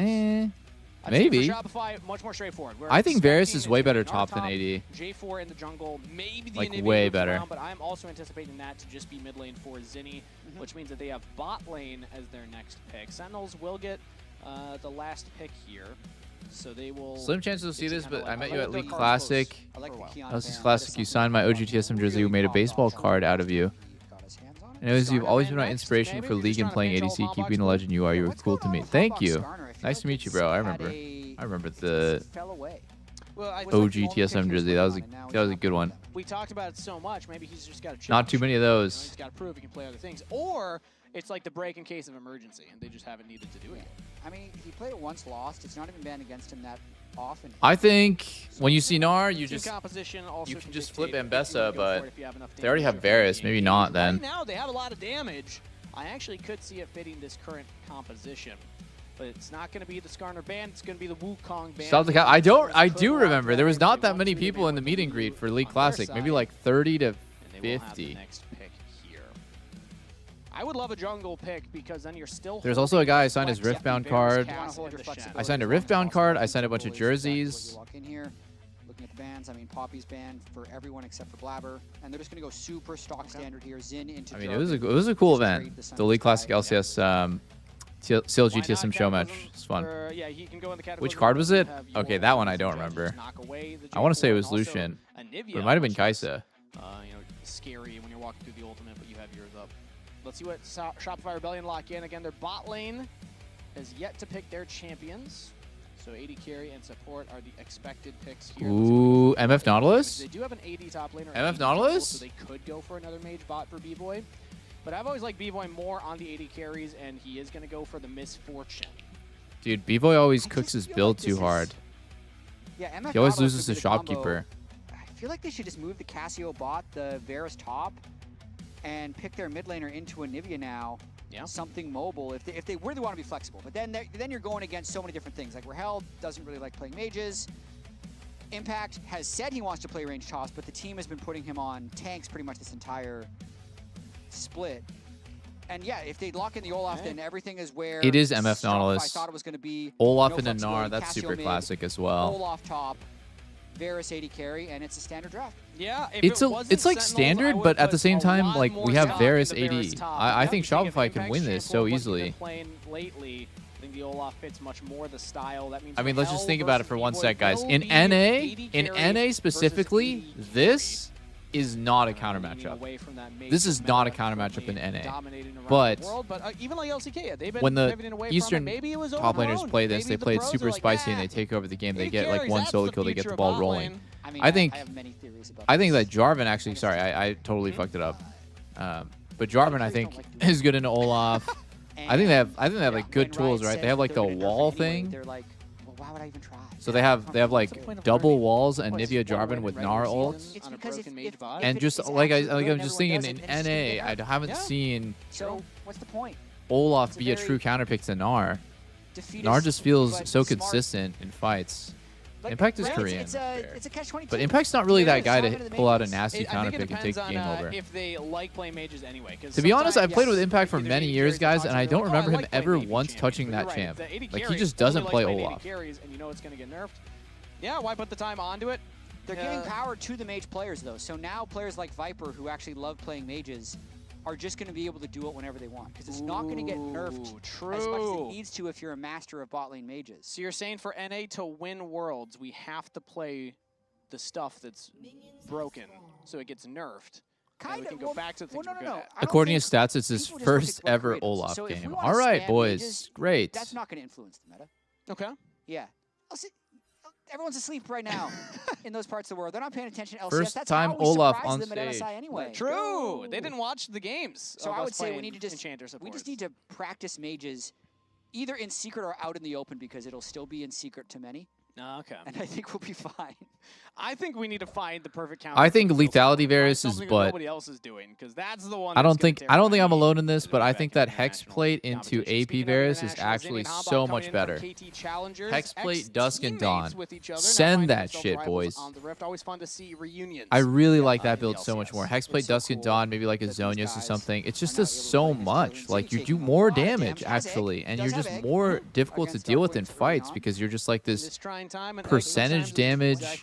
I'd say Maybe. For Shopify, much more straightforward. We're I think Varus expecting is it's way gonna better be top than Gnar AD. J4 in the jungle, maybe the Like, Anivia way moves better. around, but I'm also anticipating that to just be mid lane for Zinni, which means that they have bot lane as their next pick. Sentinels will get the last pick here, so they will. Slim chance you'll see this, kinda but like- I met I you like at the League cards Classic. close. I like the Kiana LCS ban. Classic, you signed my OGTSM jersey. We made a baseball card out of you. And it was, you've always been my inspiration for League and playing ADC. Keeping the legend you are. You were cool to me. Thank you. Nice to meet you, bro. I remember the OGTSM jersey. That was a good one. We talked about it so much. Maybe he's just got to. Not too many of those. He's got to prove he can play other things, or it's like the break in case of emergency, and they just haven't needed to do it yet. I mean, he played it once, lost. It's not even banned against him that often. I think when you see Gnar, you Team just composition also you can can just flip dictate if you Ambessa, wanna go for but it if you have enough they already damage have or Varus. Maybe not then. Right now, they have a lot of damage. I actually could see it fitting this current composition. But it's not going to be the Skarner band. It's going to be the Wukong band. I do remember there was not that many people in the meet and greet for League Classic. Maybe like 30 to 50. I would love a jungle pick because then you're still. There's also a guy I signed his Riftbound card. I signed a Riftbound card. I signed a bunch of jerseys. Walk in here, looking at the bans. I mean, Poppy's banned for everyone except for Blabber, and they're just going to go super stock standard here. Zin into. I mean, it was a cool event. The League Classic LCS CLG TSM show match. It's fun. Which card was it? Okay, that one I don't remember. I want to say it was Lucian, but it might have been Kaisa. You know, scary when you're walking through the ultimate, but you have yours up. Let's see what Shopify Rebellion lock in. Again, their bot lane has yet to pick their champions. So AD carry and support are the expected picks here. Ooh, MF Nautilus? They do have an AD top laner. MF Nautilus? So they could go for another mage bot for B-Boy. But I've always liked B-Boy more on the AD carries, and he is going to go for the Misfortune. Dude, B-Boy always cooks his build too hard. Yeah, MF He always Nautilus loses would to be the combo. Shopkeeper. I feel like they should just move the Cassio bot, the Varus top, and pick their mid laner into a Nivea now. Yeah. Something mobile if they really want to be flexible. But then you're going against so many different things. Like Rahel doesn't really like playing mages. Impact has said he wants to play range toss, but the team has been putting him on tanks pretty much this entire split. And yeah, if they lock in the Olaf, then everything is where It is MF Nautilus. I thought it was going to be Olaf no and a flexibility, Gnar, that's Cassio super mid, classic as well. Olaf top, Varus AD carry, and it's a standard draft. Yeah, It's like standard, but at the same time, like we have Varus AD. I think Shopify can win this so easily. Lately, I think the Olaf fits much more the style. That means I mean, let's just think about it for one sec, guys. In NA specifically, this is not a counter matchup. This is not a counter matchup in NA. But even like LCK, they've been when the pivoting away Eastern from it. Maybe it was top laners overgrown. play this, Maybe they play it the super pros are spicy like, and they take over the game. They AD get like carries, one that's solo the kill, they get future the of ball bot rolling. lane. I mean, I think I have many theories about I think that Jarvan actually, sorry, I totally fucked it up. But Jarvan, I think, is good into Olaf. I think they have like good tools, right? They have like the wall thing. They're like, well, why would I even try? So they have like double walls and Nivea Jarvan with Gnar ults. It's because if And just like I'm just thinking in NA, I haven't seen So what's the point? Olaf be a true counterpick to Gnar. Gnar just feels so consistent in fights. Impact is Korean. It's a catch-22. But Impact's not really that guy to pull out a nasty counterpick and take the game over. If they like playing mages anyway. To be honest, I've played with Impact for many years, guys, and I don't remember him ever once touching that champ. Like, he just doesn't play Olaf. And you know it's going to get nerfed. Yeah, why put the time onto it? They're giving power to the mage players, though. So now players like Viper, who actually love playing mages, are just going to be able to do it whenever they want. Because it's not going to get nerfed as much as it needs to if you're a master of bot lane mages. So you're saying for NA to win Worlds, we have to play the stuff that's broken so it gets nerfed. And we can go back to the things we're good at. According to stats, it's his first ever Olaf game. All right, boys. Great. That's not going to influence the meta. Okay. Yeah. Everyone's asleep right now in those parts of the world. They're not paying attention to LCS. First That's time how we Olaf surprised on them at stage. SI anyway. True. They didn't watch the games. So I would say we need to just need to practice mages either in secret or out in the open because it'll still be in secret to many. Okay. And I think we'll be fine. I think we need to find the perfect counter. I think Lethality Varus is, but nobody else is doing because that's the one. I don't think I'm alone in this, but I think that Hexplate into AP Varus is actually so much better. Hexplate, Dusk and Dawn. Send that shit, boys. Always fun to see reunions. I really like that build so much more. Hexplate, Dusk and Dawn, maybe like a Zonius or something. It just does so much. Like you do more damage actually, and you're just more difficult to deal with in fights because you're just like this percentage damage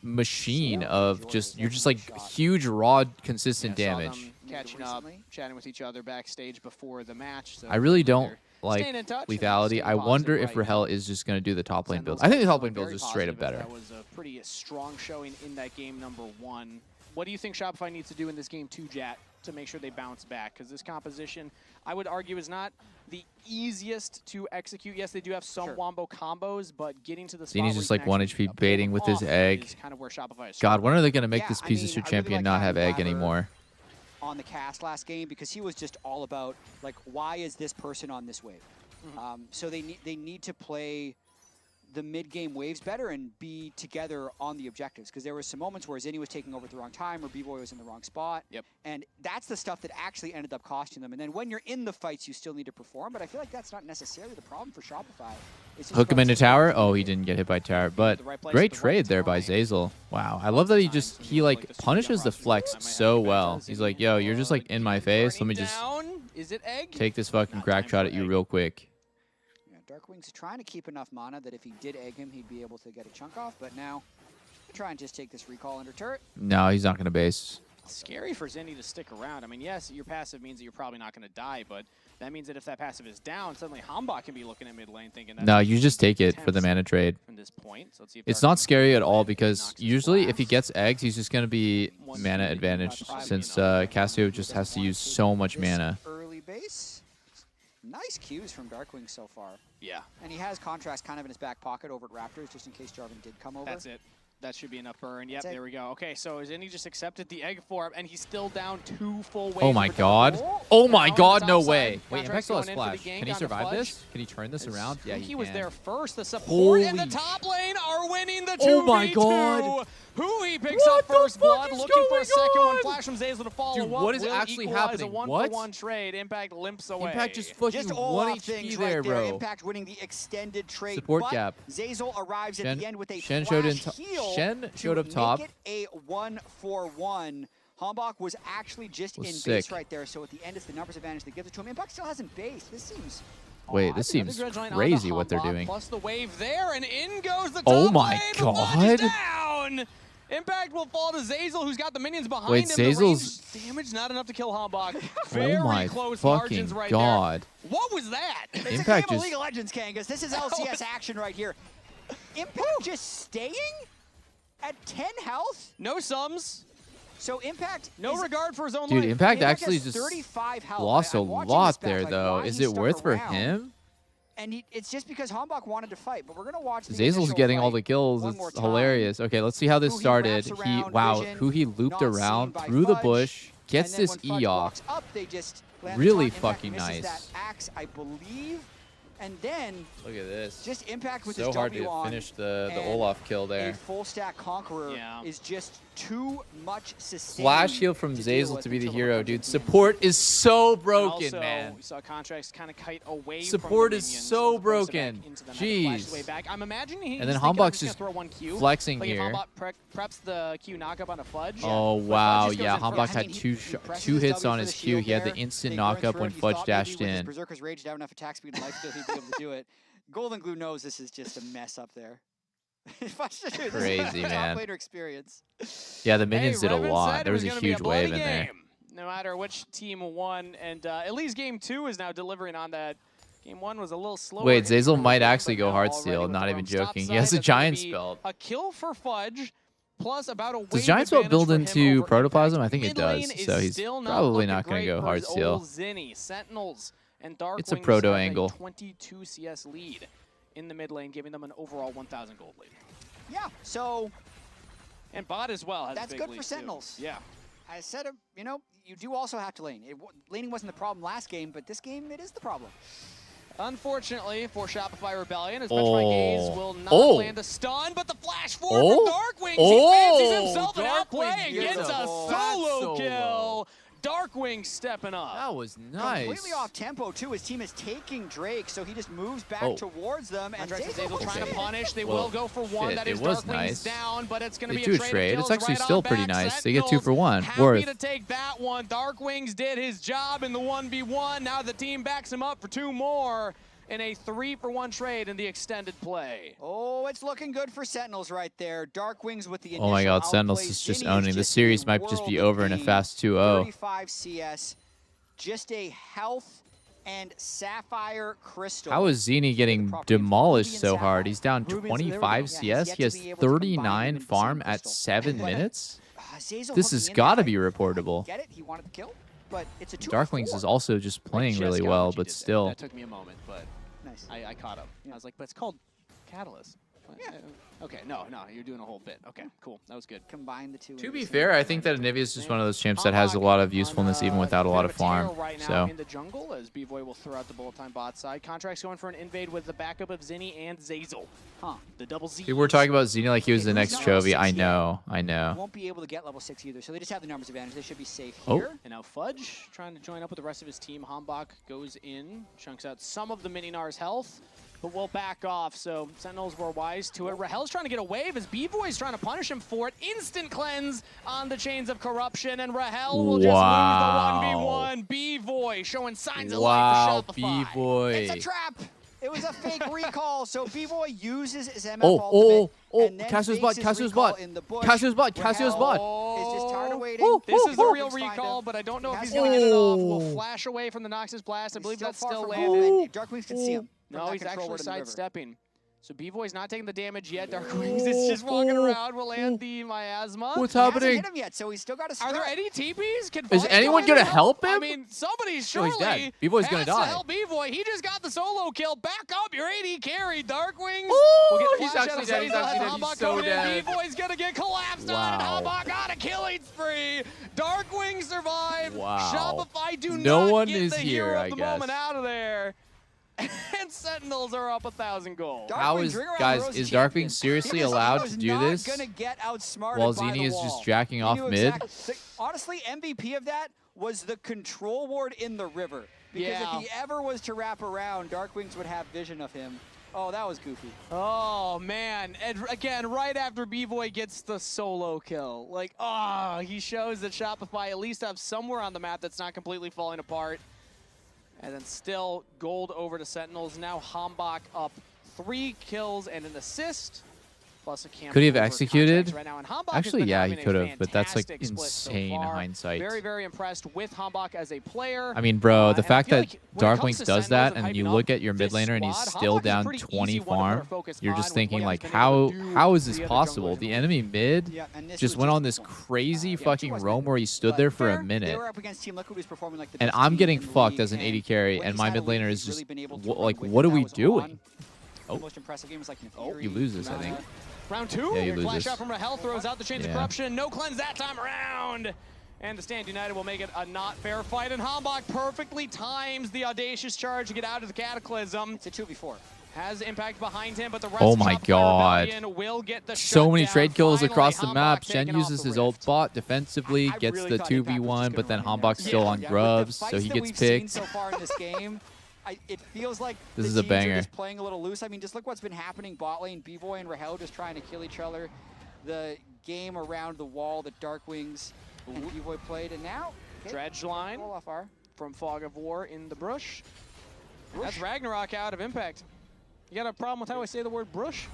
machine of you're just like huge raw consistent damage. Catching up, chatting with each other backstage before the match. So I really don't like staying in touch, Lethality. I wonder if Rahel is just going to do the top lane build. I think the top lane build is just straight up better. That was a pretty strong showing in that game number 1. What do you think Shopify needs to do in this game 2, Jat, to make sure they bounce back? Because this composition, I would argue, is not the easiest to execute. Yes, they do have some wombo combos, but getting to the spot Zini's just like 1 HP baiting with his egg. Kind of where Shopify is God, when are they going to make this piece of shit champion not have egg anymore? On the cast last game because he was just all about like why is this person on this wave? So they need to play the mid-game waves better and be together on the objectives. Because there were some moments where Zinni was taking over at the wrong time or B-Boy was in the wrong spot. Yep. And that's the stuff that actually ended up costing them. And then when you're in the fights, you still need to perform. But I feel like that's not necessarily the problem for Shopify. It's just Hook him into folks- tower. Oh, he didn't get hit by tower, but great trade there by Zeyzal. Wow, I love that he like punishes the flex so well. He's like, yo, you're just like in my face. Let me just Is it egg? take this fucking crack shot at you real quick. Yeah, Darkwing's trying to keep enough mana that if he did egg him, he'd be able to get a chunk off. But now, try and just take this recall under turret. No, he's not gonna base. Scary for Zinni to stick around. I mean, yes, your passive means that you're probably not going to die, but that means that if that passive is down, suddenly Hambach can be looking at mid lane thinking that. No, you just take it for the mana trade. From this point, so let's see if It's not scary at all because usually if he gets eggs, he's just gonna be mana advantaged since Cassio just has to use so much mana. Early base. Nice cues from Darkwing so far. Yeah. And he has contrast kind of in his back pocket over at Raptors just in case Jarvan did come over. That's it. That should be enough burn. Yep, That's it. there we go. Okay, so Zinni just accepted the egg for him, and he's still down 2 full waves. Oh my god. Oh my god, no way. Wait, Impact still has flash. Can he survive this? Can he turn this around? Yeah, he he was can. there first. The support in the Holy top lane are winning the 2v2. Oh my god. Who he picks up first blood, looking for a second one. Flash from Zeyzal to follow Dude, up. what is Will actually equalize happening? A 1-for-1 trade. Impact limps away. Impact just fucking Just all 1 off HP things there, right there. bro. Impact winning the extended trade. Support but gap. Zeyzal arrives at the end with a Shen flash showed heal Shen to showed up top. Make it a 1-for-1. Hambach was actually just in Was base sick. right there, so at the end it's the numbers advantage that gives it to him. Impact still hasn't base. This seems Wait, this seems crazy what they're doing. Plus the wave there, and in goes the top Oh my lane. The Fudge is god. down. Impact will fall to Zeyzal, who's got the minions behind Wait, him. Zeyzal's- The range damage not enough to kill Hambach. Very Oh my close fucking margins right god. there. What was that? It's Impact a game of just- League of Legends, Kangas. This is LCS action right here. Impact just staying at 10 health? No sums. So Impact No is, regard for his own Dude, life. Impact Impact actually has just 35 health. lost a I'm watching lot this back, there, like, though. why Is he it stuck worth for around. him? And it's just because Hambach wanted to fight, but we're going to watch the Zeyzal's initial getting all fight the kills. one more It's time. hilarious. Okay, let's see how this Who he started. wraps He around, wow, Vision, who he looped not around seen by through the Fudge, bush, gets and then this when Fudge E off. walks up, they just land the Really taunt. Impact fucking misses nice. that axe, I believe. And then Look at this. just Impact with So his hard W to on, finish the and Olaf kill a there. full stack Conqueror Yeah. is just too much sustain. Flash heal from to deal Zeyzal with to be the until hero, becomes dude. a DM. Support is so broken, also, man. We saw contracts kind of kite away Support from the is minions so as opposed to back broken. into them. Had to flash his way Jeez. back. I'm imagining he's And then thinking, I'm Hambach's gonna just throw one Q. flexing like here. If Hambach preps the Q knockup on a Fudge. Oh But wow, Fudge just goes yeah. in first. Hambach I had mean, two he presses two his hits W on for his the Q. shield He had the there. instant They burn knockup through when it. He Fudge thought dashed maybe with his in. Berserker's Rage, didn't have enough attack speed and life steal, he'd be able to do it. Golden Glue knows this is just a mess up there. Crazy, man. Top laner experience. Yeah, the minions Hey, did a Revan lot. said There it was a gonna be huge bloody wave in there. game, no matter which team won, and at least game 2 is now delivering on that. Game 1 was a little slower. Wait, in Zeyzal terms might of actually but go now hard already steal. with Not the even Rome's top joking. He side, has a that's gonna Giant be Spell. A kill for Fudge, plus about a wave Does Giant Spell advantage build for him into over Protoplasm? Impact. I think it Mid does. lane is So he's still probably looking not going to great go for hard his steal. old Zinni. Sentinels and Dark It's a Wings proto have a angle. 22 CS lead in the mid lane, giving them an overall 1,000 gold lead. Yeah, so And bot as well has that's big good for leads, too. Sentinels. Yeah. I said, you know, you do also have to lane. Laning wasn't the problem last game, but this game it is the problem. Unfortunately for Shopify Rebellion, as Benchmark Gaze will not Oh. land a stun, but the flash Oh. forward from Darkwings, Oh. he fancies himself an Darkwing outplay and gets gets a a fat solo solo. kill. Darkwing stepping up. That was nice. Completely off tempo too. His team is taking Drake, so he just moves back Oh. towards them. And Andrax is Zeyzal able looks trying to in. punish. They Well, will go for one. shit, That it is was Darkwings nice. down, but it's going to They be do a a trade. trade. Of It's kills actually right still on pretty back. nice. They get 2 for 1. Happy Worth. to take that one. Darkwings did his job in the 1v1. Now the team backs him up for 2 more in a 3-for-1 trade in the extended play. Oh, it's looking good for Sentinels right there. Darkwings with the initial Oh my god, Sentinels outplay. is just Zinni owning. The just series a might just be world over in a beating. fast 2-0. 35 CS, just a health and Sapphire Crystal. How is Zinni getting demolished so hard? He's down Ruby's- 25 CS. He has 39 farm at 7 minutes. Zeyzal This hooking has in got to there. be reportable. Get it? He wanted the kill, but it's a 2 Darkwings is also just playing really well, but still. That took me a moment, but Nice. I caught up. I was like, but it's called Catalyst. Okay, no, you're doing a whole bit. Okay, cool. That was good. Combine the two. To be fair, I think that Anivia is just one of those champs that has a lot of usefulness even without a lot of farm. Right now So in the jungle as B-Boy will throw out the bullet time bot side. Contract's going for an invade with the backup of Zinni and Zazel. Huh. The double Z. people were talking about Xenia like he was the next Chovy. I know. Won't be able to get level 6 either, so they just have the numbers advantage. They should be safe Oh. here. And now Fudge trying to join up with the rest of his team. Hambach goes in, chunks out some of the Mini-Nar's health, but will back off, so Sentinels were wise to it. Rahel's trying to get a wave as B-Boy's trying to punish him for it. Instant cleanse on the Chains of Corruption, and Rahel will just lose the 1v1. B-Boy showing signs of life for Shopify. B-Boy. It's a trap. It was a fake recall, so B-Boy uses his MF Oh, ultimate, and then Cassio's fakes bot, his Cassio's recall bot. in the bush. Cassio's bot, Cassio's bot. Is just tired of waiting. This is a real recall, but I don't know if he's going to get it off. Will flash away from the Noxus Blast. I believe that's still landed. Darkwings can see him. No, he's actually sidestepping. So B-Boy's not taking the damage yet. Darkwings is just walking around. Will land the miasma. What's He hasn't happening? hit him yet, so he's still got a Are there any TPs? Is anyone going to help him? I mean, somebody surely he's dead. B-Boy's gonna has die. to help B-Boy. He just got the solo kill. Back up, your AD carry. Darkwings. He's actually dead. He's actually dead. He's so dead. B-Boy's going to get collapsed on. Hambach got a killing spree. Darkwings survived. Wow. Shopify do No not one get is the here, hero I of the guess. moment out of there. And Sentinels are up 1,000 gold. How is, guys, is Darkwing seriously allowed to do this while Zini is just jacking off mid? Honestly, MVP of that was the control ward in the river. Because if he ever was to wrap around, Darkwings would have vision of him. Oh, that was goofy. Oh, man. And again, right after B-Boy gets the solo kill. Like, he shows that Shopify at least have somewhere on the map that's not completely falling apart. And then still gold over to Sentinels. Now Hambach up 3 kills and an assist. Plus a camp. Could he have executed? Right now. And Hambach Actually, yeah, he could have, but that's like fantastic split so insane far. hindsight. Very, very impressed with Hambach as a player. I mean, bro, the fact that like when it comes Darkwing to does Sentinels that, and and then hyping you up look at your mid this laner and he's squad, still Hambach is a down pretty 20 easy one to put farm, our focus you're on just with thinking, what like, he's been able to do how is this the other possible? junglers The enemy mid just went on this crazy fucking roam where he stood there for a minute. They were up against Team Liquid, who's performing like the And best I'm team getting in the fucked league, as an AD carry, when and he's my had a mid lead, laner he's is just, really been able to like, work with what it. are we That was doing? on. Oh. The most impressive game was like You lose this, I think. Round 2, Yeah, you lose flash this. out from Rahel, throws out the Chains of Yeah. Corruption. No cleanse that time around. And the Stand United will make it a not fair fight. And Hambach perfectly times the audacious charge to get out of the Cataclysm. It's a 2v4. Has impact behind him, but the rest Oh of my Shopify god. Rebellion will get the So many shutdown. trade kills Finally, across the Hambach map. Shen taking off uses the his rift. ult bot defensively, gets really the thought Impact was 2v1, just but then gonna run Hambach's still on with the grubs, so fights he that gets we've seen picked. so far in this game, it feels like This the is a teams are banger. just playing a little loose. I mean, just look what's been happening. Bot lane, B-Boy and Rahel just trying to kill each other. The game around the wall that Darkwings and B-Boy played, and now Dredge line from Fog of War in the brush. That's Ragnarok out of Impact. You got a problem with how I say the word brush?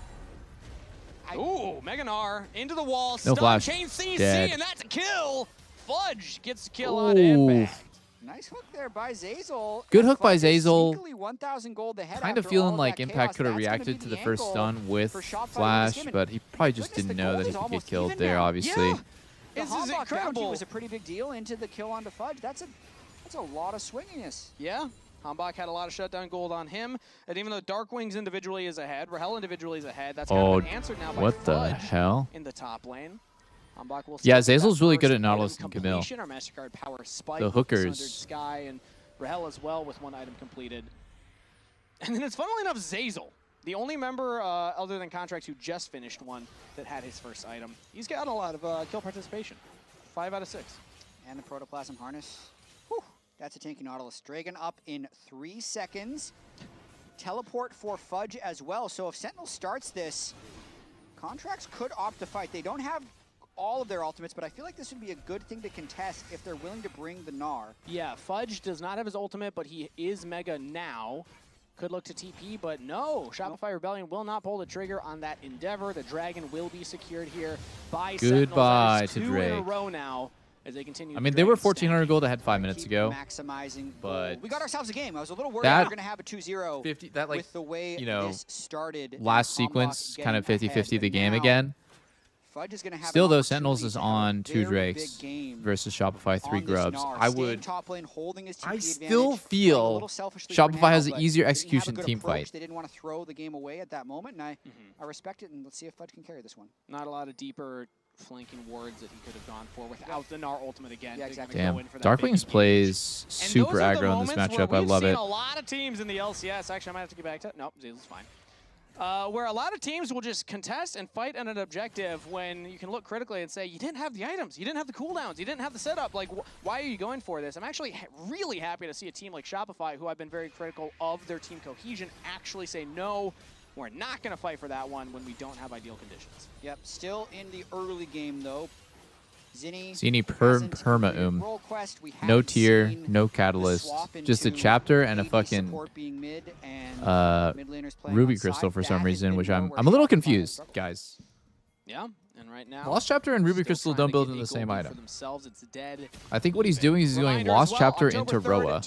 Ooh, Meganar into the wall, No stun, flash. chain CC, Dead. and that's a kill. Fudge gets a kill on Impact. Nice hook there by Zazel. Good and hook by Fudge is Zazel. sneakily 1,000 gold ahead Kind of after feeling all like that Impact chaos. could have That's gonna reacted be to the the first angle stun with for Shopify Flash, in this game. but he probably just Goodness, didn't the know gold that is he could get almost killed even there, now. obviously. The This is Hambach bounty incredible. was a pretty big deal into the kill onto Fudge. That's a lot of swinginess. Yeah, Hambach had a lot of shutdown gold on him. And even though Darkwings individually is ahead, Rahel individually is ahead, that's kind of been answered now by what the Fudge hell? in the top lane. Hambach will Yeah, still get Zazel's that really good first at Nautilus item and Camille. completion. Our MasterCard Power Spike The with hookers. Sundered Sky, and Rahel as well with 1 item completed. And then it's funnily enough Zazel, the only member other than Contracts who just finished one that had his first item. He's got a lot of kill participation, 5 out of 6. And the Protoplasm Harness. Whew, that's a tanky Nautilus. Dragon up in 3 seconds. Teleport for Fudge as well. So if Sentinel starts this, Contracts could opt to fight. They don't have all of their ultimates, but I feel like this would be a good thing to contest if they're willing to bring the Gnar. Yeah, Fudge does not have his ultimate, but he is Mega now. Could look to TP, but no. Shopify Rebellion will not pull the trigger on that endeavor. The Dragon will be secured here by Goodbye Sentinels. to 2 in a Drake. row now as they continue. I mean, they were 1,400 gold ahead 5 minutes ago, Maximizing. but We got ourselves a game. I was a little worried that we were going to have a 2-0 50, that like, with the way you know, this started. last and Hambach sequence kind of getting ahead, 50-50 the but game now again. Fudge is going to have Still, an though, Sentinels opportunity is to have a on 2 very Drakes big game versus Shopify 3 on this Grubs. Gnar. I Staying would. top lane, holding his TP I advantage, still playing a feel little selfishly for Shopify now, has an but easier they didn't have a execution good team approach. fight. They didn't want to throw the game away at that moment, and I respect it, and let's see if Fudge can carry this one. Not a lot of deeper flanking wards that he could have gone for without the Gnar ultimate again. Yeah, exactly. Damn. Darkwings plays super aggro in this matchup. I love it. We've seen a lot of teams in the LCS. Actually, I might have to get back to nope, Zeal's fine. Where a lot of teams will just contest and fight on an objective when you can look critically and say, you didn't have the items, you didn't have the cooldowns, you didn't have the setup. Like, why are you going for this? I'm actually really happy to see a team like Shopify, who I've been very critical of their team cohesion, actually say, no, we're not going to fight for that one when we don't have ideal conditions. Yep, still in the early game, though. Zinni perma no tier, no catalyst, just a chapter and a fucking ruby crystal for some reason, which I'm a little confused, guys. Yeah, and right now Lost chapter and ruby crystal don't build in the same item. It's dead. I think what he's doing is he's going Lost chapter into Roa,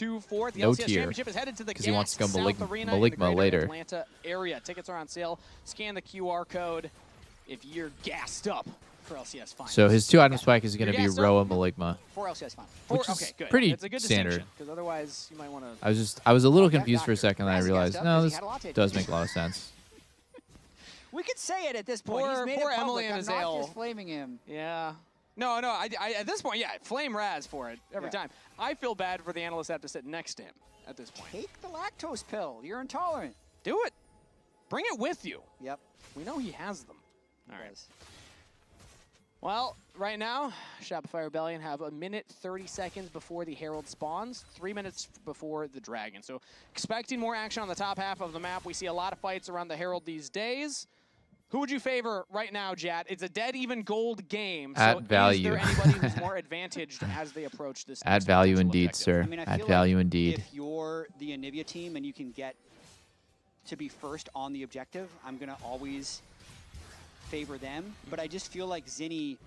no tier, because he wants to go Maligma later. Atlanta area. Tickets are on sale. Scan the QR code if you're gassed up for LCS Finals. So his 2 item spike is going to be Roa Maligma. For LCS Finals. Which is okay, good. pretty It's a good standard. Because otherwise you might want to. I was a little confused for a second, and I realized no, this does make a lot of sense. We could say it at this point. Poor He's made it Emily public. and I'm not Azale. just flaming him. Yeah. No, I at this point, yeah, flame Raz for it every time. I feel bad for the analysts that have to sit next to him at this point. Take the lactose pill. You're intolerant. Do it. Bring it with you. Yep. We know he has them. All right. Well, right now, Shopify Rebellion have 1 minute 30 seconds before the Herald spawns, 3 minutes before the Dragon. So expecting more action on the top half of the map. We see a lot of fights around the Herald these days. Who would you favor right now, Jat? It's a dead even gold game. At so value. Is there anybody who's more advantaged as they approach this? At value indeed, sir. I mean, I At feel value like indeed. If you're the Anivia team and you can get to be first on the objective, I'm going to always favor them. But I just feel like Zinni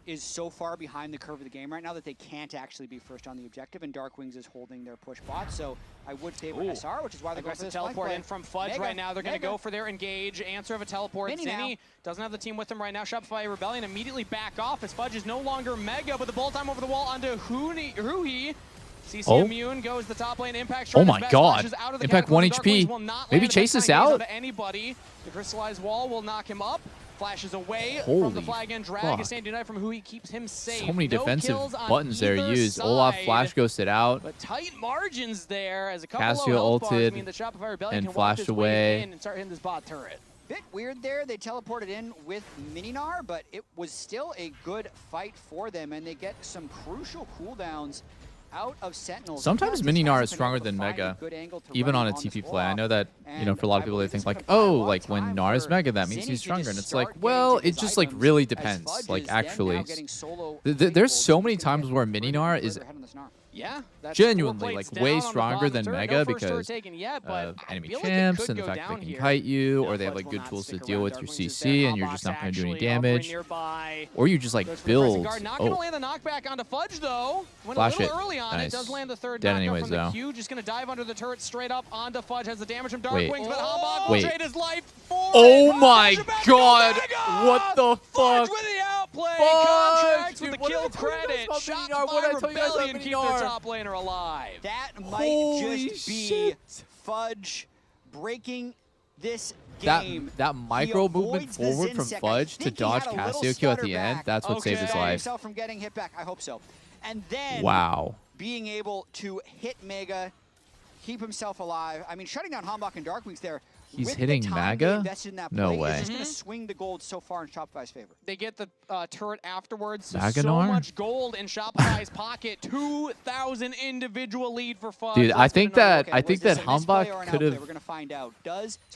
is so far behind the curve of the game right now that they can't actually be first on the objective, and Darkwings is holding their push bot. So I would favor SR, which is why they're going for this teleport in from Fudge right now. They're going to go for their engage. Answer of a teleport. Zinni doesn't have the team with him right now. Shopify Rebellion immediately back off as Fudge is no longer Mega, but the bolt time over the wall onto Ruhi. CC immune goes the top lane. Impact. Oh my god. Impact 1 HP. Maybe chase this out? Anybody. The crystallized wall will knock him up. Flashes away from Holy the flag and drag fuck. is Sandy Knight from Hui, keeps him safe. So many No defensive kills on buttons there either used. side, Olaf flash ghosted out. But tight margins there as a couple Cassio of health bars ulted mean the Shopify Rebellion and can walk flashed this way away. in and start hitting this bot turret. Bit weird there. They teleported in with Mininar, but it was still a good fight for them, and they get some crucial cooldowns out of Sentinels. Sometimes Mininar is stronger than Mega, even on a TP play. I know that, you know, for a lot of people, they think like, oh, like when Gnar is Mega, that means he's stronger. And it's like, well, it just like really depends. Like actually, there's so many times where Mininar is Yeah, that's genuinely like way stronger than Mega because yet, of enemy champs and the fact that they can kite you, or they have like good tools to deal with your CC, and you're just not going to do any damage, or you just like build. Not going to land the knockback onto Fudge though. Went Flash a little it. early on. Nice. It does land the third Dead knockback anyways, from the though. Q. Just going to dive under the turret straight up onto Fudge. Has the damage from Wait. Darkwings, but Hambog Wait. will trade his life for Oh it. my Fudge god! back What the fuck? Fudge with the outplay. Fudge! Contracts with Dude, the what did I kill tell you guys credit. about Shot Mininar? What did I tell you guys about Rebellion keep their Mininar? top laner alive. That Holy might just be shit. Fudge breaking this That game. micro He movement avoids the forward from Zinsec. I Fudge to think he dodge had a little Cassio Q at stutter the end, back. that's what saved his Stop life. himself from getting hit back. I hope so. And then Wow. being able to hit Mega, keep himself alive. I mean, shutting down Hambach and Darkwings there. He's with hitting the time Maga? they invested in that No play, way. is just going to swing the gold so far in Shopify's favor. They get the turret afterwards. So Maganar? much gold in Shopify's pocket. 2,000 individual lead for Fudge. Dude, I Let's think get another that look. I think that Hambach could We're have. going to find out. So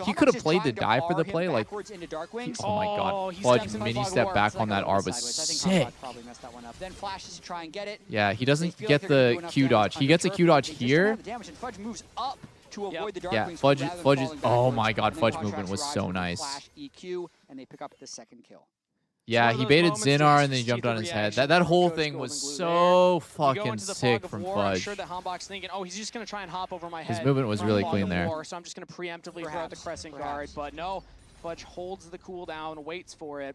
He Hambach's could have just played the trying to die for the R him play, like. backwards into Darkwings. Oh my god, he Fudge steps in mini fog of step war. back It's on like that a R little was sideways. I think sick. Hambach probably messed that one up. Then flashes to try and get it. Yeah, he They doesn't feel get like they're gonna do the enough Q damage dodge. on He the gets a turret, Q but dodge they just don't here. have the damage, and Fudge moves up to avoid the Darkwings. Yeah, Fudge is. Oh my god, Fudge movement was so nice. Flash EQ, and they pick up the second kill. Yeah, he baited Zinar and then he jumped on his head. That whole thing was so fucking sick from I'm Fudge. sure that Hambach's thinking, oh, he's just going to try and hop over my head. His movement was from really fog clean of there. war, so I'm just going to preemptively throw out the Crescent Guard. But no, Fudge holds the cooldown, waits for it.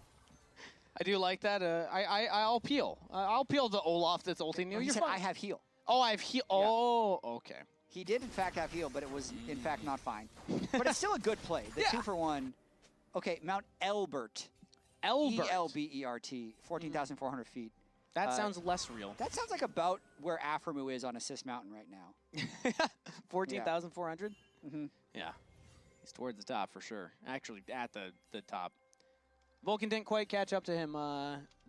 I do like that. I'll peel. I'll peel the Olaf that's ulting you. He You're said, fine. I have heal. Oh, I have heal. Oh, okay. He did, in fact, have heal, but it was, in fact, not fine. But it's still a good play. The 2-for-1. Okay, Mount Elbert. Elbert. E-L-B-E-R-T, 14,400 feet. That sounds less real. That sounds like about where Aframu is on Assist Mountain right now. 14,400? Mm-hmm. Yeah. He's towards the top for sure. Actually, at the top. Vulcan didn't quite catch up to him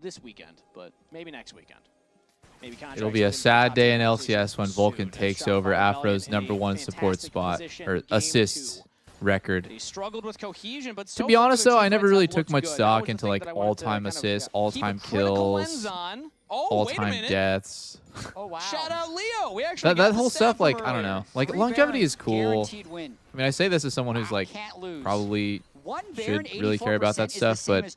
this weekend, but maybe next weekend. Maybe It'll be a sad day in LCS when Vulcan takes over Afro's #1 support spot, or assists record. He struggled with cohesion, but To be honest, though, I never really took much stock into like all-time assists, all-time kills, all-time deaths. Oh wow! Shout out Leo. We actually that whole stuff, like, I don't know. Like, longevity is cool. I mean, I say this as someone who's like probably should really care about that stuff, but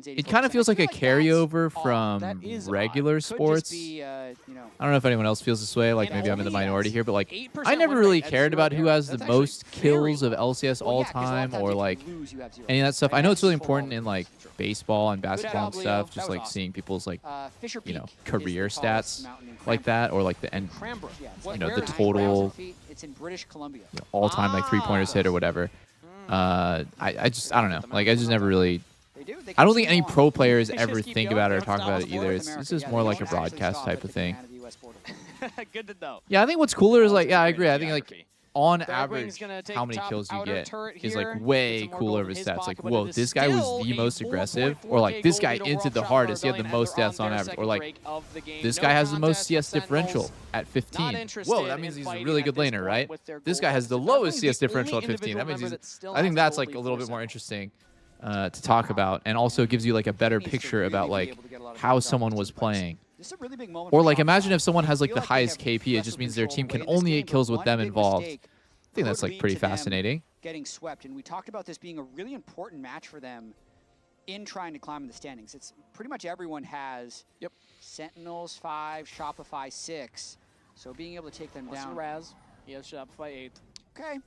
it kind of feels like a carryover from regular sports. I don't know if anyone else feels this way. Like, maybe I'm in the minority here, but like, I never really cared about who has the most kills of LCS all time or like any of that stuff. I know it's really important in like baseball and basketball and stuff, just like seeing people's like, you know, career stats like that, or like the end, you know, the total all-time like three-pointers hit or whatever. I don't know. Like, I just never really. I don't think any pro players ever think about it or talk about it either. It's just more like a broadcast type of thing. Good to know. Yeah, I think what's cooler is like, yeah, I agree. I think like on average, how many kills you get is like way cooler of his stats. Like, whoa, this guy was the most aggressive, or like this guy entered the hardest. He had the most deaths on average, or like this guy has the most CS differential at 15. Whoa, that means he's a really good laner, right? This guy has the lowest CS differential at 15. That means he's. I think that's like a little bit more interesting to talk about, and also gives you like a better picture about like how someone was playing. Or like, imagine if someone has like the highest KP, it just means their team can only get kills with them involved. I think that's like pretty fascinating. Getting swept, and we talked about this being a really important match for them in trying to climb in the standings. It's pretty much everyone has Sentinels 5, Shopify 6, so being able to take them down. Raz, he has Shopify 8. Okay.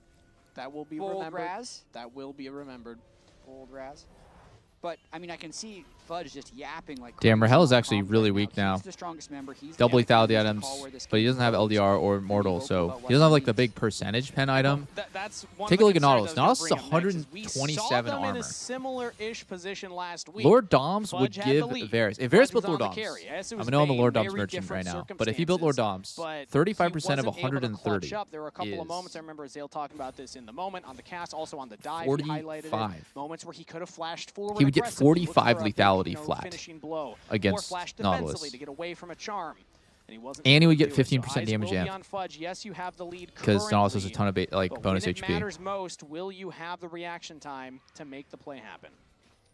That will be Bold remembered. Raz. That will be remembered. Bold Raz. But, I mean, I can see Fudge just yapping like Damn, Rahel is actually really weak now. He's the strongest member. He's Double the lethality items, but he doesn't have LDR or Immortal, so he doesn't have like the big percentage pen item. Take a look at Nautilus. Nautilus is 127 in armor. a similar-ish position last week. Lord Doms would Fudge had give the lead. Varus. If Varus built Fudge is Lord on Doms, the carry. Yes, it I was know I'm a Vayne, Lord Doms very merchant right different now, but if he built Lord Doms, but 35% of he wasn't able to 130 clutch up. There were a couple of moments. I remember Zale talking about this in the moment on the cast, also on the dive. He highlighted it. 45. Moments where he could have flashed forward. He would get aggressively, 45 looked for a big, lethality flat finishing blow, against or flash Nautilus. defensively to get away from a charm. And he would get 15% damage jam. amp. Yes, you have the lead Because Nautilus has a ton of like but bonus when it HP. matters most, will you have the reaction time to make the play happen?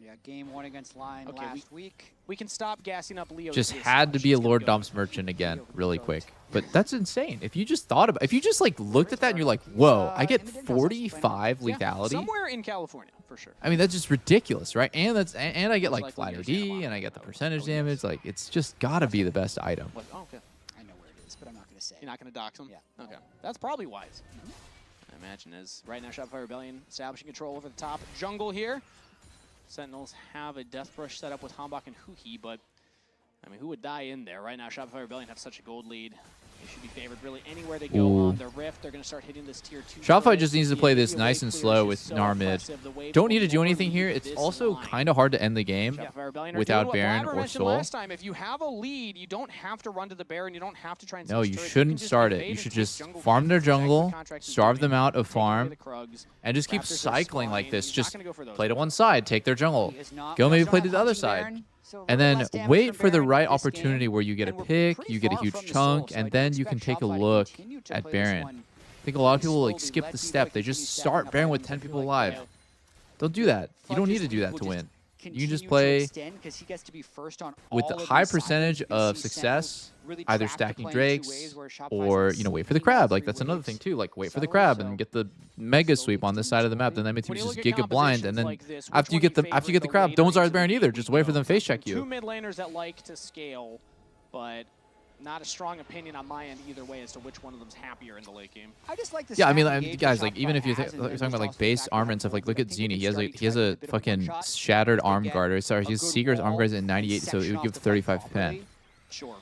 Yeah, game 1 against Lion last week. We can stop gassing up Leo. Just had to be a Lord Doms merchant again, really quick. But that's insane. If you just thought about, if you just like looked at that and you're like, whoa, I get 45 lethality. Somewhere in California, for sure. I mean, that's just ridiculous, right? And that's and I get like flat OD, and I get the percentage damage. Like, it's just gotta be the best item. Oh, okay. I know where it is, but I'm not going to say. You're not going to dox him? Yeah. Okay. That's probably wise. I imagine as right now Shopify Rebellion establishing control over the top jungle here. Sentinels have a Death Brush set up with Hambach and Huhi, but I mean, who would die in there? Right now Shopify Rebellion have such a gold lead. They should be favored really anywhere they go on the Rift. They're going to start hitting this tier 2. Shopify just needs to play this nice and slow with Gnar mid. Don't need to do anything here. It's also kind of hard to end the game without Baron or Soul. Last time, if you have a lead, you don't have to run to the Baron. You don't have to try and No, you shouldn't start it. You should just farm their jungle, starve them out of farm, and just keep cycling like this. Just play to one side, take their jungle, go maybe play to the other side. And then wait for the right opportunity where you get a pick, you get a huge chunk, and then you can take a look at Baron. I think a lot of people like skip the step. They just start Baron with 10 people alive. Don't do that. You don't need to do that to win. You can just play with the high percentage of success, either stacking Drakes or, you know, wait for the crab. Like, that's another thing, too. Like, wait for the crab and get the mega sweep on this side of the map. Then that means you just Giga blind. And then after you get the crab, don't start the Baron either. Just wait for them face check you. Two mid laners that like to scale, but not a strong opinion on my end either way as to which one of them's happier in the late game. I just like the Yeah, I mean, guys, like even if you're talking about like base armor and stuff, like look at Zini. He has a fucking shattered arm guard. Or sorry, his Seeker's arm guard is at 98, so it would give 35 pen. Sure.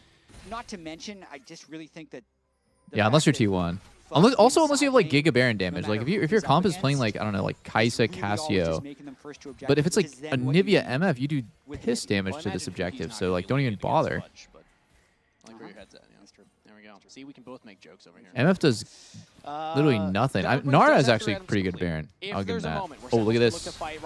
Not to mention, I just really think that. Yeah, unless you're T1. Unless you have like Giga Baron damage. Like if your comp is playing like I don't know like Kaisa, Casio. But if it's like a Nivea MF, you do piss damage to this objective. So like don't even bother. I like where your head's at. Yeah, that's true. There we go. See, we can both make jokes over here. MF does literally nothing. Nara is actually a pretty good Baron. I'll give him that. Oh, look at this. I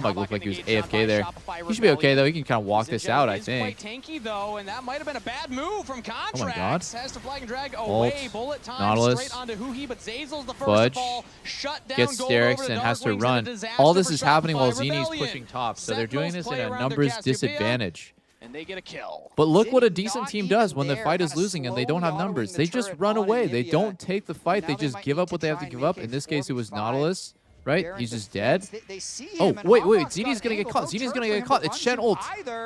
might look like he was AFK there. He should be okay though. He can kind of walk this out, I think. Quite tanky though, and that might have been a bad move from Contracts. Oh my God. Has to flag and drag away. Bullet time Nautilus. straight onto Huhi, but Zazel's the first Fudge. to fall. Shut down. Gets Sterix and has to run. All this is happening while Zini's pushing top, so they're doing this in a numbers disadvantage. And they get a kill. But look what a decent team does when the fight is losing and they don't have numbers. They just run away. They don't take the fight. They just give up what they have to give up. In this case, it was Nautilus, right? He's just dead. Oh, wait. Zini's going to get caught. Zini's going to get caught. It's Shen ult.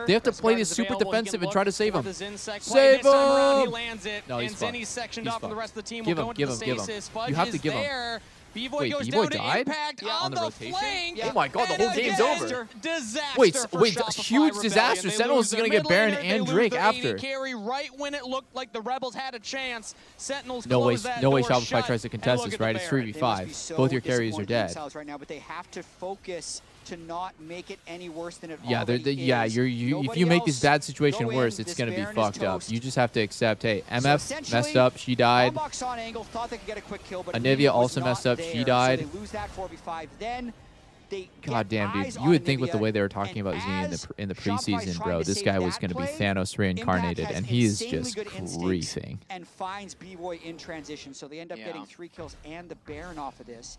They have to play this super defensive and try to save him. Save him! No, he's fucked. He's fucked. Give him. You have to give him. Wait, B-Boy died? On the rotation? Oh my God, the whole game's over. Wait, huge disaster. Sentinels is going to get Baron and Drake after. Carry right when it looked like the Rebels had a chance. Sentinels no way Shopify tries to contest this, right? It's 3v5. Both your carries are dead. Right now, but they have to focus to not make it any worse than it yeah, already is. If you make this bad situation worse, it's going to be fucked up. You just have to accept, hey, MF messed up, she died. Anivia also messed up, she died. God damn, dude. You would think with the way they were talking about Zini in the preseason, bro, this guy was going to be Thanos reincarnated, and he is just griefing. And finds B-Boy in transition, so they end up getting 3 kills and the Baron off of this.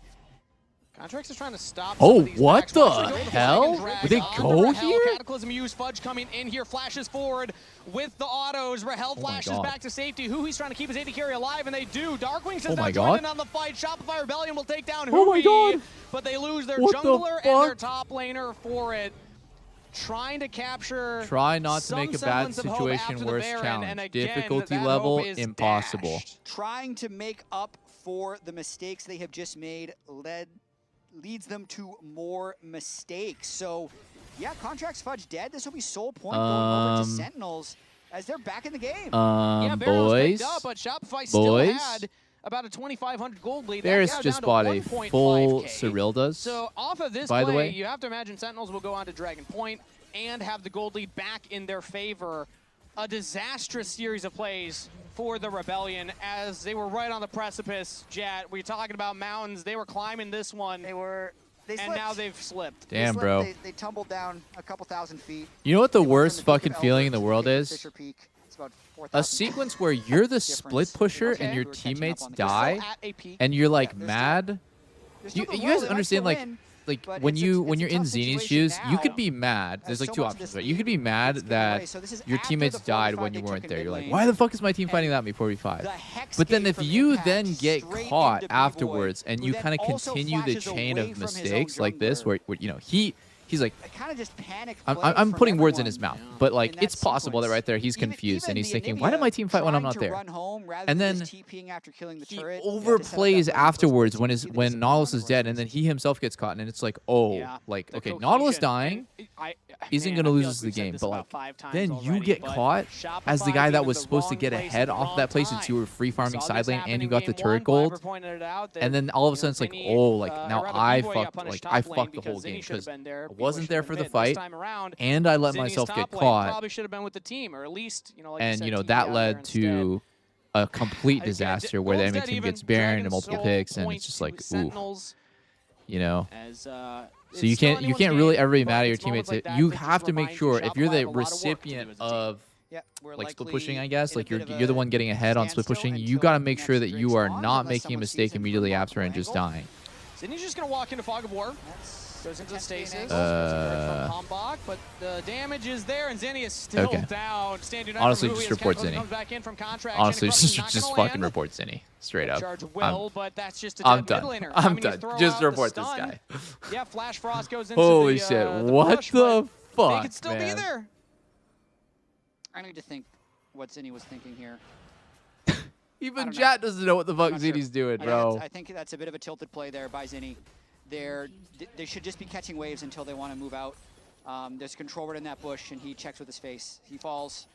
Contracts is trying to stop. Oh, what the hell? Would they go here? Cataclysm use Fudge coming in here, flashes forward with the autos. Rahel flashes back to safety. Huhi's trying to keep his AD carry alive, and they do. Darkwing says not joined in on the fight. Shopify Rebellion will take down Huhi, but they lose their jungler and their top laner for it. Trying to capture. Try not to make a bad situation worse. Challenge. Difficulty level impossible. Trying to make up for the mistakes they have just made leads them to more mistakes. So, yeah, Contracts Fudge dead. This will be Soul Point going over to Sentinels as they're back in the game. Yeah, boys, up, but Shopify still had about a 2,500 gold lead. Varus just bought a full Cyrildas. So off of this by the way, you have to imagine Sentinels will go on to Dragon Point and have the gold lead back in their favor. A disastrous series of plays for the Rebellion as they were right on the precipice. Jet, we're talking about mountains. They were climbing this one. And now they've slipped. Damn, bro. They tumbled down a couple thousand feet. You know what the worst fucking feeling in the world is? A sequence where you're the split pusher and your teammates die, and you're like mad. You guys understand like when you're in Zini's shoes, you could be mad. There's like 2 options, right? You could be mad that your teammates died when you weren't there. You're like, why the fuck is my team fighting that me 4v5? But then if you then get caught afterwards and you kind of continue the chain of mistakes like this, where you know he's like, I'm putting words in his mouth, but like it's possible that right there he's confused and he's thinking, why did my team fight when I'm not there? And then he overplays afterwards when Nautilus is dead, and then he himself gets caught, and it's like, oh, like okay, Nautilus dying isn't gonna lose us the game, but like then you get caught as the guy that was supposed to get ahead off that place since you were free farming side lane and you got the turret gold, and then all of a sudden it's like, oh, like now I fucked the whole game because wasn't there for the fight, and I let myself get caught. Probably should have been with the team, or at least and that led to a complete disaster where the enemy team gets Baron and multiple picks, and it's just like, ooh, you know. So you can't really ever be mad at your teammates. You have to make sure if you're the recipient of like split pushing, I guess, like you're the one getting ahead on split pushing, you got to make sure that you are not making a mistake immediately after and just dying. Sydney's just gonna walk into Fog of War. Goes into stasis. Hombach, but the damage is there, and Zenny is still down. Honestly, just report Zenny. Honestly, just fucking report Zenny. Straight up. I'm done. I'm done. Just report this guy. Yeah, Flash Frost goes into holy shit. What the fuck, they could still be there. I need to think. what Zinni was thinking here. Even Jat doesn't know what the fuck Zinni's doing, bro. I think that's a bit of a tilted play there by Zinni. They should just be catching waves until they want to move out. There's a controller in that bush, and he checks with his face. He falls,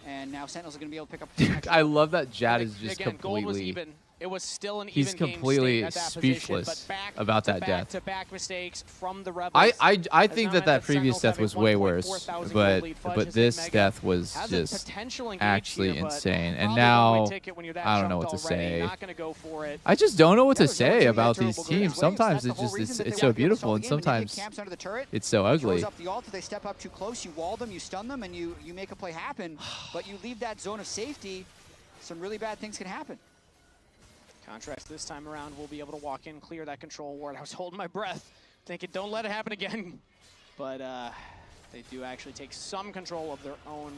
and now Sentinels are going to be able to pick up the next I love that Jat is just Again, gold was completely... even. It was still an He's even game completely state at that speechless position, but back about to that death. Back-to-back mistakes from the Rebels. I think that previous death was way worse, but this death was just actually insane. And now I don't know what to say. I just don't know what to say about these teams. Sometimes it's so beautiful, and sometimes it's so ugly. Up the ult, if they step up too close, you wall them, you stun them, and you make a play happen. But you leave that zone of safety, some really bad things can happen. Contracts this time around will be able to walk in, clear that control ward. I was holding my breath, thinking don't let it happen again. But they do actually take some control of their own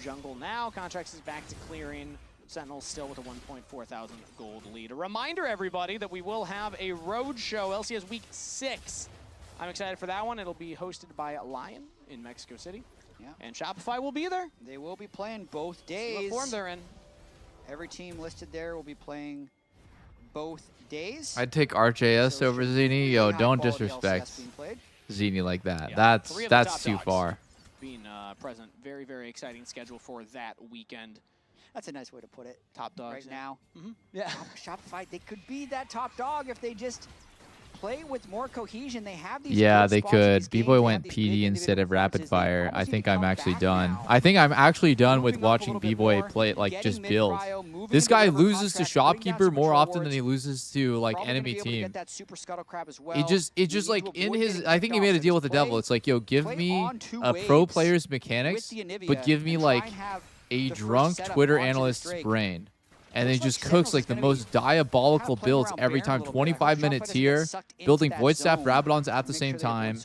jungle now. Contracts is back to clearing. Sentinels still with a 1.4 thousand gold lead. A reminder, everybody, that we will have a road show, LCS Week 6. I'm excited for that one. It'll be hosted by Lion in Mexico City. Yeah. And Shopify will be there. They will be playing both days. See what form they're in. Every team listed there will be playing both days. I'd take RJS over Zinni. Yo, don't disrespect Zinni like that. Yeah, That's too far. Being present, very, very exciting schedule for that weekend. That's a nice way to put it. Top dogs right now. Yeah. Shopify, they could be that top dog if they just play with more cohesion. They have these. Yeah, they could. B-Boy went PD instead of rapid fire. I think I'm actually done. I think I'm actually done with watching B-Boy play like just build. This guy loses to Shopkeeper more often than he loses to like enemy team. It just like in his. I think he made a deal with the devil. It's like, yo, give me a pro player's mechanics, but give me like a drunk Twitter analyst's brain. And then just cooks like the most diabolical builds every time. 25 minutes here, building Void Staff Rabadons at the same time.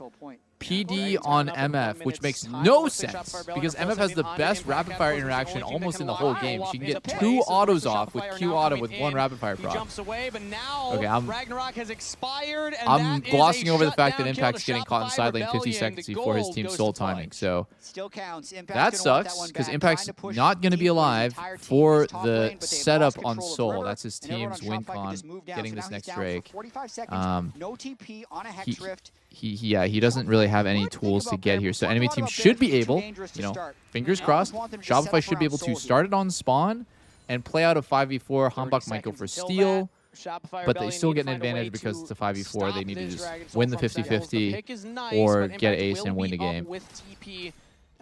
PD on MF, which makes no sense because MF has the best rapid fire interaction almost in the whole game. She can get 2 autos off with Q auto with 1 rapid fire proc. Okay, I'm glossing over the fact that Impact's getting caught in side lane 50 seconds before his team's soul timing. So that sucks because Impact's not going to be alive for the setup on Soul. That's his team's win con, getting this next Drake. No TP on a Hex Rift. He doesn't really have any tools to get here. So enemy team should be able, you know, fingers crossed, Shopify should be able to start it on spawn and play out a 5v4. Hambak might go for steal, but they still get an advantage because it's a 5v4. They need to just win the 50-50 or get ace and win the game.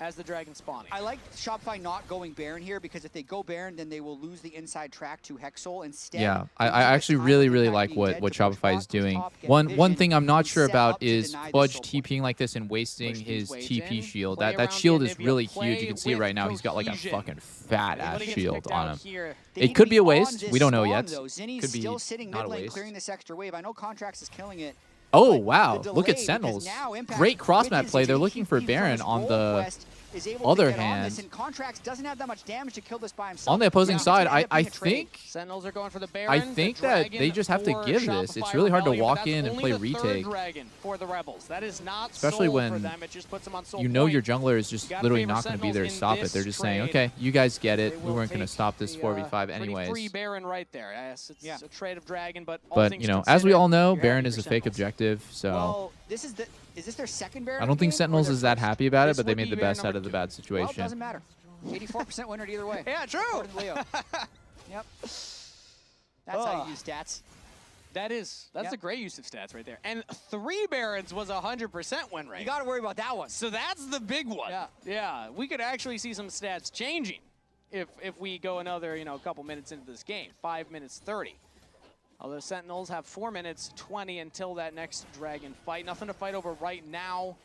As the dragon spawning. I like Shopify not going Baron here because if they go Baron, then they will lose the inside track to Hexol instead. Yeah, I actually really like what Shopify is doing. One thing I'm not sure about is Fudge TPing like this and wasting his TP shield. That shield is really huge. You can see it right now. He's got like a fucking fat ass shield on him. It could be a waste. We don't know yet. Could be not a waste. Clearing this extra wave. I know Contracts is killing it. Oh, wow. Look at Sentinels. Great cross-map play. They're looking for Baron on the other hand. On the opposing side, I think Sentinels are going for the Baron. I think that they just have to give this. It's really hard to walk in and play retake. For the Rebels. That is not especially when you know your jungler is just literally not going to be there to stop it. They're just saying, okay, you guys get it. We weren't going to stop this 4v5 anyways. Free Baron right there. Yes, it's a trade of dragon, but you know, as we all know, Baron is a fake objective, so well, is this their second Baron? I don't think Sentinels is that happy about it, but they made the best out of the bad situation. Well, it doesn't matter. 84% winner either way. Yeah, true. Leo. Yep. That's how you use stats. That's a great use of stats right there. And 3 Barons was 100% win rate. You got to worry about that one. So that's the big one. Yeah. We could actually see some stats changing if we go another, couple minutes into this game. 5 minutes 30. Although Sentinels have 4 minutes 20 until that next dragon fight. Nothing to fight over right now.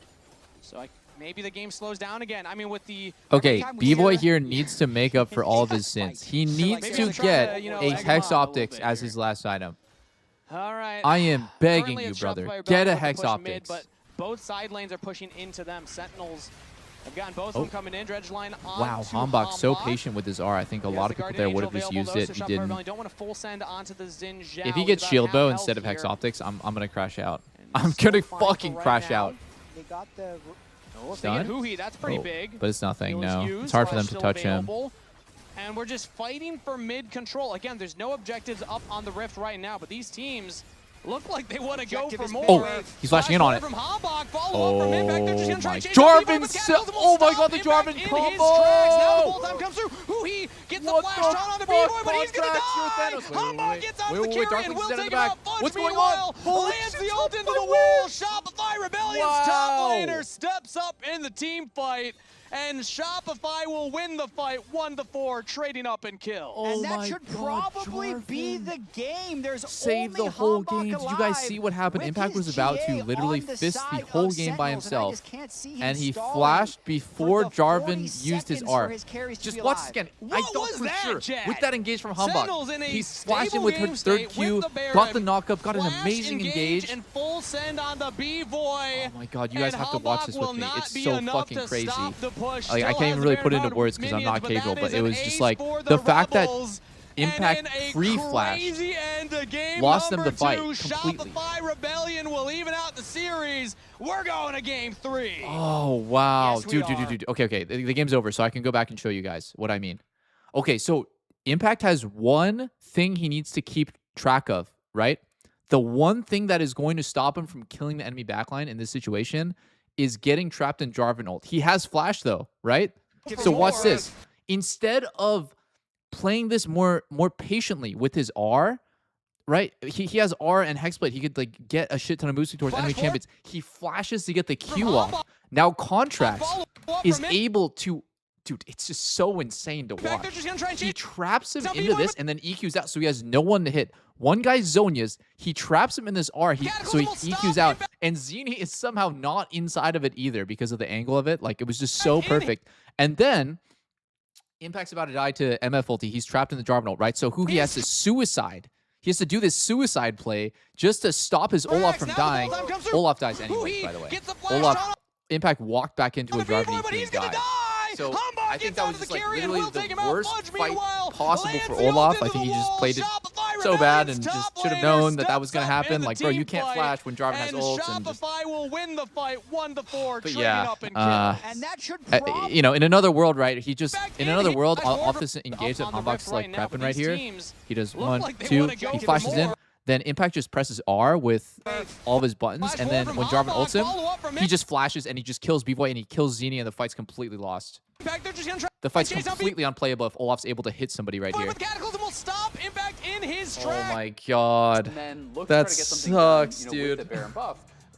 So maybe the game slows down again. I mean, with the... Okay, B-Boy here needs to make up for all of his sins. He needs to get a Hex Optics as his last item. All right. I am begging you, brother. Get a Hex Optics. But both side lanes are pushing into them. Sentinels have gotten both of them coming in. Dredge line on. Wow, Hambak so patient with his R. I think a lot of people there would have just used it. He didn't. Don't want to full send onto the Xin Zhao. If he gets Shield Bow instead of Hex Optics, I'm gonna crash out. I'm gonna fucking crash out. They got the... They get Huhi. That's pretty big. But it's nothing, no. It's hard for them to touch him. And we're just fighting for mid control. Again, there's no objectives up on the Rift right now, but these teams look like they want to go for more. Oh, he's flashing in on it. From Hambach, follow up from Impact. They're just gonna try my and chase down Bebo, but Jarvan! Cataclysm will Oh my stop god, the Impact Jarvan in combo! his tracks. Now the full time comes through. Who he gets the flash shot on the B-boy, but he's gonna die. Hambach gets out of the carry and will take it out. Fudge, meanwhile, lands the ult into the wall. Shopify Rebellion's top laner steps up in the team fight. And Shopify will win the fight 1-4, trading up in kills. And that should probably be the game. There's Saved only the whole Hambach game. Did you guys see what happened? Impact was about to literally fist the whole game by himself. And he flashed before Jarvan used his R. Just watch this again. I thought for sure. With that engage from Hambach, he flashed in with her third Q, got the knockup, got an amazing engage. And full send on the B-boy. Oh my god, you guys have to watch this with me. It's so fucking crazy. Like, I can't even really put it into words because I'm not casual, but it was just like the fact that Impact free flash lost them the fight completely. Shopify Rebellion will even out the series. We're going to game 3. Oh wow, Yes, dude. Okay. The game's over, so I can go back and show you guys what I mean. Okay, so Impact has one thing he needs to keep track of, right? The one thing that is going to stop him from killing the enemy backline in this situation is getting trapped in Jarvan ult. He has flash though, right? So watch this. Instead of playing this more patiently with his R, right? He has R and Hexblade. He could like get a shit ton of boosting towards enemy champions. He flashes to get the Q off. Now Contracts is able to, dude, it's just so insane to watch. He traps him into this and then EQs out, so he has no one to hit. One guy's Zhonya's. He traps him in this R, so he EQs out. And Zini is somehow not inside of it either because of the angle of it. Like, it was just so perfect. And then Impact's about to die to MF ulti. He's trapped in the Jarvan ult, right? So who he has to suicide. He has to do this suicide play just to stop his Olaf from dying. Olaf dies anyway, by the way. Olaf, Impact walked back into a Jarvan and died. So I think that was just like literally the worst fight possible for Olaf. I think he just played it so bad and just should have known that was going to happen. Like, bro, you can't flash when Jarvan has ults. And just... will win the fight 1-4. But yeah, and that should you know, in another world, right? He just in another world off this engage that Hambach's like prepping right here. He does 1, 2. He flashes in. Then Impact just presses R with all of his buttons, and then when Jarvan ults him, he just flashes and he just kills B-Boy and he kills Zini, and the fight's completely lost. The fight's completely unplayable if Olaf's able to hit somebody right here. Oh my god. That sucks, dude.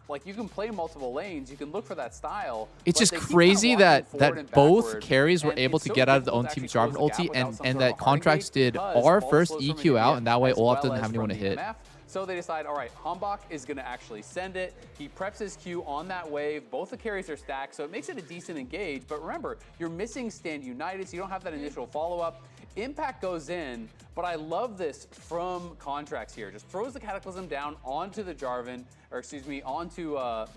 Like, you can play multiple lanes, you can look for that style. It's just crazy that both carries were able to get out of the own team's Jarvan ulti, and that Contracts did R first, EQ out, and that way Olaf doesn't have anyone to hit. So they decide, all right, Hambach is going to actually send it. He preps his Q on that wave. Both the carries are stacked, so it makes it a decent engage. But remember, you're missing Stand United, so you don't have that initial follow-up. Impact goes in, but I love this from Contracts here. Just throws the Cataclysm down onto the Jarvan, or excuse me, onto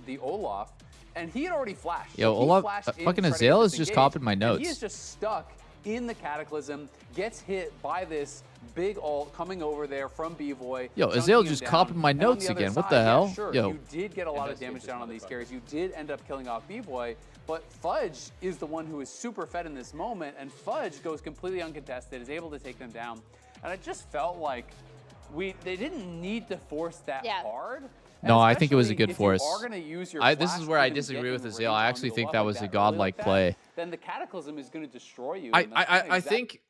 the Olaf, and he had already flashed. Yo, so Olaf, fucking Azael is just copying my notes. He is just stuck in the Cataclysm, gets hit by this big ult coming over there from B-Boy. Yo, Azael just copying my notes again. What the hell? Sure, Yo. You did get a lot of damage down on these carries. You did end up killing off B-Boy, but Fudge is the one who is super fed in this moment, and Fudge goes completely uncontested, is able to take them down. And I just felt like they didn't need to force that hard. No, I think it was a good force. This is where I disagree with Azael. I actually think that was a godlike play. Then the Cataclysm is going to destroy you. I think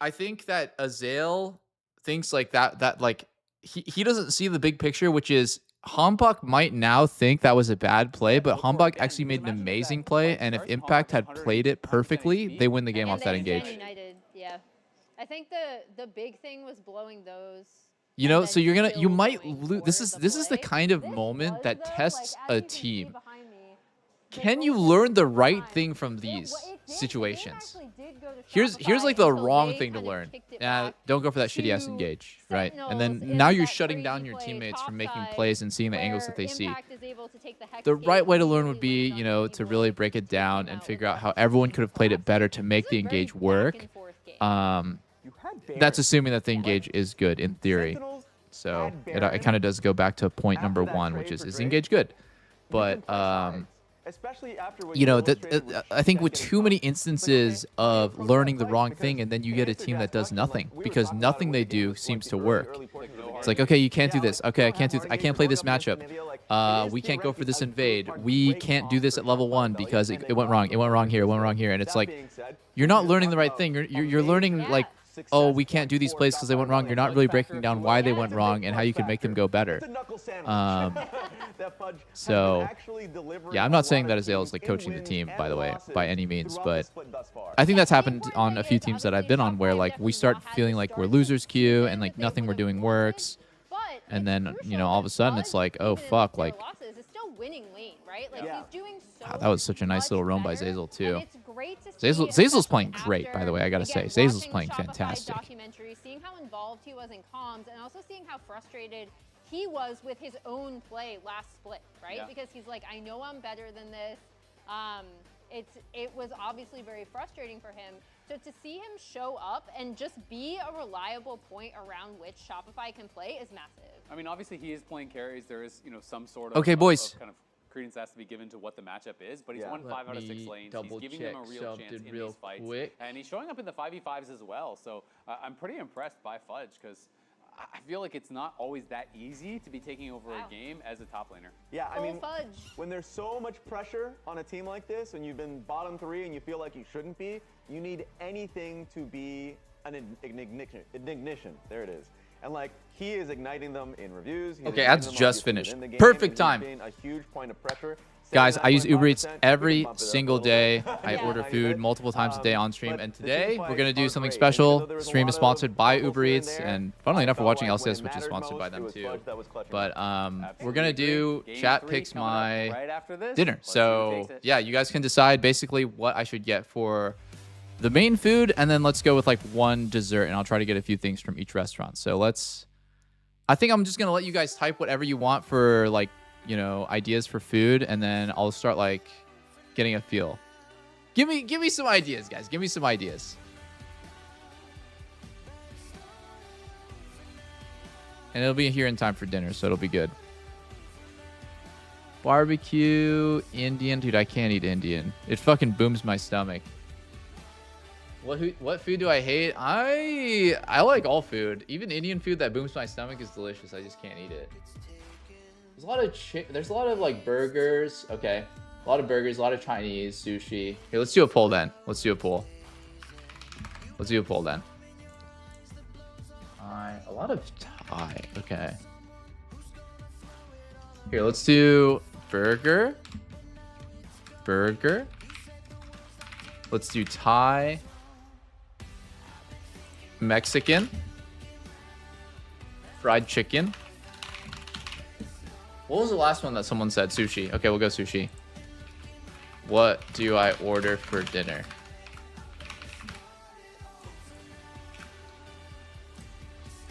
that Azael thinks like that like he doesn't see the big picture, which is Hambach might now think that was a bad play, but Hambach actually made an amazing play, and if Impact had played it perfectly, they win the game off that engage. Yeah. I think the big thing was blowing those. You know, so you might lose. This is the kind of moment that tests a team. Can you learn the right thing from these situations? Here's like the wrong thing to learn. Don't go for that shitty ass engage, right? And then now you're shutting down your teammates from making plays and seeing the angles that they see. The right way to learn would be, you know, to really break it down and figure out how everyone could have played it better to make the engage work. That's assuming that the engage is good in theory. So it kind of does go back to point number 1, which is engage good? But especially after what you know, illustrated with I think with getting too many instances of learning the wrong thing, and then you get a team that does nothing because nothing they do seems to work. It's like, okay, you can't do this. Okay, I can't do. I can't play this matchup. We can't go for this invade. We can't do this at level 1 because it went wrong. It went wrong here. It went wrong here. And it's like, you're not learning the right thing. You're learning like, oh, we can't do these plays because they went wrong. You're not really breaking down why they went wrong and how you can make them go better. So, yeah, I'm not saying that Azael is like coaching the team, by the way, by any means, but I think that's happened on a few teams that I've been on where like we start feeling like we're losers queue and like nothing we're doing works, and then all of a sudden it's like, oh fuck, like winning lane, right? Like he's doing so wow, that was such a nice little roam by Zazel too. It's great to see Zazel's playing great, by the way. I gotta say, Zazel's playing fantastic. Documentary, seeing how involved he was in comms, and also seeing how frustrated he was with his own play last split, right? Yeah. Because he's like, I know I'm better than this. It was obviously very frustrating for him. So to see him show up and just be a reliable point around which Shopify can play is massive. I mean, obviously he is playing carries. There is, some sort of, okay, boys. Of kind of credence has to be given to what the matchup is, but he's won 5 out of 6 lanes. He's giving them a real chance in these fights. And he's showing up in the 5v5s as well. So I'm pretty impressed by Fudge because I feel like it's not always that easy to be taking over a game as a top laner. Yeah, I mean, when there's so much pressure on a team like this and you've been bottom 3 and you feel like you shouldn't be, you need anything to be an ignition. There it is. And like, he is igniting them in reviews. Okay, ads just finished. Perfect time. A huge point of pressure. Guys, I use UBEREATS every single day. I order food multiple times a day on stream. And today, we're going to do something special. Stream is sponsored by UBEREATS. And funnily enough, we're watching LCS, which is sponsored by them too. But we're going to do chat picks my dinner. So yeah, you guys can decide basically what I should get for the main food. And then let's go with like one dessert. And I'll try to get a few things from each restaurant. So I think I'm just going to let you guys type whatever you want for like, ideas for food, and then I'll start like getting a feel. Give me some ideas, guys. Give me some ideas. And it'll be here in time for dinner, so it'll be good. Barbecue, Indian, dude, I can't eat Indian. It fucking booms my stomach. What food do I hate? I like all food. Even Indian food that booms my stomach is delicious. I just can't eat it. There's a lot of like burgers. Okay. A lot of burgers, a lot of Chinese, sushi. Here, let's do a poll then. Let's do a poll then. A lot of Thai. Okay. Here, let's do burger. Let's do Thai. Mexican. Fried chicken. What was the last one that someone said? Sushi. Okay, we'll go sushi. What do I order for dinner?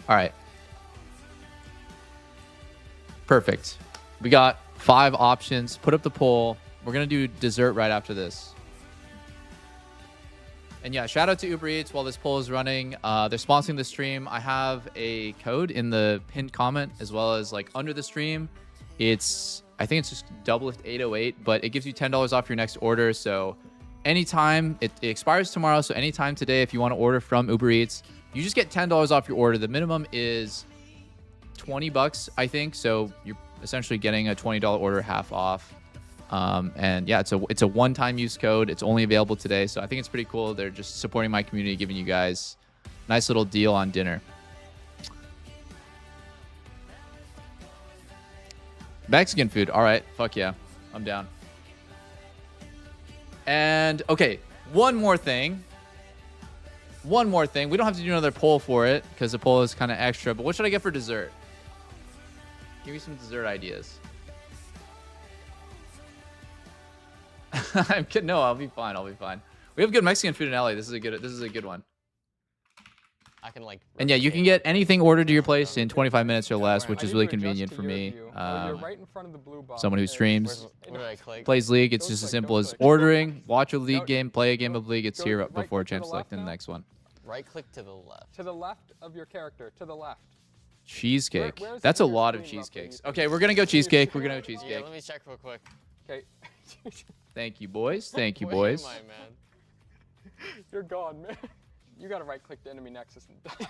All right. Perfect. We got 5 options. Put up the poll. We're going to do dessert right after this. And yeah, shout out to UBEREATS while this poll is running. They're sponsoring the stream. I have a code in the pinned comment as well as like under the stream. I think it's just doublelift 808, but it gives you $10 off your next order. So anytime, it expires tomorrow. So anytime today, if you want to order from UBEREATS, you just get $10 off your order. The minimum is $20, I think. So you're essentially getting a $20 order half off. And yeah, it's a one-time use code. It's only available today. So I think it's pretty cool. They're just supporting my community, giving you guys a nice little deal on dinner. Mexican food. All right. Fuck yeah. I'm down. And okay, one more thing. We don't have to do another poll for it because the poll is kind of extra. But what should I get for dessert? Give me some dessert ideas. I'm kidding. No, I'll be fine. We have good Mexican food in LA. This is a good one. I can like. And yeah, you can get anything ordered to your place in 25 minutes or less, which is really convenient for me. Someone who streams, plays League. It's just as simple as ordering, watch a League game, play a game of League. It's here before Champs Select in the next one. Right click to the left. To the left of your character. To the left. Cheesecake. That's a lot of cheesecakes. Okay, we're gonna go cheesecake. Yeah, let me check real quick. Okay. Thank you, boys. Thank you, Where boys. am I, man? You're gone, man. You gotta right click the enemy nexus. I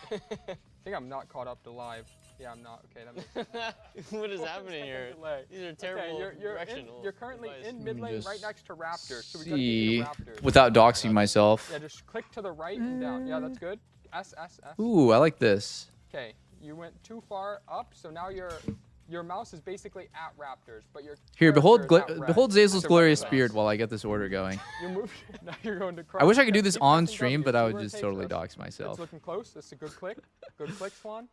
think I'm not caught up to live. Yeah, I'm not. Okay, that makes sense. What is happening here? These are terrible You're currently in mid lane right next to Raptor. So we gotta get See, you to Raptor. without doxing myself. Yeah, just click to the right and down. Yeah, that's good. S. Ooh, I like this. Okay, you went too far up, so now your mouse is basically at Raptors, but your Here, behold, character is at red. behold Zazel's So glorious right beard while I get this order going. You move. Now you're going to I wish I could do cross. this Keep on pressing stream, W, but I see would where it just takes totally us. dox myself. It's looking close. This is a good click. Good click, Swan.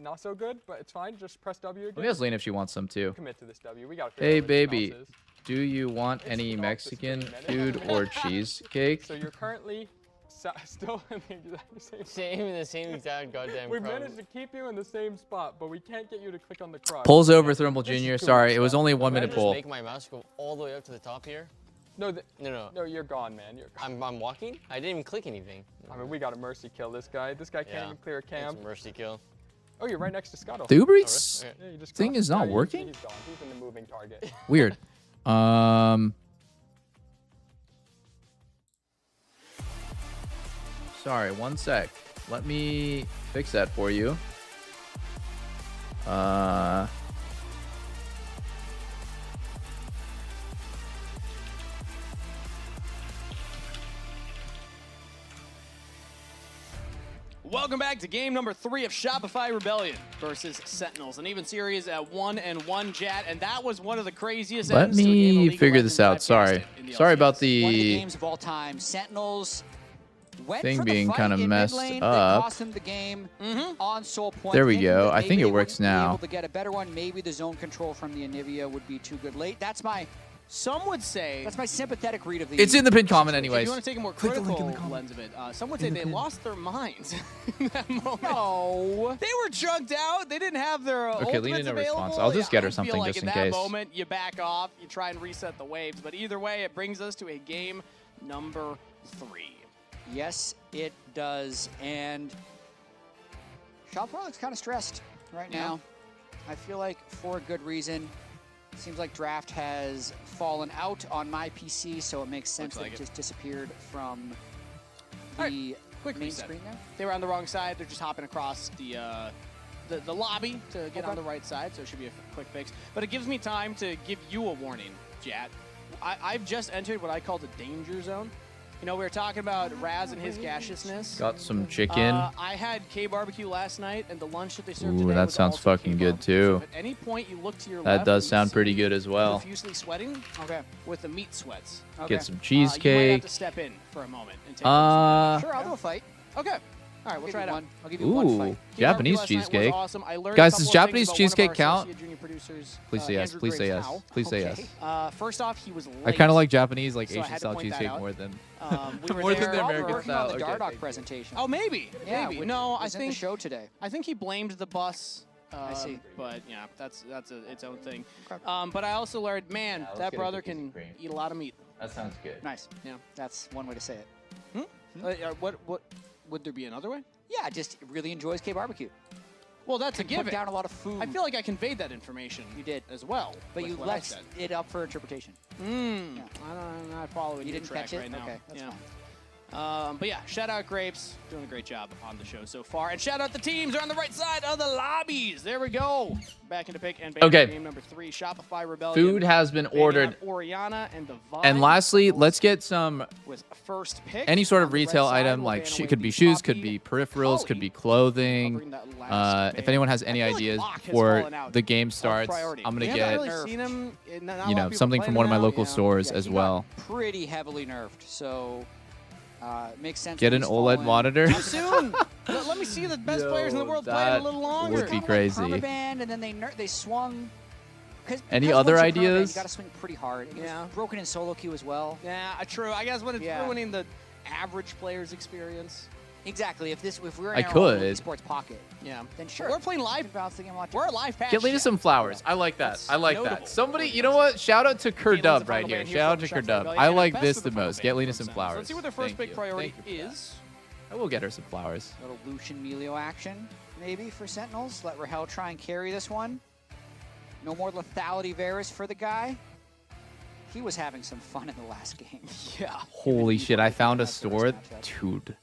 Not so good, but it's fine. Just press W again. Let me ask Lane if she wants some too. Commit to this W. We gotta Hey, figure out where this baby, mouse is. do you want any Mexican food or cheesecake? So you're currently still in the same exact goddamn We crowd. managed to keep you in the same spot, but we can't get you to click on the cross. Pulls over Thermal This is Jr. too Sorry, much it was stuff. only 1 Can I minute just pull. make my mouse go all the way up to the top here? No, No, you're gone, man. You're gone. I'm walking? I didn't even click anything. I mean, we got to mercy kill this guy. This guy can't even clear a camp. It's a mercy kill. Oh, you're right next to Scuttle. The UBEREATS Yeah, you just thing crossed. is not Yeah, working? He's gone. He's in the moving target. Weird. Sorry, 1 sec. Let me fix that for you. Welcome back to game number 3 of Shopify Rebellion versus Sentinels. An even series at 1-1, Jat, and that was one of the craziest Let ends to a game of me League of figure Legends this out. I've Sorry. casted in the Sorry LCS. about One of the the games of all time. Sentinels went thing for the being fight kind of in messed mid lane. They up. cost them the game on Soul Point. There we Thinking go. that I maybe think they it works wouldn't be now. able to get a better one. Maybe the zone control from the Anivia would be too good late. That's my sympathetic read of the. It's in the pinned comment If anyways. you want to take a more Click the link critical in the comment. lens of it, some would say they lost their minds in that moment. No. They were drugged out. They didn't have their Okay, ultimates Lena, no available. response. I'll just get her I feel something like just in in that case. moment, you back off, you try and reset the waves. But either way, it brings us to a game number 3. Yes, it does. And Shopify looks kind of stressed right now. I feel like for a good reason. Seems like draft has fallen out on my PC, so it makes sense that it just disappeared from the Quick main reset. screen there. They were on the wrong side. They're just hopping across the lobby to get Okay. on the right side, so it should be a quick fix. But it gives me time to give you a warning, Jat. I've just entered what I call the danger zone. You know, we were talking about Raz and his gaseousness. Got some chicken. I had K-barbecue last night, and the lunch that they served Ooh, today that was sounds also fucking good too. At any point you look to your That left, does you sound see pretty good as well. profusely sweating. With the meat sweats. Get some You might have cheesecake. to step in for a moment and take those. Sure, I'll do a fight. Okay. All right, we'll give try you it out. one. I'll give you one Ooh, fight. Japanese last night was cheesecake. awesome. I learned a Guys, couple does of Japanese things about one of cheesecake our count? associate junior producers, Please say yes. Andrew Please say Graves yes. Howe. Please say Okay. yes. First off, he was late. I kind of like Japanese, like so I Asian had to style point that cheesecake out. more than We were more than there the American working style. on the Okay, Dardock thank you. presentation. Oh, maybe. Yeah, maybe. which No, I was in the think show today. I think he blamed the bus. I see. But yeah, that's its own thing. But I also learned, man, let's that get a brother cookies and can cream. eat a lot of meat. That sounds good. Nice. Yeah. That's one way to say it. What would there be another way? Yeah, just really enjoys K-barbecue. Well, that's a Can given. put down a lot of food. I feel like I conveyed that information. You did. As well. But with you what I left said. it up for interpretation. I'm not following You your didn't track catch it? right now. Okay, that's yeah. fine. But yeah, shout out Grapes, doing a great job on the show so far. And shout out the teams, they're on the right side of the lobbies. There we go. Back into pick and ban Okay. game number 3, Shopify Rebellion. Food has been They ordered. have Oriana and the Vine And lastly, let's get some with first pick. any sort of On the red retail side, item, we'll like ban away could be the shoes, could Poppy. be peripherals, could be clothing. Covering that last If ban. anyone has any I feel like ideas Locke has before fallen out the game of starts, priority. I'm We gonna haven't get really seen him, not a lot you of know people something playing from one of my him now. local Yeah. stores Yeah, as he got well. Pretty heavily nerfed, so makes sense. Get that an he's OLED fallen. monitor. Too soon. Let me see the best players in the world playing a that little longer. would be Kinda crazy. Like permaband, and then they swung. Any because other once you permaband, ideas? You got to swing pretty hard. It Yeah. was broken in solo queue as well. Yeah, true. I guess when it's Yeah. ruining the average player's experience. Exactly. If we're I in our could. own esports pocket, Yeah. then sure. We're playing live. We're a live patch. Get Lena some flowers. I like that. I like that. Somebody, you know what? Shout out to Kerdub right here. Shout out to Kerdub. I like this the most. Get Lena some flowers. Let's see what their first Thank big you. priority Thank you for that. is. I will get her some flowers. Little Lucian Melio action, maybe, for Sentinels. Let Rahel try and carry this one. No more lethality Varus for the guy. He was having some fun in the last game. Yeah. Holy shit! I found a store, dude.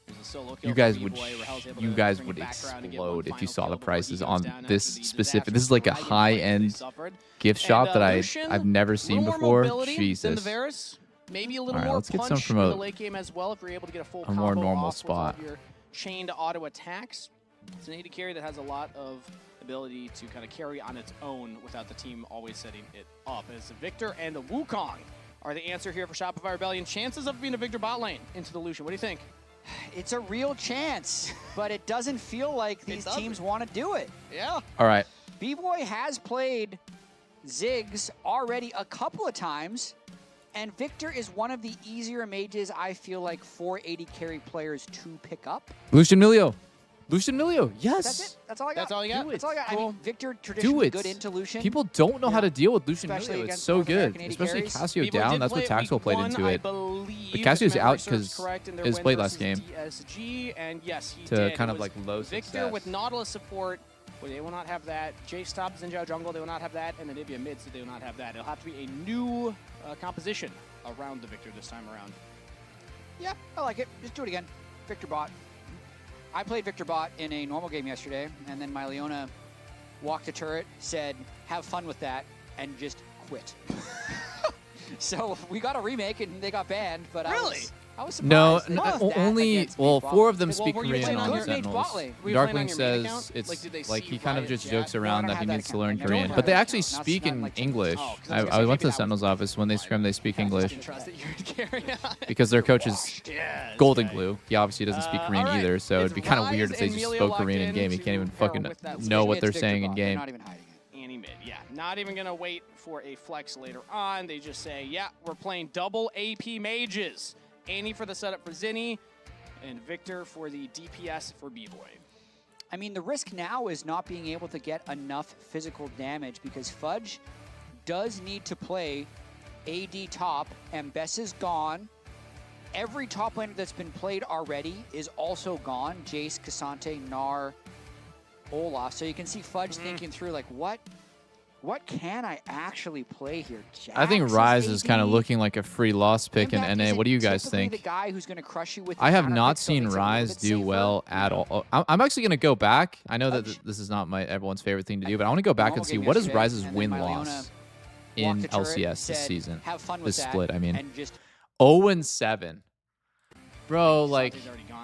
You guys would explode if you saw the prices on this specific. This is like a high-end gift shop that I've never seen before. Jesus. Maybe a little All right, more let's get some punch from in a- the late game as well if you're able to get a full more combo normal off with all spot. of your chained auto attacks. It's an AD carry that has a lot of ability to kind of carry on its own without the team always setting it up. As Victor and the Wukong are the answer here for Shopify Rebellion. Chances of being a Victor bot lane into the Lucian. What do you think? It's a real chance, but it doesn't feel like these teams want to do it. Yeah. All right. B-Boy has played Ziggs already a couple of times, and Victor is one of the easier mages I feel like for 80 carry players to pick up. Lucian Milio. Lucian Milio. Yes. That's it. That's all I got. That's all you got? That's all I got. I Cool. mean, Victor Do traditionally it. good into Lucian. People don't know how to deal with Lucian Especially Milio. It's against so North good, American AD especially carries. Cassio B-Boy down. did That's what play it Taxel week played one, into I it. believe, But Cassio's if memory out serves because correct, in their it was win played last versus game. DSG, and yes, he To did. kind It of was like low Victor success. with Nautilus support. Well, they will not have that. Jace top Zinjao jungle, they will not have that. And then Ibia mid, so they will not have that. It'll have to be a new composition around the Victor this time around. Yeah, I like it. Just do it again. Victor bot. I played Victor bot in a normal game yesterday, and then my Leona walked the turret, said, have fun with that, and just quit. So we got a remake, and they got banned, but I was No, surprised. that that only, against well, Mage 4 bot. of them Well, speak were you Korean playing on on the your Mage Sentinels. bot lane? Were you playing on Darkwing your main says account? it's Like, did they like see he kind of Riot just chat? jokes No, I around don't that he have that needs to account. learn I don't Korean. have But they that actually account. Not- speak not in like English. Oh, 'cause I was gonna went say to the maybe Sentinels office. When they scrim, they speak English. Didn't trust that you would carry on. Because their coach is Yeah, Golden Glue. He obviously doesn't speak Korean all right. either, so it'd be kind of Rise weird if they and just Emilio spoke locked Korean in in game. He to can't even pair fucking with that know what It's they're Victor saying in bot. They're game. not even hiding it. Annie mid, yeah. Not even going to wait for a flex later on. They just say, yeah, we're playing double AP mages. Annie for the setup for Zinni, and Victor for the DPS for B-Boy. I mean, the risk now is not being able to get enough physical damage because Fudge does need to play AD top, and Bess is gone. Every top laner that's been played already is also gone. Jace, Cassante, Gnar, Olaf. So you can see Fudge thinking through, like, what can I actually play here? I think Jax Rise is kind of AD? looking like a free loss pick in Impact NA. isn't What do you guys typically think? The guy who's going to crush you with I have counter not picks, so seen it's a little Rise bit do safer. well at all. I'm actually going to go back. I know that this is not everyone's favorite thing to do, but I want to go back and see what is Rise's win-loss in LCS this season. Have fun with This that, split, I mean. and just 0-7. Bro, like,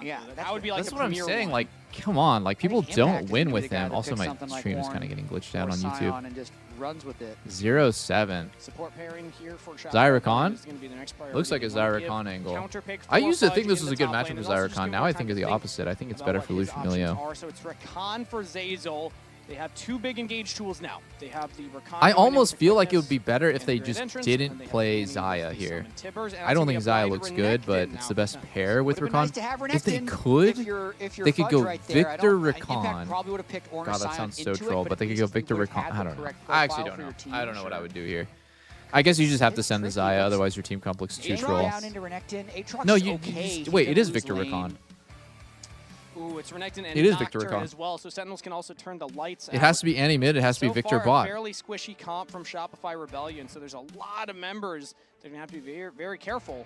yeah, that would be like that's a what I'm premier saying. one. Like, come on. Like, people Impact don't is win gonna be with the guy him. that Also, picks my something like stream is Warren kind of getting glitched or out on Scion YouTube. and just runs with it. 0-7. Support pairing here for Zyra Khan? is gonna be the next priority. Looks like a They wanna Zyra give Khan angle. counter pick I for used to Fudge think this in was the a good top matchup lane, for and also Zyra just Khan. give Now more I time think to of the think opposite. I think it's about better what for his Lucian options Milio. are. So it's Rakan for Zazel. They have two big engage tools now. They have the Rakan. I going in almost with feel like it quickness would be better if and they Grand just entrance, and they didn't have play Annie with Zaya the here. summon Tibbers, and I don't think it's gonna Zaya be a looks blind good, but Renekton it's now the best for Sentinels. pair with Would've been nice to Rakan. have If they Renekton could, if you're they could Fudge go right there. I Victor don't- Impact Rakan. probably would have picked Ornn or God, that Scion sounds so into it, troll, but but they at could go least you Victor would've Rakan. had I the don't know. correct I actually profile don't for know. your team, I don't know what I sure. would do here. I guess you just have to It's send the tricky. Zaya, That's- otherwise your team comp looks too Aatrox troll. down into Renekton. Aatrox No, is you okay. wait. He's It gonna is lose Victor lane. Rakan. Ooh, it's Renekton and It is Victor Nocturne Rakan. as well, so Sentinels can also turn the lights out. It has to be Annie mid. It has to be So Victor far, bot. a fairly squishy comp from Shopify Rebellion, so there's a lot of members that are going to have to be very, very careful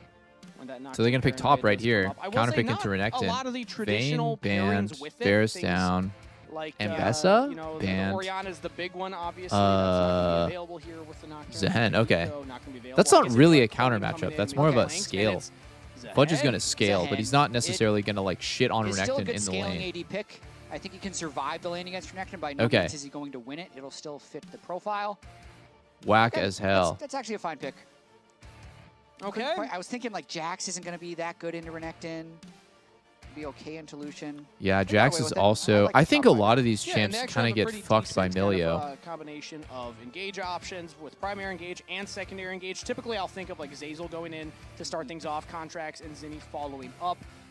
when that Nocturne So they're gonna pick pairing top bid right does here. come up. I will Counter say pick not into Renekton. a lot of the traditional Vayne banned. pairings with it, Varus things down. like Ambessa you know, banned. the Oriana's the big one, obviously. That's not gonna be available here with the Nocturne. Zen. Okay. Nico, not gonna be available. That's I not guess really if a counter Clothing coming matchup. in, That's we more of got a Blanks, and scale. it's Fudge is Zehen. going to scale, but he's not necessarily going to like shit on It's still a Renekton good in the scaling lane. AD pick. I think he can survive the lane against Renekton. By no Okay. means is he going to win it. It'll still fit the profile. Whack Okay, as hell. That's actually a fine pick. Okay. I was thinking like Jax isn't going to be that good into Renekton. Be okay into Lucian. Yeah, They got Jax away is with it. also. like I the think top a lot of these Yeah, and champs they actually kind of have a get pretty fucked by decent kind Milio. of, combination of engage options with primary engage and secondary engage. Typically, I'll think of like Zazel going in to start things off, contracts, and Zinni following up.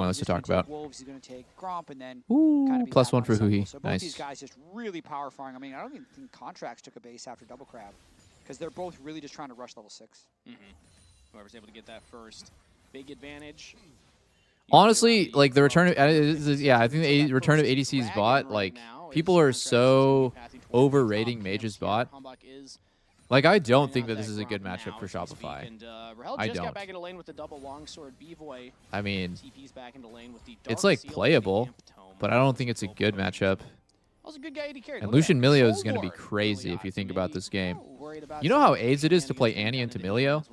pointless to he's talk gonna take about. Wolves, he's going to take Gromp, and then Ooh, kind of be +1 back for on cycle. Huhi. So both Nice. these guys just really power farming. I mean, I don't even think Contracts took a base after Double Crab because they're both really just trying to rush level 6. Whoever's able to get that first big advantage. Honestly, like the return of I think the return of ADC's bot, like people are so overrating Mage's bot. Like I don't think that this is a good matchup for Shopify. I just got don't. back into lane with the double longsword. B-Boy I mean, TP's back into lane with the it's Dark like Seal playable, but I don't think it's a good matchup. was a good guy AD carry. And Lucian Milio is going to be crazy if you think about this game. You know how AIDS it is to play Annie into Milio?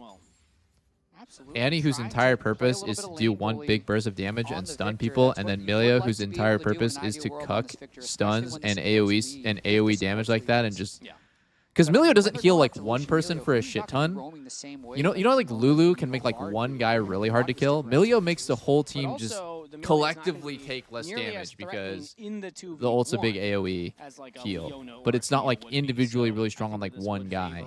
Annie, whose entire purpose is to do one big burst of damage and stun people, and then Milio, whose entire purpose is to cuck stuns and AoE damage like that, and just because Milio doesn't heal like one person for a shit ton. You know, like Lulu can make like one guy really hard to kill. Milio makes the whole team just collectively take less damage because the ult's a big AoE heal, but it's not like individually really strong on like one guy.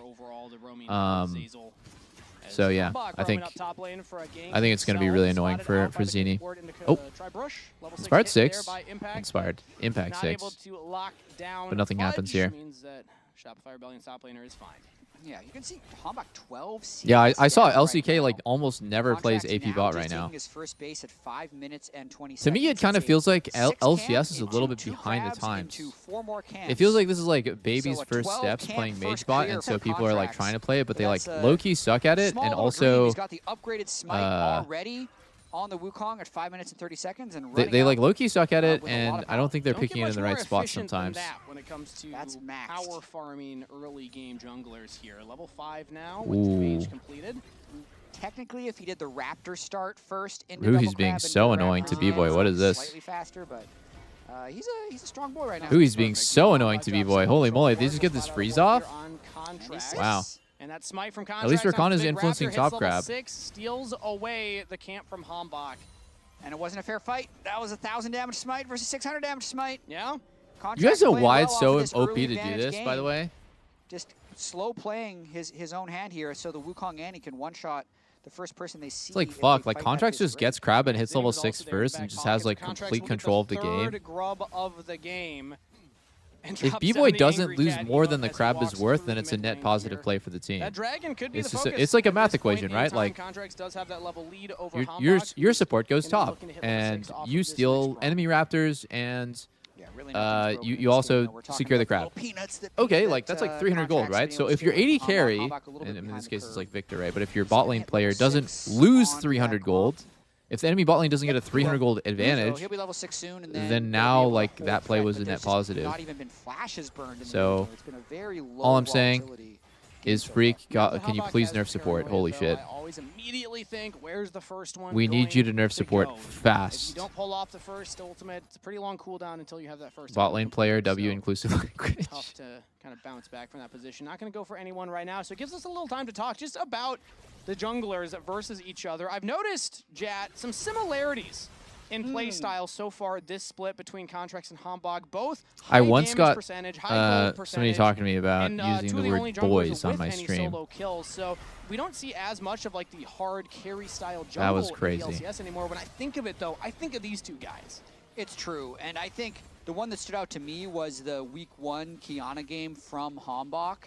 So yeah, I think it's going to be really annoying for Zini. Oh, Inspired 6, Inspired Impact 6, but nothing happens here. Shopify Rebellion top laner is fine. Yeah, you can see Hombach 12. Yeah, I saw LCK like almost never plays AP bot right now. His first base at 5 minutes and 20 To me, it kind of feels like LCS is a little bit behind the times. It feels like this is like baby's first steps playing Mage bot, and so people are like trying to play it, but they like low-key suck at it, and also he's got the upgraded smite already on the Wukong at 5 minutes and 30 seconds, and they like low-key suck at it, and I don't think they're picking it in the right spot sometimes. When it comes to power farming early game junglers here, level 5 now Ooh. with mage completed. Technically, if he did the Raptor start first, Ooh, he's being so annoying to B-Boy. What is this? Slightly faster, but he's a strong boy right now. Ooh, he's being so annoying to B-Boy. Holy moly, they just get this freeze off? Wow. And that smite from Contract. At least Rakan is Big influencing Raptor top hits grab. level 6, steals away the camp from Hombach. And it wasn't a fair fight. That was 1,000 damage smite versus 600 damage smite. Yeah. You guys know why it's so OP to do this, by the way? Just slow playing his own hand here, so the Wukong Annie can one-shot the first person they see. It's like, fuck, like Contracts just gets crab and hits level 6 first and just has like complete control of the game. Grub of the game. If B-Boy doesn't lose more than the crab is worth, then it's a net positive play for the team. That dragon could be It's the just focus it's like a at math this point equation, in right? time. Like Contracts does have that level lead over your support goes Gonna be top, looking to hit level and 6 off of you this steal enemy raptors, and you also secure the crab. Okay, like that's like 300 gold, right? So if your AD carry, and in this case it's like Victor, right? But if your bot lane player doesn't lose 300 gold, if the enemy bot lane doesn't get a 300 gold advantage, he'll be level 6 soon, and then now like that play was a net positive. Not even been flashes burned in So it's been a very low all I'm saying volatility. is Freak, can you please nerf support? Holy shit. I always immediately think, where's the first one? We need you to nerf support If you fast. don't pull off the first ultimate, it's a pretty long cooldown until you have that first. Bot lane player, W inclusive language. Tough to kind of bounce back from that position. Not going to go for anyone right now, so it gives us a little time to talk just about the junglers versus each other. I've noticed, Jat, some similarities in play style so far this split between Contracts and Hombach. Both high I once damage got percentage, high gold somebody percentage, talking to me about and, using two the of only word junglers boys on with my any stream. solo kills, so we don't see as much of like the hard carry style jungle That was in crazy. the LCS anymore. When I think of it though, I think of these two guys. It's true, and I think the one that stood out to me was the Week 1 Kiana game from Hombach.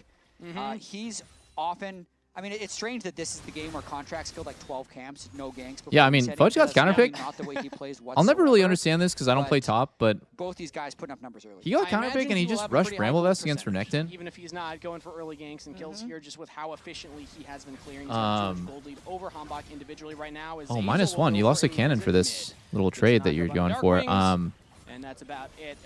He's often... I mean, it's strange that this is the game where Contracts killed like 12 camps, no ganks. Yeah, I mean, Fudge got counterpicked. Not the way he plays I'll never really whatsoever, understand this because I don't play top, but both these guys putting up numbers early. he got counterpicked and he just rushed Bramble Vest against Renekton. Even if he's not going for early ganks and kills here, just with how efficiently he has been clearing. He's got a huge gold lead over Hombach individually right now. Oh, -1. You lost a cannon for this little trade that you're going for. And that's about it.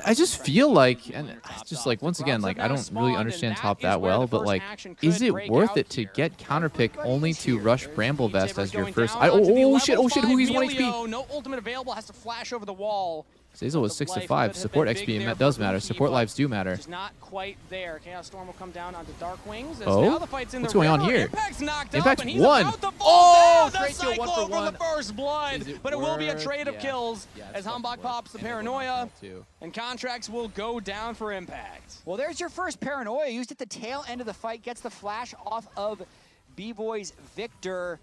I just feel like, and just like once again, like I don't really understand top that well, but like, is it worth it to get counterpick only to rush Bramble Vest as your first? Oh shit! Who he's 1 HP? No ultimate available, has to flash over the wall. Zazel was 6 to 5. Support XP, and that does matter. Support lives do matter. Just not quite there. Chaos Storm will come down onto Dark Wings. Oh, now the fight's in what's the going on river. here? Impact's knocked Impact's up, and he's won. about to fall Oh, down. great The kill, 1 for cycle 1. from the first blood, but it will be a trade of Yeah. kills Yeah, as Hombach pops the Paranoia, and Contracts will go down for Impact. Well, there's your first Paranoia. Used at the tail end of the fight, gets the flash off of B-Boy's Victor.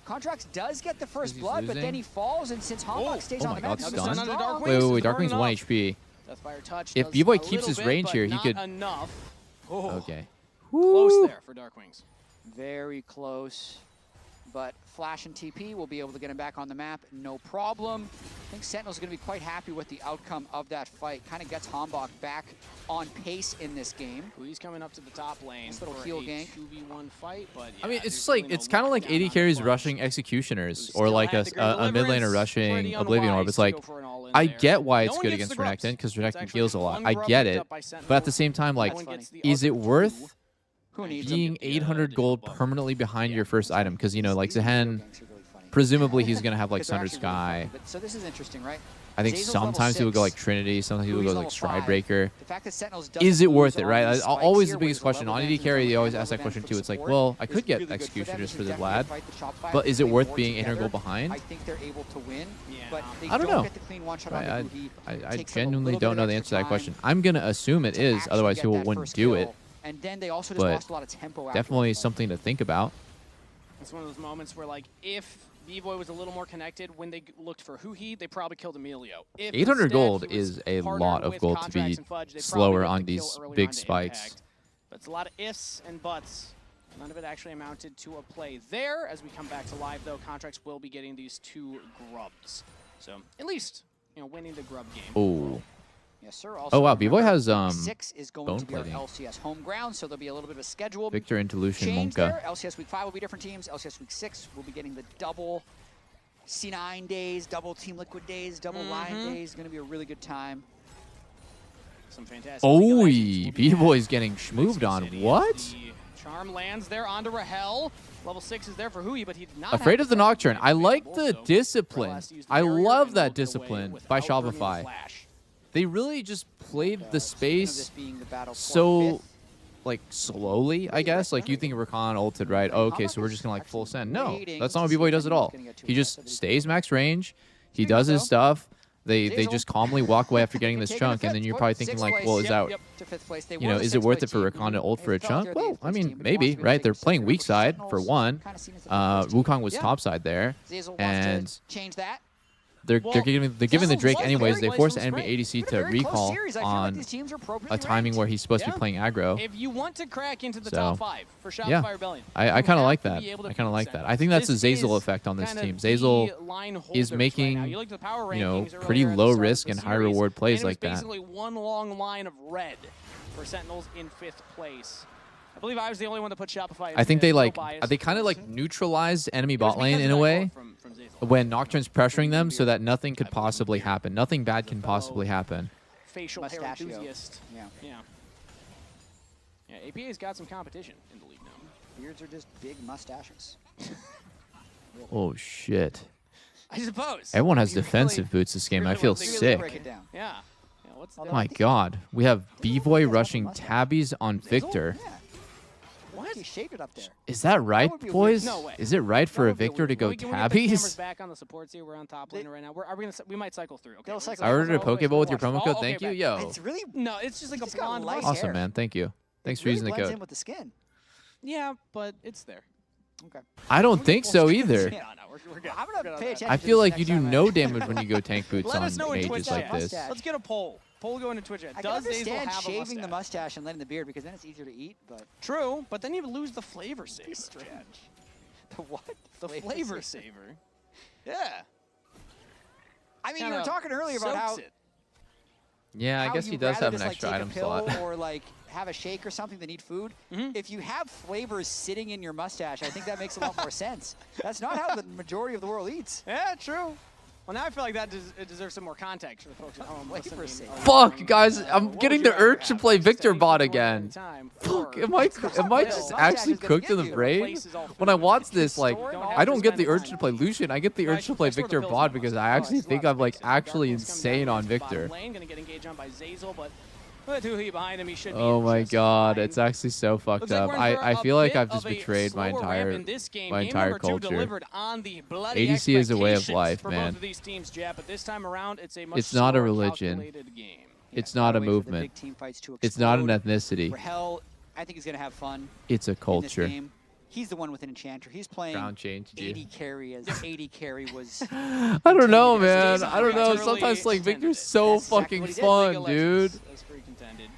Contracts does get the first blood, but then he falls, and since Hombach stays on the map, God, he's stun. strong. Wait, Darkwing's 1 HP. Deathfire touch If does B-Boy a keeps little his bit, range but here, he not could. enough. Oh. Okay. Close there for Darkwings. Very close. but Flash and TP will be able to get him back on the map, no problem. I think Sentinel's going to be quite happy with the outcome of that fight. Kind of gets Hambach back on pace in this game. He's coming up to the top lane Nice little for heal a gank. 2v1 fight, but I mean, it's like it's kind of like AD carries rushing Executioners or like a mid laner rushing Oblivion Orb. It's like I get why it's good against Renekton because Renekton heals a lot. I get it, but at the same time, like, is it worth being 800 gold permanently behind your first item? Because, you know, like Zehen, presumably he's going to have like Sunder Sky. So this is interesting, right? I think Zazel's sometimes he level would go 6, like Trinity, sometimes he would go like Hui's level 5. Stridebreaker. The fact that Sentinels doesn't Is it worth lose it, on right? these spikes Always here, the biggest where he's question. level On AD advantage carry, and they always level ask that advantage question from too. It's like, support well, I is could get really good for them. Executioners If for you the definitely Vlad, fight the top 5 but and is it play worth more being together, integral behind? I think they're able to win, but they I don't know. get the clean one shot Right, on Hui. I Takes them a genuinely little don't bit know of the extra answer to that time question. I'm going to assume it is, otherwise actually he get that wouldn't first do kill. it. And then they also just But lost a lot of tempo after definitely that fight. something to think about. it's one of those moments where, like, if B-Boy was a little more connected when they looked for Hui, they probably killed Emilio. If 800 instead gold he was is a partnered lot of with gold to Contracts be and Fudge, they slower probably on get the kill these early big on to spikes. Impact. But it's a lot of ifs and buts. None of it actually amounted to a play there. As we come back to live, though, Contracts will be getting these 2 grubs. So at least, you know, winning the grub game. Oh. Yes, sir. Oh wow, B-Boy remember, has week 6 is going bone to be our plating. LCS home ground, so there'll be a little bit of a schedule Victor into Lucian change Monka. there. LCS week 5 will be different teams. LCS week 6 will be getting the double C9 days, double Team Liquid days, double Lion days. Going to be a really good time. Some fantastic. Oh, B-Boy's getting schmooved on. What? Charm lands there onto Rahel. Level 6 is there for Hui, but he did not Afraid have of the Nocturne. I like the so discipline. Relast used the I barrier love and that moved away discipline without by bringing the Shopify. flash. They really just played the this space being the battle for so, 5th. like, slowly, I guess. Like, you think Rakan ulted, right? Oh, okay, so we're just going to, like, full send. No, that's not what B-Boy does at all. He just stays max range. He does his stuff. They just calmly walk away after getting this chunk, and then you're probably thinking, like, well, is that, you know, is it worth it for Rakan to ult for a chunk? Well, I mean, maybe, right? They're playing weak side, for one. Wukong was top side there, and change that. they're giving the Drake anyways. They force the enemy ADC to very close recall series. I feel like on these teams are a appropriately timing ranked. where he's supposed to be playing aggro. If you want to crack into the So, top 5 for Shopify yeah, Rebellion, I you kind of have like to that. be able to I kind of like beat that. I think that's a This Zazel is effect on this kind team. of Zazel the line is holders right making, now. You looked at the power you know, rankings pretty earlier at the low start of risk the and high series, reward plays and like it was that. basically one long line of red for Sentinels in 5th place. I believe I was the only one to put Shopify in I think fifth, they no like bias. they kind of like neutralized enemy was bot lane because in of a that way quote from Zazel. when Nocturne's pressuring them so that nothing could possibly happen. Nothing bad can possibly happen. Facial hair Mustachio. enthusiast. Yeah. Yeah, APA's got some competition in the league now. Beards are just big mustaches. Oh shit. I suppose. Everyone has defensive boots this game. I feel sick. Yeah. What's Oh my god. We have B-Boy rushing tabbies on Victor. What? He shaped it up there. Is that right, would be boys? No way. Is it right for a Victor to go Can we get the cameras tabbies? back on the supports here? We're on top laner right now. Are we gonna? We might cycle through. Okay. They'll cycle I ordered a through. Pokeball with your promo Oh, code. okay, Thank you. back. Yo. It's really No, it's just like a He's got blonde. light mustache. Awesome, hair. man. Thank you. Thanks for really using the blends code. in with the skin. Yeah, but it's there. Okay. I don't think so either. No, we're good. I'm gonna pay attention. I to feel this like you next do time no damage when you go tank boots Let on us know in Twitch mages like chat. this. Let's get a poll. Poll go into Twitch chat. I can Does Zazel understand have a shaving the mustache? mustache and letting the beard because then it's easier to eat, but True, but then you lose the flavor saver. strange. The what? The flavor saver. Yeah. I mean, you Kinda were talking earlier about how soaks it. Yeah, I how guess he you'd does rather have an just, like, extra take item a pill slot. or like have a shake or something that need food. If you have flavors sitting in your mustache, I think that makes a lot more sense. That's not how the majority of the world eats. Yeah, true. Well, now I feel like that it deserves some more context for the folks at home. Flavor listening. saver. Fuck, guys, I'm getting the urge to play Victor bot again. Fuck, am I just actually cooked in the brain? When I watch this, like, I don't get the urge to play Lucian. I get the urge to play Victor bot because I actually think I'm like actually insane on Victor. Lane, gonna get engaged on by Zazel, but with Hui behind him, he should be Oh my just god, fine. it's actually so fucked Looks like up. we're in for I a feel like bit I've just of a betrayed my slower ramp entire in this game. my Game entire number 2 culture. delivered on the bloody ADC is a way of life, expectations for man. both of these teams, Jap, but this time around, it's a much It's not a slower religion. calculated game. It's not a Can't wait for the movement. big team fights to It's not an explode. ethnicity. Rahel, I think he's gonna have fun. It's a In this culture. game. He's the one with an enchanter. He's playing Ground changed you. 80 carry as 80 carry was. I don't know, man. Jason I don't know. Literally Sometimes like intended Victor's it. so That's exactly fucking what he did. fun, League of dude. Legends, as free contended.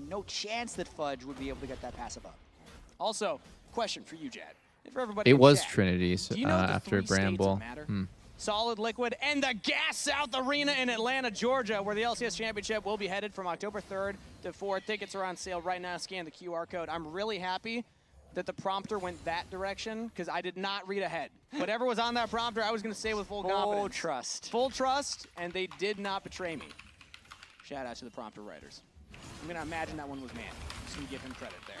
no chance that Fudge would be able to get that passive up. Also, question for you, Jad. And for everybody It in was chat. Trinity Do you know the after 3 states that Bramble. matter? Solid Liquid and the Gas South Arena in Atlanta, Georgia, where the LCS Championship will be headed from October 3rd to 4th. Tickets are on sale right now. Scan the QR code. I'm really happy that the prompter went that direction because I did not read ahead. Whatever was on that prompter, I was going to say with full confidence. Full trust. Full trust, and they did not betray me. Shout out to the prompter writers. I'm going to imagine that one was man. Just going to give him credit there.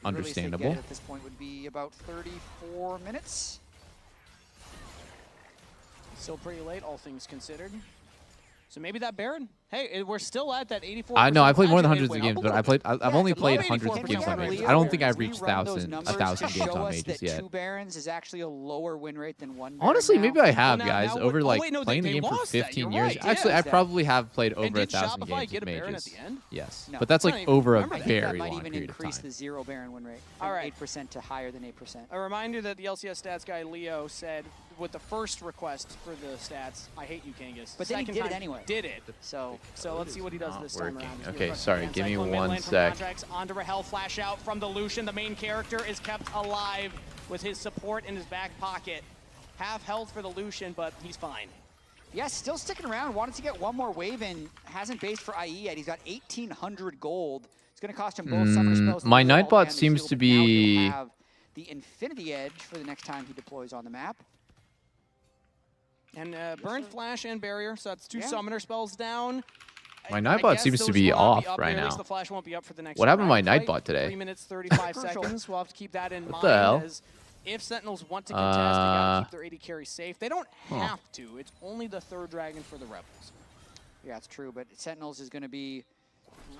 Understandable. Release they get at this point would be about 34 minutes. Still pretty late, all things considered. So maybe that Baron Hey, we're still at that 84%. I know I played more than Actually, hundreds of wait, games, but I've only played low hundreds of 84% games on win Mages. rate. I don't think I've We reached run those 1,000 numbers to games show on us Mages that yet. 2 Barons is actually a lower win rate than 1 Baron Honestly, now. maybe I have, now guys. what- Over oh, like wait, no, playing they the game for lost that. 15 You're years. right, Actually, yeah. I probably have played And over did 1,000 Shopify games get with a Baron Mages. at the end? Yes, No. but that's I like don't even over a remember that. I think that very might long even period of increase time. the 0 Baron win rate from All right. 8% to higher than 8%. A reminder that the LCS stats guy Leo said with the first request for the stats, I hate you, Kangas. But then he Second did it time anyway. Did it. So let's see what he does Not this time working. around. Okay, sorry, give me Cyclone mid 1 lane from sec. Contracts onto Rahel, flash out from the Lucian. The main character is kept alive with his support in his back pocket. Half health for the Lucian, but he's fine. Yeah, still sticking around. Wanted to get one more wave in. Hasn't based for IE yet. He's got 1,800 gold. It's going to cost him both summer spells. My and the Nightbot and the seems shield, to but now he'll be- have the Infinity Edge for the next time he deploys on the map. And burn, flash, and barrier, so that's 2 Yeah. summoner spells down. My I Nightbot guess seems to those be will not off up right there, at now. least the flash won't be up for the next What happened to my round fight. Nightbot today? 3 minutes, 35 seconds. We'll have to keep that in What mind. the hell? As if Sentinels want to contest, they gotta keep their AD carry safe. They don't Huh. have to. It's only the 3rd dragon for the Rebels. Yeah, it's true, but Sentinels is going to be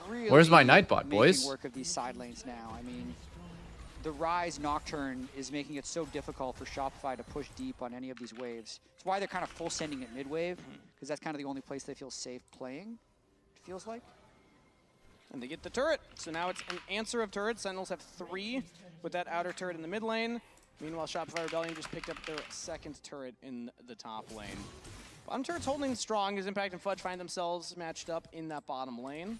really Where's my Nightbot, making boys? work of these side lanes now. I mean, the Rise Nocturne is making it so difficult for Shopify to push deep on any of these waves. It's why they're kind of full sending at mid-wave, because that's kind of the only place they feel safe playing, it feels like. And they get the turret. So now it's an answer of turrets. Sentinels have 3 with that outer turret in the mid lane. Meanwhile, Shopify Rebellion just picked up their 2nd turret in the top lane. Bottom turret's holding strong as Impact and Fudge find themselves matched up in that bottom lane.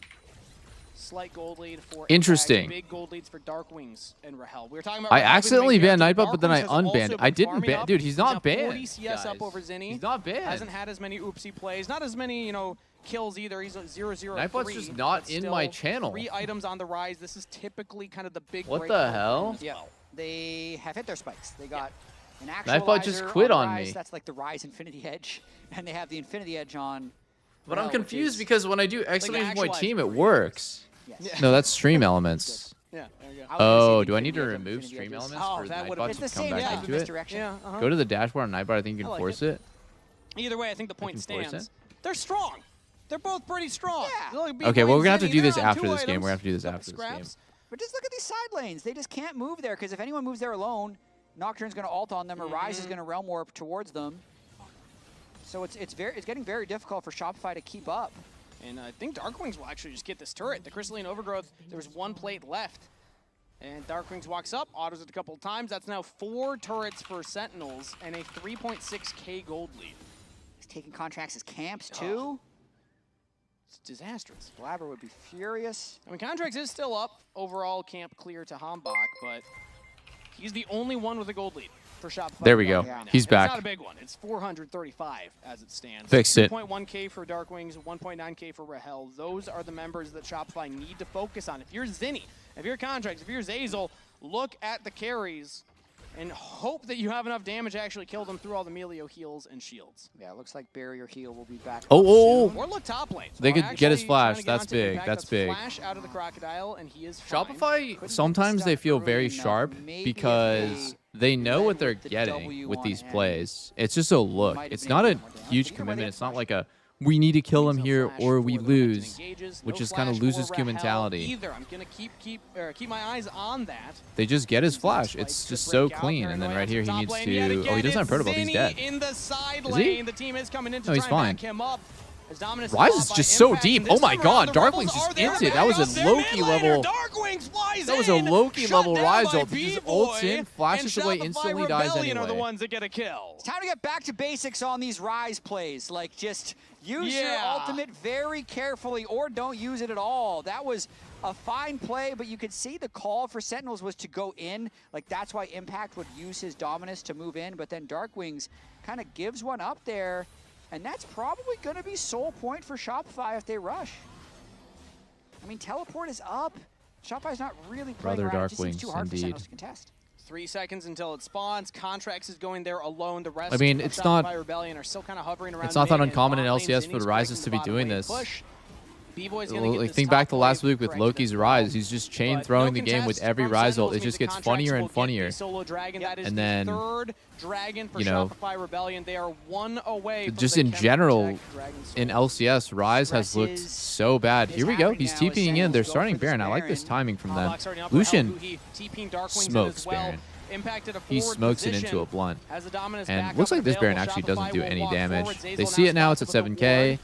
Slight gold lead for Interesting. Impact, big gold leads for Dark Wings and Rahel. We were talking about I Rahel being the accidentally main banned character. Nightbot, but then I Dark Wings has unbanned also it. I been didn't farming ban. up. Dude, he's not now banned. 40 CS up guys. over Zinni. He's not banned. Hasn't had as many oopsie plays, not as many, kills either. He's 0-0-3. Nightbot's just not but in still my channel. 3 items on the rise. This is typically kind of the big What break the for hell? them as Yeah, well. they have hit their spikes. They got an actual Nightbot just quit on Rise. me. That's like the Rise Infinity Edge, and they have the Infinity Edge on. But I'm Rahel, which confused is- because when I do exclamation point actualized team, it version. works. Yes. No, that's stream elements. Yeah, there you go. I was gonna say Oh, the do I need to Infinity Edge on remove Infinity stream Edges. elements Oh, for the that would've Nightbot It's to the come same back type into of it? misdirection. Yeah, uh-huh. Go to the dashboard on Nightbot. I think you I can like force it. it. Either way, I think the point can force stands. it. They're strong. They're both pretty strong. Yeah. Look, B-Boy Okay, well, we're and gonna have to Zinni, do this they're on after 2 this game. items. We're gonna have to do this Couple after this game. scraps. But just look at these side lanes. They just can't move there because if anyone moves there alone, Nocturne's going to ult on them or Rise is going to realm warp towards them. So it's getting very difficult for Shopify to keep up. And I think Darkwings will actually just get this turret. The Crystalline Overgrowth, there was 1 plate left. And Darkwings walks up, autos it a couple of times. That's now 4 turrets for Sentinels and a 3.6k gold lead. He's taking contracts as camps too. It's disastrous. Blabber would be furious. I mean, Contracts is still up. Overall, camp clear to Hambach, but he's the only one with a gold lead for Shopify. There we go. right now. He's And back. It's not a big one. It's 435 as it stands. Fixed it. 2.1k for Darkwings, 1.9k for Rahel. Those are the members that Shopify need to focus on. If you're Zinni, if you're Contracts, if you're Zazel, look at the carries and hope that you have enough damage to actually kill them through all the Melio heals and shields. Yeah, it looks like Barrier Heal will be back. Oh, up oh, soon. Or look top lane. They could get his Actually flash. trying to get That's onto big. Impact. That's big. Flash out of the Crocodile, and he is fine. Shopify, sometimes they feel very sharp because they know what they're getting with these plays. It's just a look. It's not a huge commitment. It's not like a, we need to kill him here or we lose, which is kind of loses Q mentality. Either. I'm gonna keep my eyes on that. They just get his flash. It's just so clean. And then right here he needs to, oh, he doesn't have Protoball. He's dead. In the side Is he? lane, the team is coming in to No, he's try and fine. back him up. As Dominus Rise is is fought just by so Impact, deep. and Oh this my time god, around, the Darkling's Rebels just are there. inted. That was Bangos a in Loki mid laner. level. Darkwings flies That was a in, Loki shut level down Rise by ult. He just B-Boy, ults in, flashes and away, Shopify instantly dies Rebellion are the anyway. ones that get a kill. It's time to get back to basics on these Rise plays. Like, just use your ultimate very carefully or don't use it at all. That was a fine play, but you could see the call for Sentinels was to go in. Like, that's why Impact would use his Dominus to move in, but then Darkwings kind of gives one up there, and that's probably going to be sole point for Shopify if they rush. I mean, Teleport is up. Shopify's not really playing Brother right. It just seems Darkwings, too hard for indeed. Sentinels to contest. 3 seconds until it spawns. Contracts is going there alone. The rest I mean, of it's not- Shopify Rebellion are still kind of hovering around It's not the that mid, and uncommon in bot lane, LCS for Zinni's the Rises breaking to be the bottom doing lane this. push. like think back to last week with Loki's Rise. He's just chain throwing the game with every Rise ult. It just gets funnier and funnier. And then, you know, they are 1 away just in general, in LCS, Rise has looked so bad. Here we go. He's TPing in. They're starting Baron. I like this timing from them. Lucian smokes Baron. He smokes it into a blunt. And looks like this Baron actually doesn't do any damage. They see it now. It's at 7K.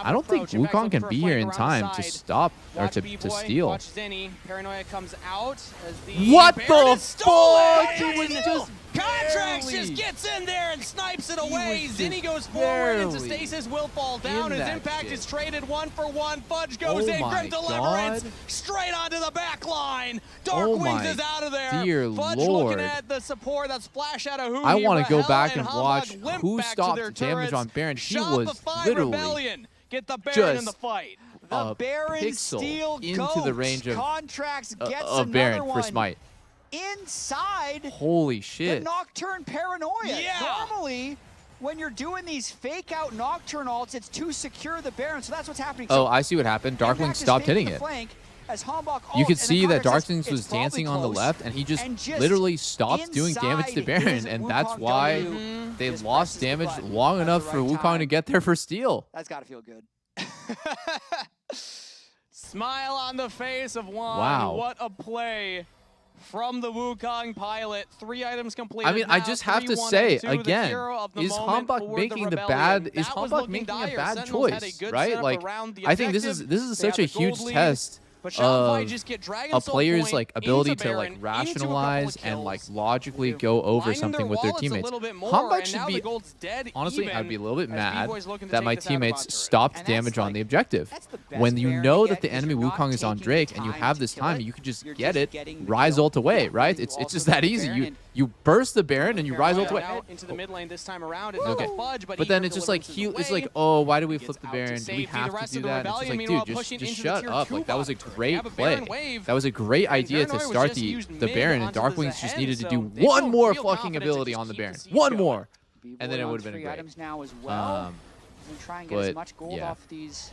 I don't think Wukong can be here in time to stop or to steal. Watch Zenny. Paranoia comes out as the What Baron the fuck? He was just Contracts just gets in there and snipes it away. Zenny goes forward into stasis, will fall down as Impact is traded 1-for-1. Fudge goes in, Grim Deliverance straight onto the back line. Dark Wings is out of there. Dear Fudge Lord. looking at the support that splash out of Huhi. I want to go Rahel back and Humbug watch limp who back to stopped their damage turrets. on Baron. He Shopify was literally Rebellion get the Baron in the fight. a Baron pixel Steel into the range of Contracts gets of Baron another for one. Smite. Inside Holy the shit. Nocturne Paranoia. Yeah. Normally, when you're doing these fake out Nocturne ults, it's to secure the Baron. So that's what's happening. Oh, So I see what happened. Darkling Impact is stopped faking hitting the it. flank as Hambach You ults, could and see then that Contracts Darklings says, was "It's probably dancing on the close," left, and he just just literally stopped doing damage to inside Baron, his and that's Wukong why W. they Just lost presses the damage button long at the enough for right Wukong time. to get there for steal. That's got to feel good. Smile on the face of Juan. Wow. What a play from the Wukong pilot. 3 items completed. I mean, I now, just have to 3-1 say, to the again, hero of the is moment Hambach for making the Rebellion. bad, is That was Hambach looking making a dire. bad Sentinels had a choice, good right? setup Like, around the I think this is objective. They such have a the gold huge lead, test but Shopify of just get Dragon a Soul player's point like ability into to Baron, like into a couple of rationalize and like logically go over lining something their with their wallets a teammates. little bit more, Hambach and should now be the gold's dead honestly, even I'd be a little bit as mad B-Boy's looking to that take my this out of teammates bot turret. stopped damage on the objective. best When you Baron know to that the get is enemy you're not Wukong is on taking Drake the and you time have to this kill time, it. you could just You're get just it, getting the rise kill. ult away, Yeah, right? you It's also just get that the easy. Baron You burst the Baron and you rise ult away. Out into the mid lane this time around. Okay. Fudge, But then it's just like it's like, oh, why do we flip the Baron? Do we have to do that? And it's just like, dude, just shut up. Like that was a great play. That was a great idea to start the Baron, and Darkwings just needed to do one more fucking ability on the Baron. One more. And then it would have been great. Items now as well. And try and get as much gold off these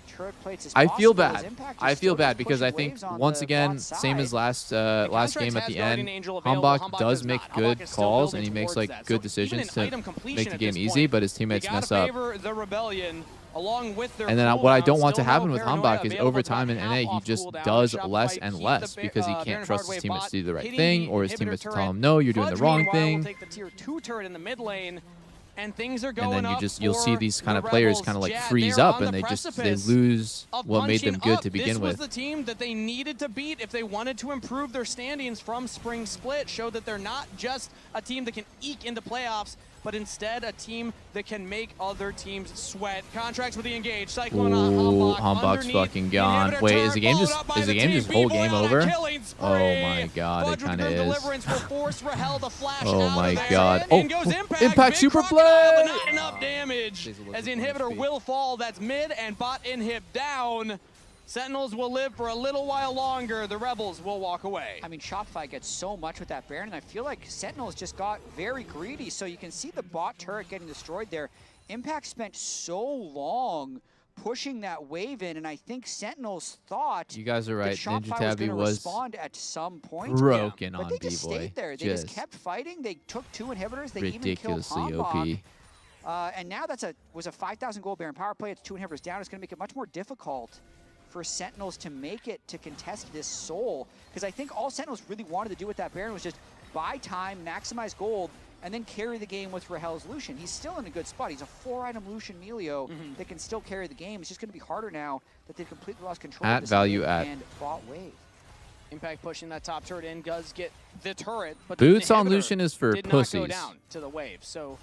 turret plates as I feel possible, as bad. Impact I is feel still bad just because I pushing think waves on once the again, bot same as side. last game at the end, Hambach does make good calls and he makes like good decisions to make the game easy, but his teammates mess up. The Rebellion, along with their And then what I don't want to happen with Hambach is over time in NA, he just does less and less because he can't trust his teammates to do the right thing, or his teammates tell him, no, you're doing the wrong thing. Take the tier 2 turret in the mid lane. And things are And going then you'll see these kind of the players Rebels. kind of like Jet, freeze they're up on and the they lose of what made them punching good up. to begin This with. was the team that they needed to beat if they wanted to improve their standings from Spring Split. Show that they're not just a team that can eke into playoffs, but instead a team that can make other teams sweat. Contracts with the engage. Cyclone Ooh, Hambach's fucking gone. Wait, is the game just whole game over? Oh my god, it kind of is. Oh my god. Oh, Impact super play! Not enough damage as the inhibitor will fall. That's mid and bot inhib down. Sentinels will live for a little while longer. The Rebels will walk away. I mean, Shopify gets so much with that Baron, and I feel like Sentinels just got very greedy. So you can see the bot turret getting destroyed there. Impact spent so long pushing that wave in, and I think Sentinels thought You guys are right. that Shopify Ninja Tabby was was respond at some point. broken but on they just B-Boy. stayed there. They just kept fighting. They took 2 inhibitors. They even killed Ridiculously Hambach. OP. And now was a 5,000 gold Baron power play. It's 2 inhibitors down. It's going to make it much more difficult for Sentinels to make it to contest this Soul. Because I think all Sentinels really wanted to do with that Baron was just buy time, maximize gold, and then carry the game with Rahel's Lucian. He's still in a good spot. He's a 4-item Lucian Melio that can still carry the game. It's just going to be harder now that they've completely lost control of At this value mid at. and bot wave. Impact pushing that top turret in does get the turret, but Boots the on inhibitor Lucian is for did pussies. not go down to the wave. So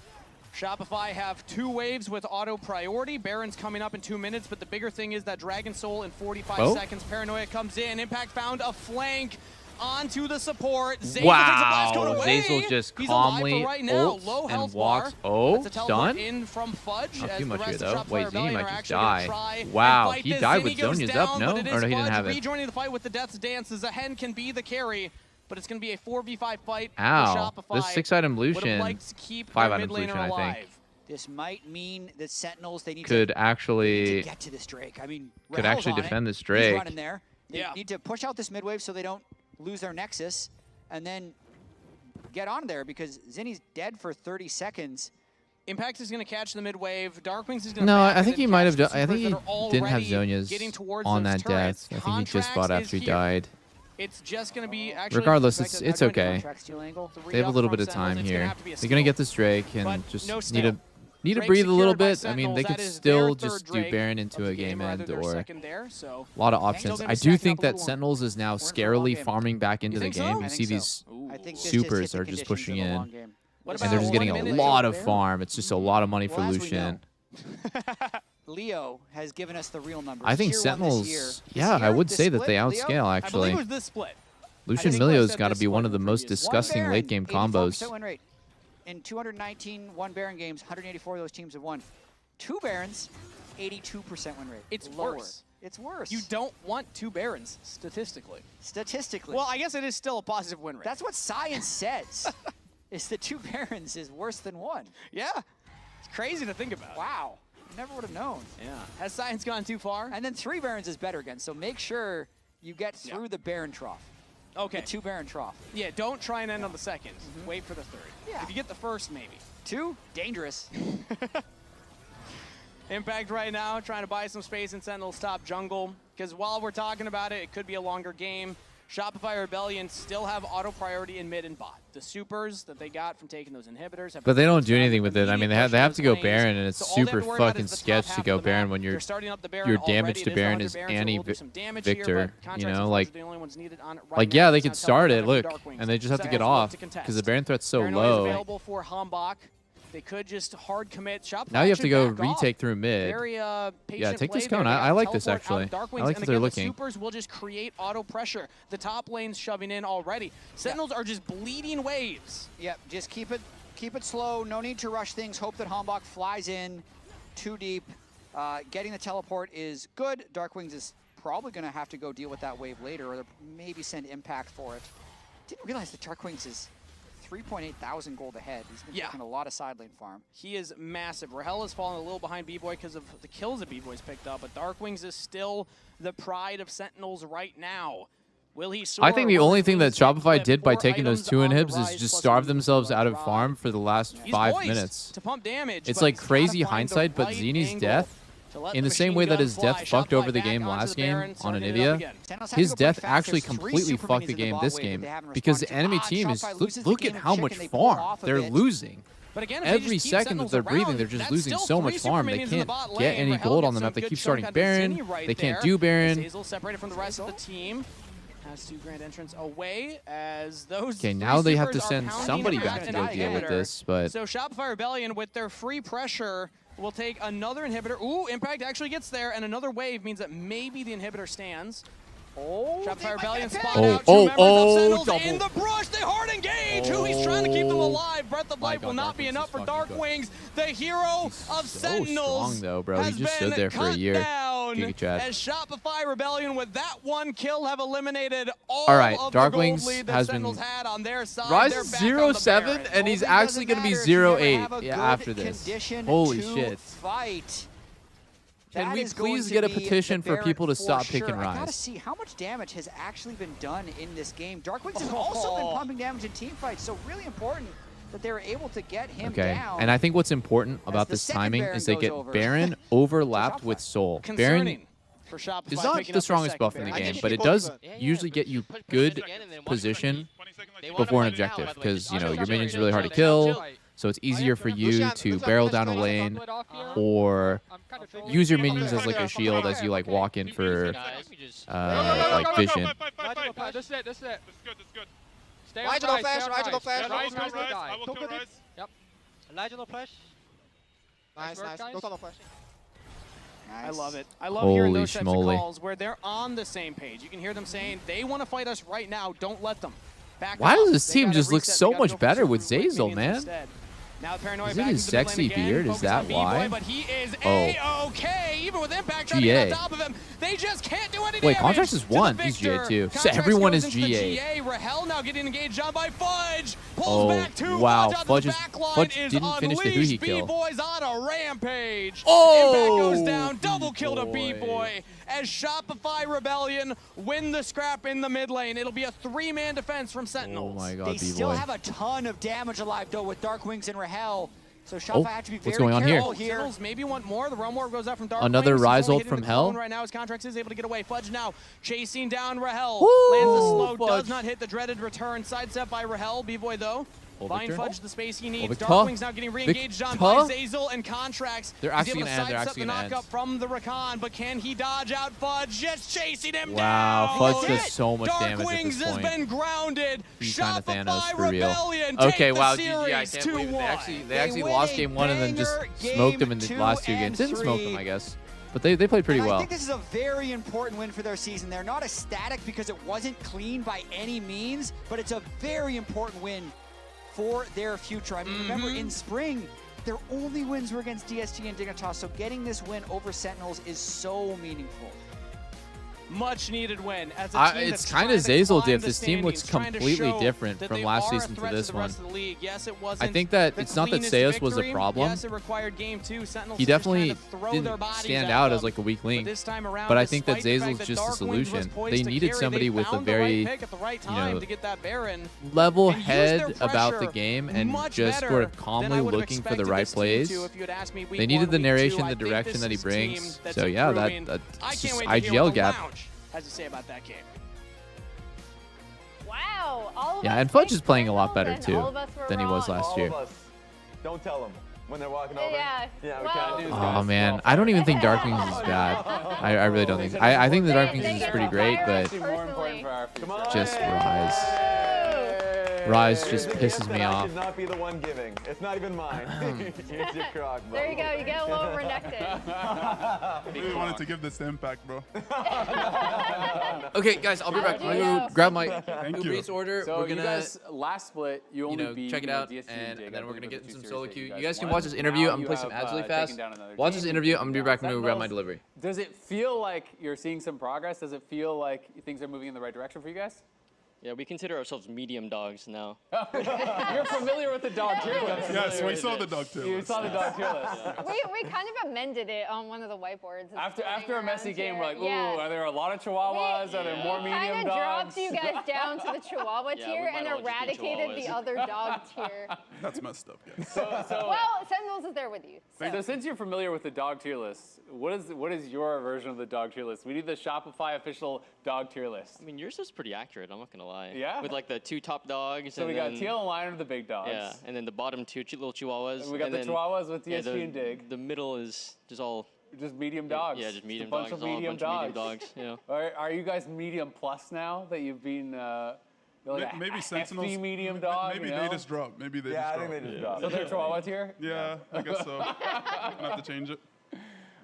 Shopify have 2 waves with auto priority. Baron's coming up in 2 minutes, but the bigger thing is that Dragon Soul in 45 seconds. Paranoia comes in. Impact found a flank onto the support. Zazel Wow, Zazel just calmly right now. ults Low and health walks. bar. Oh, That's a teleport stun? in from Fudge. Not as too the much here rest of though. Shopify Wait, Zenny Rebellion might are just actually gonna die. try and Wow, fight he this. died with Zenny goes Zonya's down, up, no? but it Or is no, he didn't Fudge have it. rejoining the fight with the Death's Dance as Ahen can be the carry. But it's going to be a 4v5 fight Ow, for Shopify. this 6-item Would have Lucian, liked to keep 5-item their mid laner Lucian, I alive. think. This might mean that Sentinels, they need could to actually get to this Drake. I mean, could Rahel's actually on defend it. this Drake. He's running there. They need to push out this mid wave so they don't lose their Nexus, and then get on there because Zinni's dead for 30 seconds. Impact is going to catch the mid wave. Darkwings is going to. No, I think he might have done. I think he didn't have Zonia's on that death. I think he just fought after he died. It's just going to be actually. Regardless, it's okay. They have a little bit of time here. They're gonna get this Drake and just need to breathe a little bit. I mean, they could still just do Baron into a game end or a lot of options. I do think that Sentinels is now scarily farming back into the game. You see these supers are just pushing in. And they're just getting a lot of farm. It's just a lot of money for Lucian. Leo has given us the real numbers. I think Sentinels, yeah, I would say that they outscale, actually. I believe it was this split. Lucian Milio's got to be one of the most disgusting late game combos. Win rate. In 219 one Baron games, 184 of those teams have won. 2 Barons, 82% win rate. It's lower. Worse. It's worse. You don't want 2 Barons, statistically. Statistically. Well, I guess it is still a positive win rate. That's what science says. Is that 2 Barons is worse than 1. Yeah. It's crazy to think about. Wow. Never would have known. Yeah. Has science gone too far? And then 3 Barons is better again. So make sure you get through the Baron trough. Okay. The 2 Baron trough. Yeah, don't try and end on the second. Wait for the third. Yeah. If you get the first, maybe. 2, dangerous. Impact right now, trying to buy some space in Sentinel's top jungle. Because while we're talking about it, it could be a longer game. Shopify Rebellion still have auto priority in mid and bot. The supers that they got from taking those inhibitors have But they don't do anything with it. I mean, they have to go Baron, and it's super fucking sketch to go Baron when your damage to Baron is anti-Victor. You know, like yeah, they could start it, look, and they just have to get off because the Baron threat's so low. Available for Hambach. They could just hard commit. Shopify now you have to go retake through mid. Very, yeah, take this cone. I like this actually. I like that they're looking. The supers will just create auto pressure. The top lane's shoving in already. Sentinels are just bleeding waves. Yep, just keep it slow. No need to rush things. Hope that Hambach flies in too deep. Getting the teleport is good. Darkwings is probably going to have to go deal with that wave later, or maybe send Impact for it. Didn't realize that Darkwings is 3,800 gold ahead. He's been taking a lot of side lane farm. He is massive. Rahel has fallen a little behind B-Boy because of the kills that B-Boy's picked up, but Darkwings is still the pride of Sentinels right now. Will he soar? I think the only thing that Shopify did by taking those 2 inhibs is just starve themselves out of farm for the last 5 minutes. To pump damage, it's like crazy hindsight, but Zini's death, in the same way that his death fucked over the game last game on Anivia, his death actually completely fucked the game this game because the enemy team is, look at how much farm they're losing. But again, every second that they're breathing, they're just losing so much farm. They can't get any gold on the map. They keep starting Baron. They can't do Baron. Hazel separated from the rest of the team. Has 2 grand entrants away as those. Okay, now they have to send somebody back to go deal with this. But so Shopify Rebellion with their free pressure will take another inhibitor. Ooh, Impact actually gets there, and another wave means that maybe the inhibitor stands. Oh, Shopify Rebellion spot out 2 members of Sentinels in the brush. They hard engage. He's trying to keep them alive. Breath of Life will not be enough for Darkwings. The hero of Sentinels strong though, bro. He just stood there for a year. As Shopify Rebellion with that 1 kill have eliminated all of Darkwings the gold lead that Sentinels had on their side. Rise is 0-7, and he's actually going to be 0-8 after this. Holy shit. Fight. Can we please get a petition for people to stop picking Rise? I gotta see how much damage has actually been done in this game. Darkwings has also been pumping damage in team fights, so really important that they were able to get him down. And I think what's important about this timing is they get Baron overlapped with Soul. Baron is not the strongest buff in the game, but it does usually get you good position before an objective because, you know, your minion's really hard to kill. So it's easier for you to barrel down a lane or use your minions as like a shield as you like walk in for like vision. This is it. This is good. Stay on Rise. Rise, go flash. Yep. Elijah no flash. Nice. No tunnel flash. Nice. I love it. I love hearing those types of calls where they're on the same page. You can hear them saying, they want to fight us right now. Don't let them. Why does this team just look so much better with Zazel, man? Now Paranoia Is it back his into the mid lane sexy again, beard? Is focused that on B-Boy, why? But he is Oh. A-okay, even with Impact trying to get GA. on top of him. They just can't do any Wait, damage Contracts is to the 1. He's GA Victor. too. So Contracts everyone goes is into the GA. GA. Rahel now getting engaged on by Fudge. Pulls Oh, back two. wow. Fudge, Fudge didn't finish the Huhi kill. B-Boy's on a rampage. Oh, Impact goes down. Double kill to B-Boy. B-Boy. As Shopify Rebellion win the scrap in the mid lane. It'll be a 3-man defense from Sentinels. Oh my God, They B-Boy. still have a ton of damage alive, though, with Dark Wings and Rahel. So Shopify Oh, have to be what's very going on here? careful here. Sentinels maybe want more. The Realm Orb goes out from Dark Another Wings. Rise He's only ult hitting from the Hell? clone right now. His Contracts is able to get away. Fudge now chasing down Rahel. Woo, Lands the slow, Fudge. does not hit the dreaded return. Sidestep by Rahel. B-Boy though. Oh, Find Victor. Fudge the space he needs. Victor. Darkwing's now getting re-engaged on by Victor. Zazel and Contracts. They're He's actually able to gonna end, they're sidestep actually the gonna end. knockup from the Rakan, but can he dodge out Fudge? Just chasing him Wow, down. Fudge does so much damage at Darkwings this has point. been grounded. He's kind of Shopify Thanos for real. Rebellion Okay, take wow, the GG. I series can't believe it. 2-1. They actually win lost a game 1 and then just banger smoked them game in the 2 last 2 and games. Didn't smoke 3. them, I guess. But they played pretty And well. I think this is a very important win for their season. They're not ecstatic because it wasn't clean by any means, but it's a very important win for their future. I mean, remember in spring, their only wins were against DSG and Dignitas, so getting this win over Sentinels is so meaningful. Much needed win. As a team It's that's kind of trying to Zazel climb diff. the This team looks standings, trying to completely show different that from they last are a season to threat this the one. rest of the league. Yes, it I wasn't think that the it's not that cleanest Seus was a victory. problem. Yes, it required game 2. Sentinels He just trying definitely to throw their didn't bodies stand at out them. as like a weak link. This time around, But I think that despite the fact Zazel's that just a Dark Wings was solution. poised They to needed carry, somebody they with a found the very, right pick at the right you time know, to get that Baron. level and use head their about the pressure game and much just better sort of than I calmly would have looking for the expected right this team plays. to, if you had asked me week They needed 1, the week narration, 2. the I think direction this that he is a team brings. that's So yeah, improving. that's I just can't wait to hear IGL what the gap. lounge has to say about that game. Wow. All of Yeah, us and Fudge picked is playing a lot better Sentinels, and all too of us were than he was wrong. last year. All of us. Don't tell them when they're walking over. Yeah. Yeah, we Well- can't do this. Oh man, I don't even think Dark Wings is bad. I really don't think. I think the Dark Wings is pretty great, but More important for our future. just Rise just pisses me I off. should not be the one giving. It's not even mine. It's your crock, bro. There you go. You get a little renected. I really wanted to give this to Impact, bro. Okay, guys, I'll be back. I'm How'd you gonna go? go grab my Thank Uber Eats you. order. So We're you gonna, guys, last split, you only beat check it out, DSG and Dig, then I we're gonna believe get were the some two solo series queue. that You guys can won. watch this interview. Now I'm you gonna play some have, ads really taken fast. down another Watch team. this interview. I'm gonna be back. I'm gonna grab my Sentinels, delivery. Does it feel like you're seeing some progress? Does it feel like things are moving in the right direction for you guys? Yeah, we consider ourselves medium dogs now. You're familiar with the dog tier list. Yes, we saw the dog tier You list. saw the dog tier list. We kind of amended it on one of the whiteboards. After a messy game, we're like, ooh, Yeah. are there a lot of Chihuahuas? Are there more medium Kind of dogs? dropped you guys down to the Chihuahua Yeah, tier we might and all just be eradicated the Chihuahuas. other dog tier. That's messed up, guys. Well, Sentinels is there with you. So since you're familiar with the dog tier list, what is your version of the dog tier list? We need the Shopify official dog tier list. I mean, yours is pretty accurate, I'm not gonna lie. Yeah? With like the 2 top dogs. So and we got then, Teal and Lion are the big dogs. Yeah, and then the bottom 2 little Chihuahuas. And we got and the then, Chihuahuas with yeah, DSG and Dig. The middle is just all. Just medium dogs. Yeah, just medium a bunch dogs. Of medium all a bunch dogs. of medium dogs. You know. Are you guys medium plus now that you've been like Maybe a Sentinels. hefty medium dog? Maybe you they know? just dropped. Maybe they Yeah, just I dropped. think they just dropped. So they're Chihuahua tier? Yeah, I guess so. Gonna have to change it.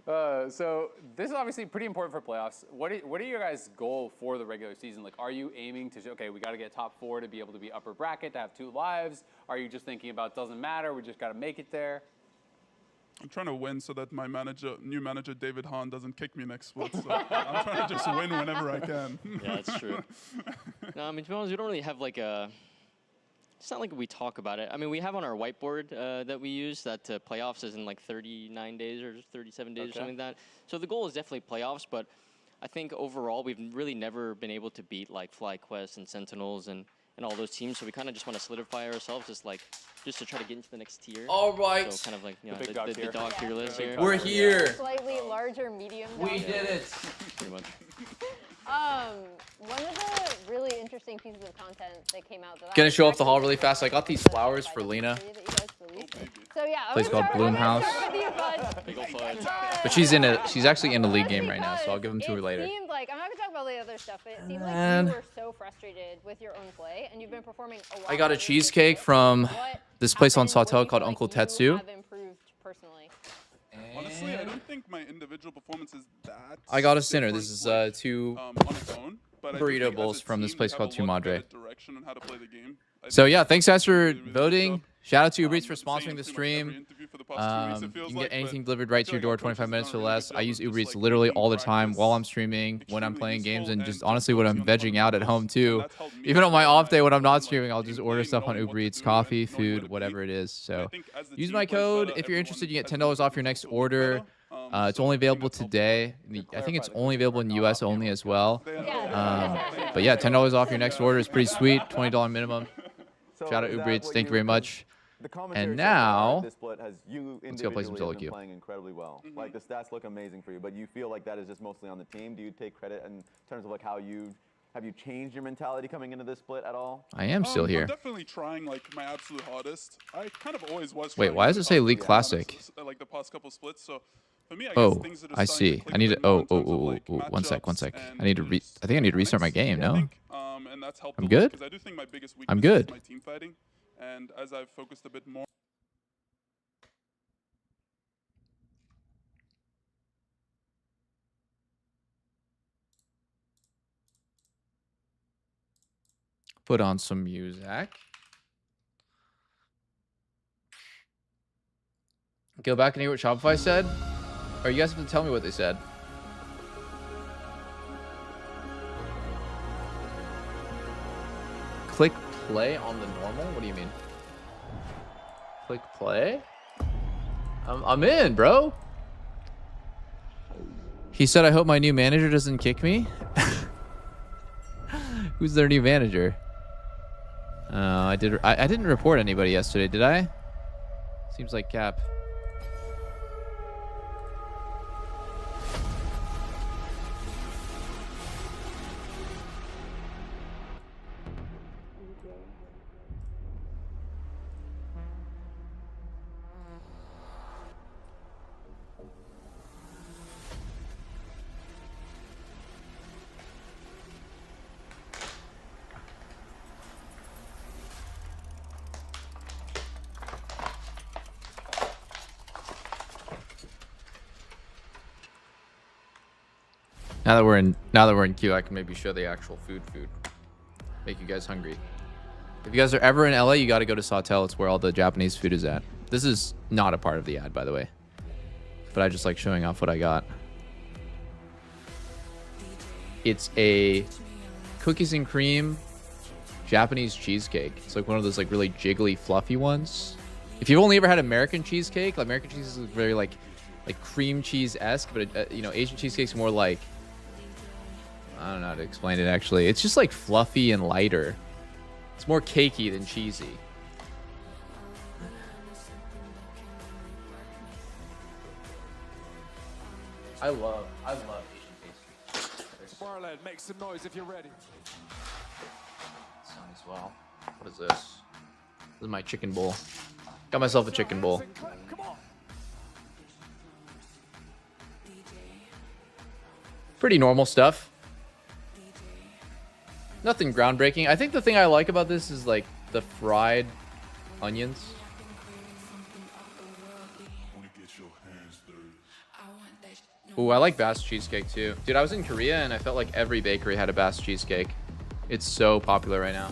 So this is obviously pretty important for playoffs. What are your guys' goal for the regular season? Like, are you aiming to, okay, we got to get top 4 to be able to be upper bracket, to have 2 lives? Are you just thinking about doesn't matter, we just got to make it there? I'm trying to win so that my new manager, David Hahn, doesn't kick me next split. So I'm trying to just win whenever I can. Yeah, that's true. No, I mean, to be honest, we don't really have like a. It's not like we talk about it. I mean, we have on our whiteboard that we use that playoffs is in like 39 days or 37 days or something like that. So the goal is definitely playoffs, but I think overall we've really never been able to beat like FlyQuest and Sentinels and all those teams. So we kind of just want to solidify ourselves just to try to get into the next tier. All right. So kind of like, you know, The big dog tier. the dog tier list here. We're here. Slightly larger medium dog. We did it. Pretty much. One of the really interesting pieces of content that came out that Gonna show off the haul really fast. I got these flowers for Lena. So yeah, Place called Bloomhouse. Big ol' Fudge. But she's actually in a league game right now, so I'll give them to her later. It seemed like, I'm not gonna talk about the other stuff, but it seemed Man. like you were so frustrated with your own play, and you've been performing a lot. I got a better cheesecake from What this place on happened? What do Sawtell you called feel Uncle like you Tetsu. have improved personally? Honestly, I don't think my individual performance is that. I got a sinner. This is 2 on its own, but I do burrito think as bowls a from this team, place we called have a lot Madre. better direction on how to play the game. I So think yeah, thanks guys for really good voting. job. Shout out to UBEREATS for sponsoring the stream. You can get anything delivered right to your door 25 minutes or less. I use UBEREATS literally all the time while I'm streaming, when I'm playing games, and just honestly when I'm vegging out at home too. Even on my off day when I'm not streaming, I'll just order stuff on UBEREATS, coffee, food, whatever it is. So use my code. If you're interested, you get $10 off your next order. It's only available today. I think it's only available in the US only as well. But yeah, $10 off your next order is pretty sweet. $20 minimum. Shout out UBEREATS. Thank you very much. And now, this split has you let's go play some individually have been SOLOQ. playing incredibly well. Like the stats look amazing for you, but you feel like that is just mostly on the team. Do you take credit in terms of like how you have you changed your mentality coming into this split at all? I am still here. I'm definitely trying like my absolute hardest. I kind of always was. Wait, why does it say League Classic? Like the past couple splits, so. For me, I guess Oh, things that are I starting see. to click I need a to. bit more in terms of, like, One sec. matchups I need to. I think I need to restart my game. No. and that's helped I'm a lot, good. 'cause I do think my biggest I'm weakness is good. my team fighting, and as I've focused a bit more. Put on some music. Go back and hear what Shopify said? Or you guys have to tell me what they said. Click play on the normal? What do you mean? Click play? I'm in, bro. He said, I hope my new manager doesn't kick me. Who's their new manager? I didn't report anybody yesterday, did I? Seems like cap. Now that we're in queue, I can maybe show the actual food. Make you guys hungry. If you guys are ever in LA, you got to go to Sawtell. It's where all the Japanese food is at. This is not a part of the ad, by the way. But I just like showing off what I got. It's a cookies and cream Japanese cheesecake. It's like one of those like really jiggly, fluffy ones. If you've only ever had American cheesecake, like American cheese is very like cream cheese-esque, but you know, Asian cheesecake's more like, I don't know how to explain it actually. It's just like fluffy and lighter. It's more cakey than cheesy. I love Asian pastries. Marlon, make some noise if you're ready. Sound as well. What is this? This is my chicken bowl. Got myself a chicken bowl. Pretty normal stuff. Nothing groundbreaking. I think the thing I like about this is like the fried onions. Ooh, I like Bass cheesecake too. Dude, I was in Korea and I felt like every bakery had a Bass cheesecake. It's so popular right now.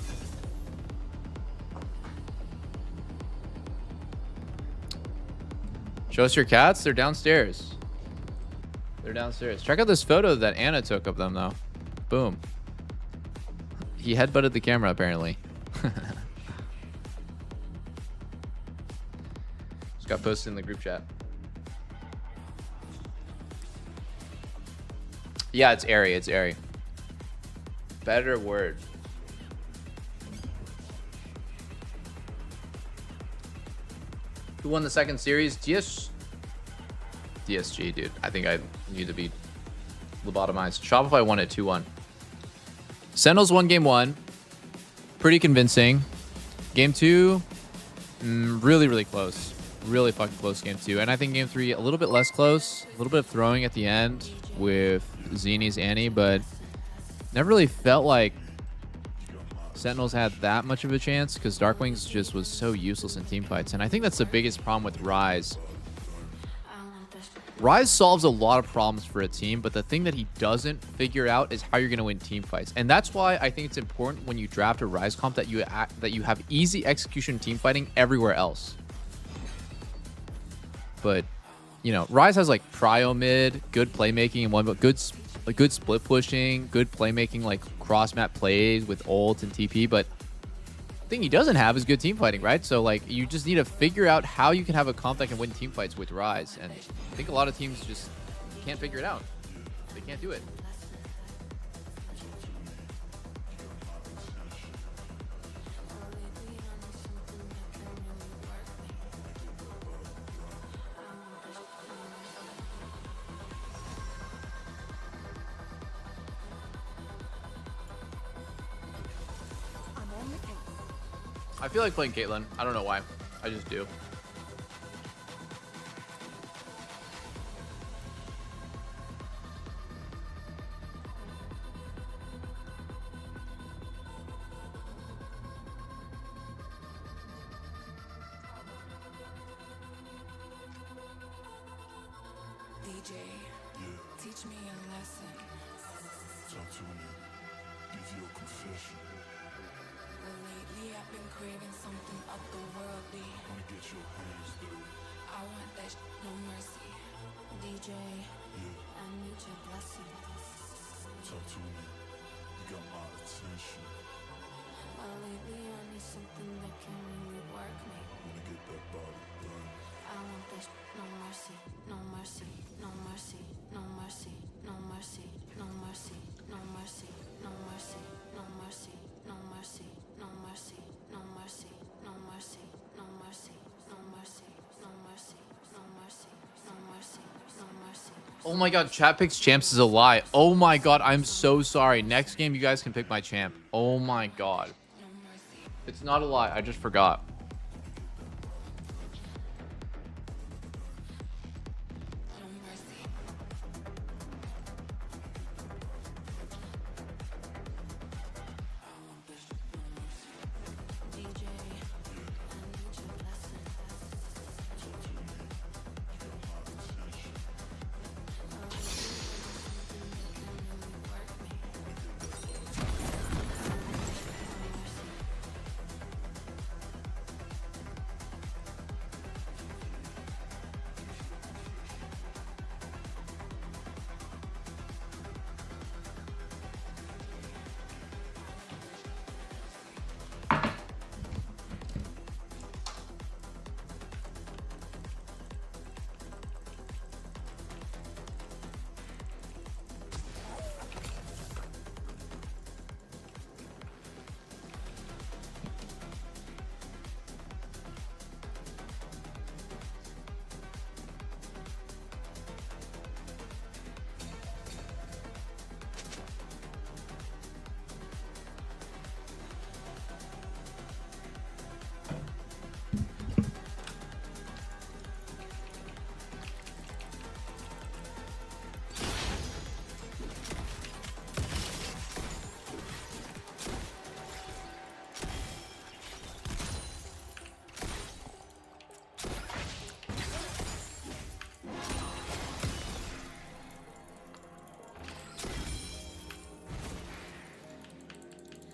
Show us your cats. They're downstairs. They're downstairs. Check out this photo that Anna took of them though. Boom. He headbutted the camera apparently. Just got posted in the group chat. Yeah, it's airy. It's airy. Better word. Who won the second series? DSG, dude. I think I need to be lobotomized. Shopify won it 2-1. Sentinels won game 1. Pretty convincing. Game 2, really, really close. Really fucking close game 2. And I think game 3, a little bit less close. A little bit of throwing at the end with Zini's Annie, but never really felt like Sentinels had that much of a chance because Darkwings just was so useless in team fights. And I think that's the biggest problem with Rise Rise solves a lot of problems for a team, but the thing that he doesn't figure out is how you're going to win team fights. And that's why I think it's important when you draft a Rise comp that you have easy execution team fighting everywhere else. But, you know, Rise has like prio mid, good playmaking, and one but good split pushing, good playmaking, like cross map plays with ult and TP. But the thing he doesn't have is good team fighting, right? So like you just need to figure out how you can have a comp that can win team fights with Rise. And I think a lot of teams just can't figure it out. They can't do it. I feel like playing Caitlyn. I don't know why. I just do. DJ, teach me a lesson. Talk to me. Give you a confession. Well, lately I've been craving something otherworldly. Wanna get your hands dirty. I want that no mercy. DJ, I need your blessing. Talk to me. You got my attention. Well, lately I need something that can really work me. Wanna get that body done. I want that no mercy, no mercy, no mercy, no mercy, no mercy, no mercy, no mercy, no mercy, no mercy, no mercy, no mercy, no mercy, no mercy, no mercy, no mercy, no mercy, no mercy, no mercy, no mercy. Oh my god, chat picks champs is a lie. Oh my god, I'm so sorry. Next game you guys can pick my champ. Oh my god. It's not a lie, I just forgot.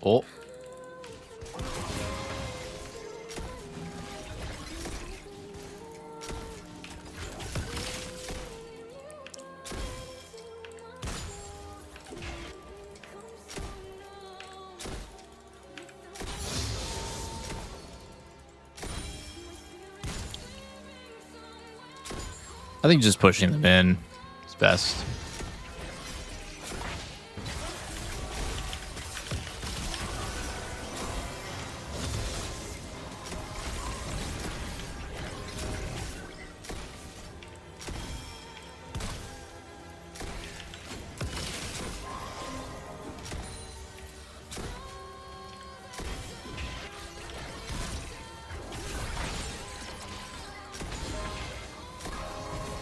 Oh. I think just pushing them in is best.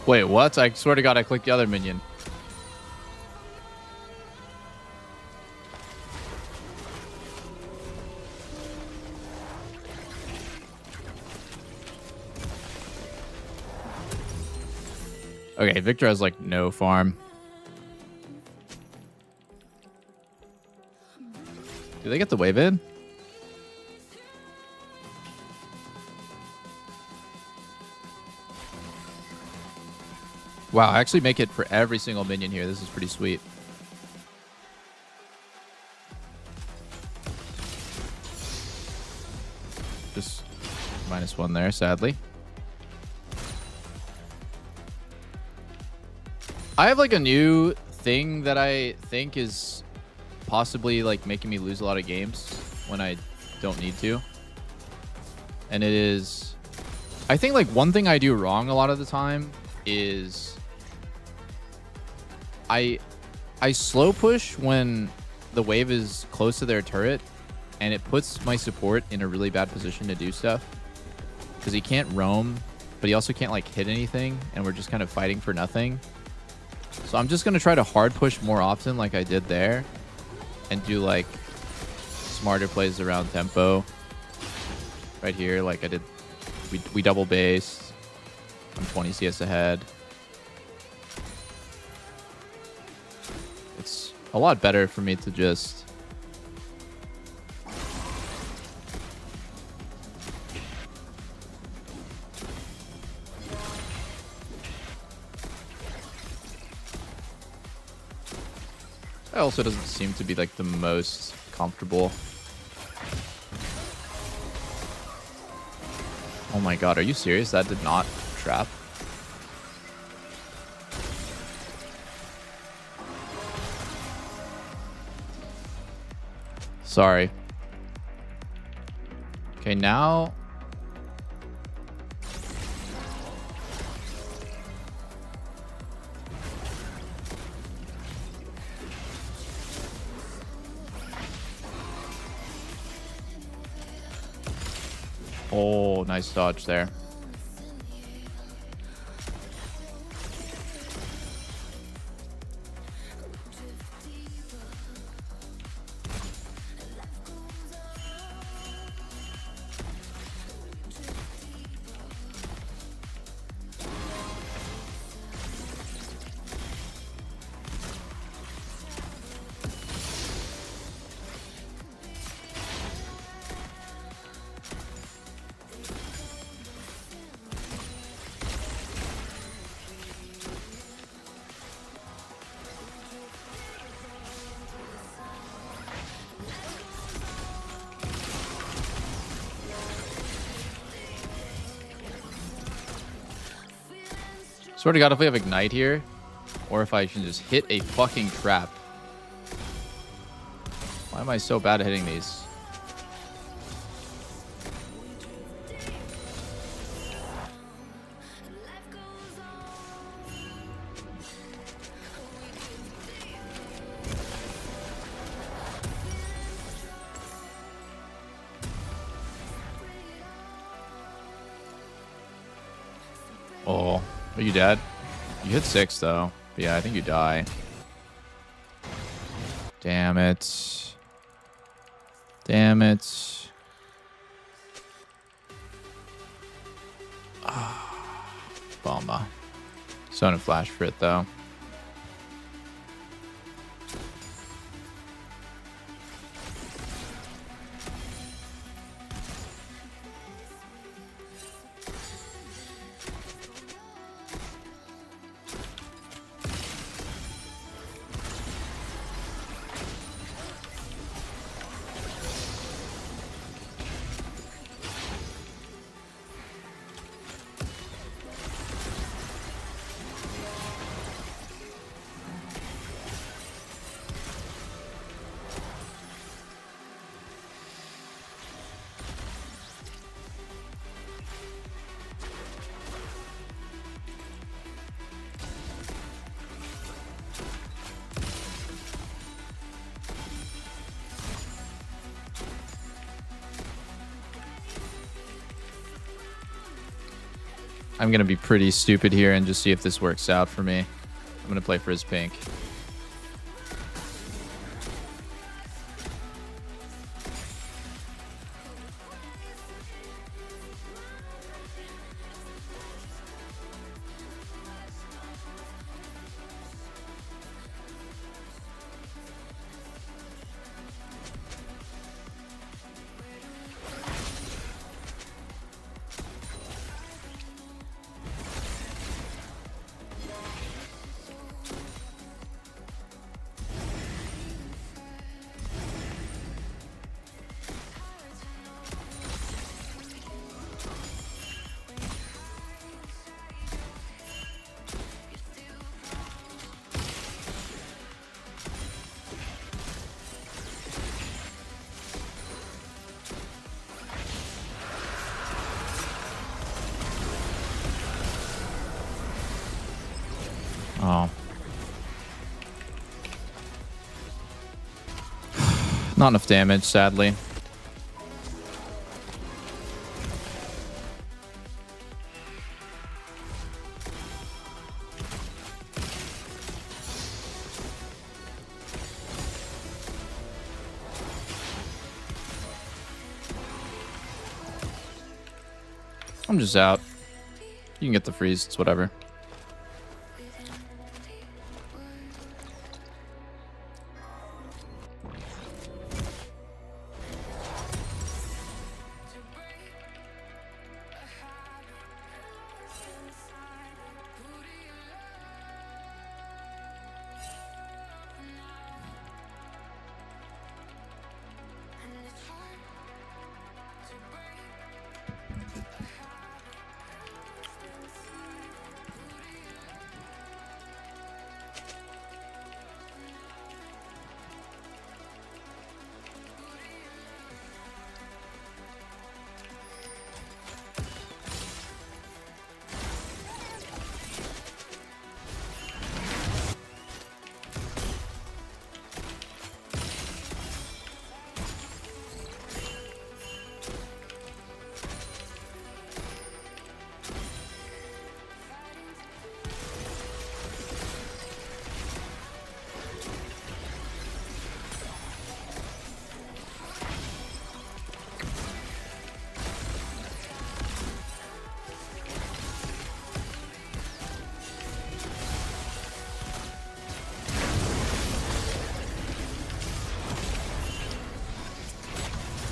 Wait, what? I swear to God, I clicked the other minion. Okay, Victor has like no farm. Do they get the wave in? Wow, I actually make it for every single minion here. This is pretty sweet. Just -1 there, sadly. I have like a new thing that I think is possibly like making me lose a lot of games when I don't need to. And it is, I think like one thing I do wrong a lot of the time is I slow push when the wave is close to their turret, and it puts my support in a really bad position to do stuff because he can't roam, but he also can't like hit anything, and we're just kind of fighting for nothing. So I'm just going to try to hard push more often like I did there and do like smarter plays around tempo. Right here, like I did, we double base. I'm 20 CS ahead. It's a lot better for me to just That also doesn't seem to be like the most comfortable. Oh my god, are you serious? That did not trap. Sorry. Okay, now oh, nice dodge there. Swear to God, if we have Ignite here, or if I can just hit a fucking trap. Why am I so bad at hitting these? Oh. Are you dead? You hit 6 though. But yeah, I think you die. Damn it. Damn it. Bummer. Sona flash for it though. I'm going to be pretty stupid here and just see if this works out for me. I'm going to play for his pink. Oh. Not enough damage, sadly. I'm just out. You can get the freeze, it's whatever.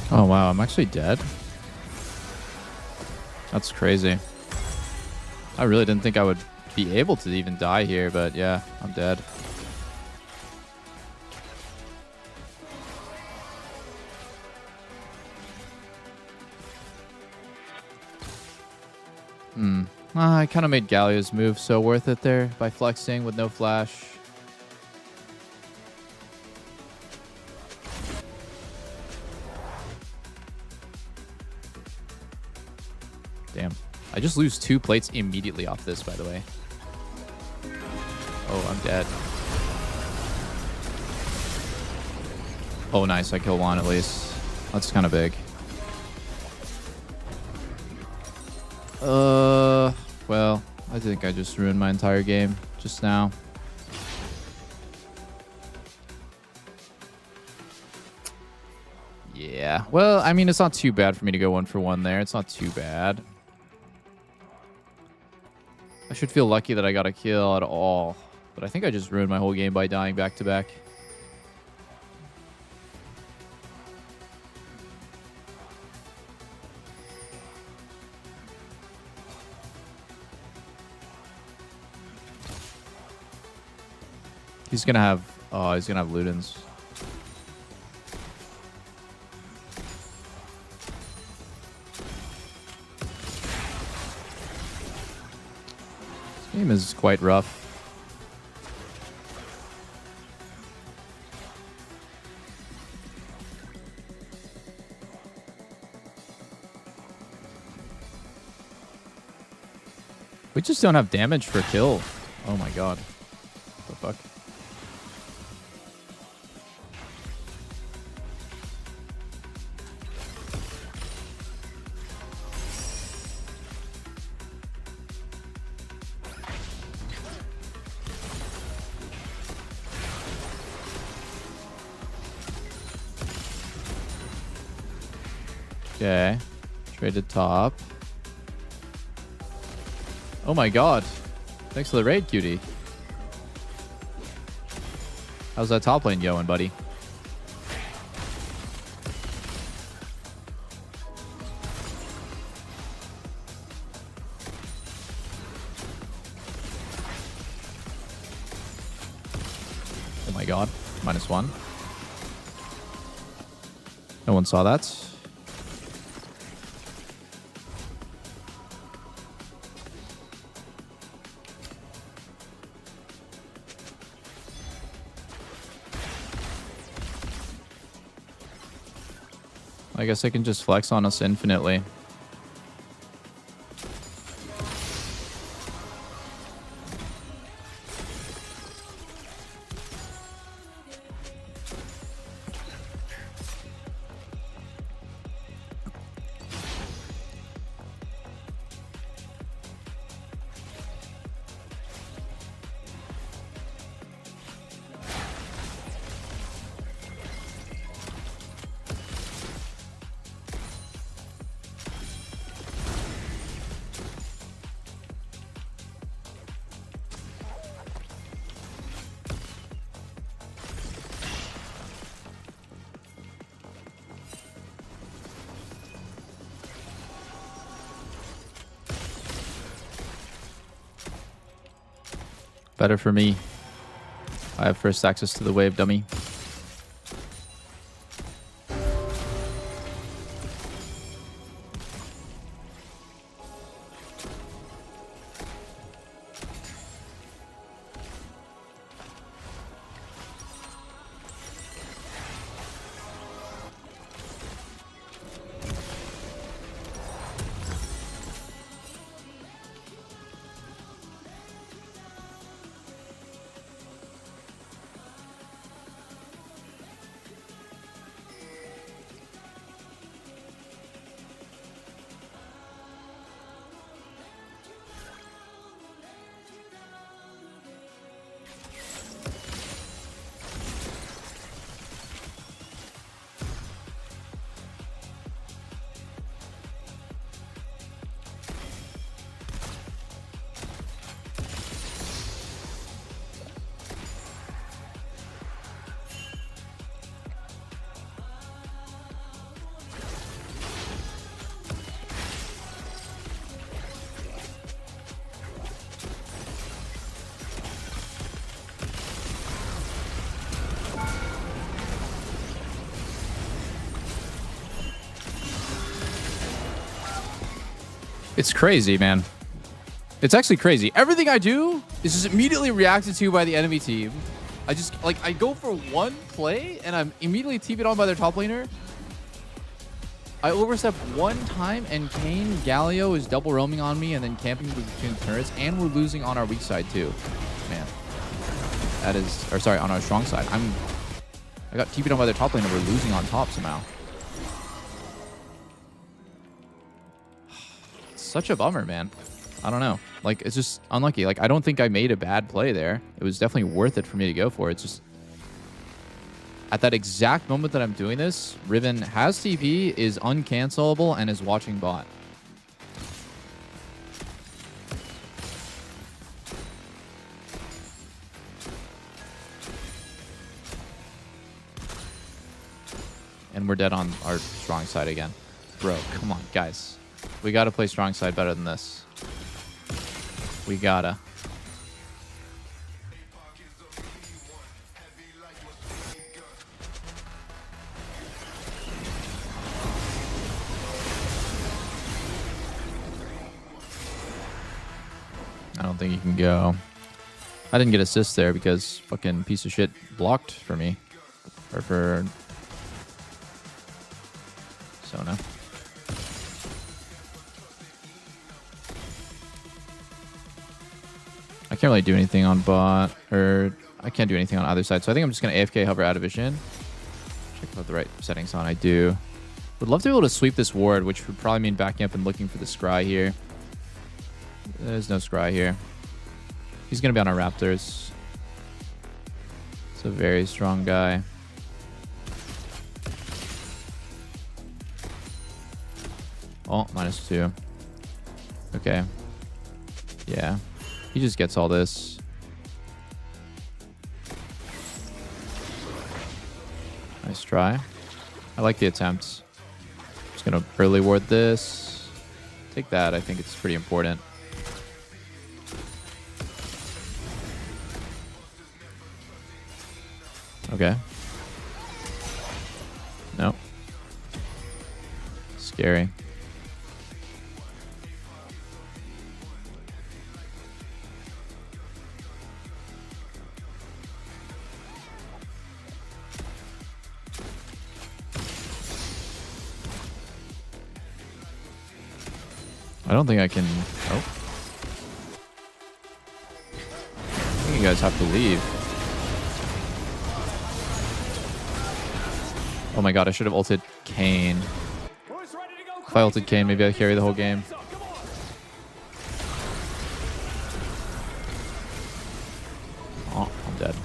Oh wow, I'm actually dead. That's crazy. I really didn't think I would be able to even die here, but yeah, I'm dead. I kind of made Galio's move so worth it there by flexing with no flash. Damn. I just lose 2 plates immediately off this, by the way. Oh, I'm dead. Oh, nice. I kill 1 at least. That's kind of big. Well, I think I just ruined my entire game just now. Yeah. Well, I mean, it's not too bad for me to go 1 for 1 there. It's not too bad. I should feel lucky that I got a kill at all. But I think I just ruined my whole game by dying back to back. He's gonna have Ludens. This game is quite rough. We just don't have damage for kill. Oh my god. What the fuck? Okay. Traded top. Oh my god. Thanks for the raid, cutie. How's that top lane going, buddy? Oh my god. -1. No one saw that. I guess I can just flex on us infinitely. Better for me. I have first access to the wave, dummy. It's crazy, man. It's actually crazy. Everything I do is just immediately reacted to by the enemy team. I just, like, I go for one play, and I'm immediately TP'd on by their top laner. I overstep one time, and Kane Galio is double roaming on me and then camping between the turrets, and we're losing on our weak side, too. Man. That is, or sorry, on our strong side. I got TP'd on by their top laner, we're losing on top somehow. Such a bummer, man. I don't know. Like, it's just unlucky. Like, I don't think I made a bad play there. It was definitely worth it for me to go for it. It's just at that exact moment that I'm doing this, Riven has TP, is uncancelable, and is watching bot. And we're dead on our strong side again. Bro, come on, guys. We gotta play strong side better than this. We gotta. I don't think you can go. I didn't get assist there because fucking piece of shit blocked for me. Or for Sona. I can't really do anything on bot, or I can't do anything on either side. So I think I'm just going to AFK hover out of vision. Check out the right settings on. I do. Would love to be able to sweep this ward, which would probably mean backing up and looking for the scry here. There's no scry here. He's going to be on our Raptors. It's a very strong guy. Oh, -2. Okay. Yeah. He just gets all this. Nice try. I like the attempt. Just gonna early ward this. Take that. I think it's pretty important. Okay. No. Scary. I don't think I can... Oh. I think you guys have to leave. Oh my god, I should have ulted Kane. If I ulted Kane, maybe I carry the whole game. Oh, I'm dead.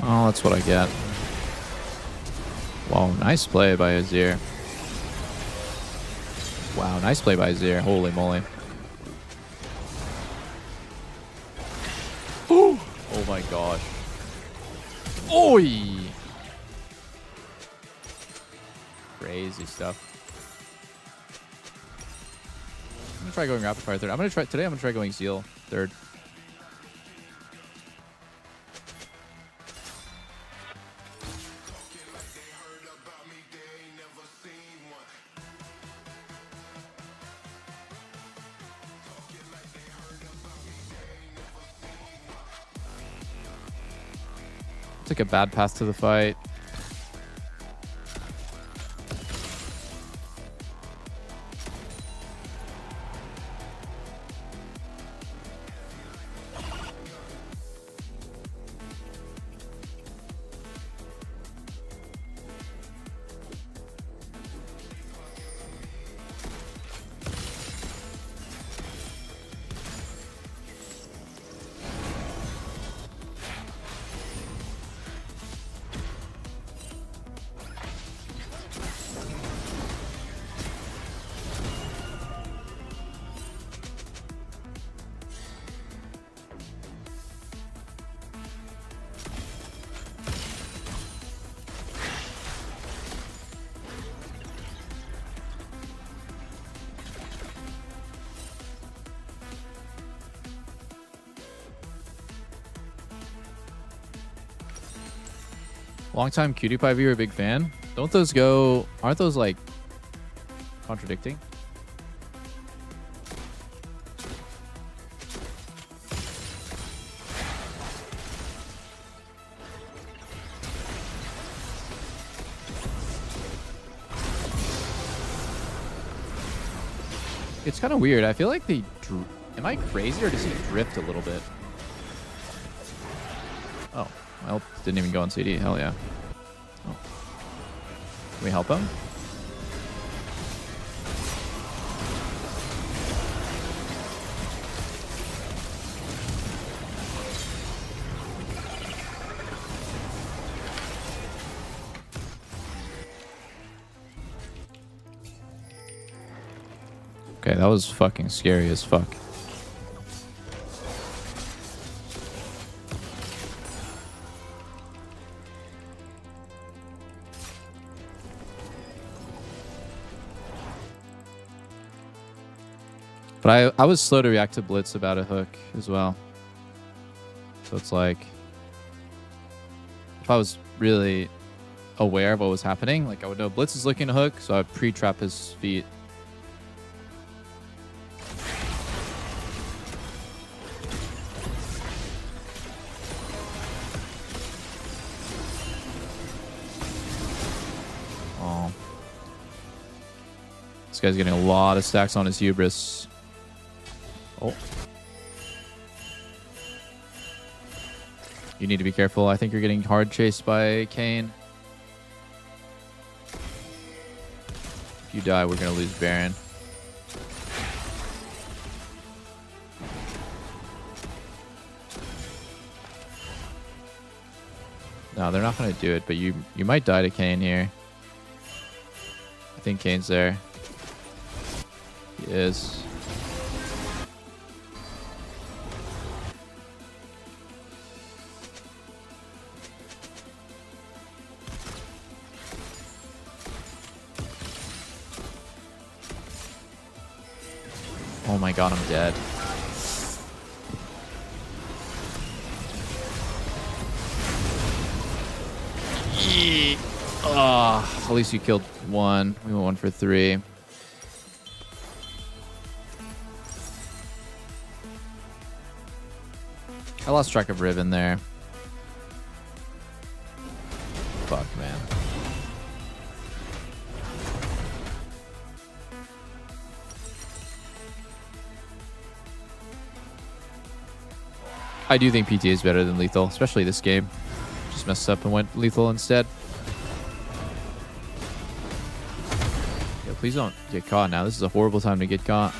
Oh, that's what I get. Wow, nice play by Azir. Wow, nice play by Azir. Holy moly. Oh my gosh. Oi! crazy stuff. I'm gonna try going rapid fire third. I'm gonna try going Zeal third. Took a bad pass to the fight. Longtime QT viewer, big fan. Don't those go? Aren't those like contradicting? It's kind of weird. I feel like they. Am I crazy or does he drift a little bit? Oh, well, didn't even go on CD. Hell yeah. Oh. Can we help him? Okay, that was fucking scary as fuck. But I was slow to react to Blitz about a hook as well. So it's like, if I was really aware of what was happening, like I would know Blitz is looking to hook, so I'd pre-trap his feet. Oh. This guy's getting a lot of stacks on his hubris. Oh. You need to be careful. I think you're getting hard chased by Kane. If you die, we're going to lose Baron. No, they're not going to do it, but you might die to Kane here. I think Kane's there. He is. Oh my god, I'm dead. Oh, at least you killed one. We went 1 for 3. I lost track of Riven there. Fuck, man. I do think PT is better than lethal, especially this game. Just messed up and went lethal instead. Yo, please don't get caught now. This is a horrible time to get caught.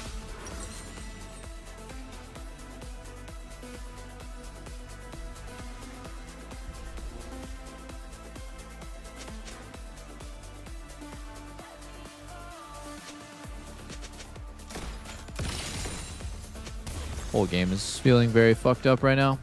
Whole game is feeling very fucked up right now.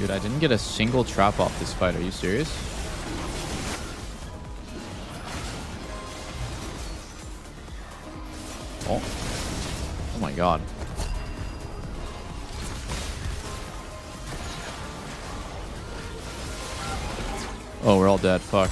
Dude, I didn't get a single trap off this fight. Are you serious? Oh. Oh my god. Oh, we're all dead. Fuck.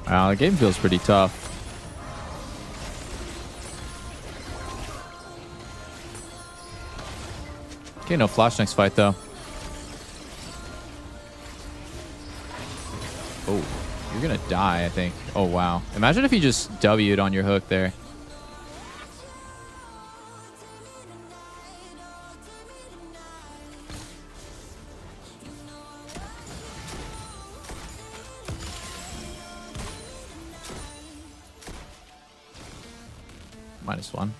Wow, the game feels pretty tough. Okay, no flash next fight, though. Oh, you're gonna die, I think. Oh, wow. Imagine if you just W'd on your hook there. -1.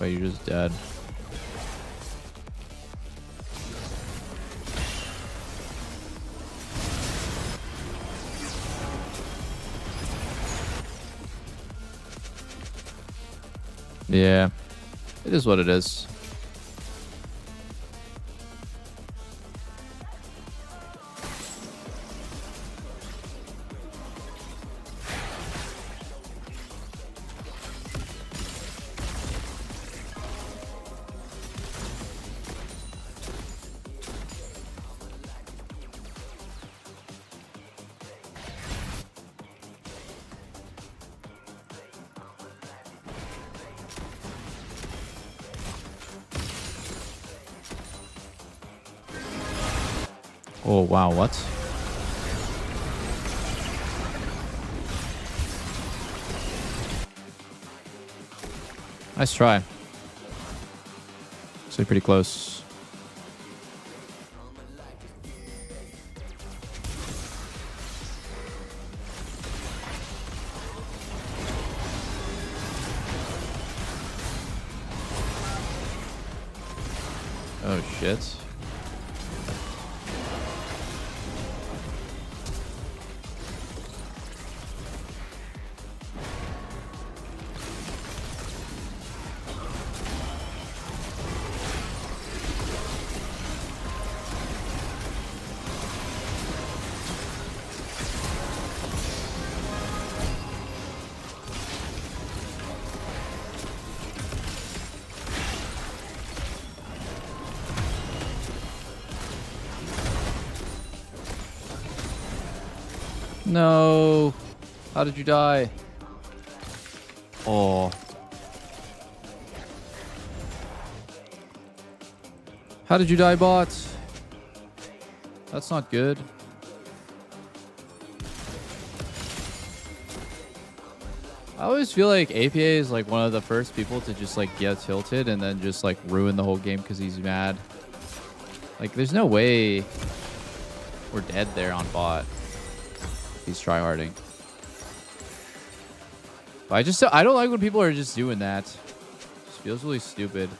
Wait, you're just dead. Yeah, it is what it is. Oh, wow, what? Nice try. Actually pretty close. Oh, shit. No. How did you die? Oh. How did you die, bot? That's not good. I always feel like APA is like one of the first people to just like get tilted and then just like ruin the whole game because he's mad. Like there's no way we're dead there on bot. He's tryharding. But I don't like when people are just doing that. It just feels really stupid.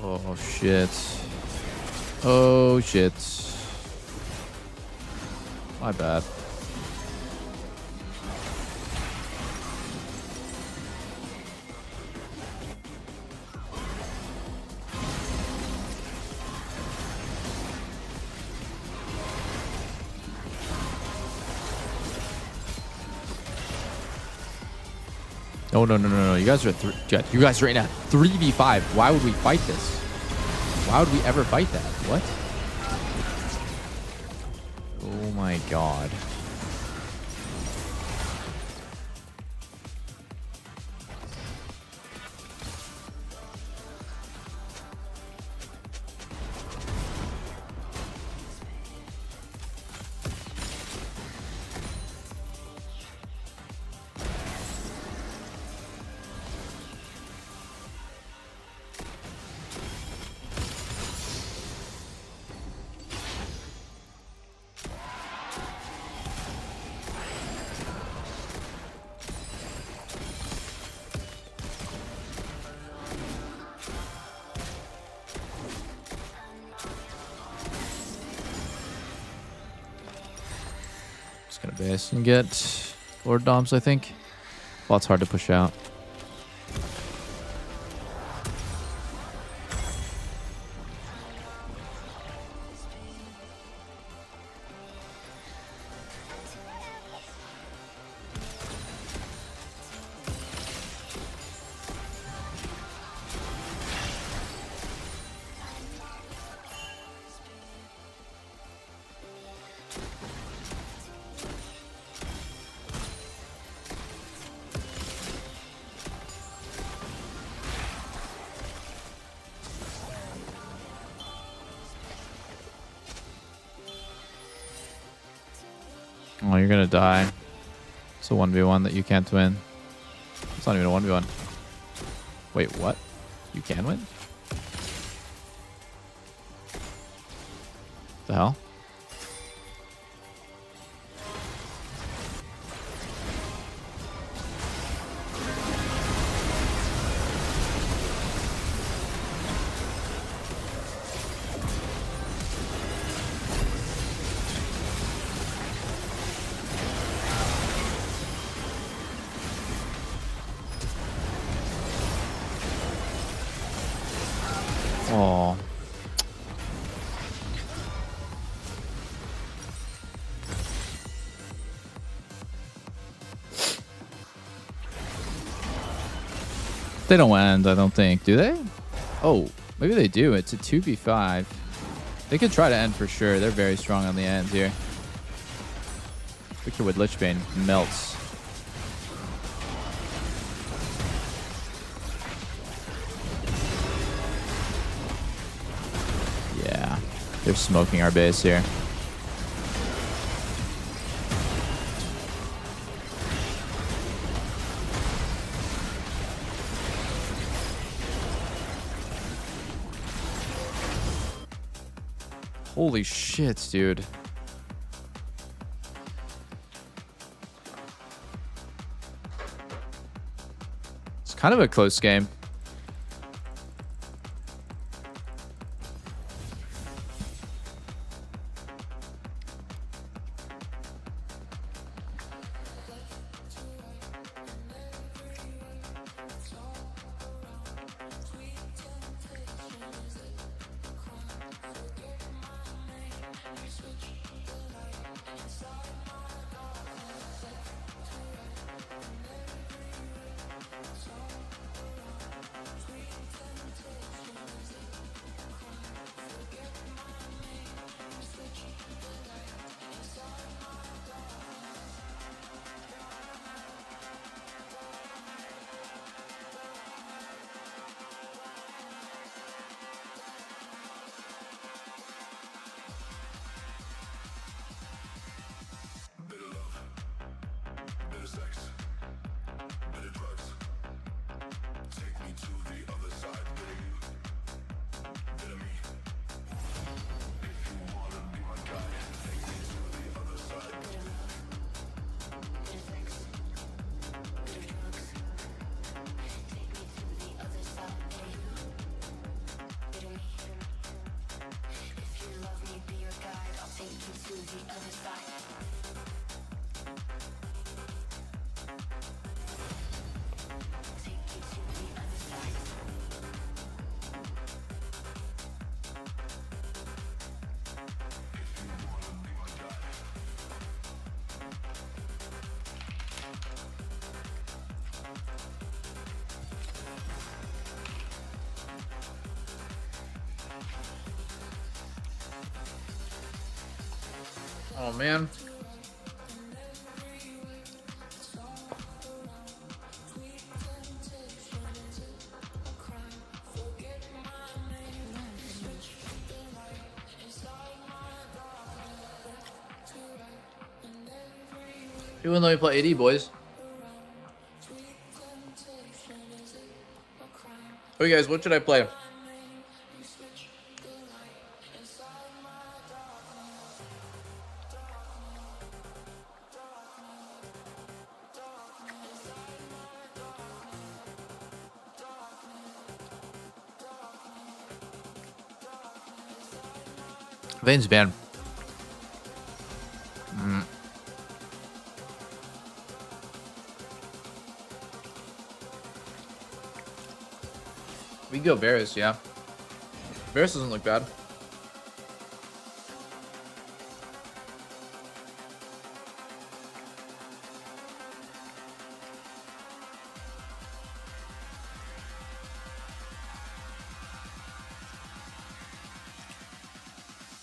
Oh shit. Oh shit. My bad. No, no, no, no, no. You guys are Jet. You guys are in a 3v5. Why would we fight this? Why would we ever fight that? What? Oh my god. Gonna base and get Lord Doms, I think. Well, it's hard to push out. Oh, you're gonna die. It's a 1v1 that you can't win. It's not even a 1v1. Wait, what? You can win? The hell? Oh. They don't end, I don't think. Do they? Oh, maybe they do. It's a 2v5. They could try to end for sure. They're very strong on the ends here. Victor with Lichbane melts. Yeah, they're smoking our base here. Holy shit, dude. It's kind of a close game. Oh man. You wouldn't let me play AD, boys. Okay, guys, what should I play? Vayne's banned. We can go Varus, yeah. Varus doesn't look bad.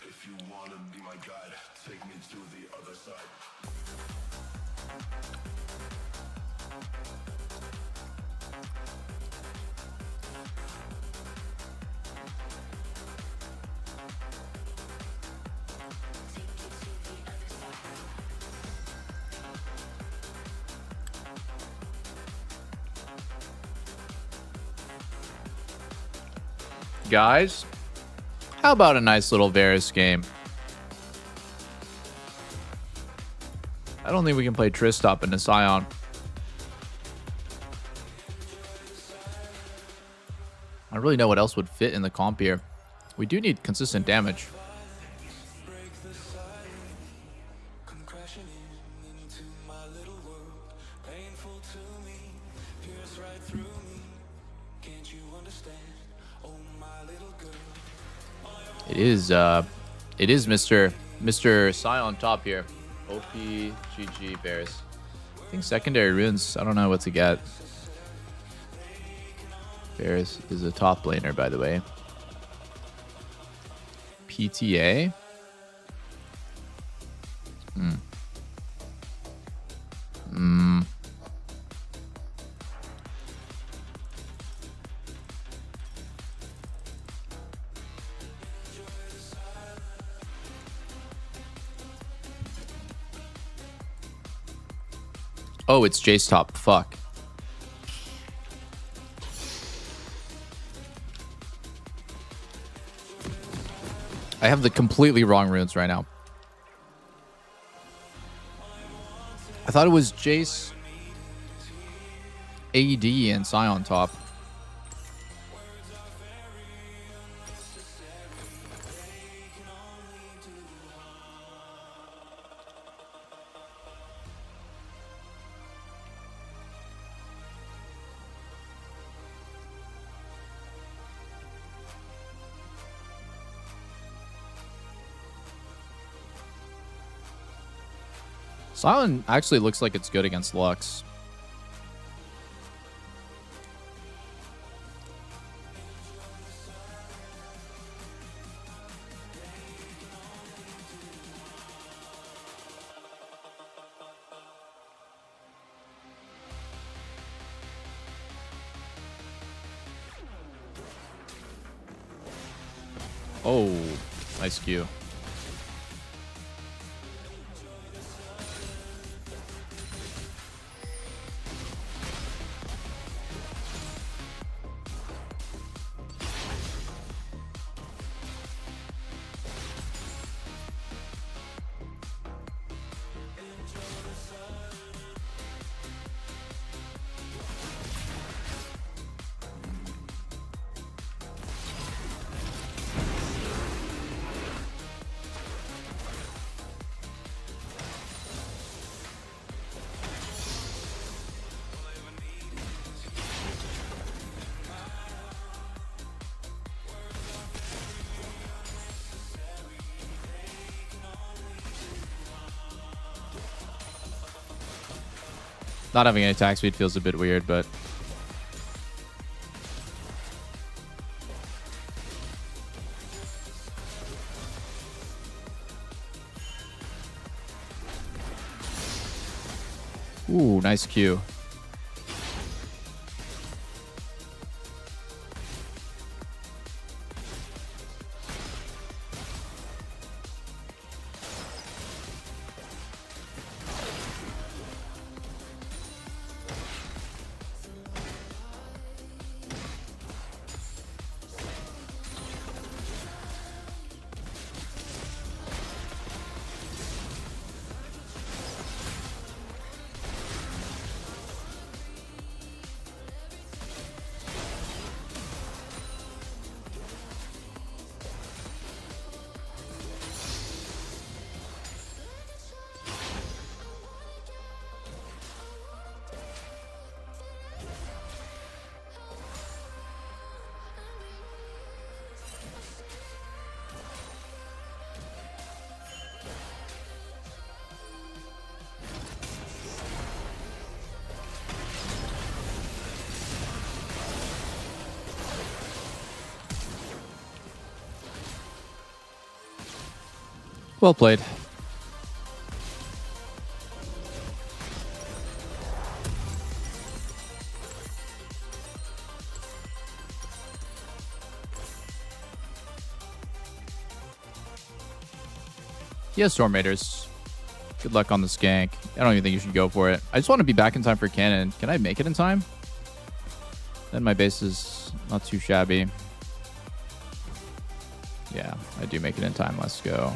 If you wanna be my guide, take me to the other side. Guys, how about a nice little Varus game? I don't think we can play Tristop into Sion. I don't really know what else would fit in the comp here. We do need consistent damage. It is Mr. Sion top here. OP, GG, Varus. I think secondary runes, I don't know what to get. Varus is a top laner, by the way. PTA? Oh, it's Jace top. Fuck. I have the completely wrong runes right now. I thought it was Jace, AD, and Sion top. Sion actually looks like it's good against Lux. Oh, nice Q. Not having any attack speed feels a bit weird, but... Ooh, nice Q. Well played. He has Storm Raiders. Good luck on the skank. I don't even think you should go for it. I just want to be back in time for cannon. Can I make it in time? Then my base is not too shabby. Yeah, I do make it in time. Let's go.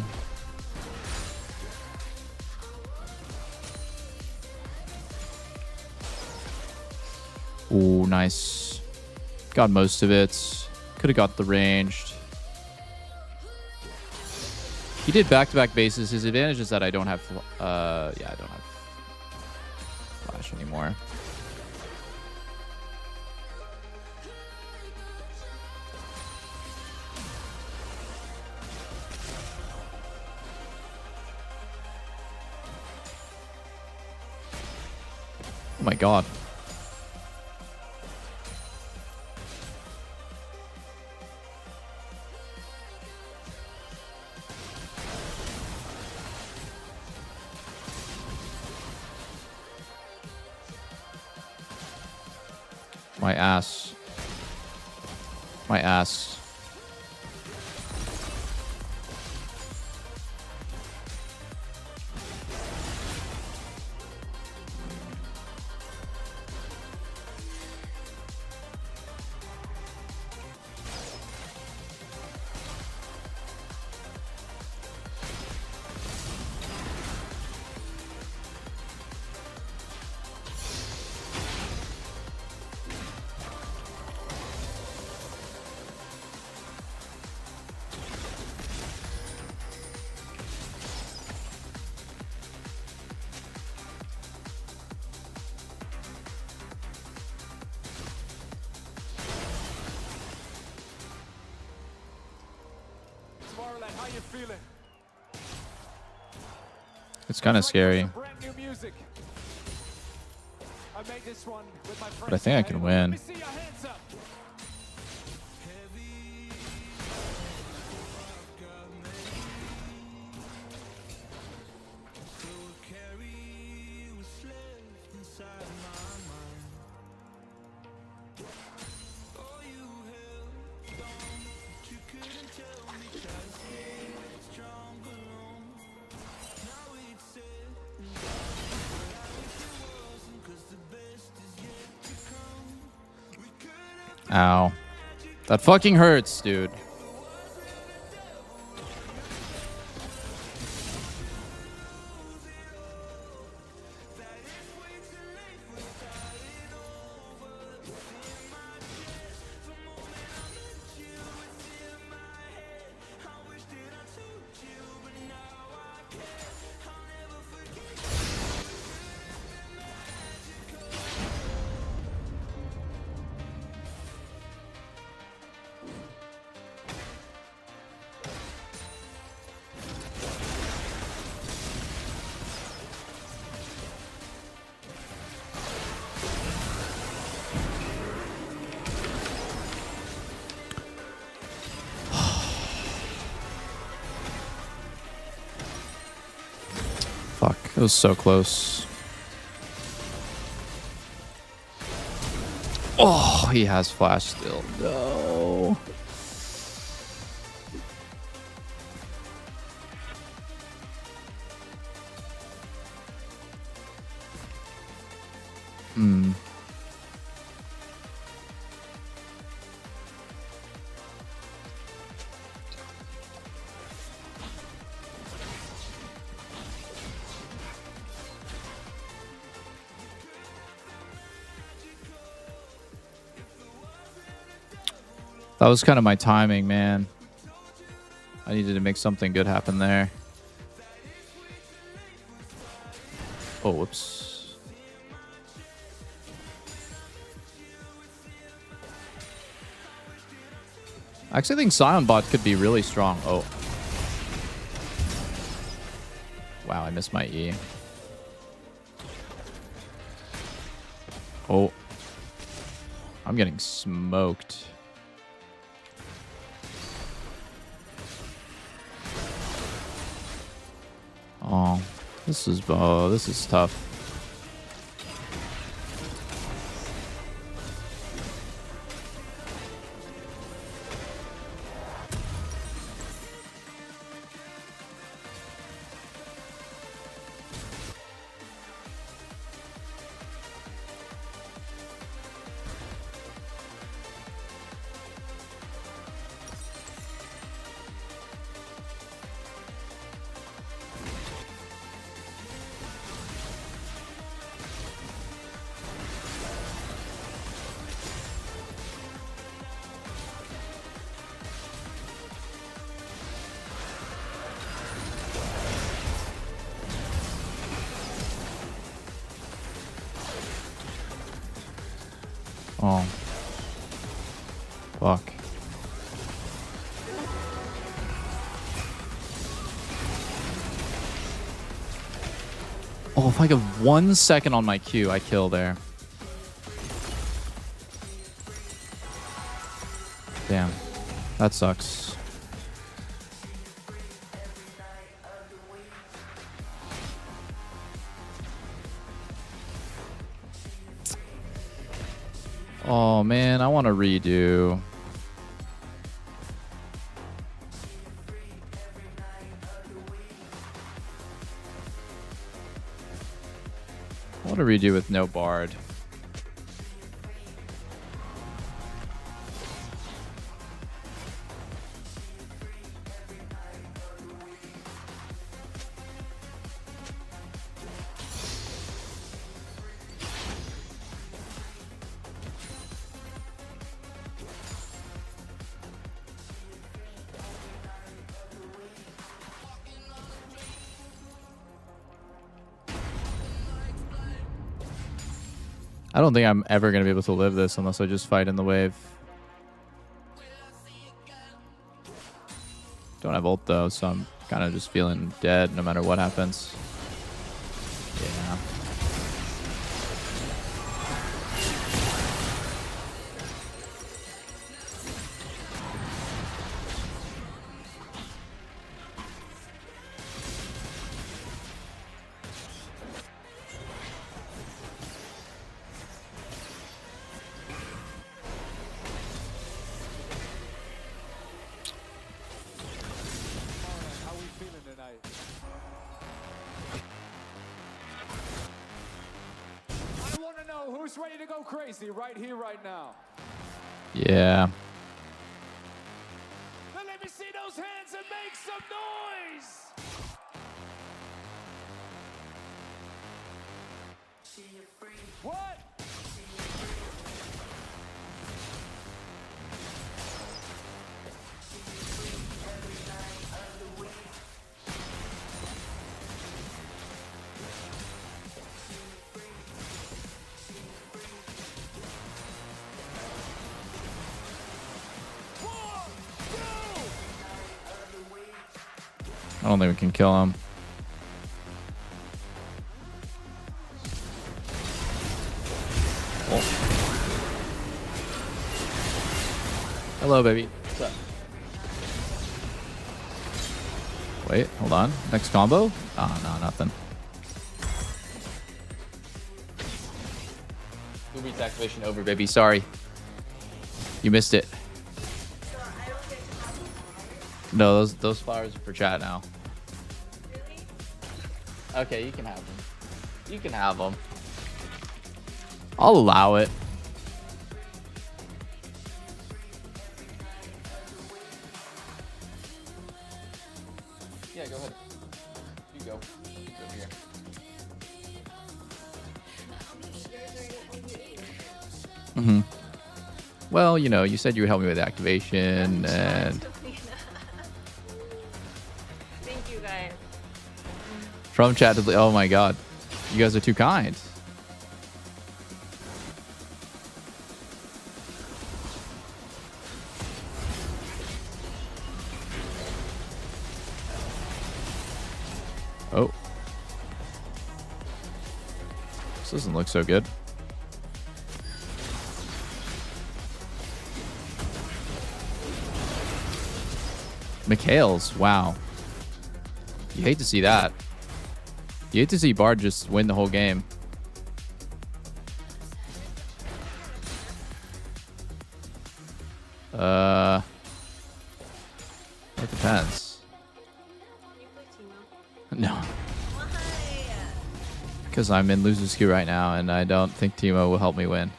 Ooh, nice. Got most of it. Could have got the ranged. He did back-to-back bases. His advantage is that I don't have... yeah, I don't have flash anymore. Oh my god. My ass. My ass. It's kind of scary. But I think I can win. Ow. That fucking hurts, dude. Fuck, it was so close. Oh, he has flash still. No. Hmm. That was kind of my timing, man. I needed to make something good happen there. Oh, whoops. I actually think Scion Bot could be really strong. Oh. Wow, I missed my E. Oh. I'm getting smoked. Oh, this is tough. Oh. Fuck. Oh, if I get 1 second on my Q, I kill there. Damn. That sucks. Oh, man, I want to redo. I want to redo with no Bard. I don't think I'm ever going to be able to live this unless I just fight in the wave. Don't have ult though, so I'm kind of just feeling dead no matter what happens. Yeah. Who's ready to go crazy right here, right now? Yeah. Then let me see those hands and make some noise! What? I don't think we can kill him. Oh. Hello, baby. What's up? Wait, hold on. Next combo? Oh, no, nothing. UBEREATS activation over, baby. Sorry. You missed it. No, those flowers are for chat now. Okay, you can have them. You can have them. I'll allow it. Yeah, go ahead. You go. It's over here. Mm-hmm. Well, you know, you said you would help me with activation and... Thank you, guys. From chat to... Oh, my God. You guys are too kind. Oh. This doesn't look so good. Mikhail's, wow. You hate to see that. You hate to see Bard just win the whole game. It depends. No. Because I'm in loser's queue right now, and I don't think Timo will help me win.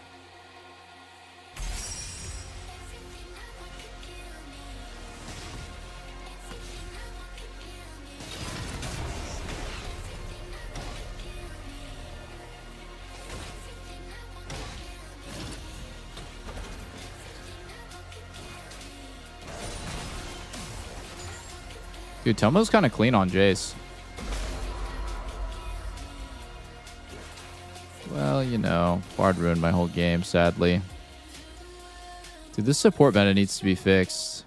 Dude, Tomo's kind of clean on Jace. Well, you know, Bard ruined my whole game, sadly. Dude, this support meta needs to be fixed.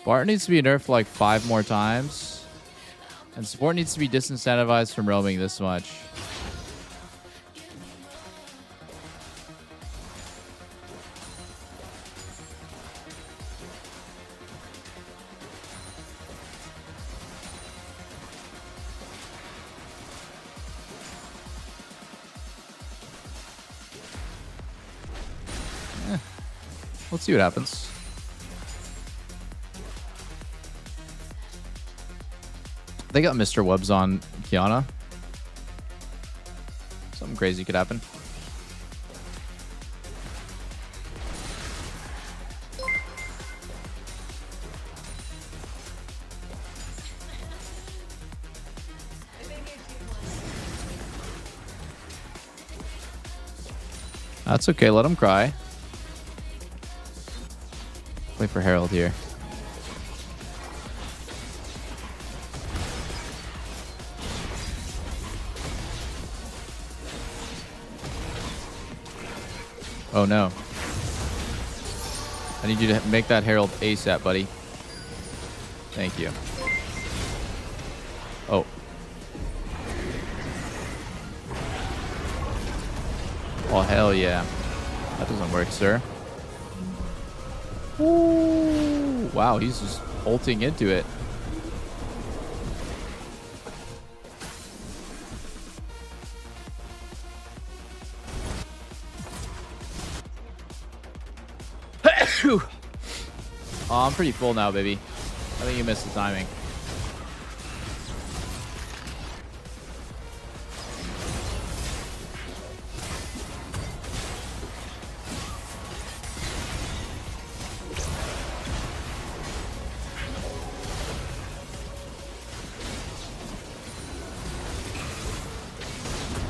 Bard needs to be nerfed like 5 more times. And support needs to be disincentivized from roaming this much. Let's see what happens. They got Mr. Webs on Kiana. Something crazy could happen. That's okay, let him cry. Play for Herald here. Oh no. I need you to make that Herald ASAP, buddy. Thank you. Oh. Oh, hell yeah. That doesn't work, sir. Ooh, wow, he's just ulting into it. Oh, I'm pretty full now, baby. I think you missed the timing.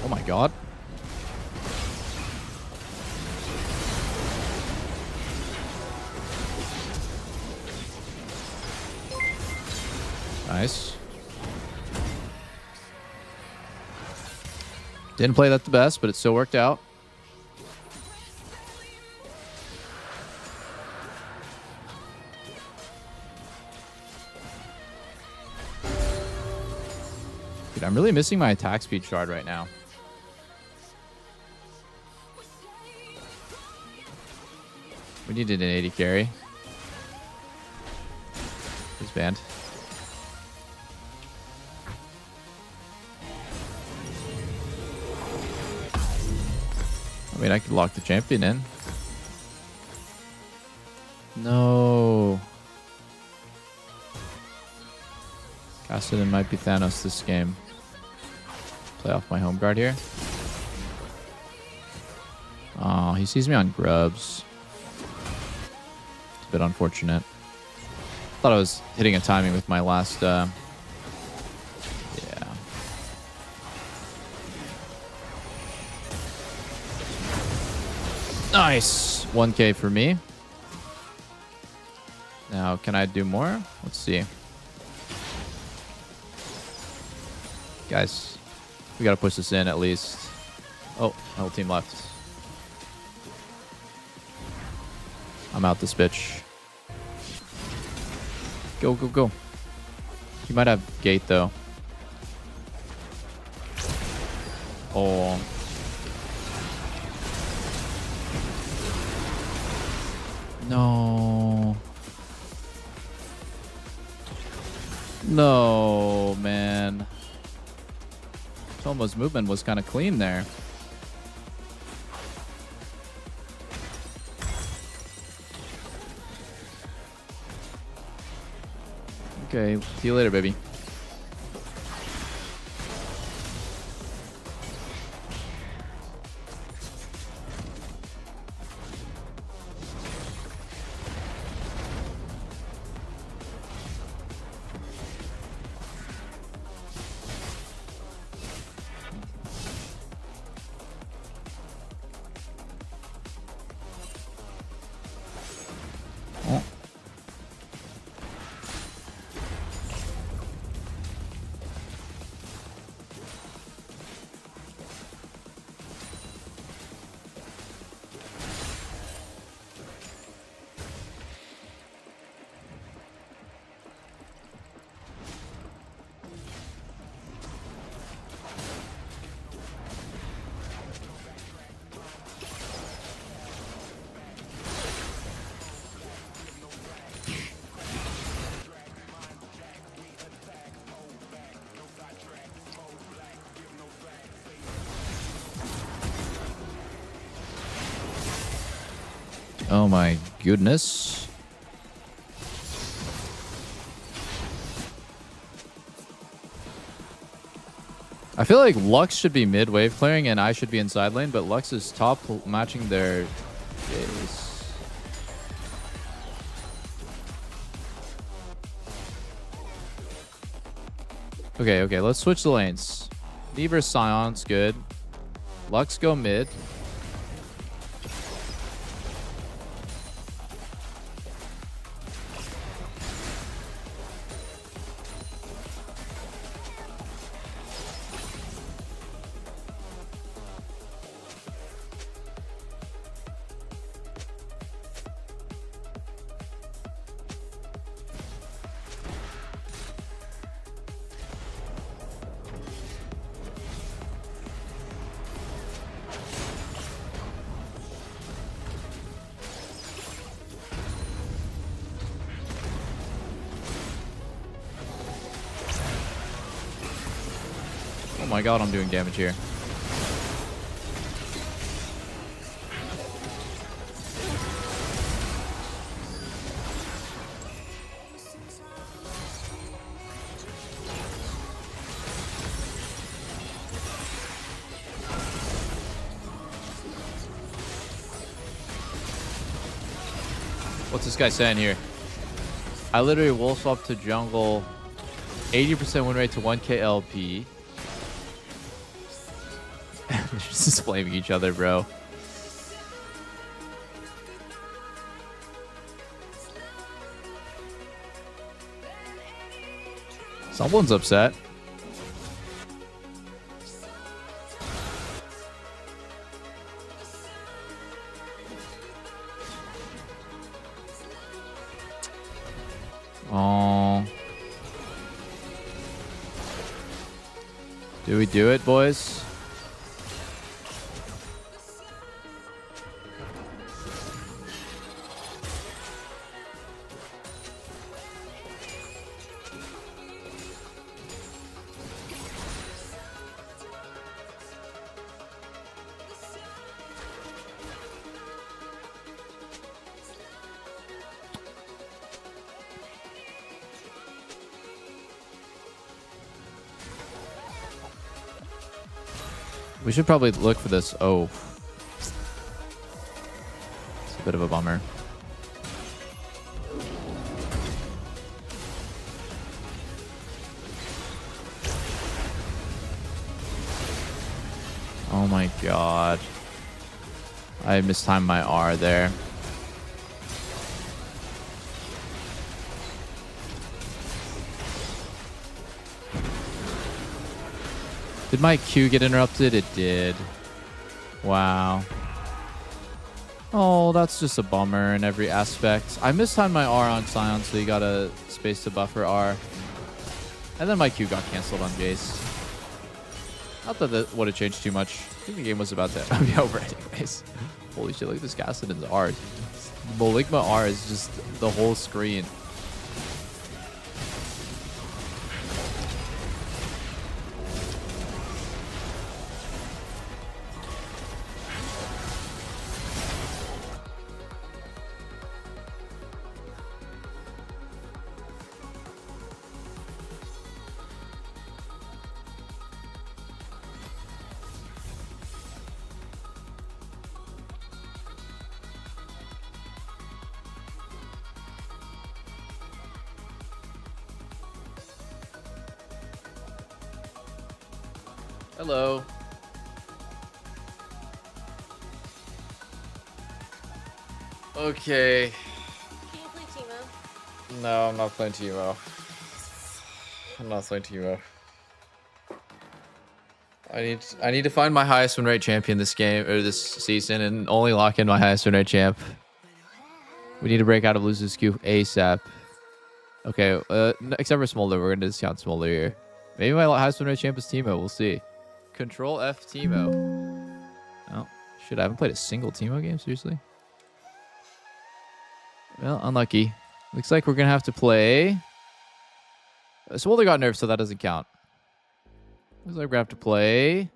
Oh my god. Nice. Didn't play that the best, but it still worked out. Dude, I'm really missing my attack speed shard right now. We needed an 80 carry. He's banned. I mean, I could lock the champion in. No. Cassidy might be Thanos this game. Play off my home guard here. Oh, he sees me on grubs. It's a bit unfortunate. Thought I was hitting a timing with my last... yeah. Nice! 1K for me. Now, can I do more? Let's see. Guys, we gotta push this in at least. Oh, my whole team left. I'm out this bitch. Go, go, go. You might have gate though. Oh. No. No, man. Tomo's movement was kind of clean there. Okay, see you later, baby. Oh my goodness. I feel like Lux should be mid wave clearing and I should be in side lane, but Lux is top matching their days. Okay, okay, let's switch the lanes. Me versus Scion's good. Lux go mid. Oh my god, I'm doing damage here. What's this guy saying here? I literally wolf swap to jungle, 80% win rate to 1k LP. They're just flaming each other, bro. Someone's upset. Oh. Do we do it, boys? We should probably look for this. Oh. It's a bit of a bummer. Oh my god. I mistimed my R there. Did my Q get interrupted? It did. Wow. Oh, that's just a bummer in every aspect. I mistimed my R on Sion, so you gotta space to buffer R. And then my Q got canceled on Jace. Not that that would have changed too much. I think the game was about to be over anyways. Holy shit, look at this Gassadin's R. Maligma R is just the whole screen. Hello. Okay. Can you play Teemo? No, I'm not playing Teemo. I'm not playing Teemo. I need to find my highest win rate champion this game or this season and only lock in my highest win rate champ. We need to break out of losers queue ASAP. Okay, except for Smolder, we're gonna discount Smolder here. Maybe my highest win rate champ is Teemo. We'll see. Control F Teemo. Oh, shit, I haven't played a single Teemo game, seriously? Well, unlucky. Looks like we're going to have to play... Smolder got nerfed, so that doesn't count. Looks like we're going to have to play...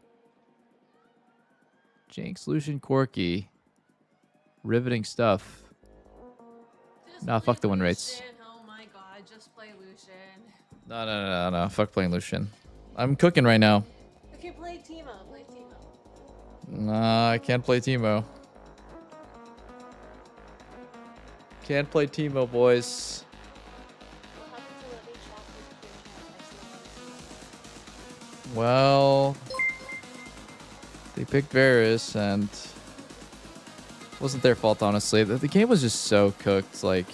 Jinx, Lucian, Corki. Riveting stuff. Nah, fuck the win rates. Oh my god, just play Lucian. No. Fuck playing Lucian. I'm cooking right now. Okay, play Teemo. Play Teemo. Nah, I can't play Teemo. Can't play Teemo, boys. Well, they picked Varus, and it wasn't their fault, honestly. The game was just so cooked. Like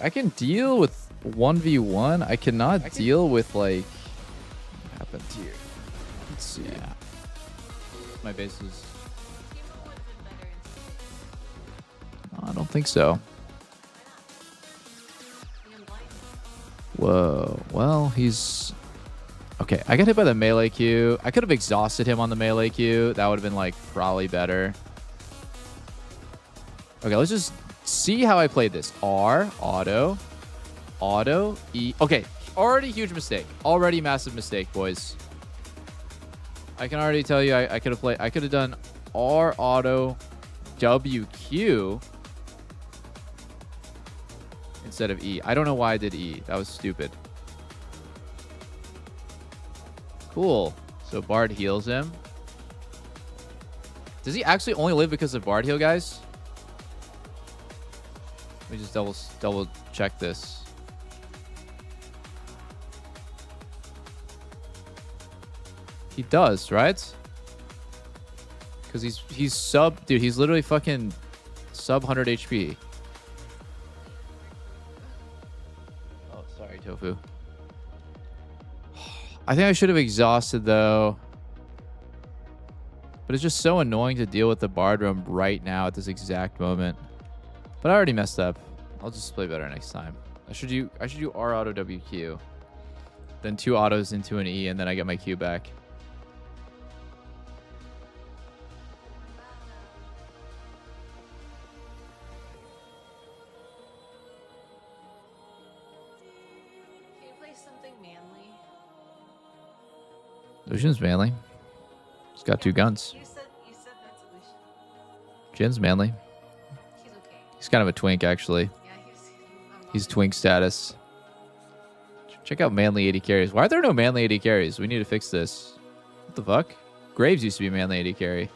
I can deal with 1v1. I cannot deal with, like, what happened here? Let's see. Yeah. My base is... No, I don't think so. Whoa. Well, he's... Okay, I got hit by the melee Q. I could have exhausted him on the melee Q. That would have been, like, probably better. Okay, let's just see how I played this. R, auto, E. Okay, already huge mistake. Already massive mistake, boys. I can already tell you I could have played... I could have done R, auto, WQ instead of E. I don't know why I did E. That was stupid. Cool. So Bard heals him. Does he actually only live because of Bard heal, guys? Let me just double check this. He does, right? Because he's sub... Dude, he's literally fucking sub 100 HP. Oh, sorry, Tofu. I think I should have exhausted, though. But it's just so annoying to deal with the Bard room right now at this exact moment. But I already messed up. I'll just play better next time. I should do R auto WQ. Then 2 autos into an E, and then I get my Q back. Can you play something manly? Lucian's manly. He's got 2 guns. You said that's Lucian. Jin's manly. He's okay. He's kind of a twink, actually. Yeah, He's twink status. Check out manly AD carries. Why are there no manly AD carries? We need to fix this. What the fuck? Graves used to be manly AD carry.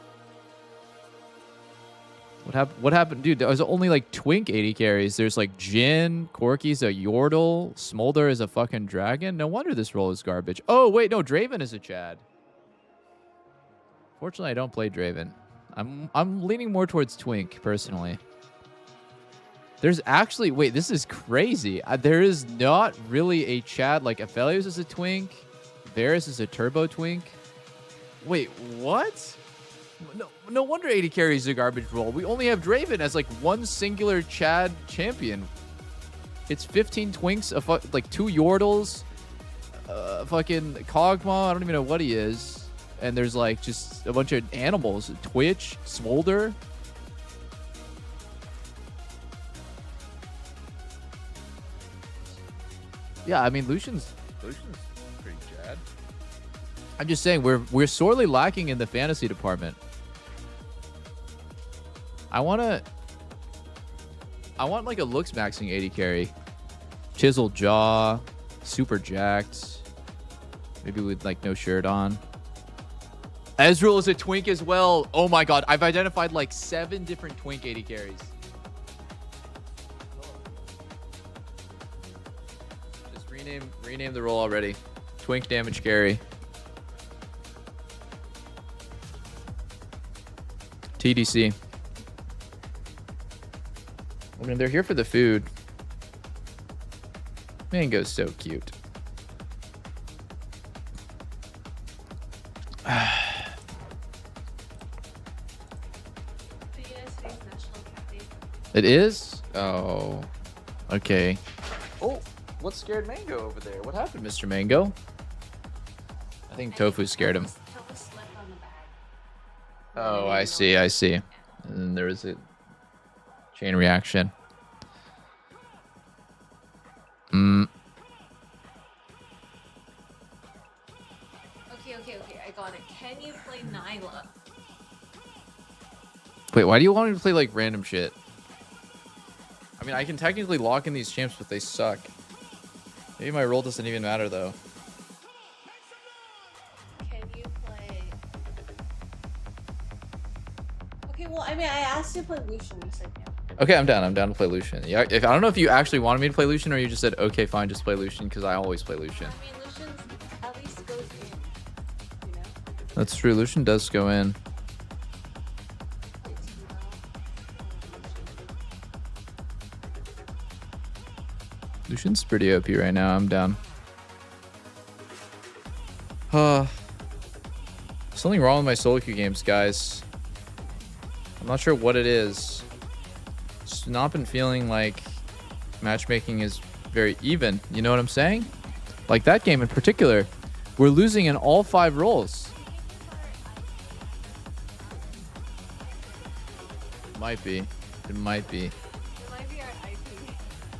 What happened? Dude, there was only like Twink AD carries. There's like Jin, Corky's a Yordle, Smolder is a fucking dragon. No wonder this role is garbage. Oh, wait, no, Draven is a Chad. Fortunately, I don't play Draven. I'm leaning more towards Twink, personally. There's actually... Wait, this is crazy. There is not really a Chad. Like, Aphelios is a Twink. Varus is a Turbo Twink. Wait, what? No wonder AD carry is a garbage role. We only have Draven as, like, one singular Chad champion. It's 15 Twinks, like, 2 Yordles, fucking Kog'Maw. I don't even know what he is. And there's, like, just a bunch of animals. Twitch, Smolder... Yeah, I mean Lucian's pretty Chad. I'm just saying we're sorely lacking in the fantasy department. I want like a looks maxing AD carry. Chiseled jaw, super jacked. Maybe with like no shirt on. Ezreal is a Twink as well. Oh my god, I've identified like 7 different Twink AD carries. Rename the role already. Twink damage carry. TDC. I mean, they're here for the food. Mango's so cute. It is? Oh. Okay. Oh. What scared Mango over there? What happened, Mr. Mango? I think Tofu scared him. Oh, I see. And then there was a chain reaction. Okay, I got it. Can you play Nyla? Wait, why do you want me to play like random shit? I mean, I can technically lock in these champs, but they suck. Maybe my role doesn't even matter, though. Can you play... Okay, well, I mean, I asked you to play Lucian. You said no. Okay, I'm down. I'm down to play Lucian. Yeah, I don't know if you actually wanted me to play Lucian or you just said, okay, fine, just play Lucian, because I always play Lucian. I mean, Lucian at least goes in, you know? That's true. Lucian does go in. Lucian's pretty OP right now. I'm down. Something wrong with my SOLOQ games, guys. I'm not sure what it is. Just not been feeling like matchmaking is very even. You know what I'm saying? Like that game in particular, we're losing in all 5 roles. Might be. It might be.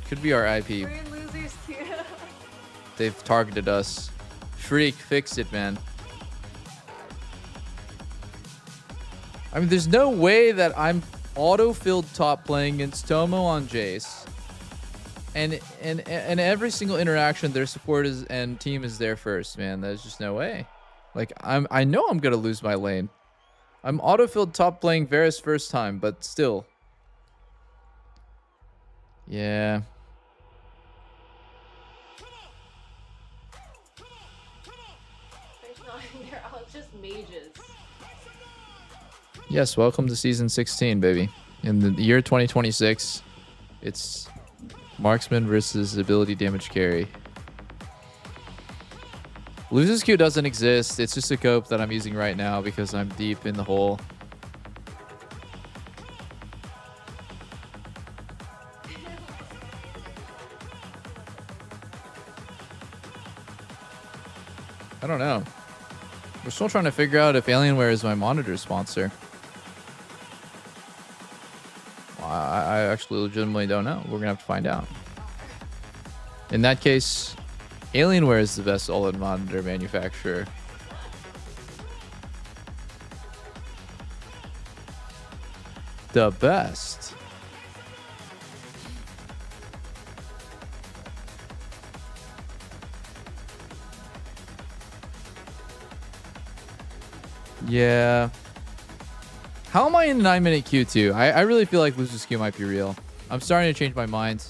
Could be our IP. We're losers too. They've targeted us. Freak, fix it, man. I mean, there's no way that I'm auto-filled top playing against Tomo on Jace. And every single interaction, their support is and team is there first, man. There's just no way. Like, I know I'm gonna lose my lane. I'm auto-filled top playing Varus first time, but still. Yeah. They're all just mages. Yes, welcome to season 16, baby. In the year 2026, it's marksman versus ability damage carry. Loses Q doesn't exist. It's just a cope that I'm using right now because I'm deep in the hole. I don't know. We're still trying to figure out if Alienware is my monitor sponsor. Well, I actually legitimately don't know. We're going to have to find out. In that case, Alienware is the best OLED monitor manufacturer. The best. Yeah. How am I in 9-minute Q2? I really feel like Losers Q might be real. I'm starting to change my mind.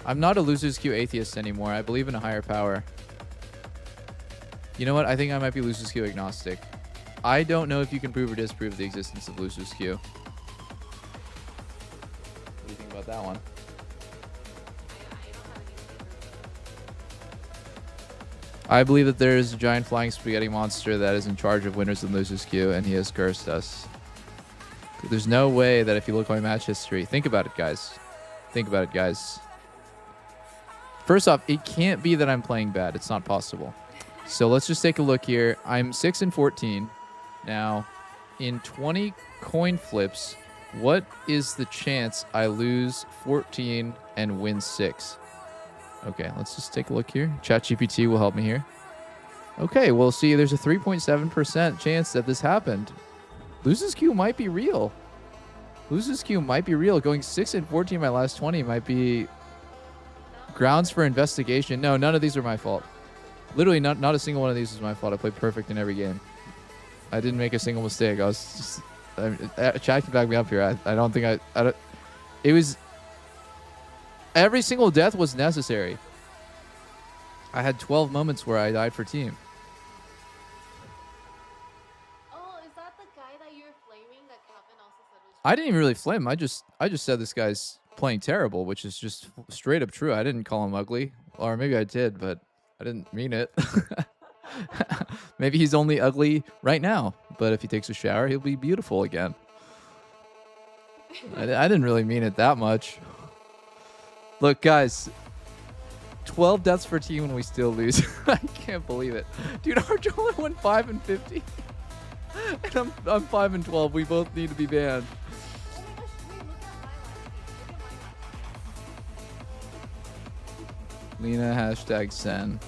I'm not a Losers Q atheist anymore. I believe in a higher power. You know what? I think I might be Losers Q agnostic. I don't know if you can prove or disprove the existence of Losers Q. What do you think about that one? I believe that there is a giant flying spaghetti monster that is in charge of winners and losers queue, and he has cursed us. There's no way that if you look at my match history, think about it, guys. Think about it, guys. First off, it can't be that I'm playing bad. It's not possible. So let's just take a look here. I'm 6-14. Now, in 20 coin flips, what is the chance I lose 14 and win 6? Okay, let's just take a look here. ChatGPT will help me here. Okay, well, see, there's a 3.7% chance that this happened. Losers Q might be real. Losers Q might be real. Going 6-14 my last 20 might be grounds for investigation. No, none of these are my fault. Literally, not a single one of these is my fault. I played perfect in every game. I didn't make a single mistake. I was just... Chat can back me up here. I don't think I don't... It was... Every single death was necessary. I had 12 moments where I died for team. Oh, is that the guy that you're flaming that Calvin also said was... I didn't even really flame. I just said this guy's playing terrible, which is just straight up true. I didn't call him ugly. Or maybe I did, but I didn't mean it. Maybe he's only ugly right now, but if he takes a shower, he'll be beautiful again. I didn't really mean it that much. Look, guys, 12 deaths for team and we still lose. I can't believe it. Dude, our Joel went 5-50. And I'm 5-12. We both need to be banned. Lena, hashtag Sen.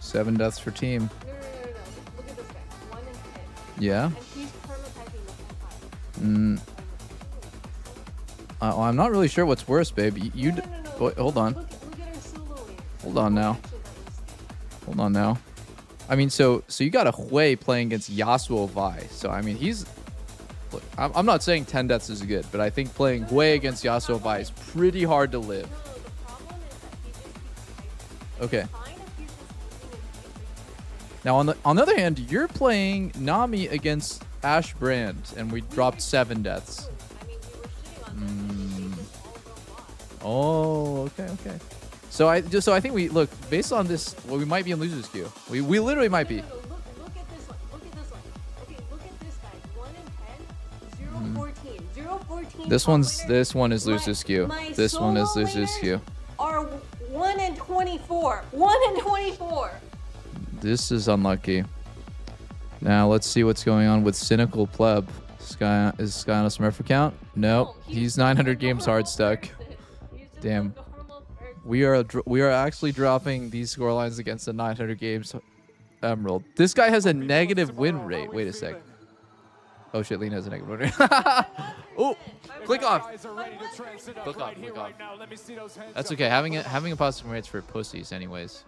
7 deaths for team. No. Look at this guy. 1 and 10. Yeah? And he's permatyping the 5. I'm not really sure what's worse, babe. Hold on. Look at our soloing. Hold on now. Hold on now. I mean, so you got a Hui playing against Yasuo Vi. So, I mean, he's... Look, I'm not saying 10 deaths is good, but I think playing Hui against Yasuo Vi is pretty hard to live. Okay. Now, on the other hand, you're playing Nami against Ash Brand, and we dropped 7 deaths. Oh, okay. So I think we look based on this. Well, we might be in losers queue. We literally might be. Look at this one. Look at this one. Okay, look at this guy. 1 and 10. 0-14. 0-14. This one is losers queue. This one is losers queue. Are 1 and 24. 1 and 24. This is unlucky. Now let's see what's going on with Cynical Pleb. Is Sky on a Smurf account? No, he's 900 games hard stuck. Damn. We are actually dropping these scorelines against the 900 games Emerald. This guy has a negative win rate. Wait a sec. Oh shit, Lena has a negative win rate. Oh, click off. Click off. That's okay. Having a positive win rate's for pussies, anyways.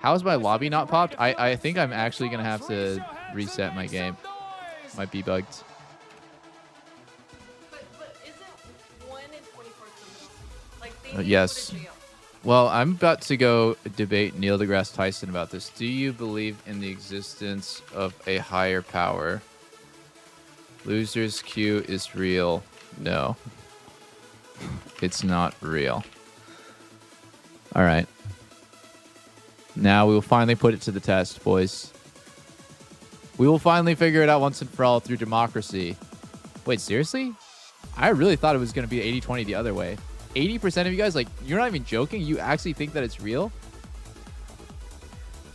How is my lobby not popped? I think I'm actually gonna have to reset my game. Might be bugged. But isn't 1 and 24 criminal? Like Yes. Well, I'm about to go debate Neil deGrasse Tyson about this. Do you believe in the existence of a higher power? Losers Q is real. No. It's not real. All right. Now we will finally put it to the test, boys. We will finally figure it out once and for all through democracy. Wait, seriously? I really thought it was going to be 80-20 the other way. 80% of you guys, like, you're not even joking? You actually think that it's real?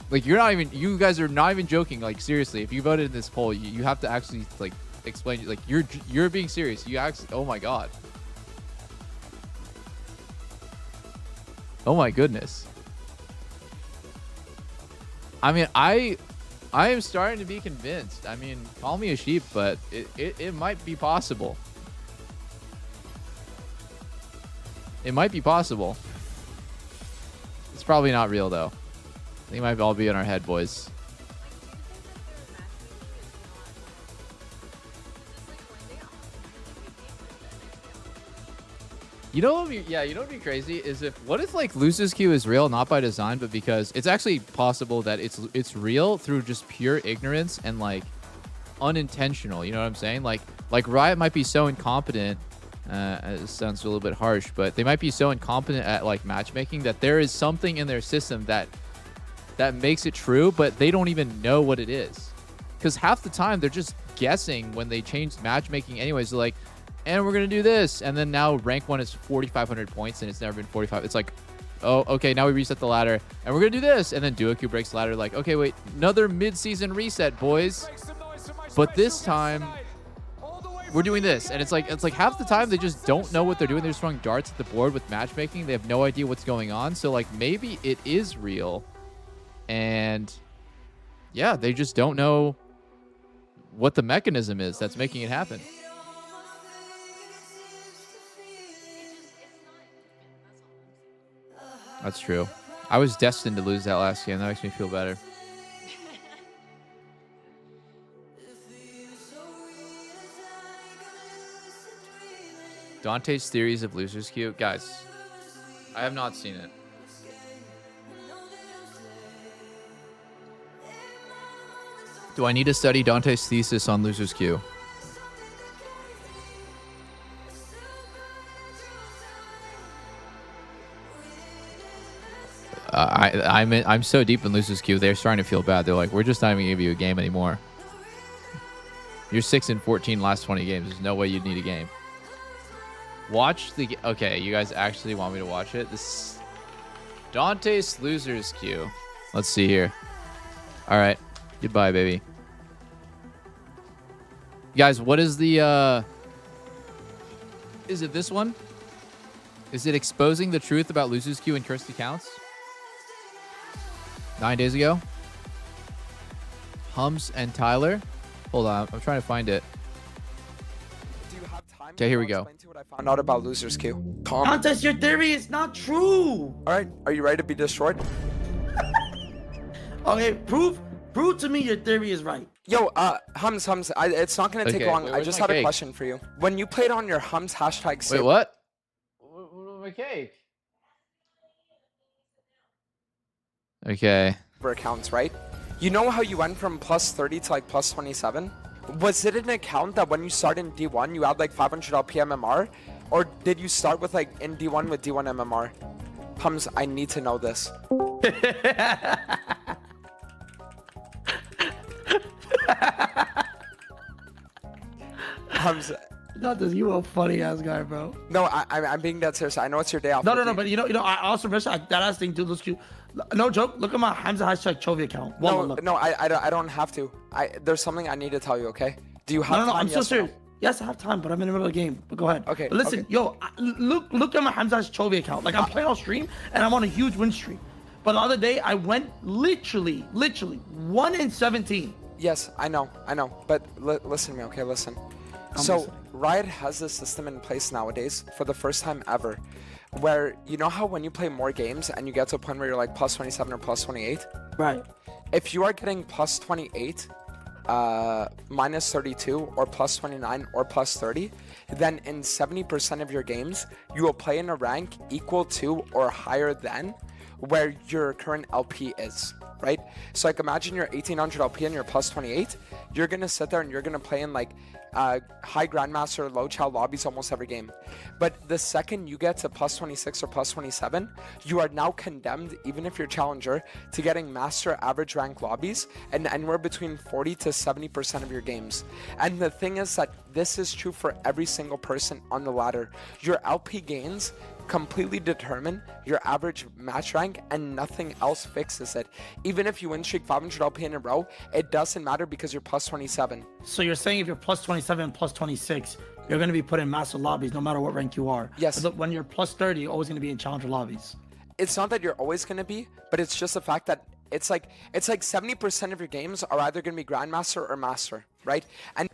Like, you guys are not even joking. Like, seriously, if you voted in this poll, you have to actually, like, explain, like, you're being serious. You actually, oh my God. Oh my goodness. I mean, I am starting to be convinced. I mean, call me a sheep, but it might be possible. It might be possible. It's probably not real though. They might all be in our head, boys. You know what would be, you know what would be crazy is what if like losers queue is real, not by design, but because it's actually possible that it's real through just pure ignorance and like unintentional. You know what I'm saying? Like Riot might be so incompetent. It sounds a little bit harsh, but they might be so incompetent at like matchmaking that there is something in their system that makes it true, but they don't even know what it is. Because half the time they're just guessing when they change matchmaking anyways. They're like, and we're going to do this. And then now rank 1 is 4,500 points and it's never been 45. It's like, oh, okay, now we reset the ladder and we're going to do this. And then DuoQ breaks the ladder like, okay, wait, another mid-season reset, boys. But this time we're doing this. And it's like half the time they just don't know what they're doing. They're just throwing darts at the board with matchmaking. They have no idea what's going on. So like maybe it is real. And yeah, they just don't know what the mechanism is that's making it happen. That's true. I was destined to lose that last game. That makes me feel better. Dante's Theories of Losers Queue. Guys, I have not seen it. Do I need to study Dante's thesis on Losers Queue? I'm so deep in Losers Queue, they're starting to feel bad. They're like, we're just not even giving you a game anymore. You're 6-14 last 20 games. There's no way you'd need a game. Watch the... Okay, you guys actually want me to watch it? This Dante's Losers Queue. Let's see here. All right. Goodbye, baby. Guys, what is the... Is it this one? Is it exposing the truth about Losers Queue and cursed accounts? 9 days ago. Hums and Tyler. Hold on, I'm trying to find it. Do you have time? Okay, here we go. Explain to what I found out about Losers Queue. Contest, your theory is not true. All right, are you ready to be destroyed? Okay, prove to me your theory is right. Yo, Hums, it's not gonna take long. wait, I just had a question for you. When you played on your Hums hashtag... Wait, what? My cake. Okay. For accounts, right? You know how you went from +30 to like +27? Was it an account that when you start in D1 you had like 500 LP MMR? Or did you start with like in D1 with D1 MMR? Hums, I need to know this. Hums, Not this, you a funny ass guy, bro. no, I'm being dead serious. I know it's your day off. No, but you know, I also mentioned that ass thing too. Looks cute. No joke. Look at my Hamza hashtag Chovy account. No, I don't have to. There's something I need to tell you. Okay? Do you have time? No, I'm yes so or serious. no? Yes, I have time, but I'm in the middle of the game. But go ahead. Okay. But listen, okay. yo, look at my Hamza's Chovy account. Like I'm playing on stream and I'm on a huge win streak. But the other day I went literally 1-17. Yes, I know. But listen to me, okay? Listen. So Riot has this system in place nowadays for the first time ever, where you know how when you play more games and you get to a point where you're like +27 or +28. Right. If you are getting +28, -32 or +29 or +30, then in 70% of your games you will play in a rank equal to or higher than where your current LP is, right? So like imagine you're 1800 LP and you're +28, you're gonna sit there and you're gonna play in like high grandmaster, low chow lobbies almost every game. But the second you get to +26 or +27, you are now condemned, even if you're challenger, to getting master average rank lobbies and anywhere between 40 to 70% of your games. And the thing is that this is true for every single person on the ladder. Your LP gains completely determine your average match rank and nothing else fixes it. Even if you win streak 500 LP in a row, it doesn't matter because you're +27. So you're saying if you're +27 and +26, you're going to be put in master lobbies no matter what rank you are. Yes. But when you're +30, you're always going to be in challenger lobbies. It's not that you're always going to be, but it's just the fact that it's like 70% of your games are either going to be grandmaster or master, right? And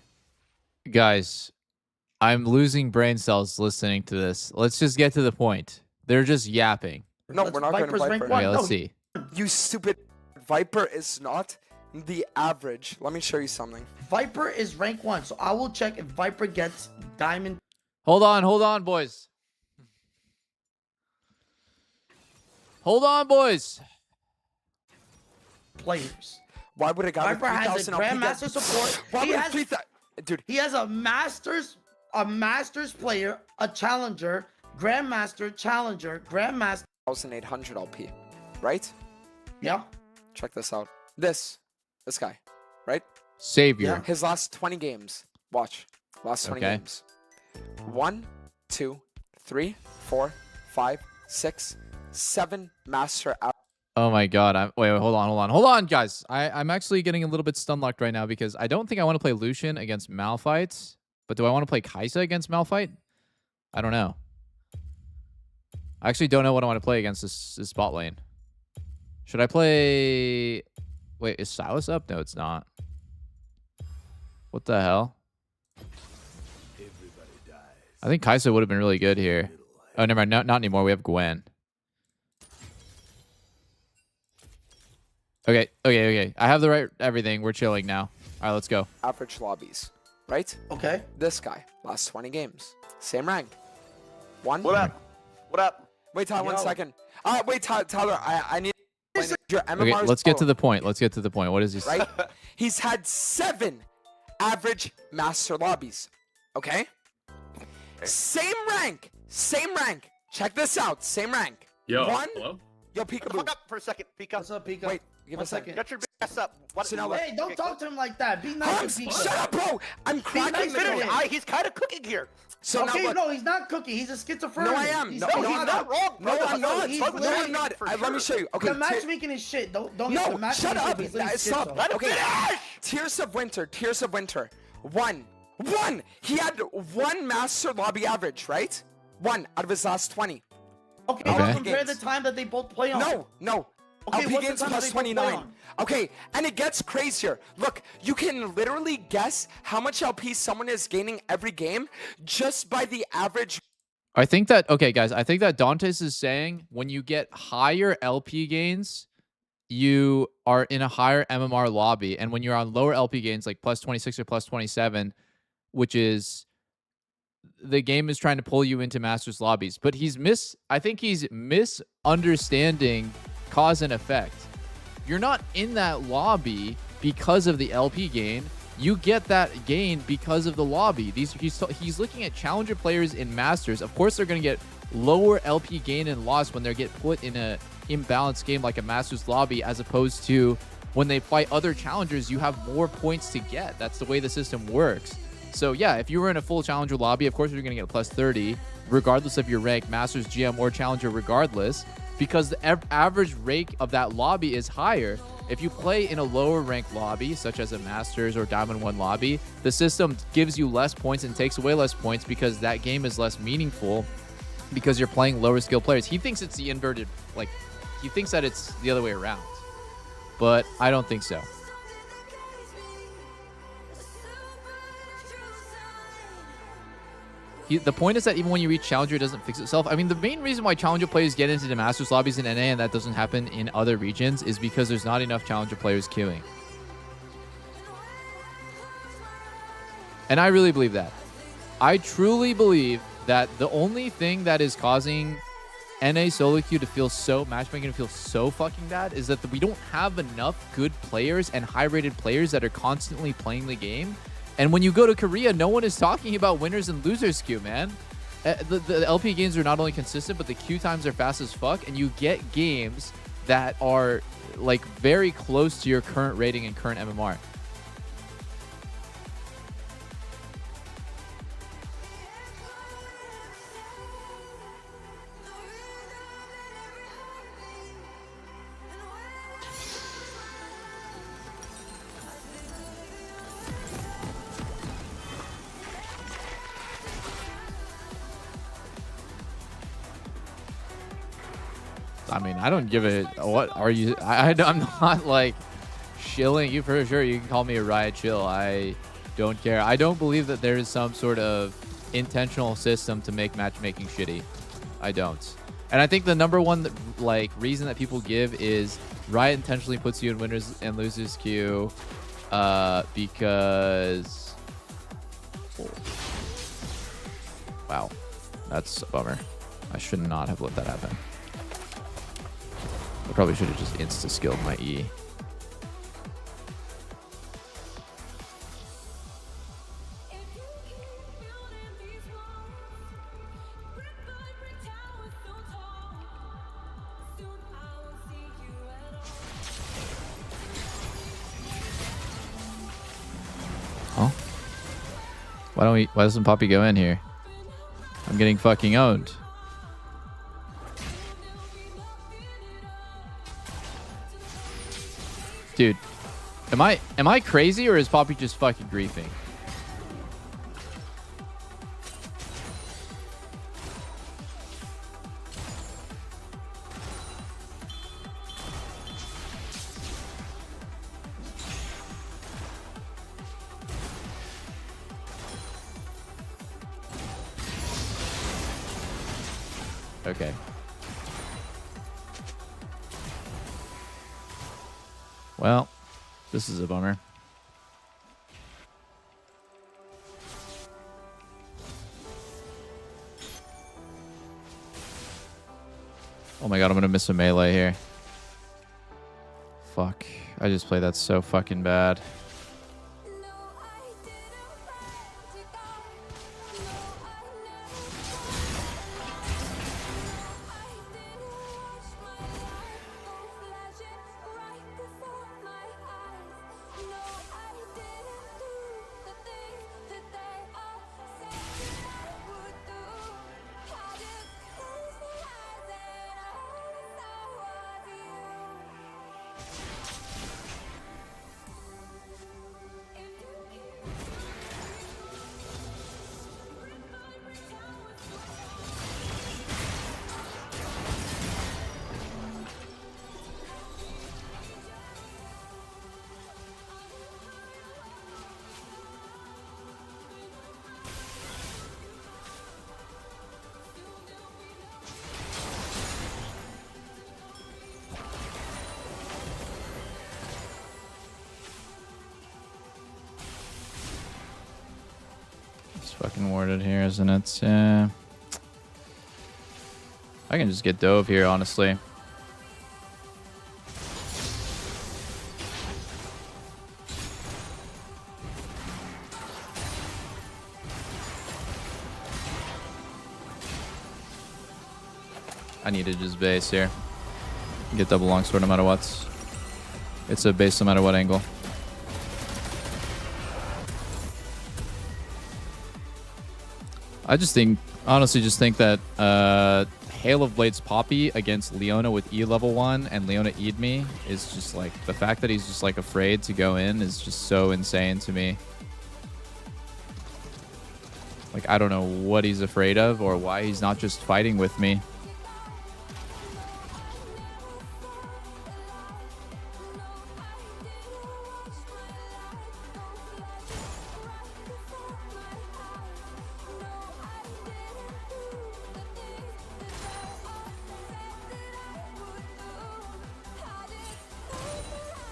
Guys, I'm losing brain cells listening to this. Let's just get to the point. They're just yapping. No, we're not going to Viper's rank Viper. one. Okay, let's No, see. You stupid. Viper is not the average. Let me show you something. Viper is rank 1, so I will check if Viper gets diamond. Hold on, boys. Hold on, boys. Players. Why would a guy Viper with has 3,000 a LP grandmaster get... support. Why He would has, 3,000... Dude. He has a masters player, a challenger, grandmaster, challenger, grandmaster. 1,800 LP, right? Yeah. Check this out. This guy, right? Savior. Yeah. His last 20 games. Watch. Last 20 Okay. games. 1, 2, 3, 4, 5, 6, 7 master out. Oh my god. Wait, hold on, guys. I'm actually getting a little bit stun locked right now because I don't think I want to play Lucian against Malphite. But do I want to play Kai'Sa against Malphite? I don't know. I actually don't know what I want to play against this bot lane. Should I play... Wait, is Silas up? No, it's not. What the hell? I think Kai'Sa would have been really good here. Oh, never mind. Not anymore. We have Gwen. Okay. I have the right everything. We're chilling now. All right, let's go. Average lobbies, right? Okay. This guy, last 20 games. Same rank. 1. What up? What up? Wait, Tyler, 1 second. Wait, Tyler, I need your MMR. Okay, let's get to the point. What is he saying? Right? He's had 7 average master lobbies. Okay? Same rank. Check this out. Same rank. Yo, 1. hello? Yo, Peekaboo. Fuck up for a second. Pika. What's up, Pika? Wait, give One a second. Get your big ass up. What? So now Hey, don't talk to him like that. Be nice to Pika. Shut up, bro. I'm cracking nice the to code. him. He's kind of cooking here. So Okay, now look. no, he's not cooking. He's a schizophrenic. No, I am. He's No, he's not wrong, No, brother. I'm not. He's No, I'm literally- not. Let me show you. Okay. The matchmaking is shit. Don't the No, matchmaking shut up. is literally Stop. schizo. Let him Okay. finish. Tears of Winter. 1. He had 1 master lobby average, right? 1 out of his last 20. Okay, Okay. compare the time that they both play on. No. Okay, LP what's the games time plus they both play 29. on? Okay, and it gets crazier. Look, you can literally guess how much LP someone is gaining every game just by the average. I think that, okay, guys, I think that Dantes is saying when you get higher LP gains, you are in a higher MMR lobby. And when you're on lower LP gains, like plus 26 or plus 27, which is the game is trying to pull you into Masters lobbies. But I think he's misunderstanding cause and effect. You're not in that lobby because of the LP gain. You get that gain because of the lobby. He's looking at challenger players in Masters. Of course, they're going to get lower LP gain and loss when they get put in a imbalanced game like a Masters lobby, as opposed to when they fight other challengers, you have more points to get. That's the way the system works. So yeah, if you were in a full challenger lobby, of course you're going to get a plus 30, regardless of your rank, Masters, GM, or challenger, regardless, because the average rank of that lobby is higher. If you play in a lower rank lobby, such as a Masters or Diamond 1 lobby, the system gives you less points and takes away less points because that game is less meaningful because you're playing lower skill players. He thinks it's the inverted, like, he thinks that it's the other way around. But I don't think so. The point is that even when you reach Challenger, it doesn't fix itself. I mean, the main reason why Challenger players get into the Masters lobbies in NA and that doesn't happen in other regions is because there's not enough Challenger players queuing. And I really believe that. I truly believe that the only thing that is causing NA solo queue to feel so, matchmaking to feel so fucking bad is that we don't have enough good players and high-rated players that are constantly playing the game. And when you go to Korea, no one is talking about winners and losers queue, man. The LP games are not only consistent, but the queue times are fast as fuck, and you get games that are like very close to your current rating and current MMR. I mean, I don't give a what are you. I'm not like shilling you for sure. You can call me a riot chill. I don't care. I don't believe that there is some sort of intentional system to make matchmaking shitty. I don't. And I think the number one like reason that people give is Riot intentionally puts you in winners and losers queue because wow, that's a bummer. I should not have let that happen. I probably should have just insta-skilled my E. Oh. Why doesn't Poppy go in here? I'm getting fucking owned. Dude, am I crazy or is Poppy just fucking griefing? Okay. Well, this is a bummer. Oh my god, I'm gonna miss a melee here. Fuck. I just played that so fucking bad. It's fucking warded here, isn't it? Yeah. I can just get dove here, honestly. I need to just base here. Get double longsword no matter what. It's a base no matter what angle. I just think, honestly, that Hail of Blades Poppy against Leona with E level 1 and Leona E'd me is just like, the fact that he's just like afraid to go in is just so insane to me. Like, I don't know what he's afraid of or why he's not just fighting with me.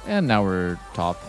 And now we're top.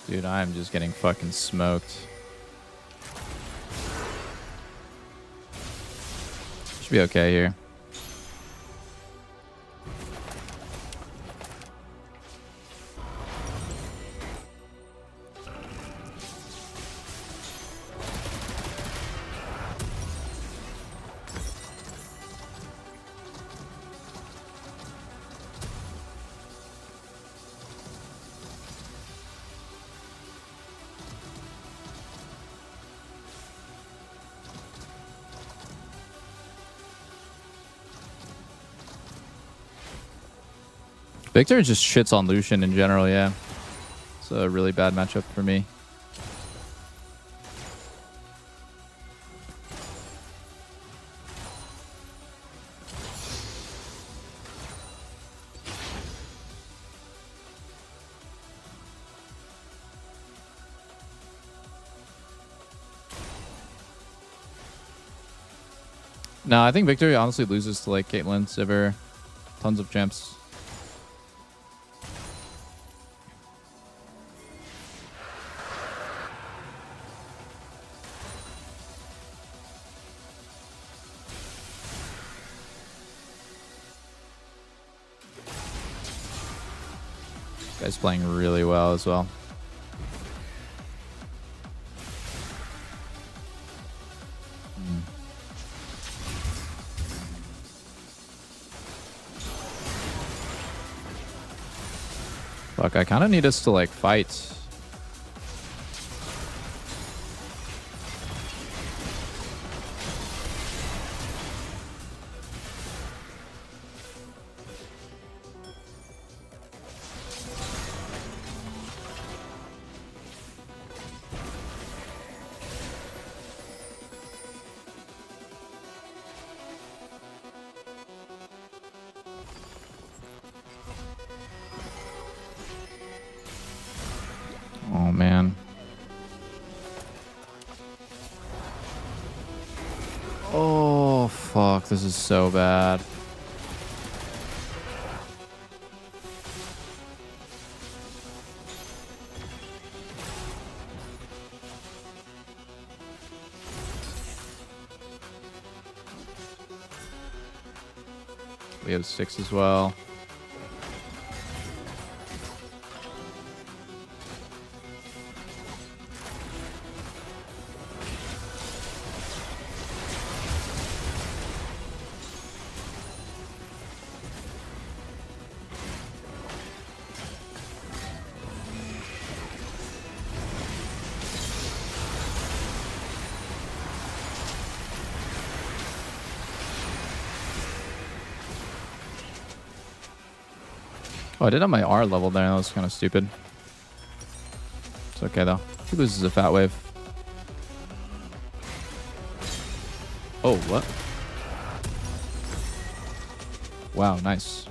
Dude, I'm just getting fucking smoked. Should be okay here. Victor just shits on Lucian in general, yeah. It's a really bad matchup for me. No, I think Victor honestly loses to like Caitlyn, Sivir, tons of champs. Guy's playing really well as well. Fuck, I kind of need us to like fight. Oh man. Oh fuck, this is so bad. We have 6 as well. Oh, I did have my R level there. That was kind of stupid. It's okay, though. He loses a fat wave. Oh, what? Wow, nice.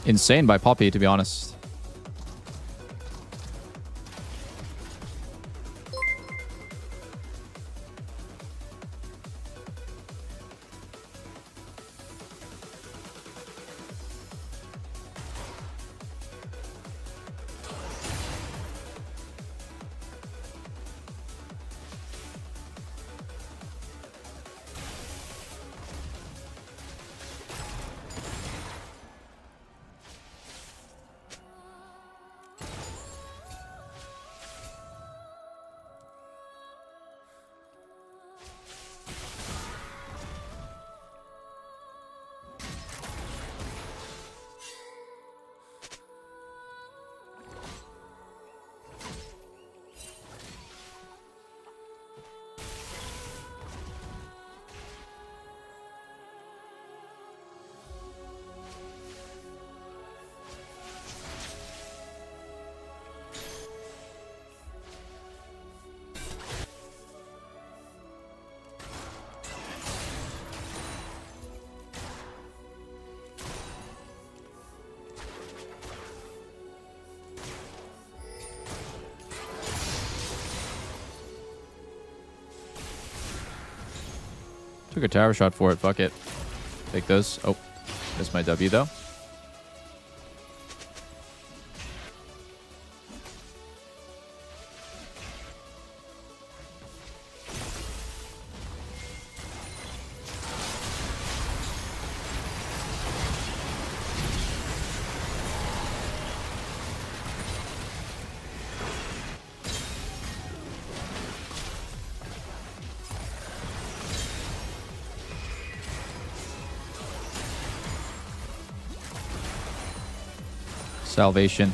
Insane by Poppy, to be honest. Took a tower shot for it. Fuck it. Take those. Oh, that's my W though. Salvation.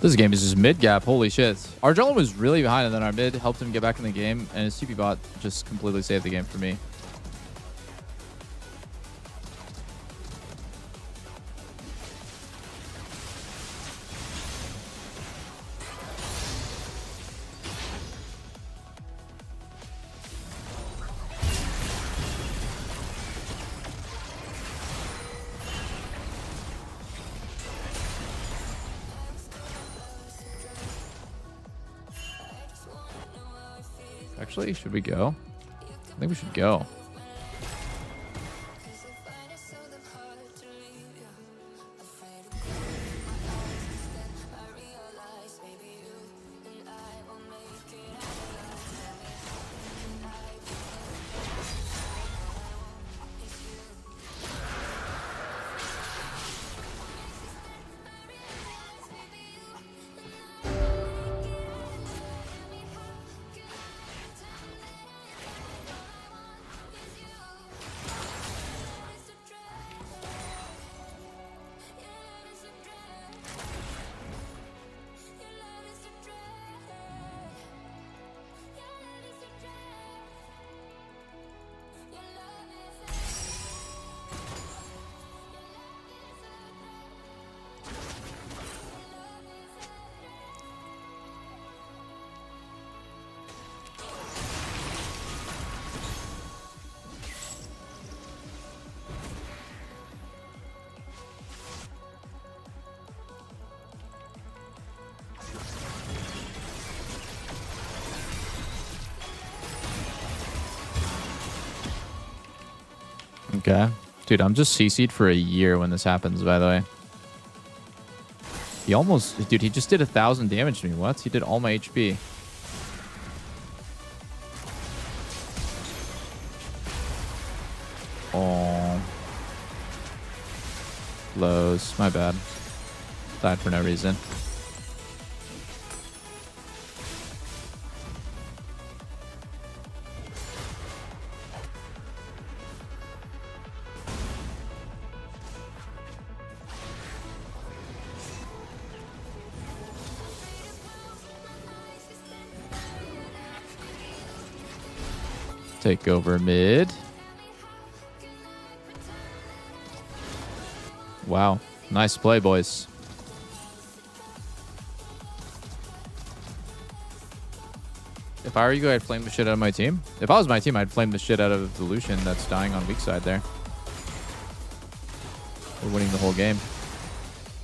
This game is just mid gap. Holy shit. Our jungler was really behind, and then our mid helped him get back in the game, and his TP bot just completely saved the game for me. Actually, should we go? I think we should go. Okay. Dude, I'm just CC'd for a year when this happens, by the way. He almost... Dude, he just did 1,000 damage to me. What? He did all my HP. Oh. Lows. My bad. Died for no reason. Take over mid. Wow. Nice play, boys. If I were you, I'd flame the shit out of my team. If I was my team, I'd flame the shit out of the Lucian that's dying on weak side there. We're winning the whole game.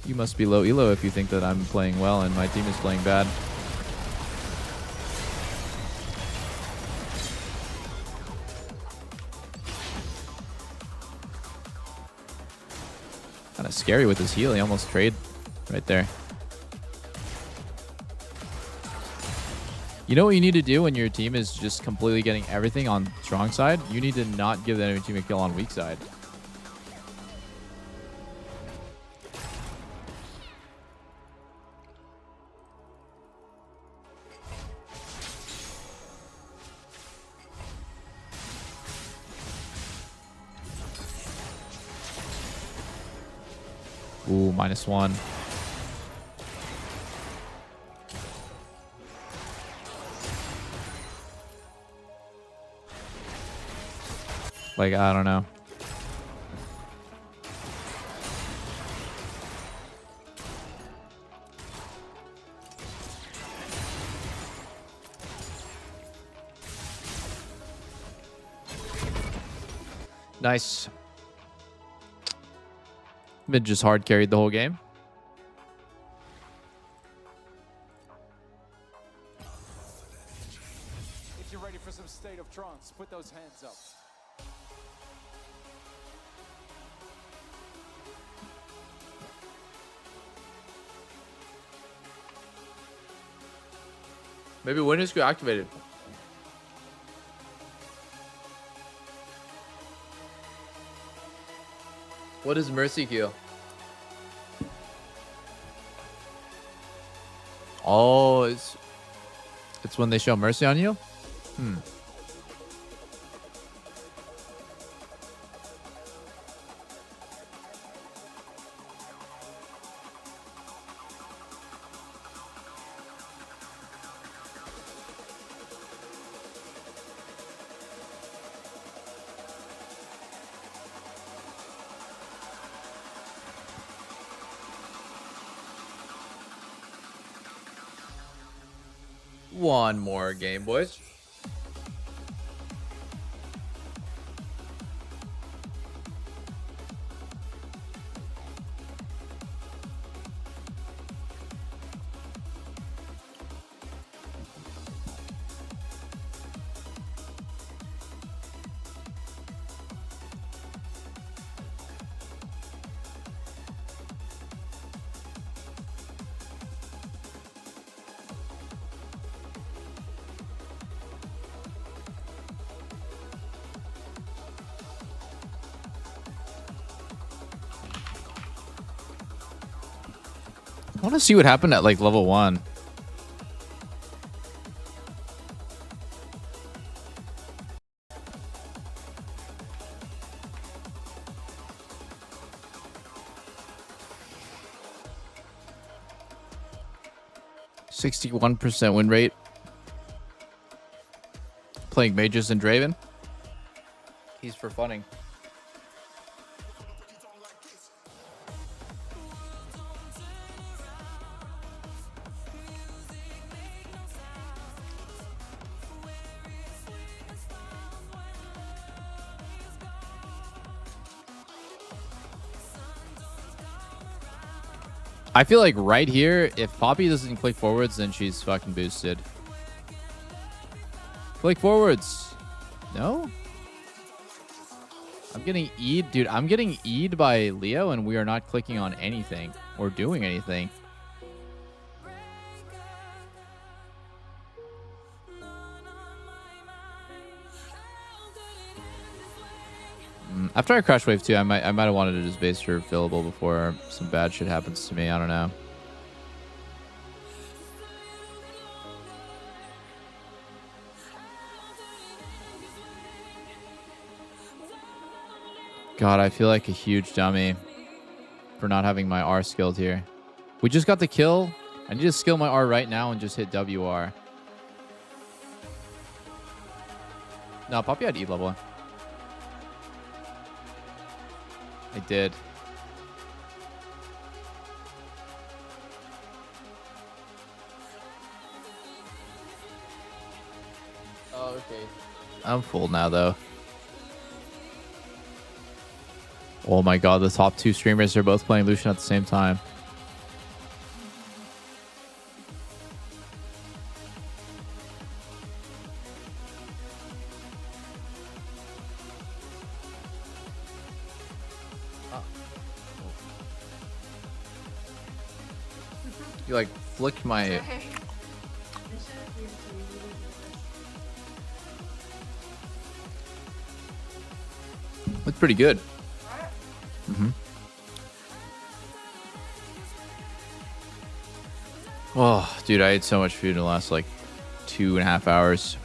You must be low elo if you think that I'm playing well and my team is playing bad. Kind of scary with his heal. He almost trade right there. You know what you need to do when your team is just completely getting everything on strong side? You need to not give the enemy team a kill on weak side. Ooh, -1. Like, I don't know. Nice. Mid just hard carried the whole game. If you're ready for some state of trance, put those hands up. Maybe Windows got activated. What is Mercy Q? Oh, it's when they show mercy on you? Hmm. One more game, boys. I want to see what happened at like level 1. %61 win rate. Playing Mages and Draven. He's for funning. I feel like right here, if Poppy doesn't click forwards, then she's fucking boosted. Click forwards. No? I'm getting E'd. Dude, I'm getting E'd by Leo, and we are not clicking on anything or doing anything. After I crash wave 2, I might have wanted to just base her fillable before some bad shit happens to me. I don't know. God, I feel like a huge dummy for not having my R skilled here. We just got the kill. I need to skill my R right now and just hit WR. No, Poppy had E level. I did. Oh, okay. I'm full now, though. Oh my god, the top 2 streamers are both playing Lucian at the same time. You like flicked my... Looked pretty good. Mm-hmm. Oh, dude, I ate so much food in the last like 2.5 hours.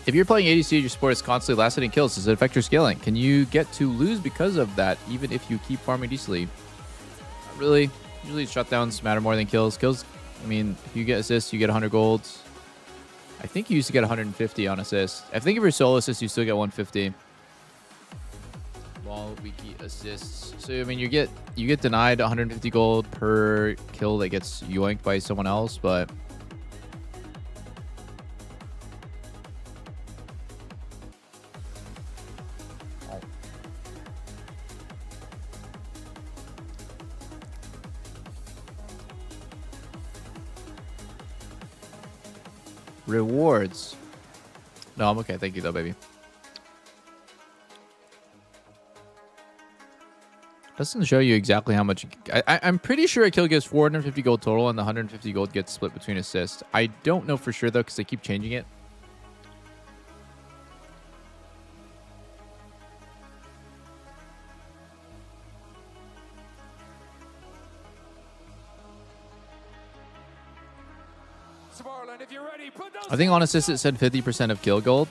If you're playing ADC, your support is constantly last hitting kills. Does it affect your scaling? Can you get to lose because of that, even if you keep farming decently? Not really. Usually shutdowns matter more than kills. Kills, I mean, if you get assists, you get 100 gold. I think you used to get 150 on assists. I think if you're solo assist, you still get 150. While wiki assists. So, I mean, you get denied 150 gold per kill that gets yoinked by someone else, but... Rewards. No, I'm okay. Thank you, though, baby. Doesn't show you exactly how much. I'm pretty sure a kill gives 450 gold total, and the 150 gold gets split between assists. I don't know for sure though, because they keep changing it. If you're ready, put those I think on assist it said 50% of kill gold.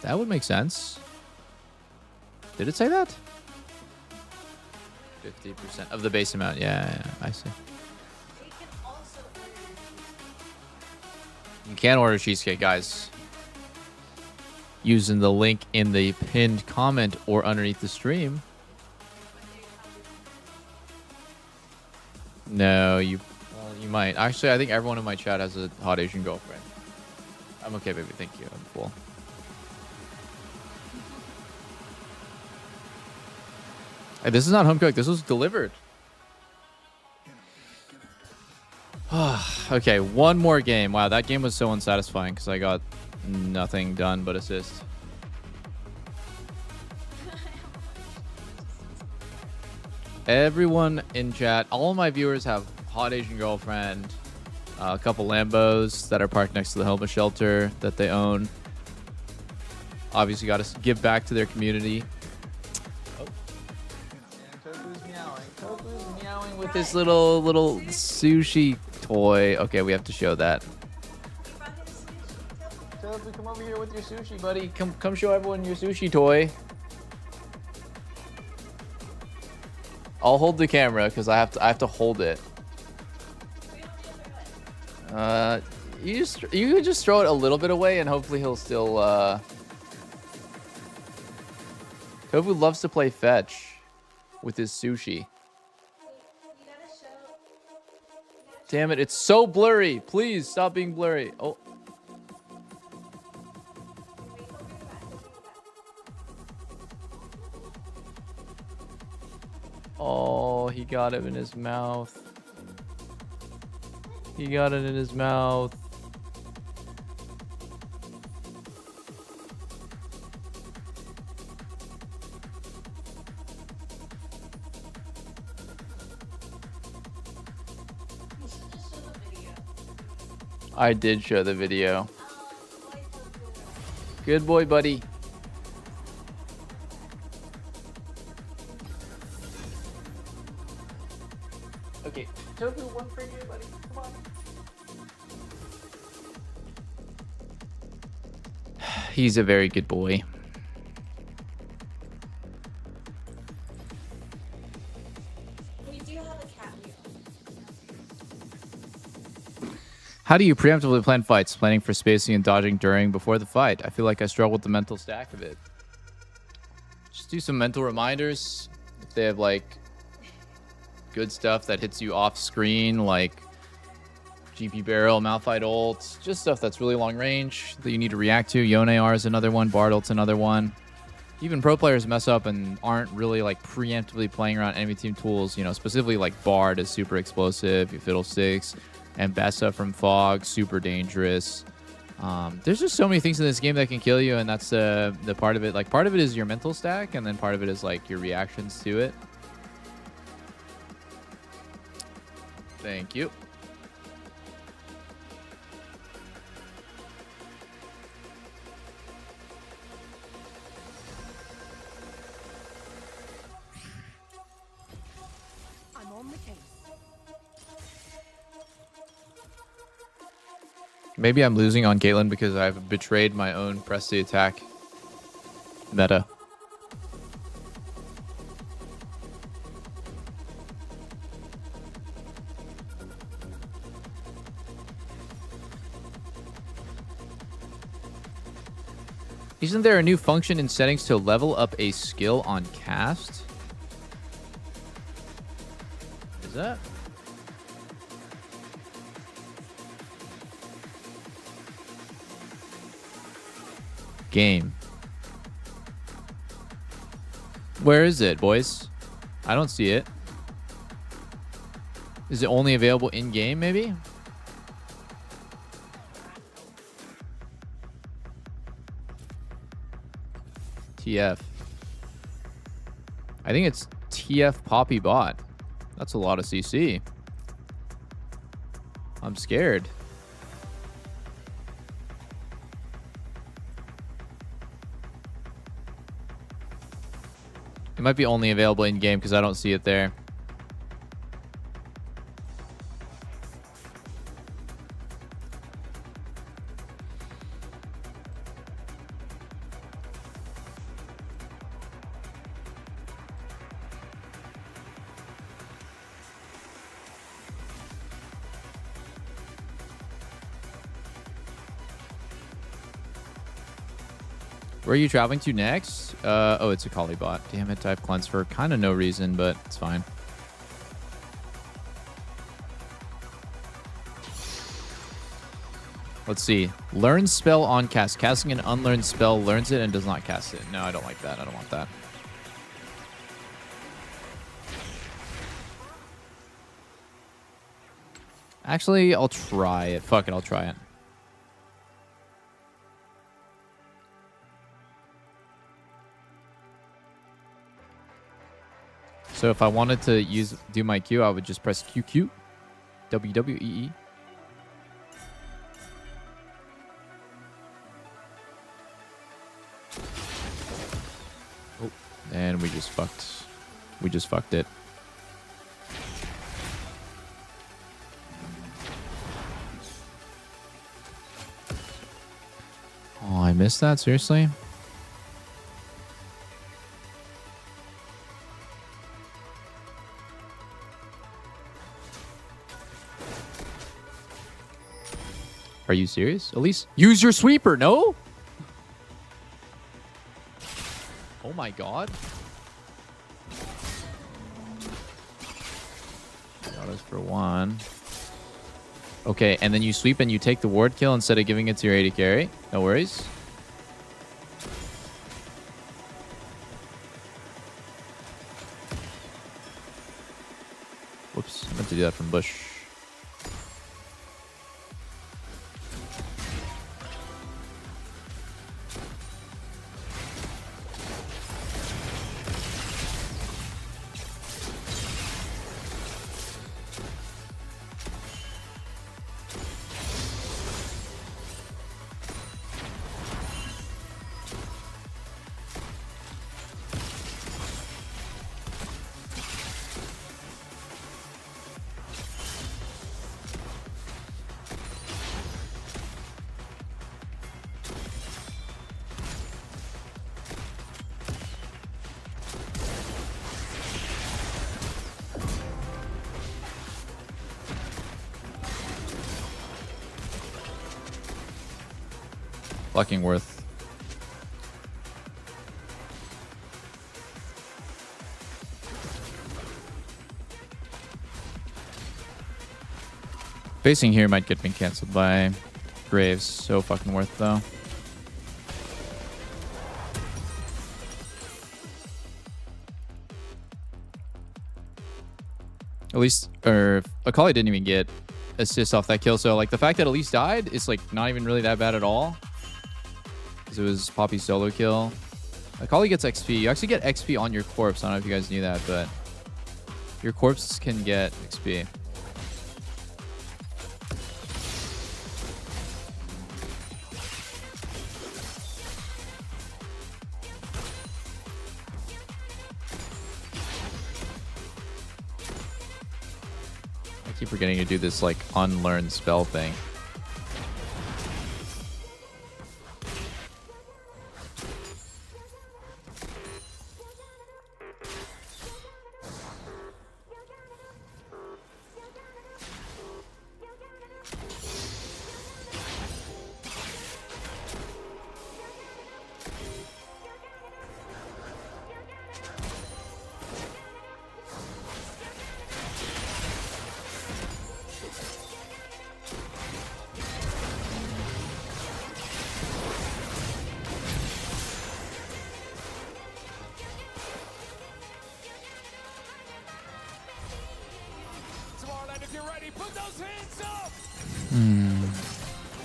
That would make sense. Did it say that? 50% of the base amount. Yeah, I see. You can order cheesecake, guys, using the link in the pinned comment or underneath the stream. No, you might. Actually, I think everyone in my chat has a hot Asian girlfriend. I'm okay, baby. Thank you. I'm full. Hey, this is not home cooked. This was delivered. Okay, one more game. Wow, that game was so unsatisfying because I got nothing done but assist. Everyone in chat, all of my viewers have hot Asian girlfriend, a couple Lambos that are parked next to the homeless shelter that they own. Obviously, got to give back to their community. Oh. Tofu's meowing. Tofu's meowing with this little sushi toy. Okay, we have to show that. Tofu, come over here with your sushi, buddy. Come show everyone your sushi toy. I'll hold the camera because I have to hold it. You could just throw it a little bit away and hopefully he'll still Tofu loves to play fetch with his sushi. Damn it, it's so blurry. Please stop being blurry. Oh. Oh, he got it in his mouth. He got it in his mouth. I did show the video. Good boy, buddy. Okay, Tofu, one for you, buddy. Come on. He's a very good boy. We do have a cat wheel. How do you preemptively plan fights, planning for spacing and dodging during, before the fight? I feel like I struggle with the mental stack of it. Just do some mental reminders. If they have like good stuff that hits you off screen, like GP barrel, Malphite ult, just stuff that's really long range that you need to react to. Yone R is another one, Bard ult's another one. Even pro players mess up and aren't really like preemptively playing around enemy team tools, you know, specifically like Bard is super explosive, you Fiddlesticks, and Bessa from Fog, super dangerous. There's just so many things in this game that can kill you, and that's the part of it. Like, part of it is your mental stack, and then part of it is like your reactions to it. Thank you. I'm on the case. Maybe I'm losing on Caitlyn because I've betrayed my own press the attack meta. Isn't there a new function in settings to level up a skill on cast? Is that? Game. Where is it, boys? I don't see it. Is it only available in-game, maybe? TF. I think it's TF Poppy bot. That's a lot of CC. I'm scared. It might be only available in game because I don't see it there. Where are you traveling to next? Oh, it's a Kali bot. Damn it, type cleanse for kind of no reason, but it's fine. Let's see. Learn spell on cast. Casting an unlearned spell, learns it and does not cast it. No, I don't like that. I don't want that. Actually, I'll try it. Fuck it, I'll try it. So if I wanted to do my Q, I would just press QQ, WWEE. Oh, and we just fucked. We just fucked it. Oh, I missed that? Seriously? Are you serious? At least use your sweeper, no? Oh my god. That was for one. Okay, and then you sweep and you take the ward kill instead of giving it to your AD carry. No worries. Whoops, I meant to do that from bush. Fucking worth. Facing here might get me cancelled by Graves. So fucking worth though. At least, or Akali didn't even get assist off that kill. So like the fact that Elise died is like not even really that bad at all. It was Poppy's solo kill. Akali gets XP. You actually get XP on your corpse. I don't know if you guys knew that, but your corpse can get XP. I keep forgetting to do this like unlearned spell thing.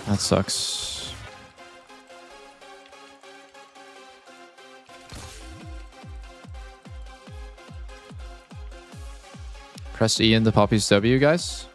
That sucks. Press E into Poppy's W, guys.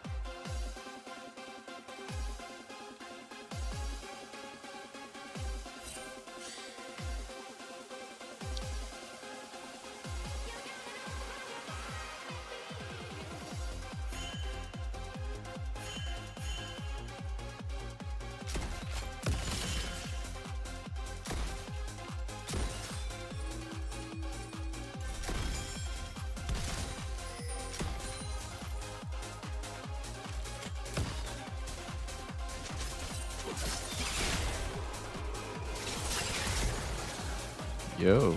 Yo.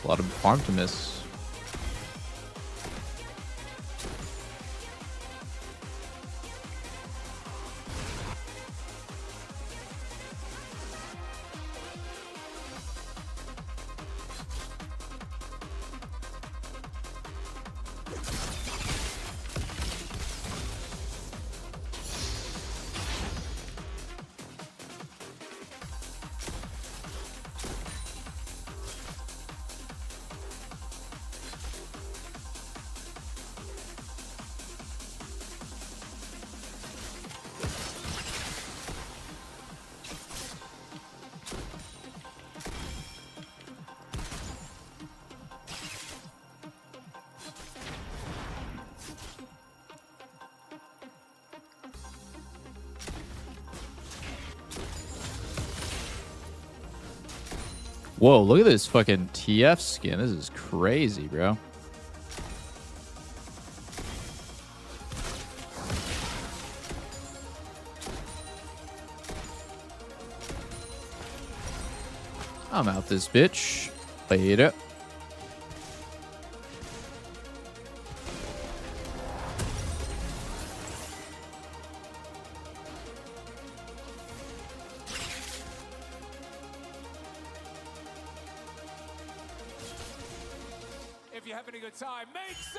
A lot of farm to miss. Whoa, look at this fucking TF skin. This is crazy, bro. I'm out this bitch. Later.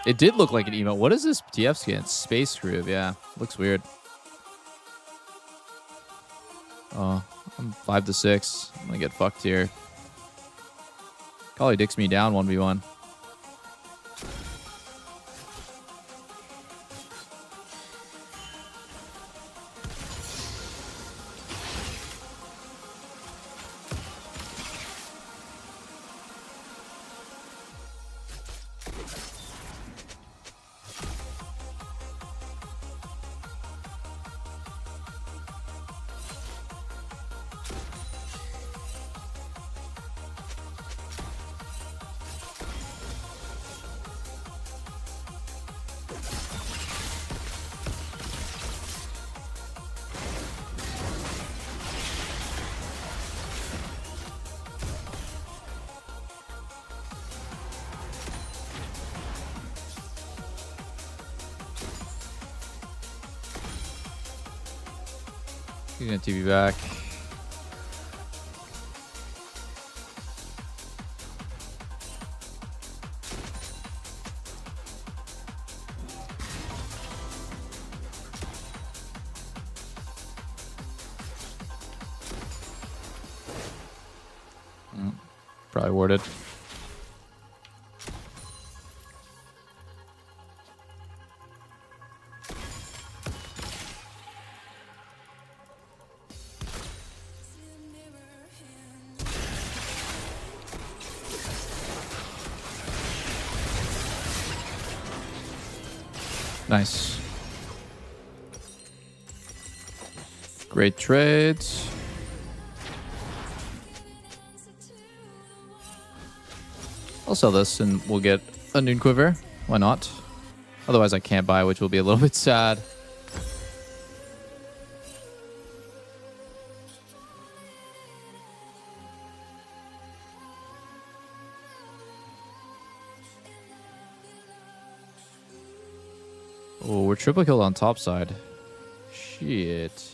It did look like an emote. What is this TF skin? Space Groove, yeah. Looks weird. Oh, I'm 5 to 6. I'm gonna get fucked here. Kali dicks me down 1v1. He's gonna TV back. Probably warded. Nice. Great trades. I'll sell this and we'll get a Noon Quiver. Why not? Otherwise I can't buy, which will be a little bit sad. Oh, we're triple killed on top side. Shit.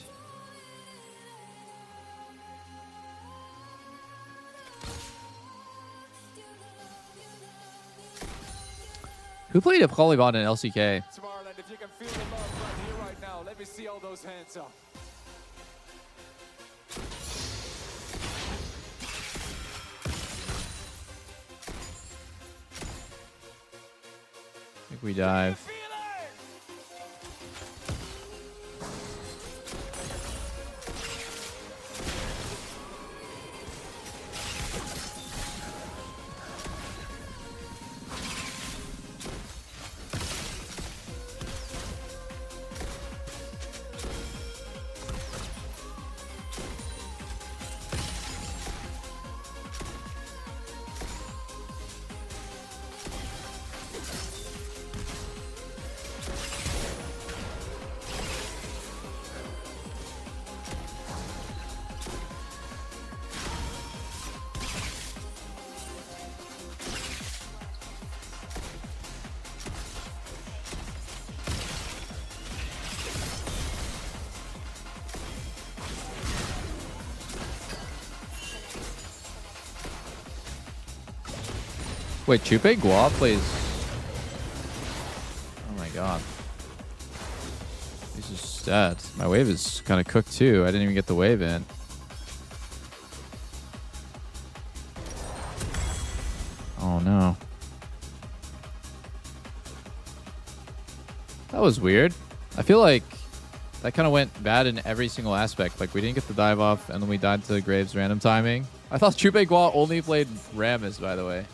Who played a Polybot in LCK? Tomorrowland, if you can feel the love right here, right now, let me see all those hands up. think we dive. Wait, Chupe Gua plays... Oh my god. These are stats. My wave is kind of cooked too. I didn't even get the wave in. Oh no. That was weird. I feel like that kind of went bad in every single aspect. Like, we didn't get the dive off, and then we died to Graves random timing. I thought Chupe Gua only played Rammus, by the way.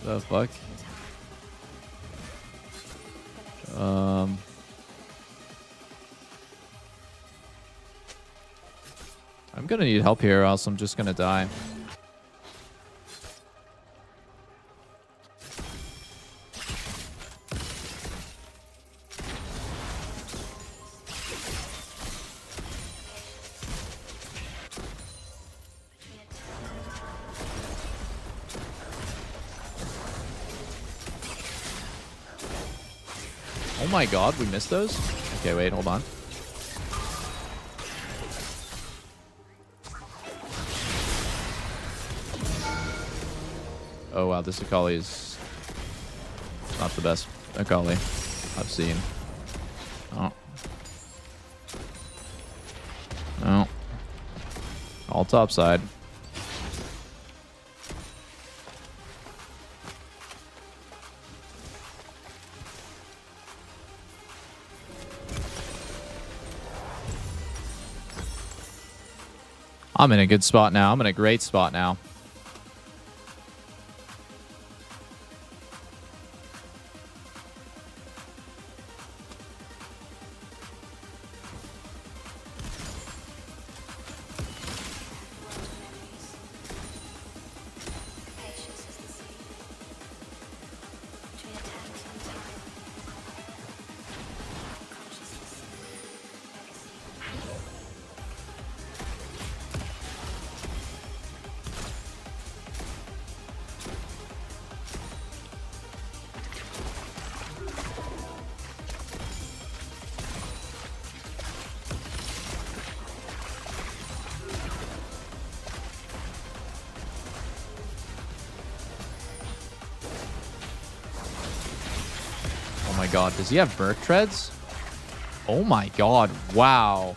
The fuck? I'm gonna need help here, or else I'm just gonna die. Oh my god, we missed those? Okay, wait, hold on. Oh wow, this Akali is not the best Akali I've seen. Oh. No. All top side. I'm in a good spot now. I'm in a great spot now. Oh my god, does he have Merc Treads? Oh my god, wow.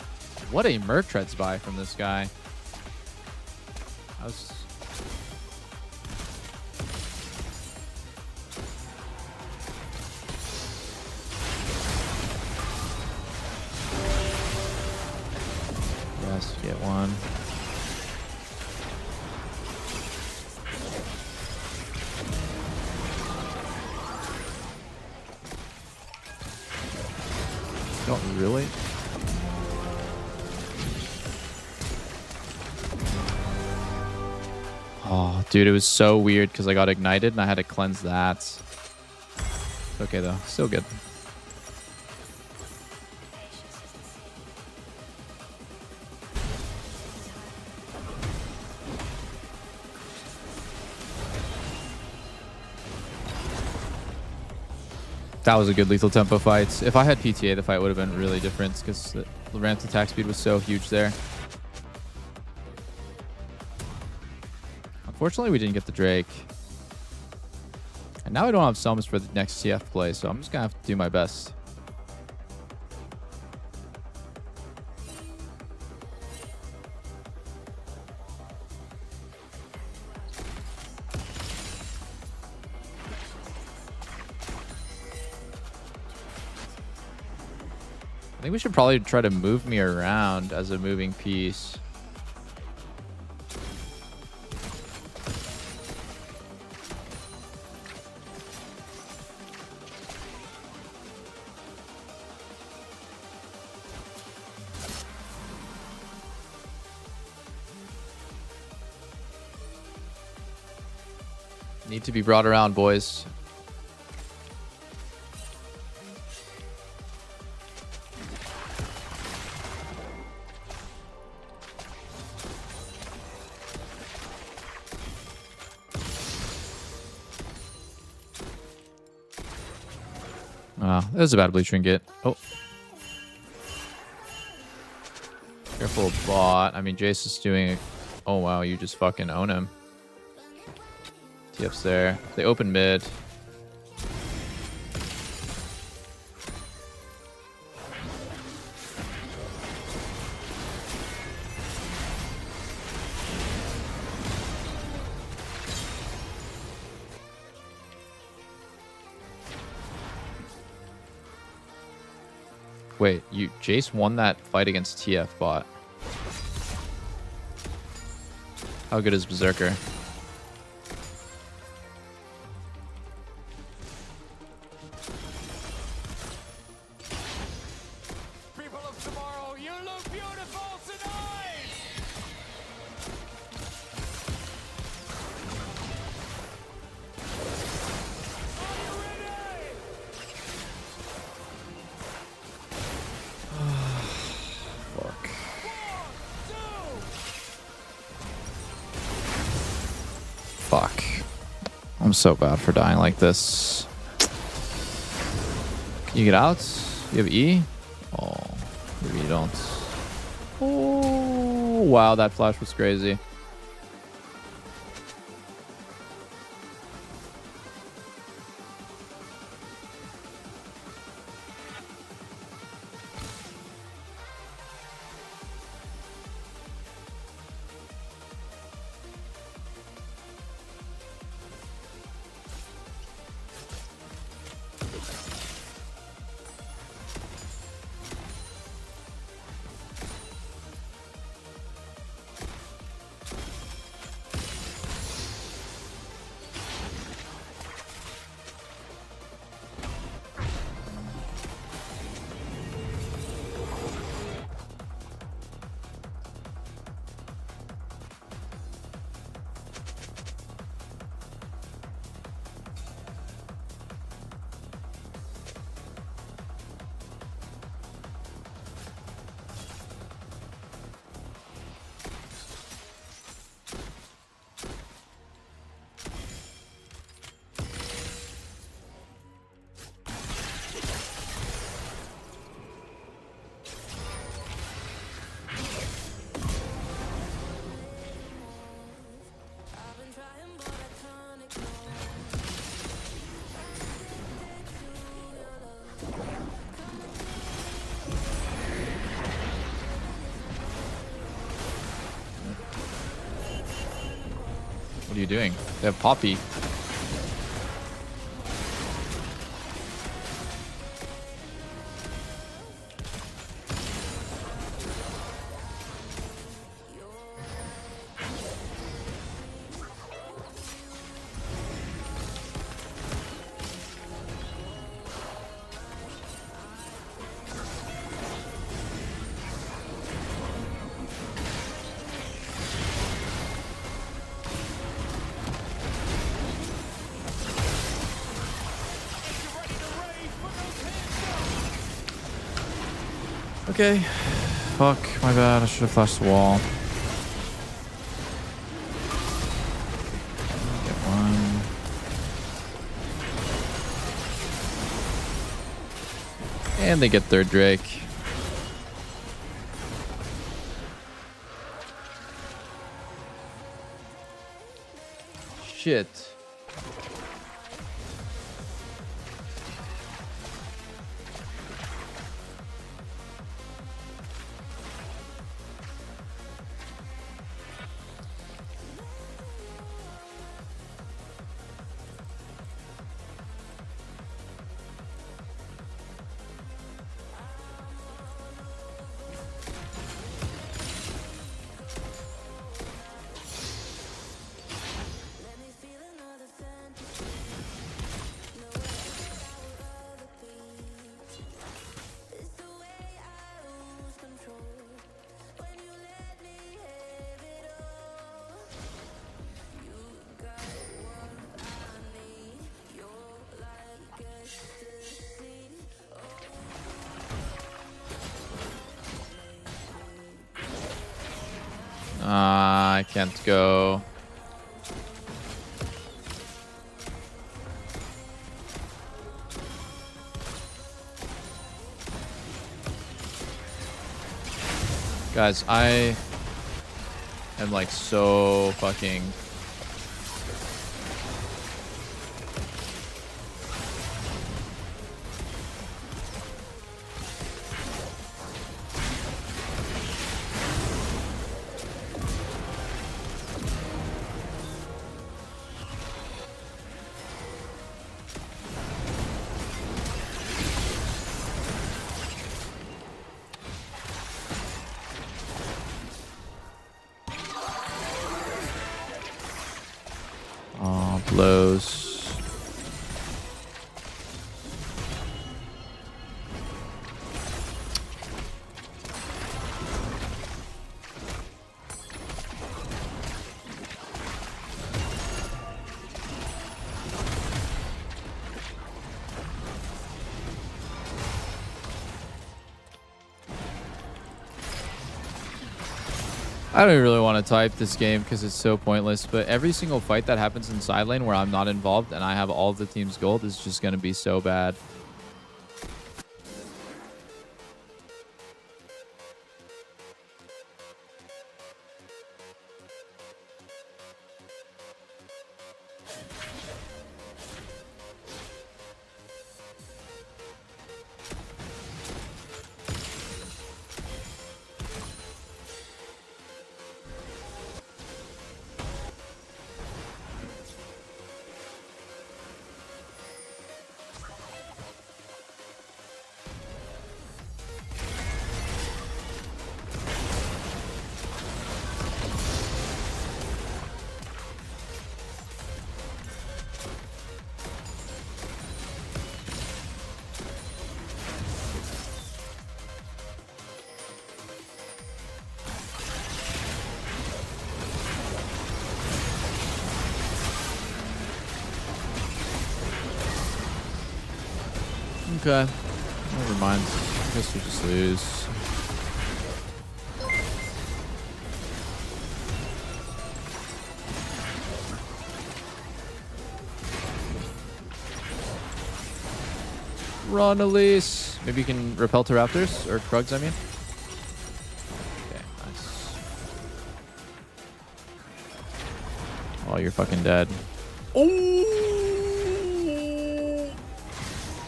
What a Merc Treads buy from this guy. That was... Yes, get one. Don't really. Oh, dude, it was so weird because I got ignited and I had to cleanse that. It's okay though, still good. That was a good lethal tempo fight. If I had PTA, the fight would have been really different because the ramped attack speed was so huge there. Unfortunately, we didn't get the Drake. And now I don't have Selmas for the next CF play, so I'm just going to have to do my best. I think we should probably try to move me around as a moving piece. Need to be brought around, boys. That was a bad blue trinket. Oh. Careful bot. I mean, Jace is doing... Oh, wow. You just fucking own him. TF's there. They open mid. Wait, Jace won that fight against TF bot. How good is Berserker? People of tomorrow, you look beautiful tonight! Fuck. Fuck. I'm so bad for dying like this. Can you get out? You have E? Oh, maybe you don't. Oh, wow, that flash was crazy. What are you doing? They have Poppy. Okay. Fuck, my bad. I should have flashed the wall. Get one. And they get third Drake. Shit. I can't go. Guys, I am like so fucking... blows. I don't really want to type this game because it's so pointless, but every single fight that happens in side lane where I'm not involved and I have all of the team's gold is just going to be so bad. Okay. Never mind. I guess we just lose. Run, Elise. Maybe you can repel to Raptors or Krugs, I mean. Okay, nice. Oh, you're fucking dead.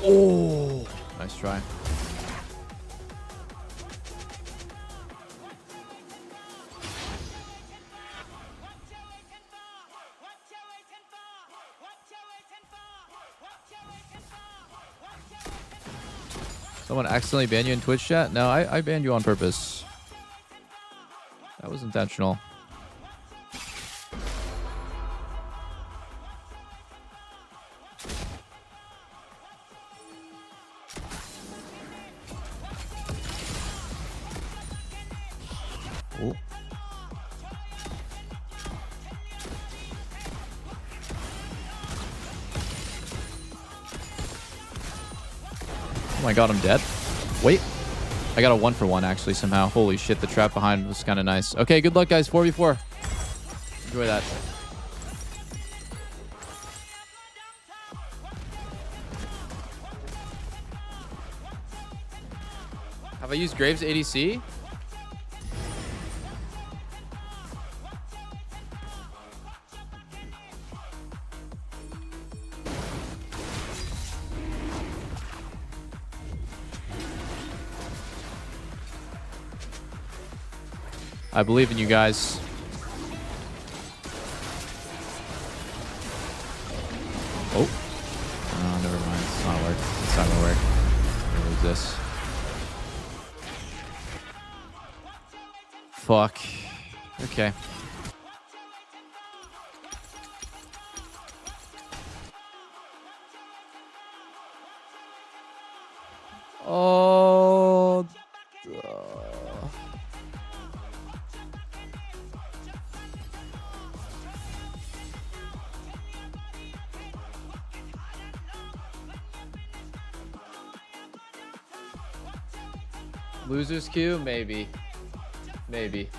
Oh, nice try. Someone accidentally banned you in Twitch chat? No, I banned you on purpose. That was intentional. Oh. Oh my god, I'm dead. Wait. I got a 1-for-1 actually somehow. Holy shit, the trap behind was kind of nice. Okay, good luck guys. 4v4. Enjoy that. Have I used Graves ADC? I believe in you guys. Oh. Oh, never mind. It's not work. It's not gonna work. What is this? Fuck. Okay. Oh. Losers queue? Maybe. Maybe.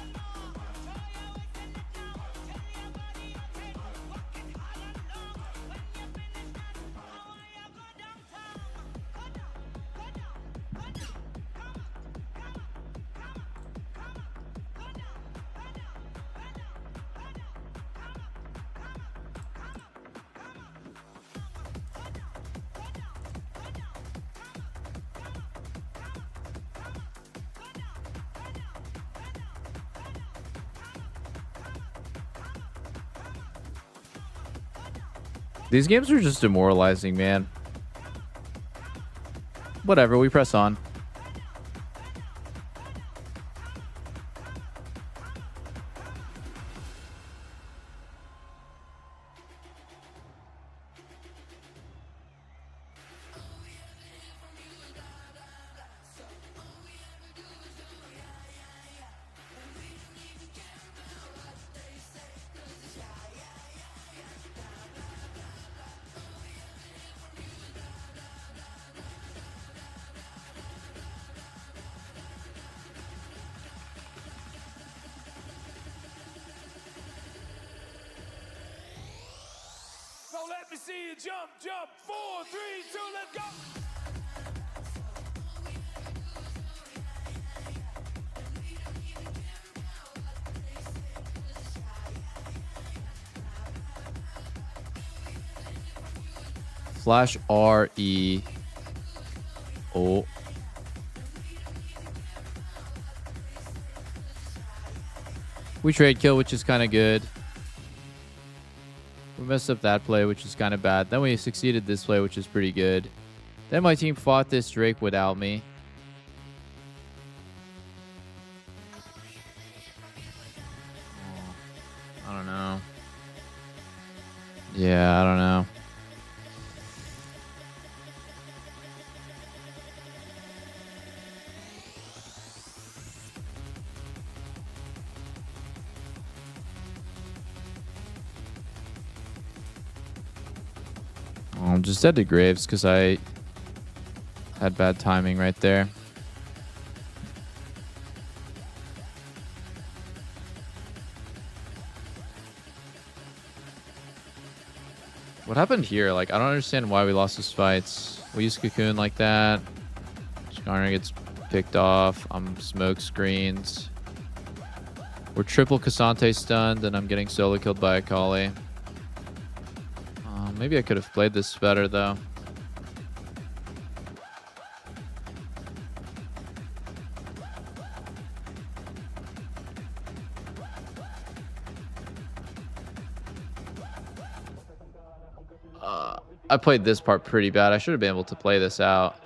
These games are just demoralizing, man. Whatever, we press on. So let me see you jump, jump. 4, 3, 2, let's go. Flash R-E. Oh. We trade kill, which is kind of good. We messed up that play, which is kind of bad. Then we succeeded this play, which is pretty good. Then my team fought this Drake without me. Oh, I don't know. Yeah, I don't know. I'm just dead to Graves because I had bad timing right there. What happened here? Like, I don't understand why we lost these fights. We used Cocoon like that. Skarner gets picked off. I'm smoke screens. We're triple Cassante stunned, and I'm getting solo killed by Akali. Maybe I could have played this better, though. I played this part pretty bad. I should have been able to play this out.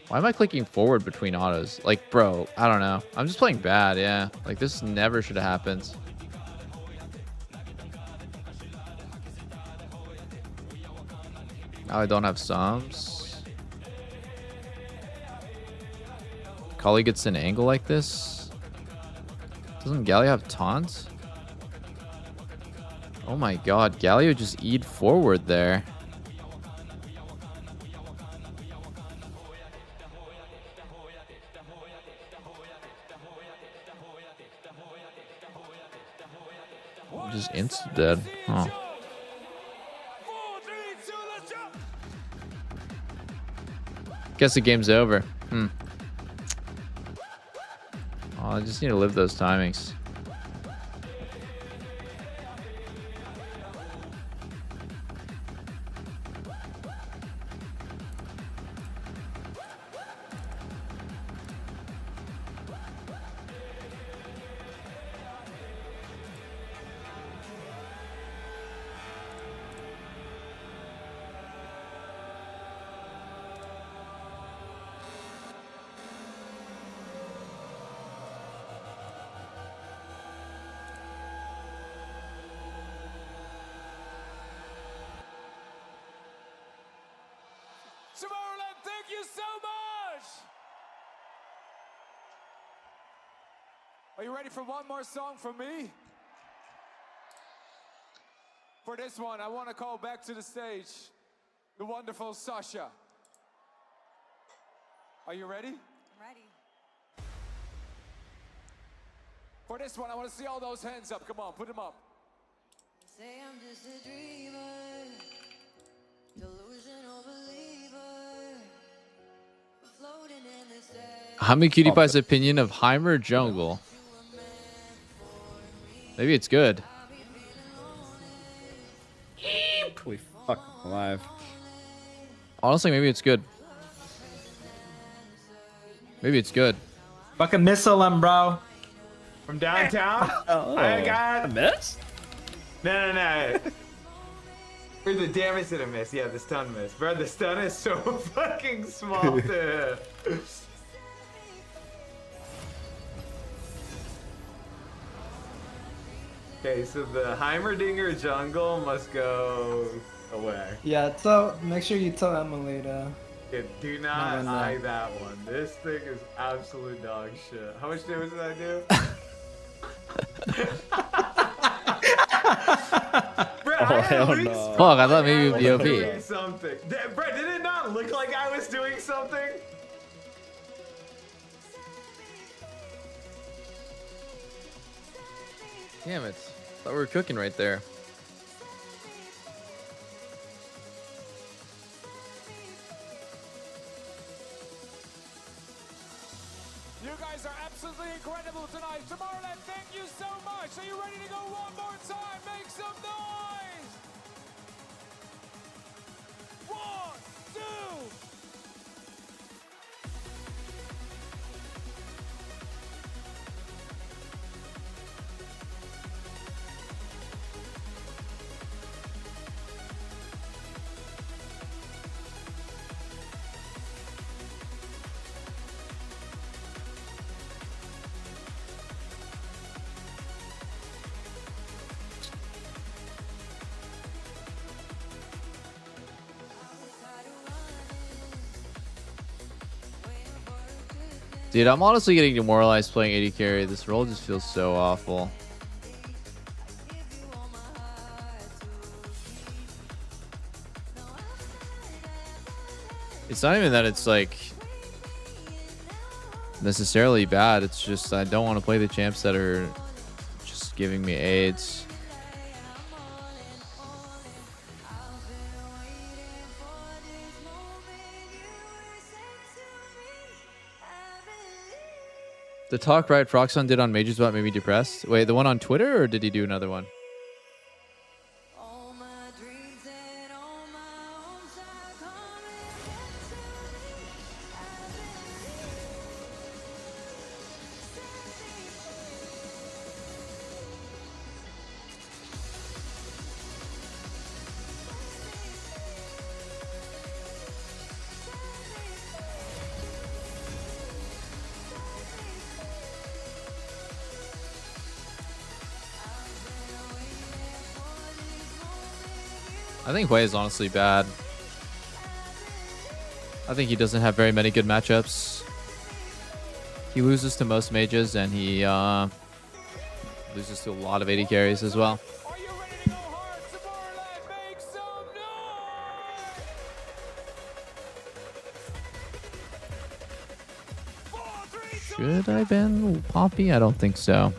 Why am I clicking forward between autos? Like, bro, I don't know. I'm just playing bad, yeah. Like, this never should have happened. Now I don't have sums. Kali gets an angle like this. Doesn't Galio have taunts? Oh my god, Galio just E'd forward there. Just insta dead. Oh. Guess the game's over. Oh, I just need to live those timings. Tomorrowland, thank you so much! Are you ready for one more song from me? For this one, I want to call back to the stage the wonderful Sasha. Are you ready? I'm ready. For this one, I want to see all those hands up. Come on, put them up. Say I'm just a dreamer, delusional believer, floating in this air. Hami Cutie Pie's opinion of Heimer Jungle. Maybe it's good. We fuck alive. Honestly, maybe it's good. Maybe it's good. Fucking missile him, bro. From downtown? Oh, I got a miss? No. Or the damage didn't miss. Yeah, the stun missed. Bro, the stun is so fucking small too. Okay, so the Heimerdinger jungle must go away. Yeah, so make sure you tell Emily to. Yeah, do not eye that one. This thing is absolute dog shit. How much damage did I do? Bro, Oh, hell no. Fuck, I thought maybe it would be OP. Doing something. Bro, did it not look like I was doing something? Damn it. Thought we were cooking right there. You guys are absolutely incredible tonight. Tomorrowland, thank you so much. Are you ready to go one more time? Make some noise! 1, 2. Dude, I'm honestly getting demoralized playing AD carry. This role just feels so awful. It's not even that it's like necessarily bad. It's just I don't want to play the champs that are just giving me aids. The talk right Froxon did on Mages Bot made me depressed. Wait, the one on Twitter, or did he do another one? I think Wei is honestly bad. I think he doesn't have very many good matchups. He loses to most mages, and he loses to a lot of AD carries as well. Should I ban Poppy? I don't think so.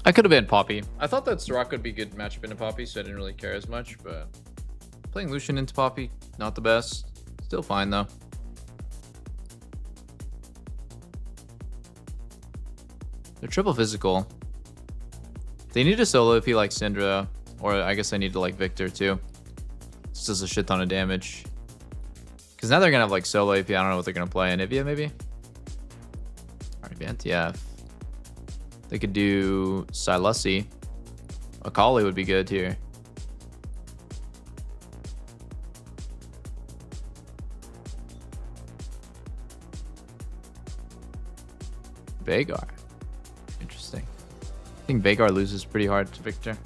I could have been Poppy. I thought that Soraka would be a good matchup into Poppy, so I didn't really care as much, but playing Lucian into Poppy, not the best. Still fine, though. They're triple physical. They need a solo AP like Syndra, or I guess I need to like Victor, too. This does a shit ton of damage. Because now they're going to have like solo AP. I don't know what they're going to play. Anivia, maybe? Alright, NTF. They could do Sylussi. Akali would be good here. Veigar. think Veigar loses pretty hard to Victor.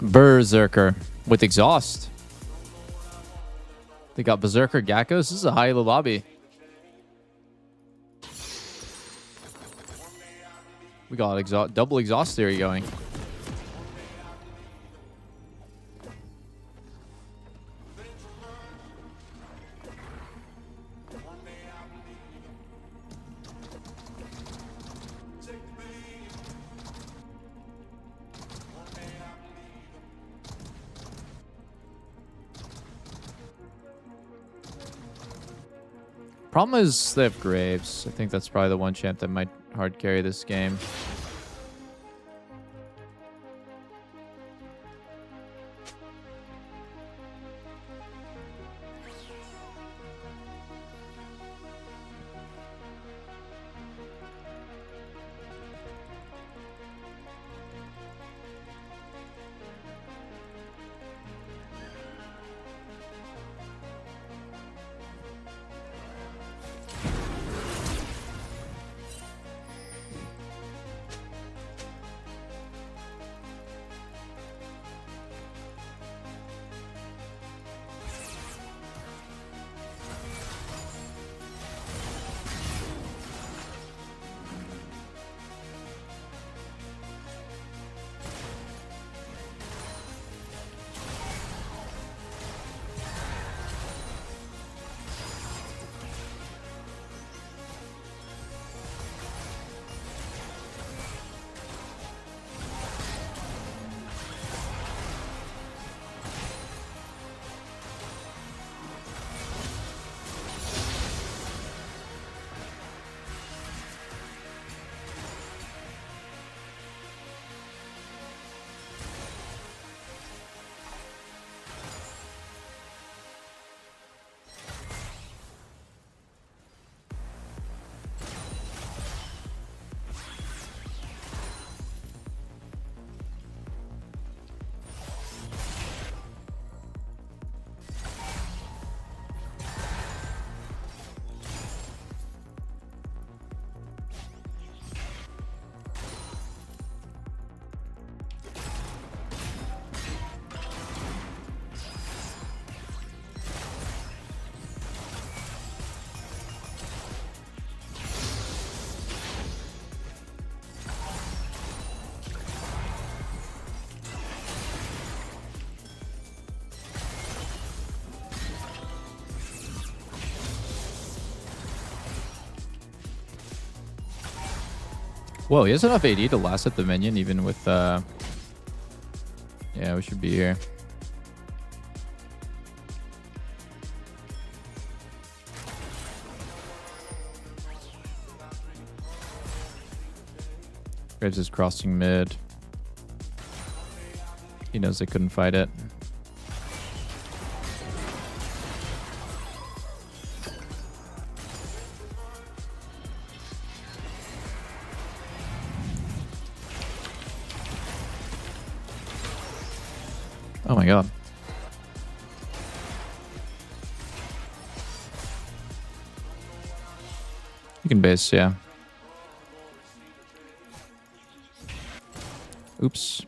Berserker with exhaust. They got Berserker Gakkos. This is a high elo lobby. We got double exhaust theory going. Problem is they have Graves. I think that's probably the one champ that might hard carry this game. Whoa, he has enough AD to last at the minion, even with, yeah, we should be here. Graves is crossing mid. He knows they couldn't fight it. Oh my god. You can base, yeah. Oops.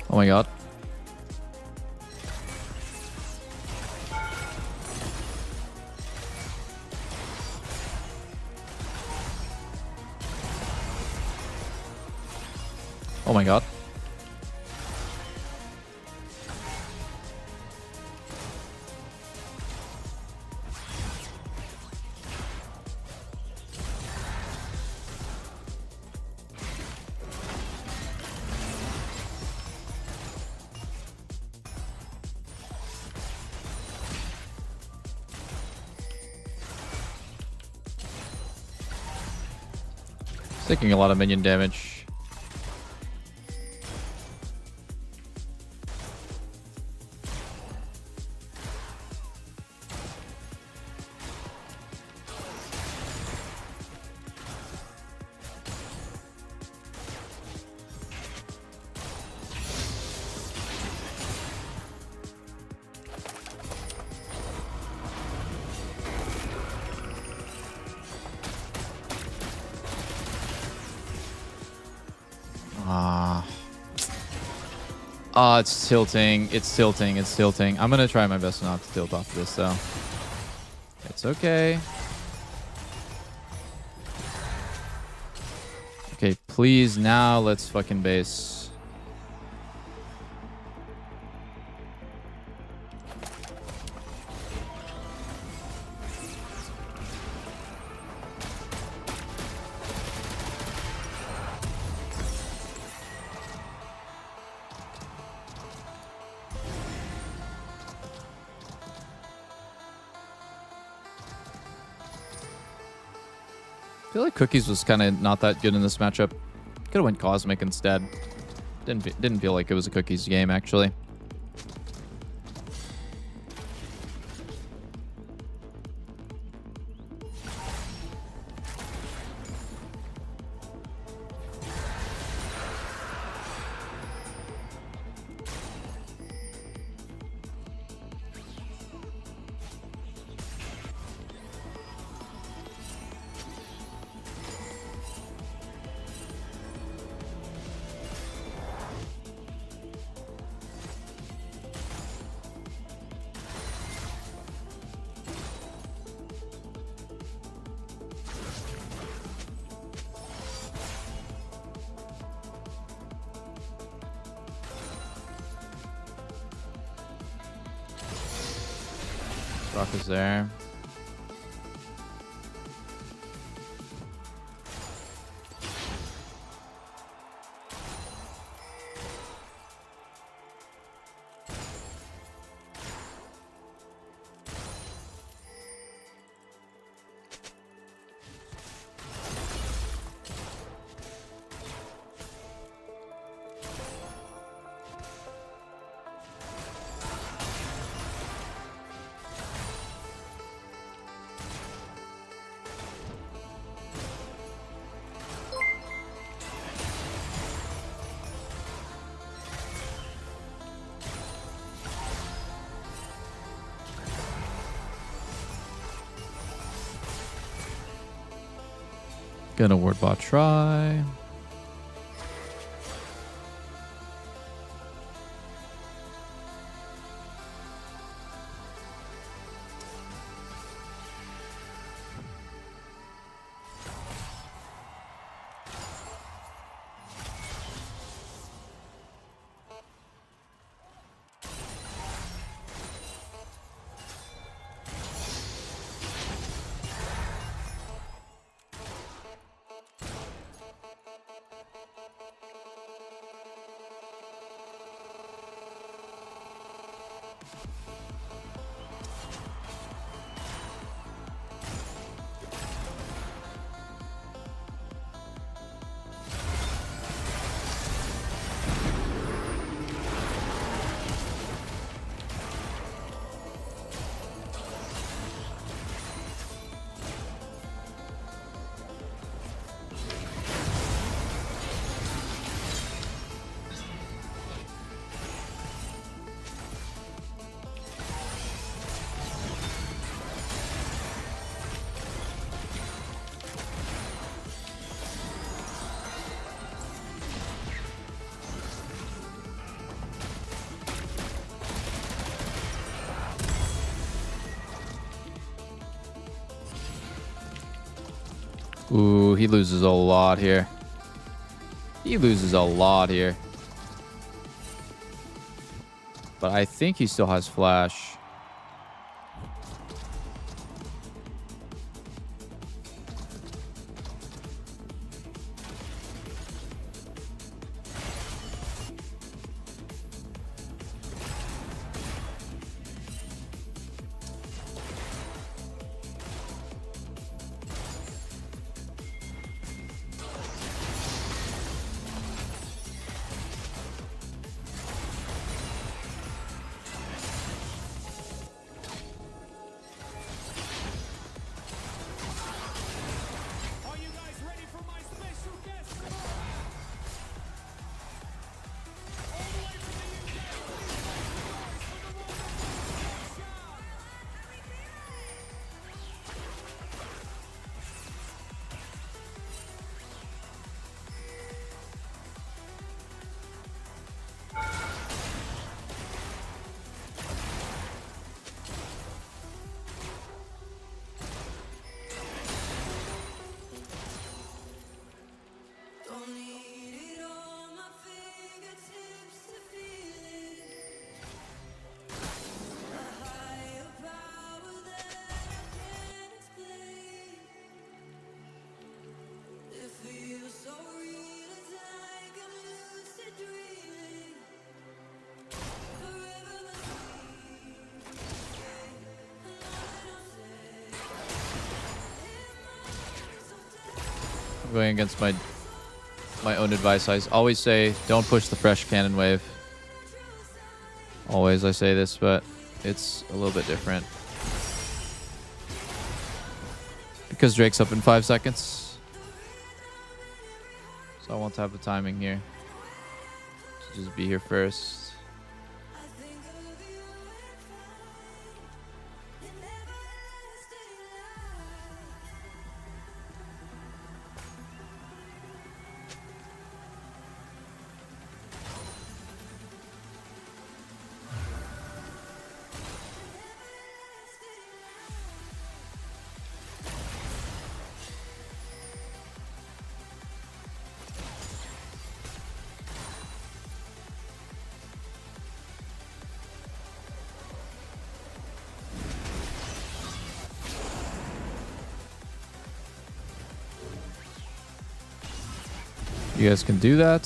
Oh my god. Oh my god. Taking a lot of minion damage. It's tilting. It's tilting. It's tilting. I'm gonna try my best not to tilt off this, though. It's okay. Okay, please, now let's fucking base. I feel like Cookies was kind of not that good in this matchup. Could have went Cosmic instead. Didn't feel like it was a Cookies game, actually. Rock is there. Gonna ward bot try. Ooh, he loses a lot here. He loses a lot here. But I think he still has flash. I'm going against my own advice. I always say don't push the fresh cannon wave. Always I say this, but it's a little bit different. Because Drake's up in 5 seconds. So I want to have the timing here. To just be here first. You guys can do that.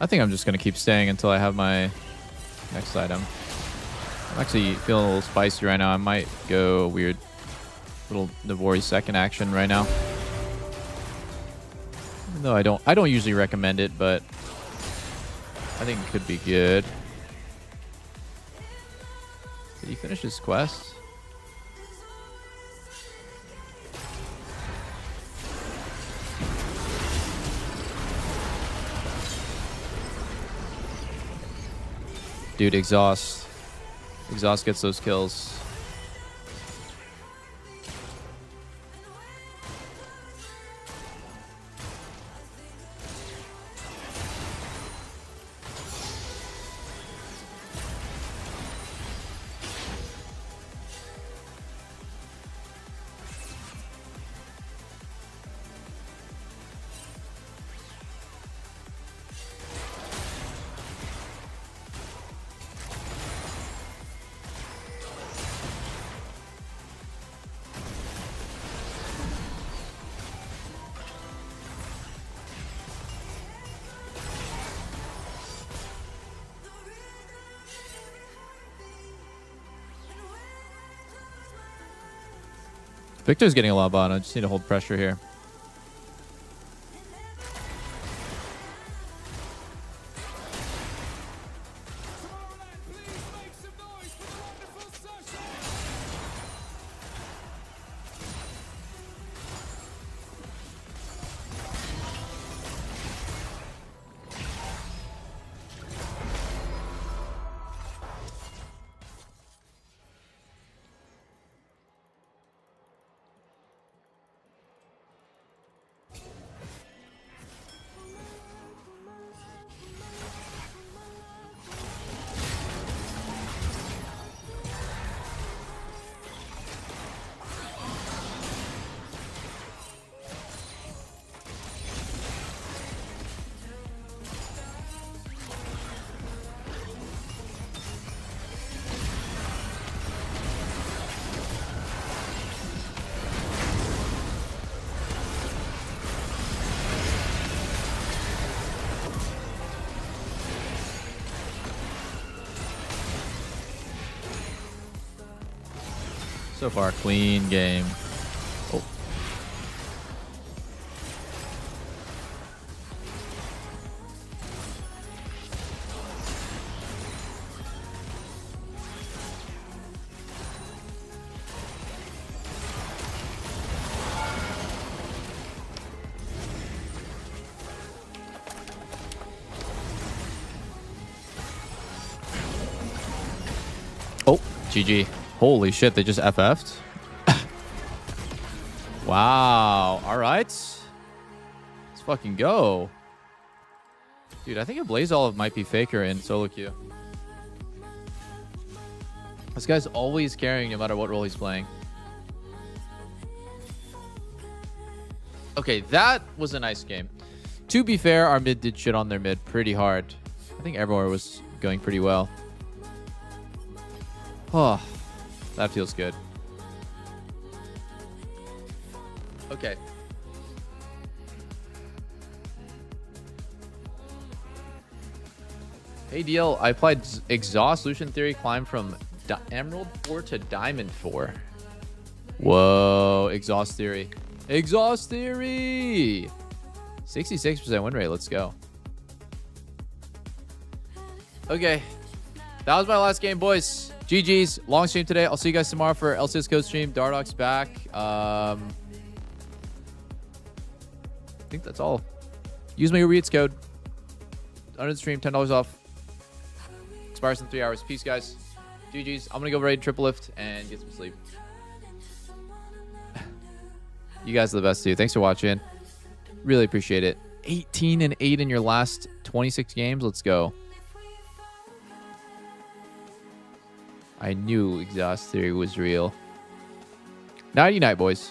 I think I'm just going to keep staying until I have my next item. I'm actually feeling a little spicy right now. I might go weird little Navori second action right now. Even though I don't usually recommend it, but I think it could be good. Did he finish his quest? Dude, exhaust. Exhaust gets those kills. Victor's getting a lot of bottom. I just need to hold pressure here. So far, clean game. Oh. Oh, GG. Holy shit, they just FF'd. Wow. All right. Let's fucking go. Dude, I think a Blaze Olive might be Faker in solo queue. This guy's always carrying no matter what role he's playing. Okay, that was a nice game. To be fair, our mid did shit on their mid pretty hard. I think everywhere was going pretty well. Oh, that feels good. Okay. Hey, DL, I applied Exhaust Lucian Theory, climb from Emerald 4 to Diamond 4. Whoa, Exhaust Theory. Exhaust Theory! 66% win rate, let's go. Okay. That was my last game, boys. GG's. Long stream today. I'll see you guys tomorrow for LCS Code stream. Dardock's back. I think that's all. Use my UBEREATS code. Under the stream, $10 off. Expires in 3 hours. Peace, guys. GG's. I'm going to go raid triple lift and get some sleep. You guys are the best, too. Thanks for watching. Really appreciate it. 18-8 in your last 26 games. Let's go. I knew Exhaust Theory was real. Nighty night, boys.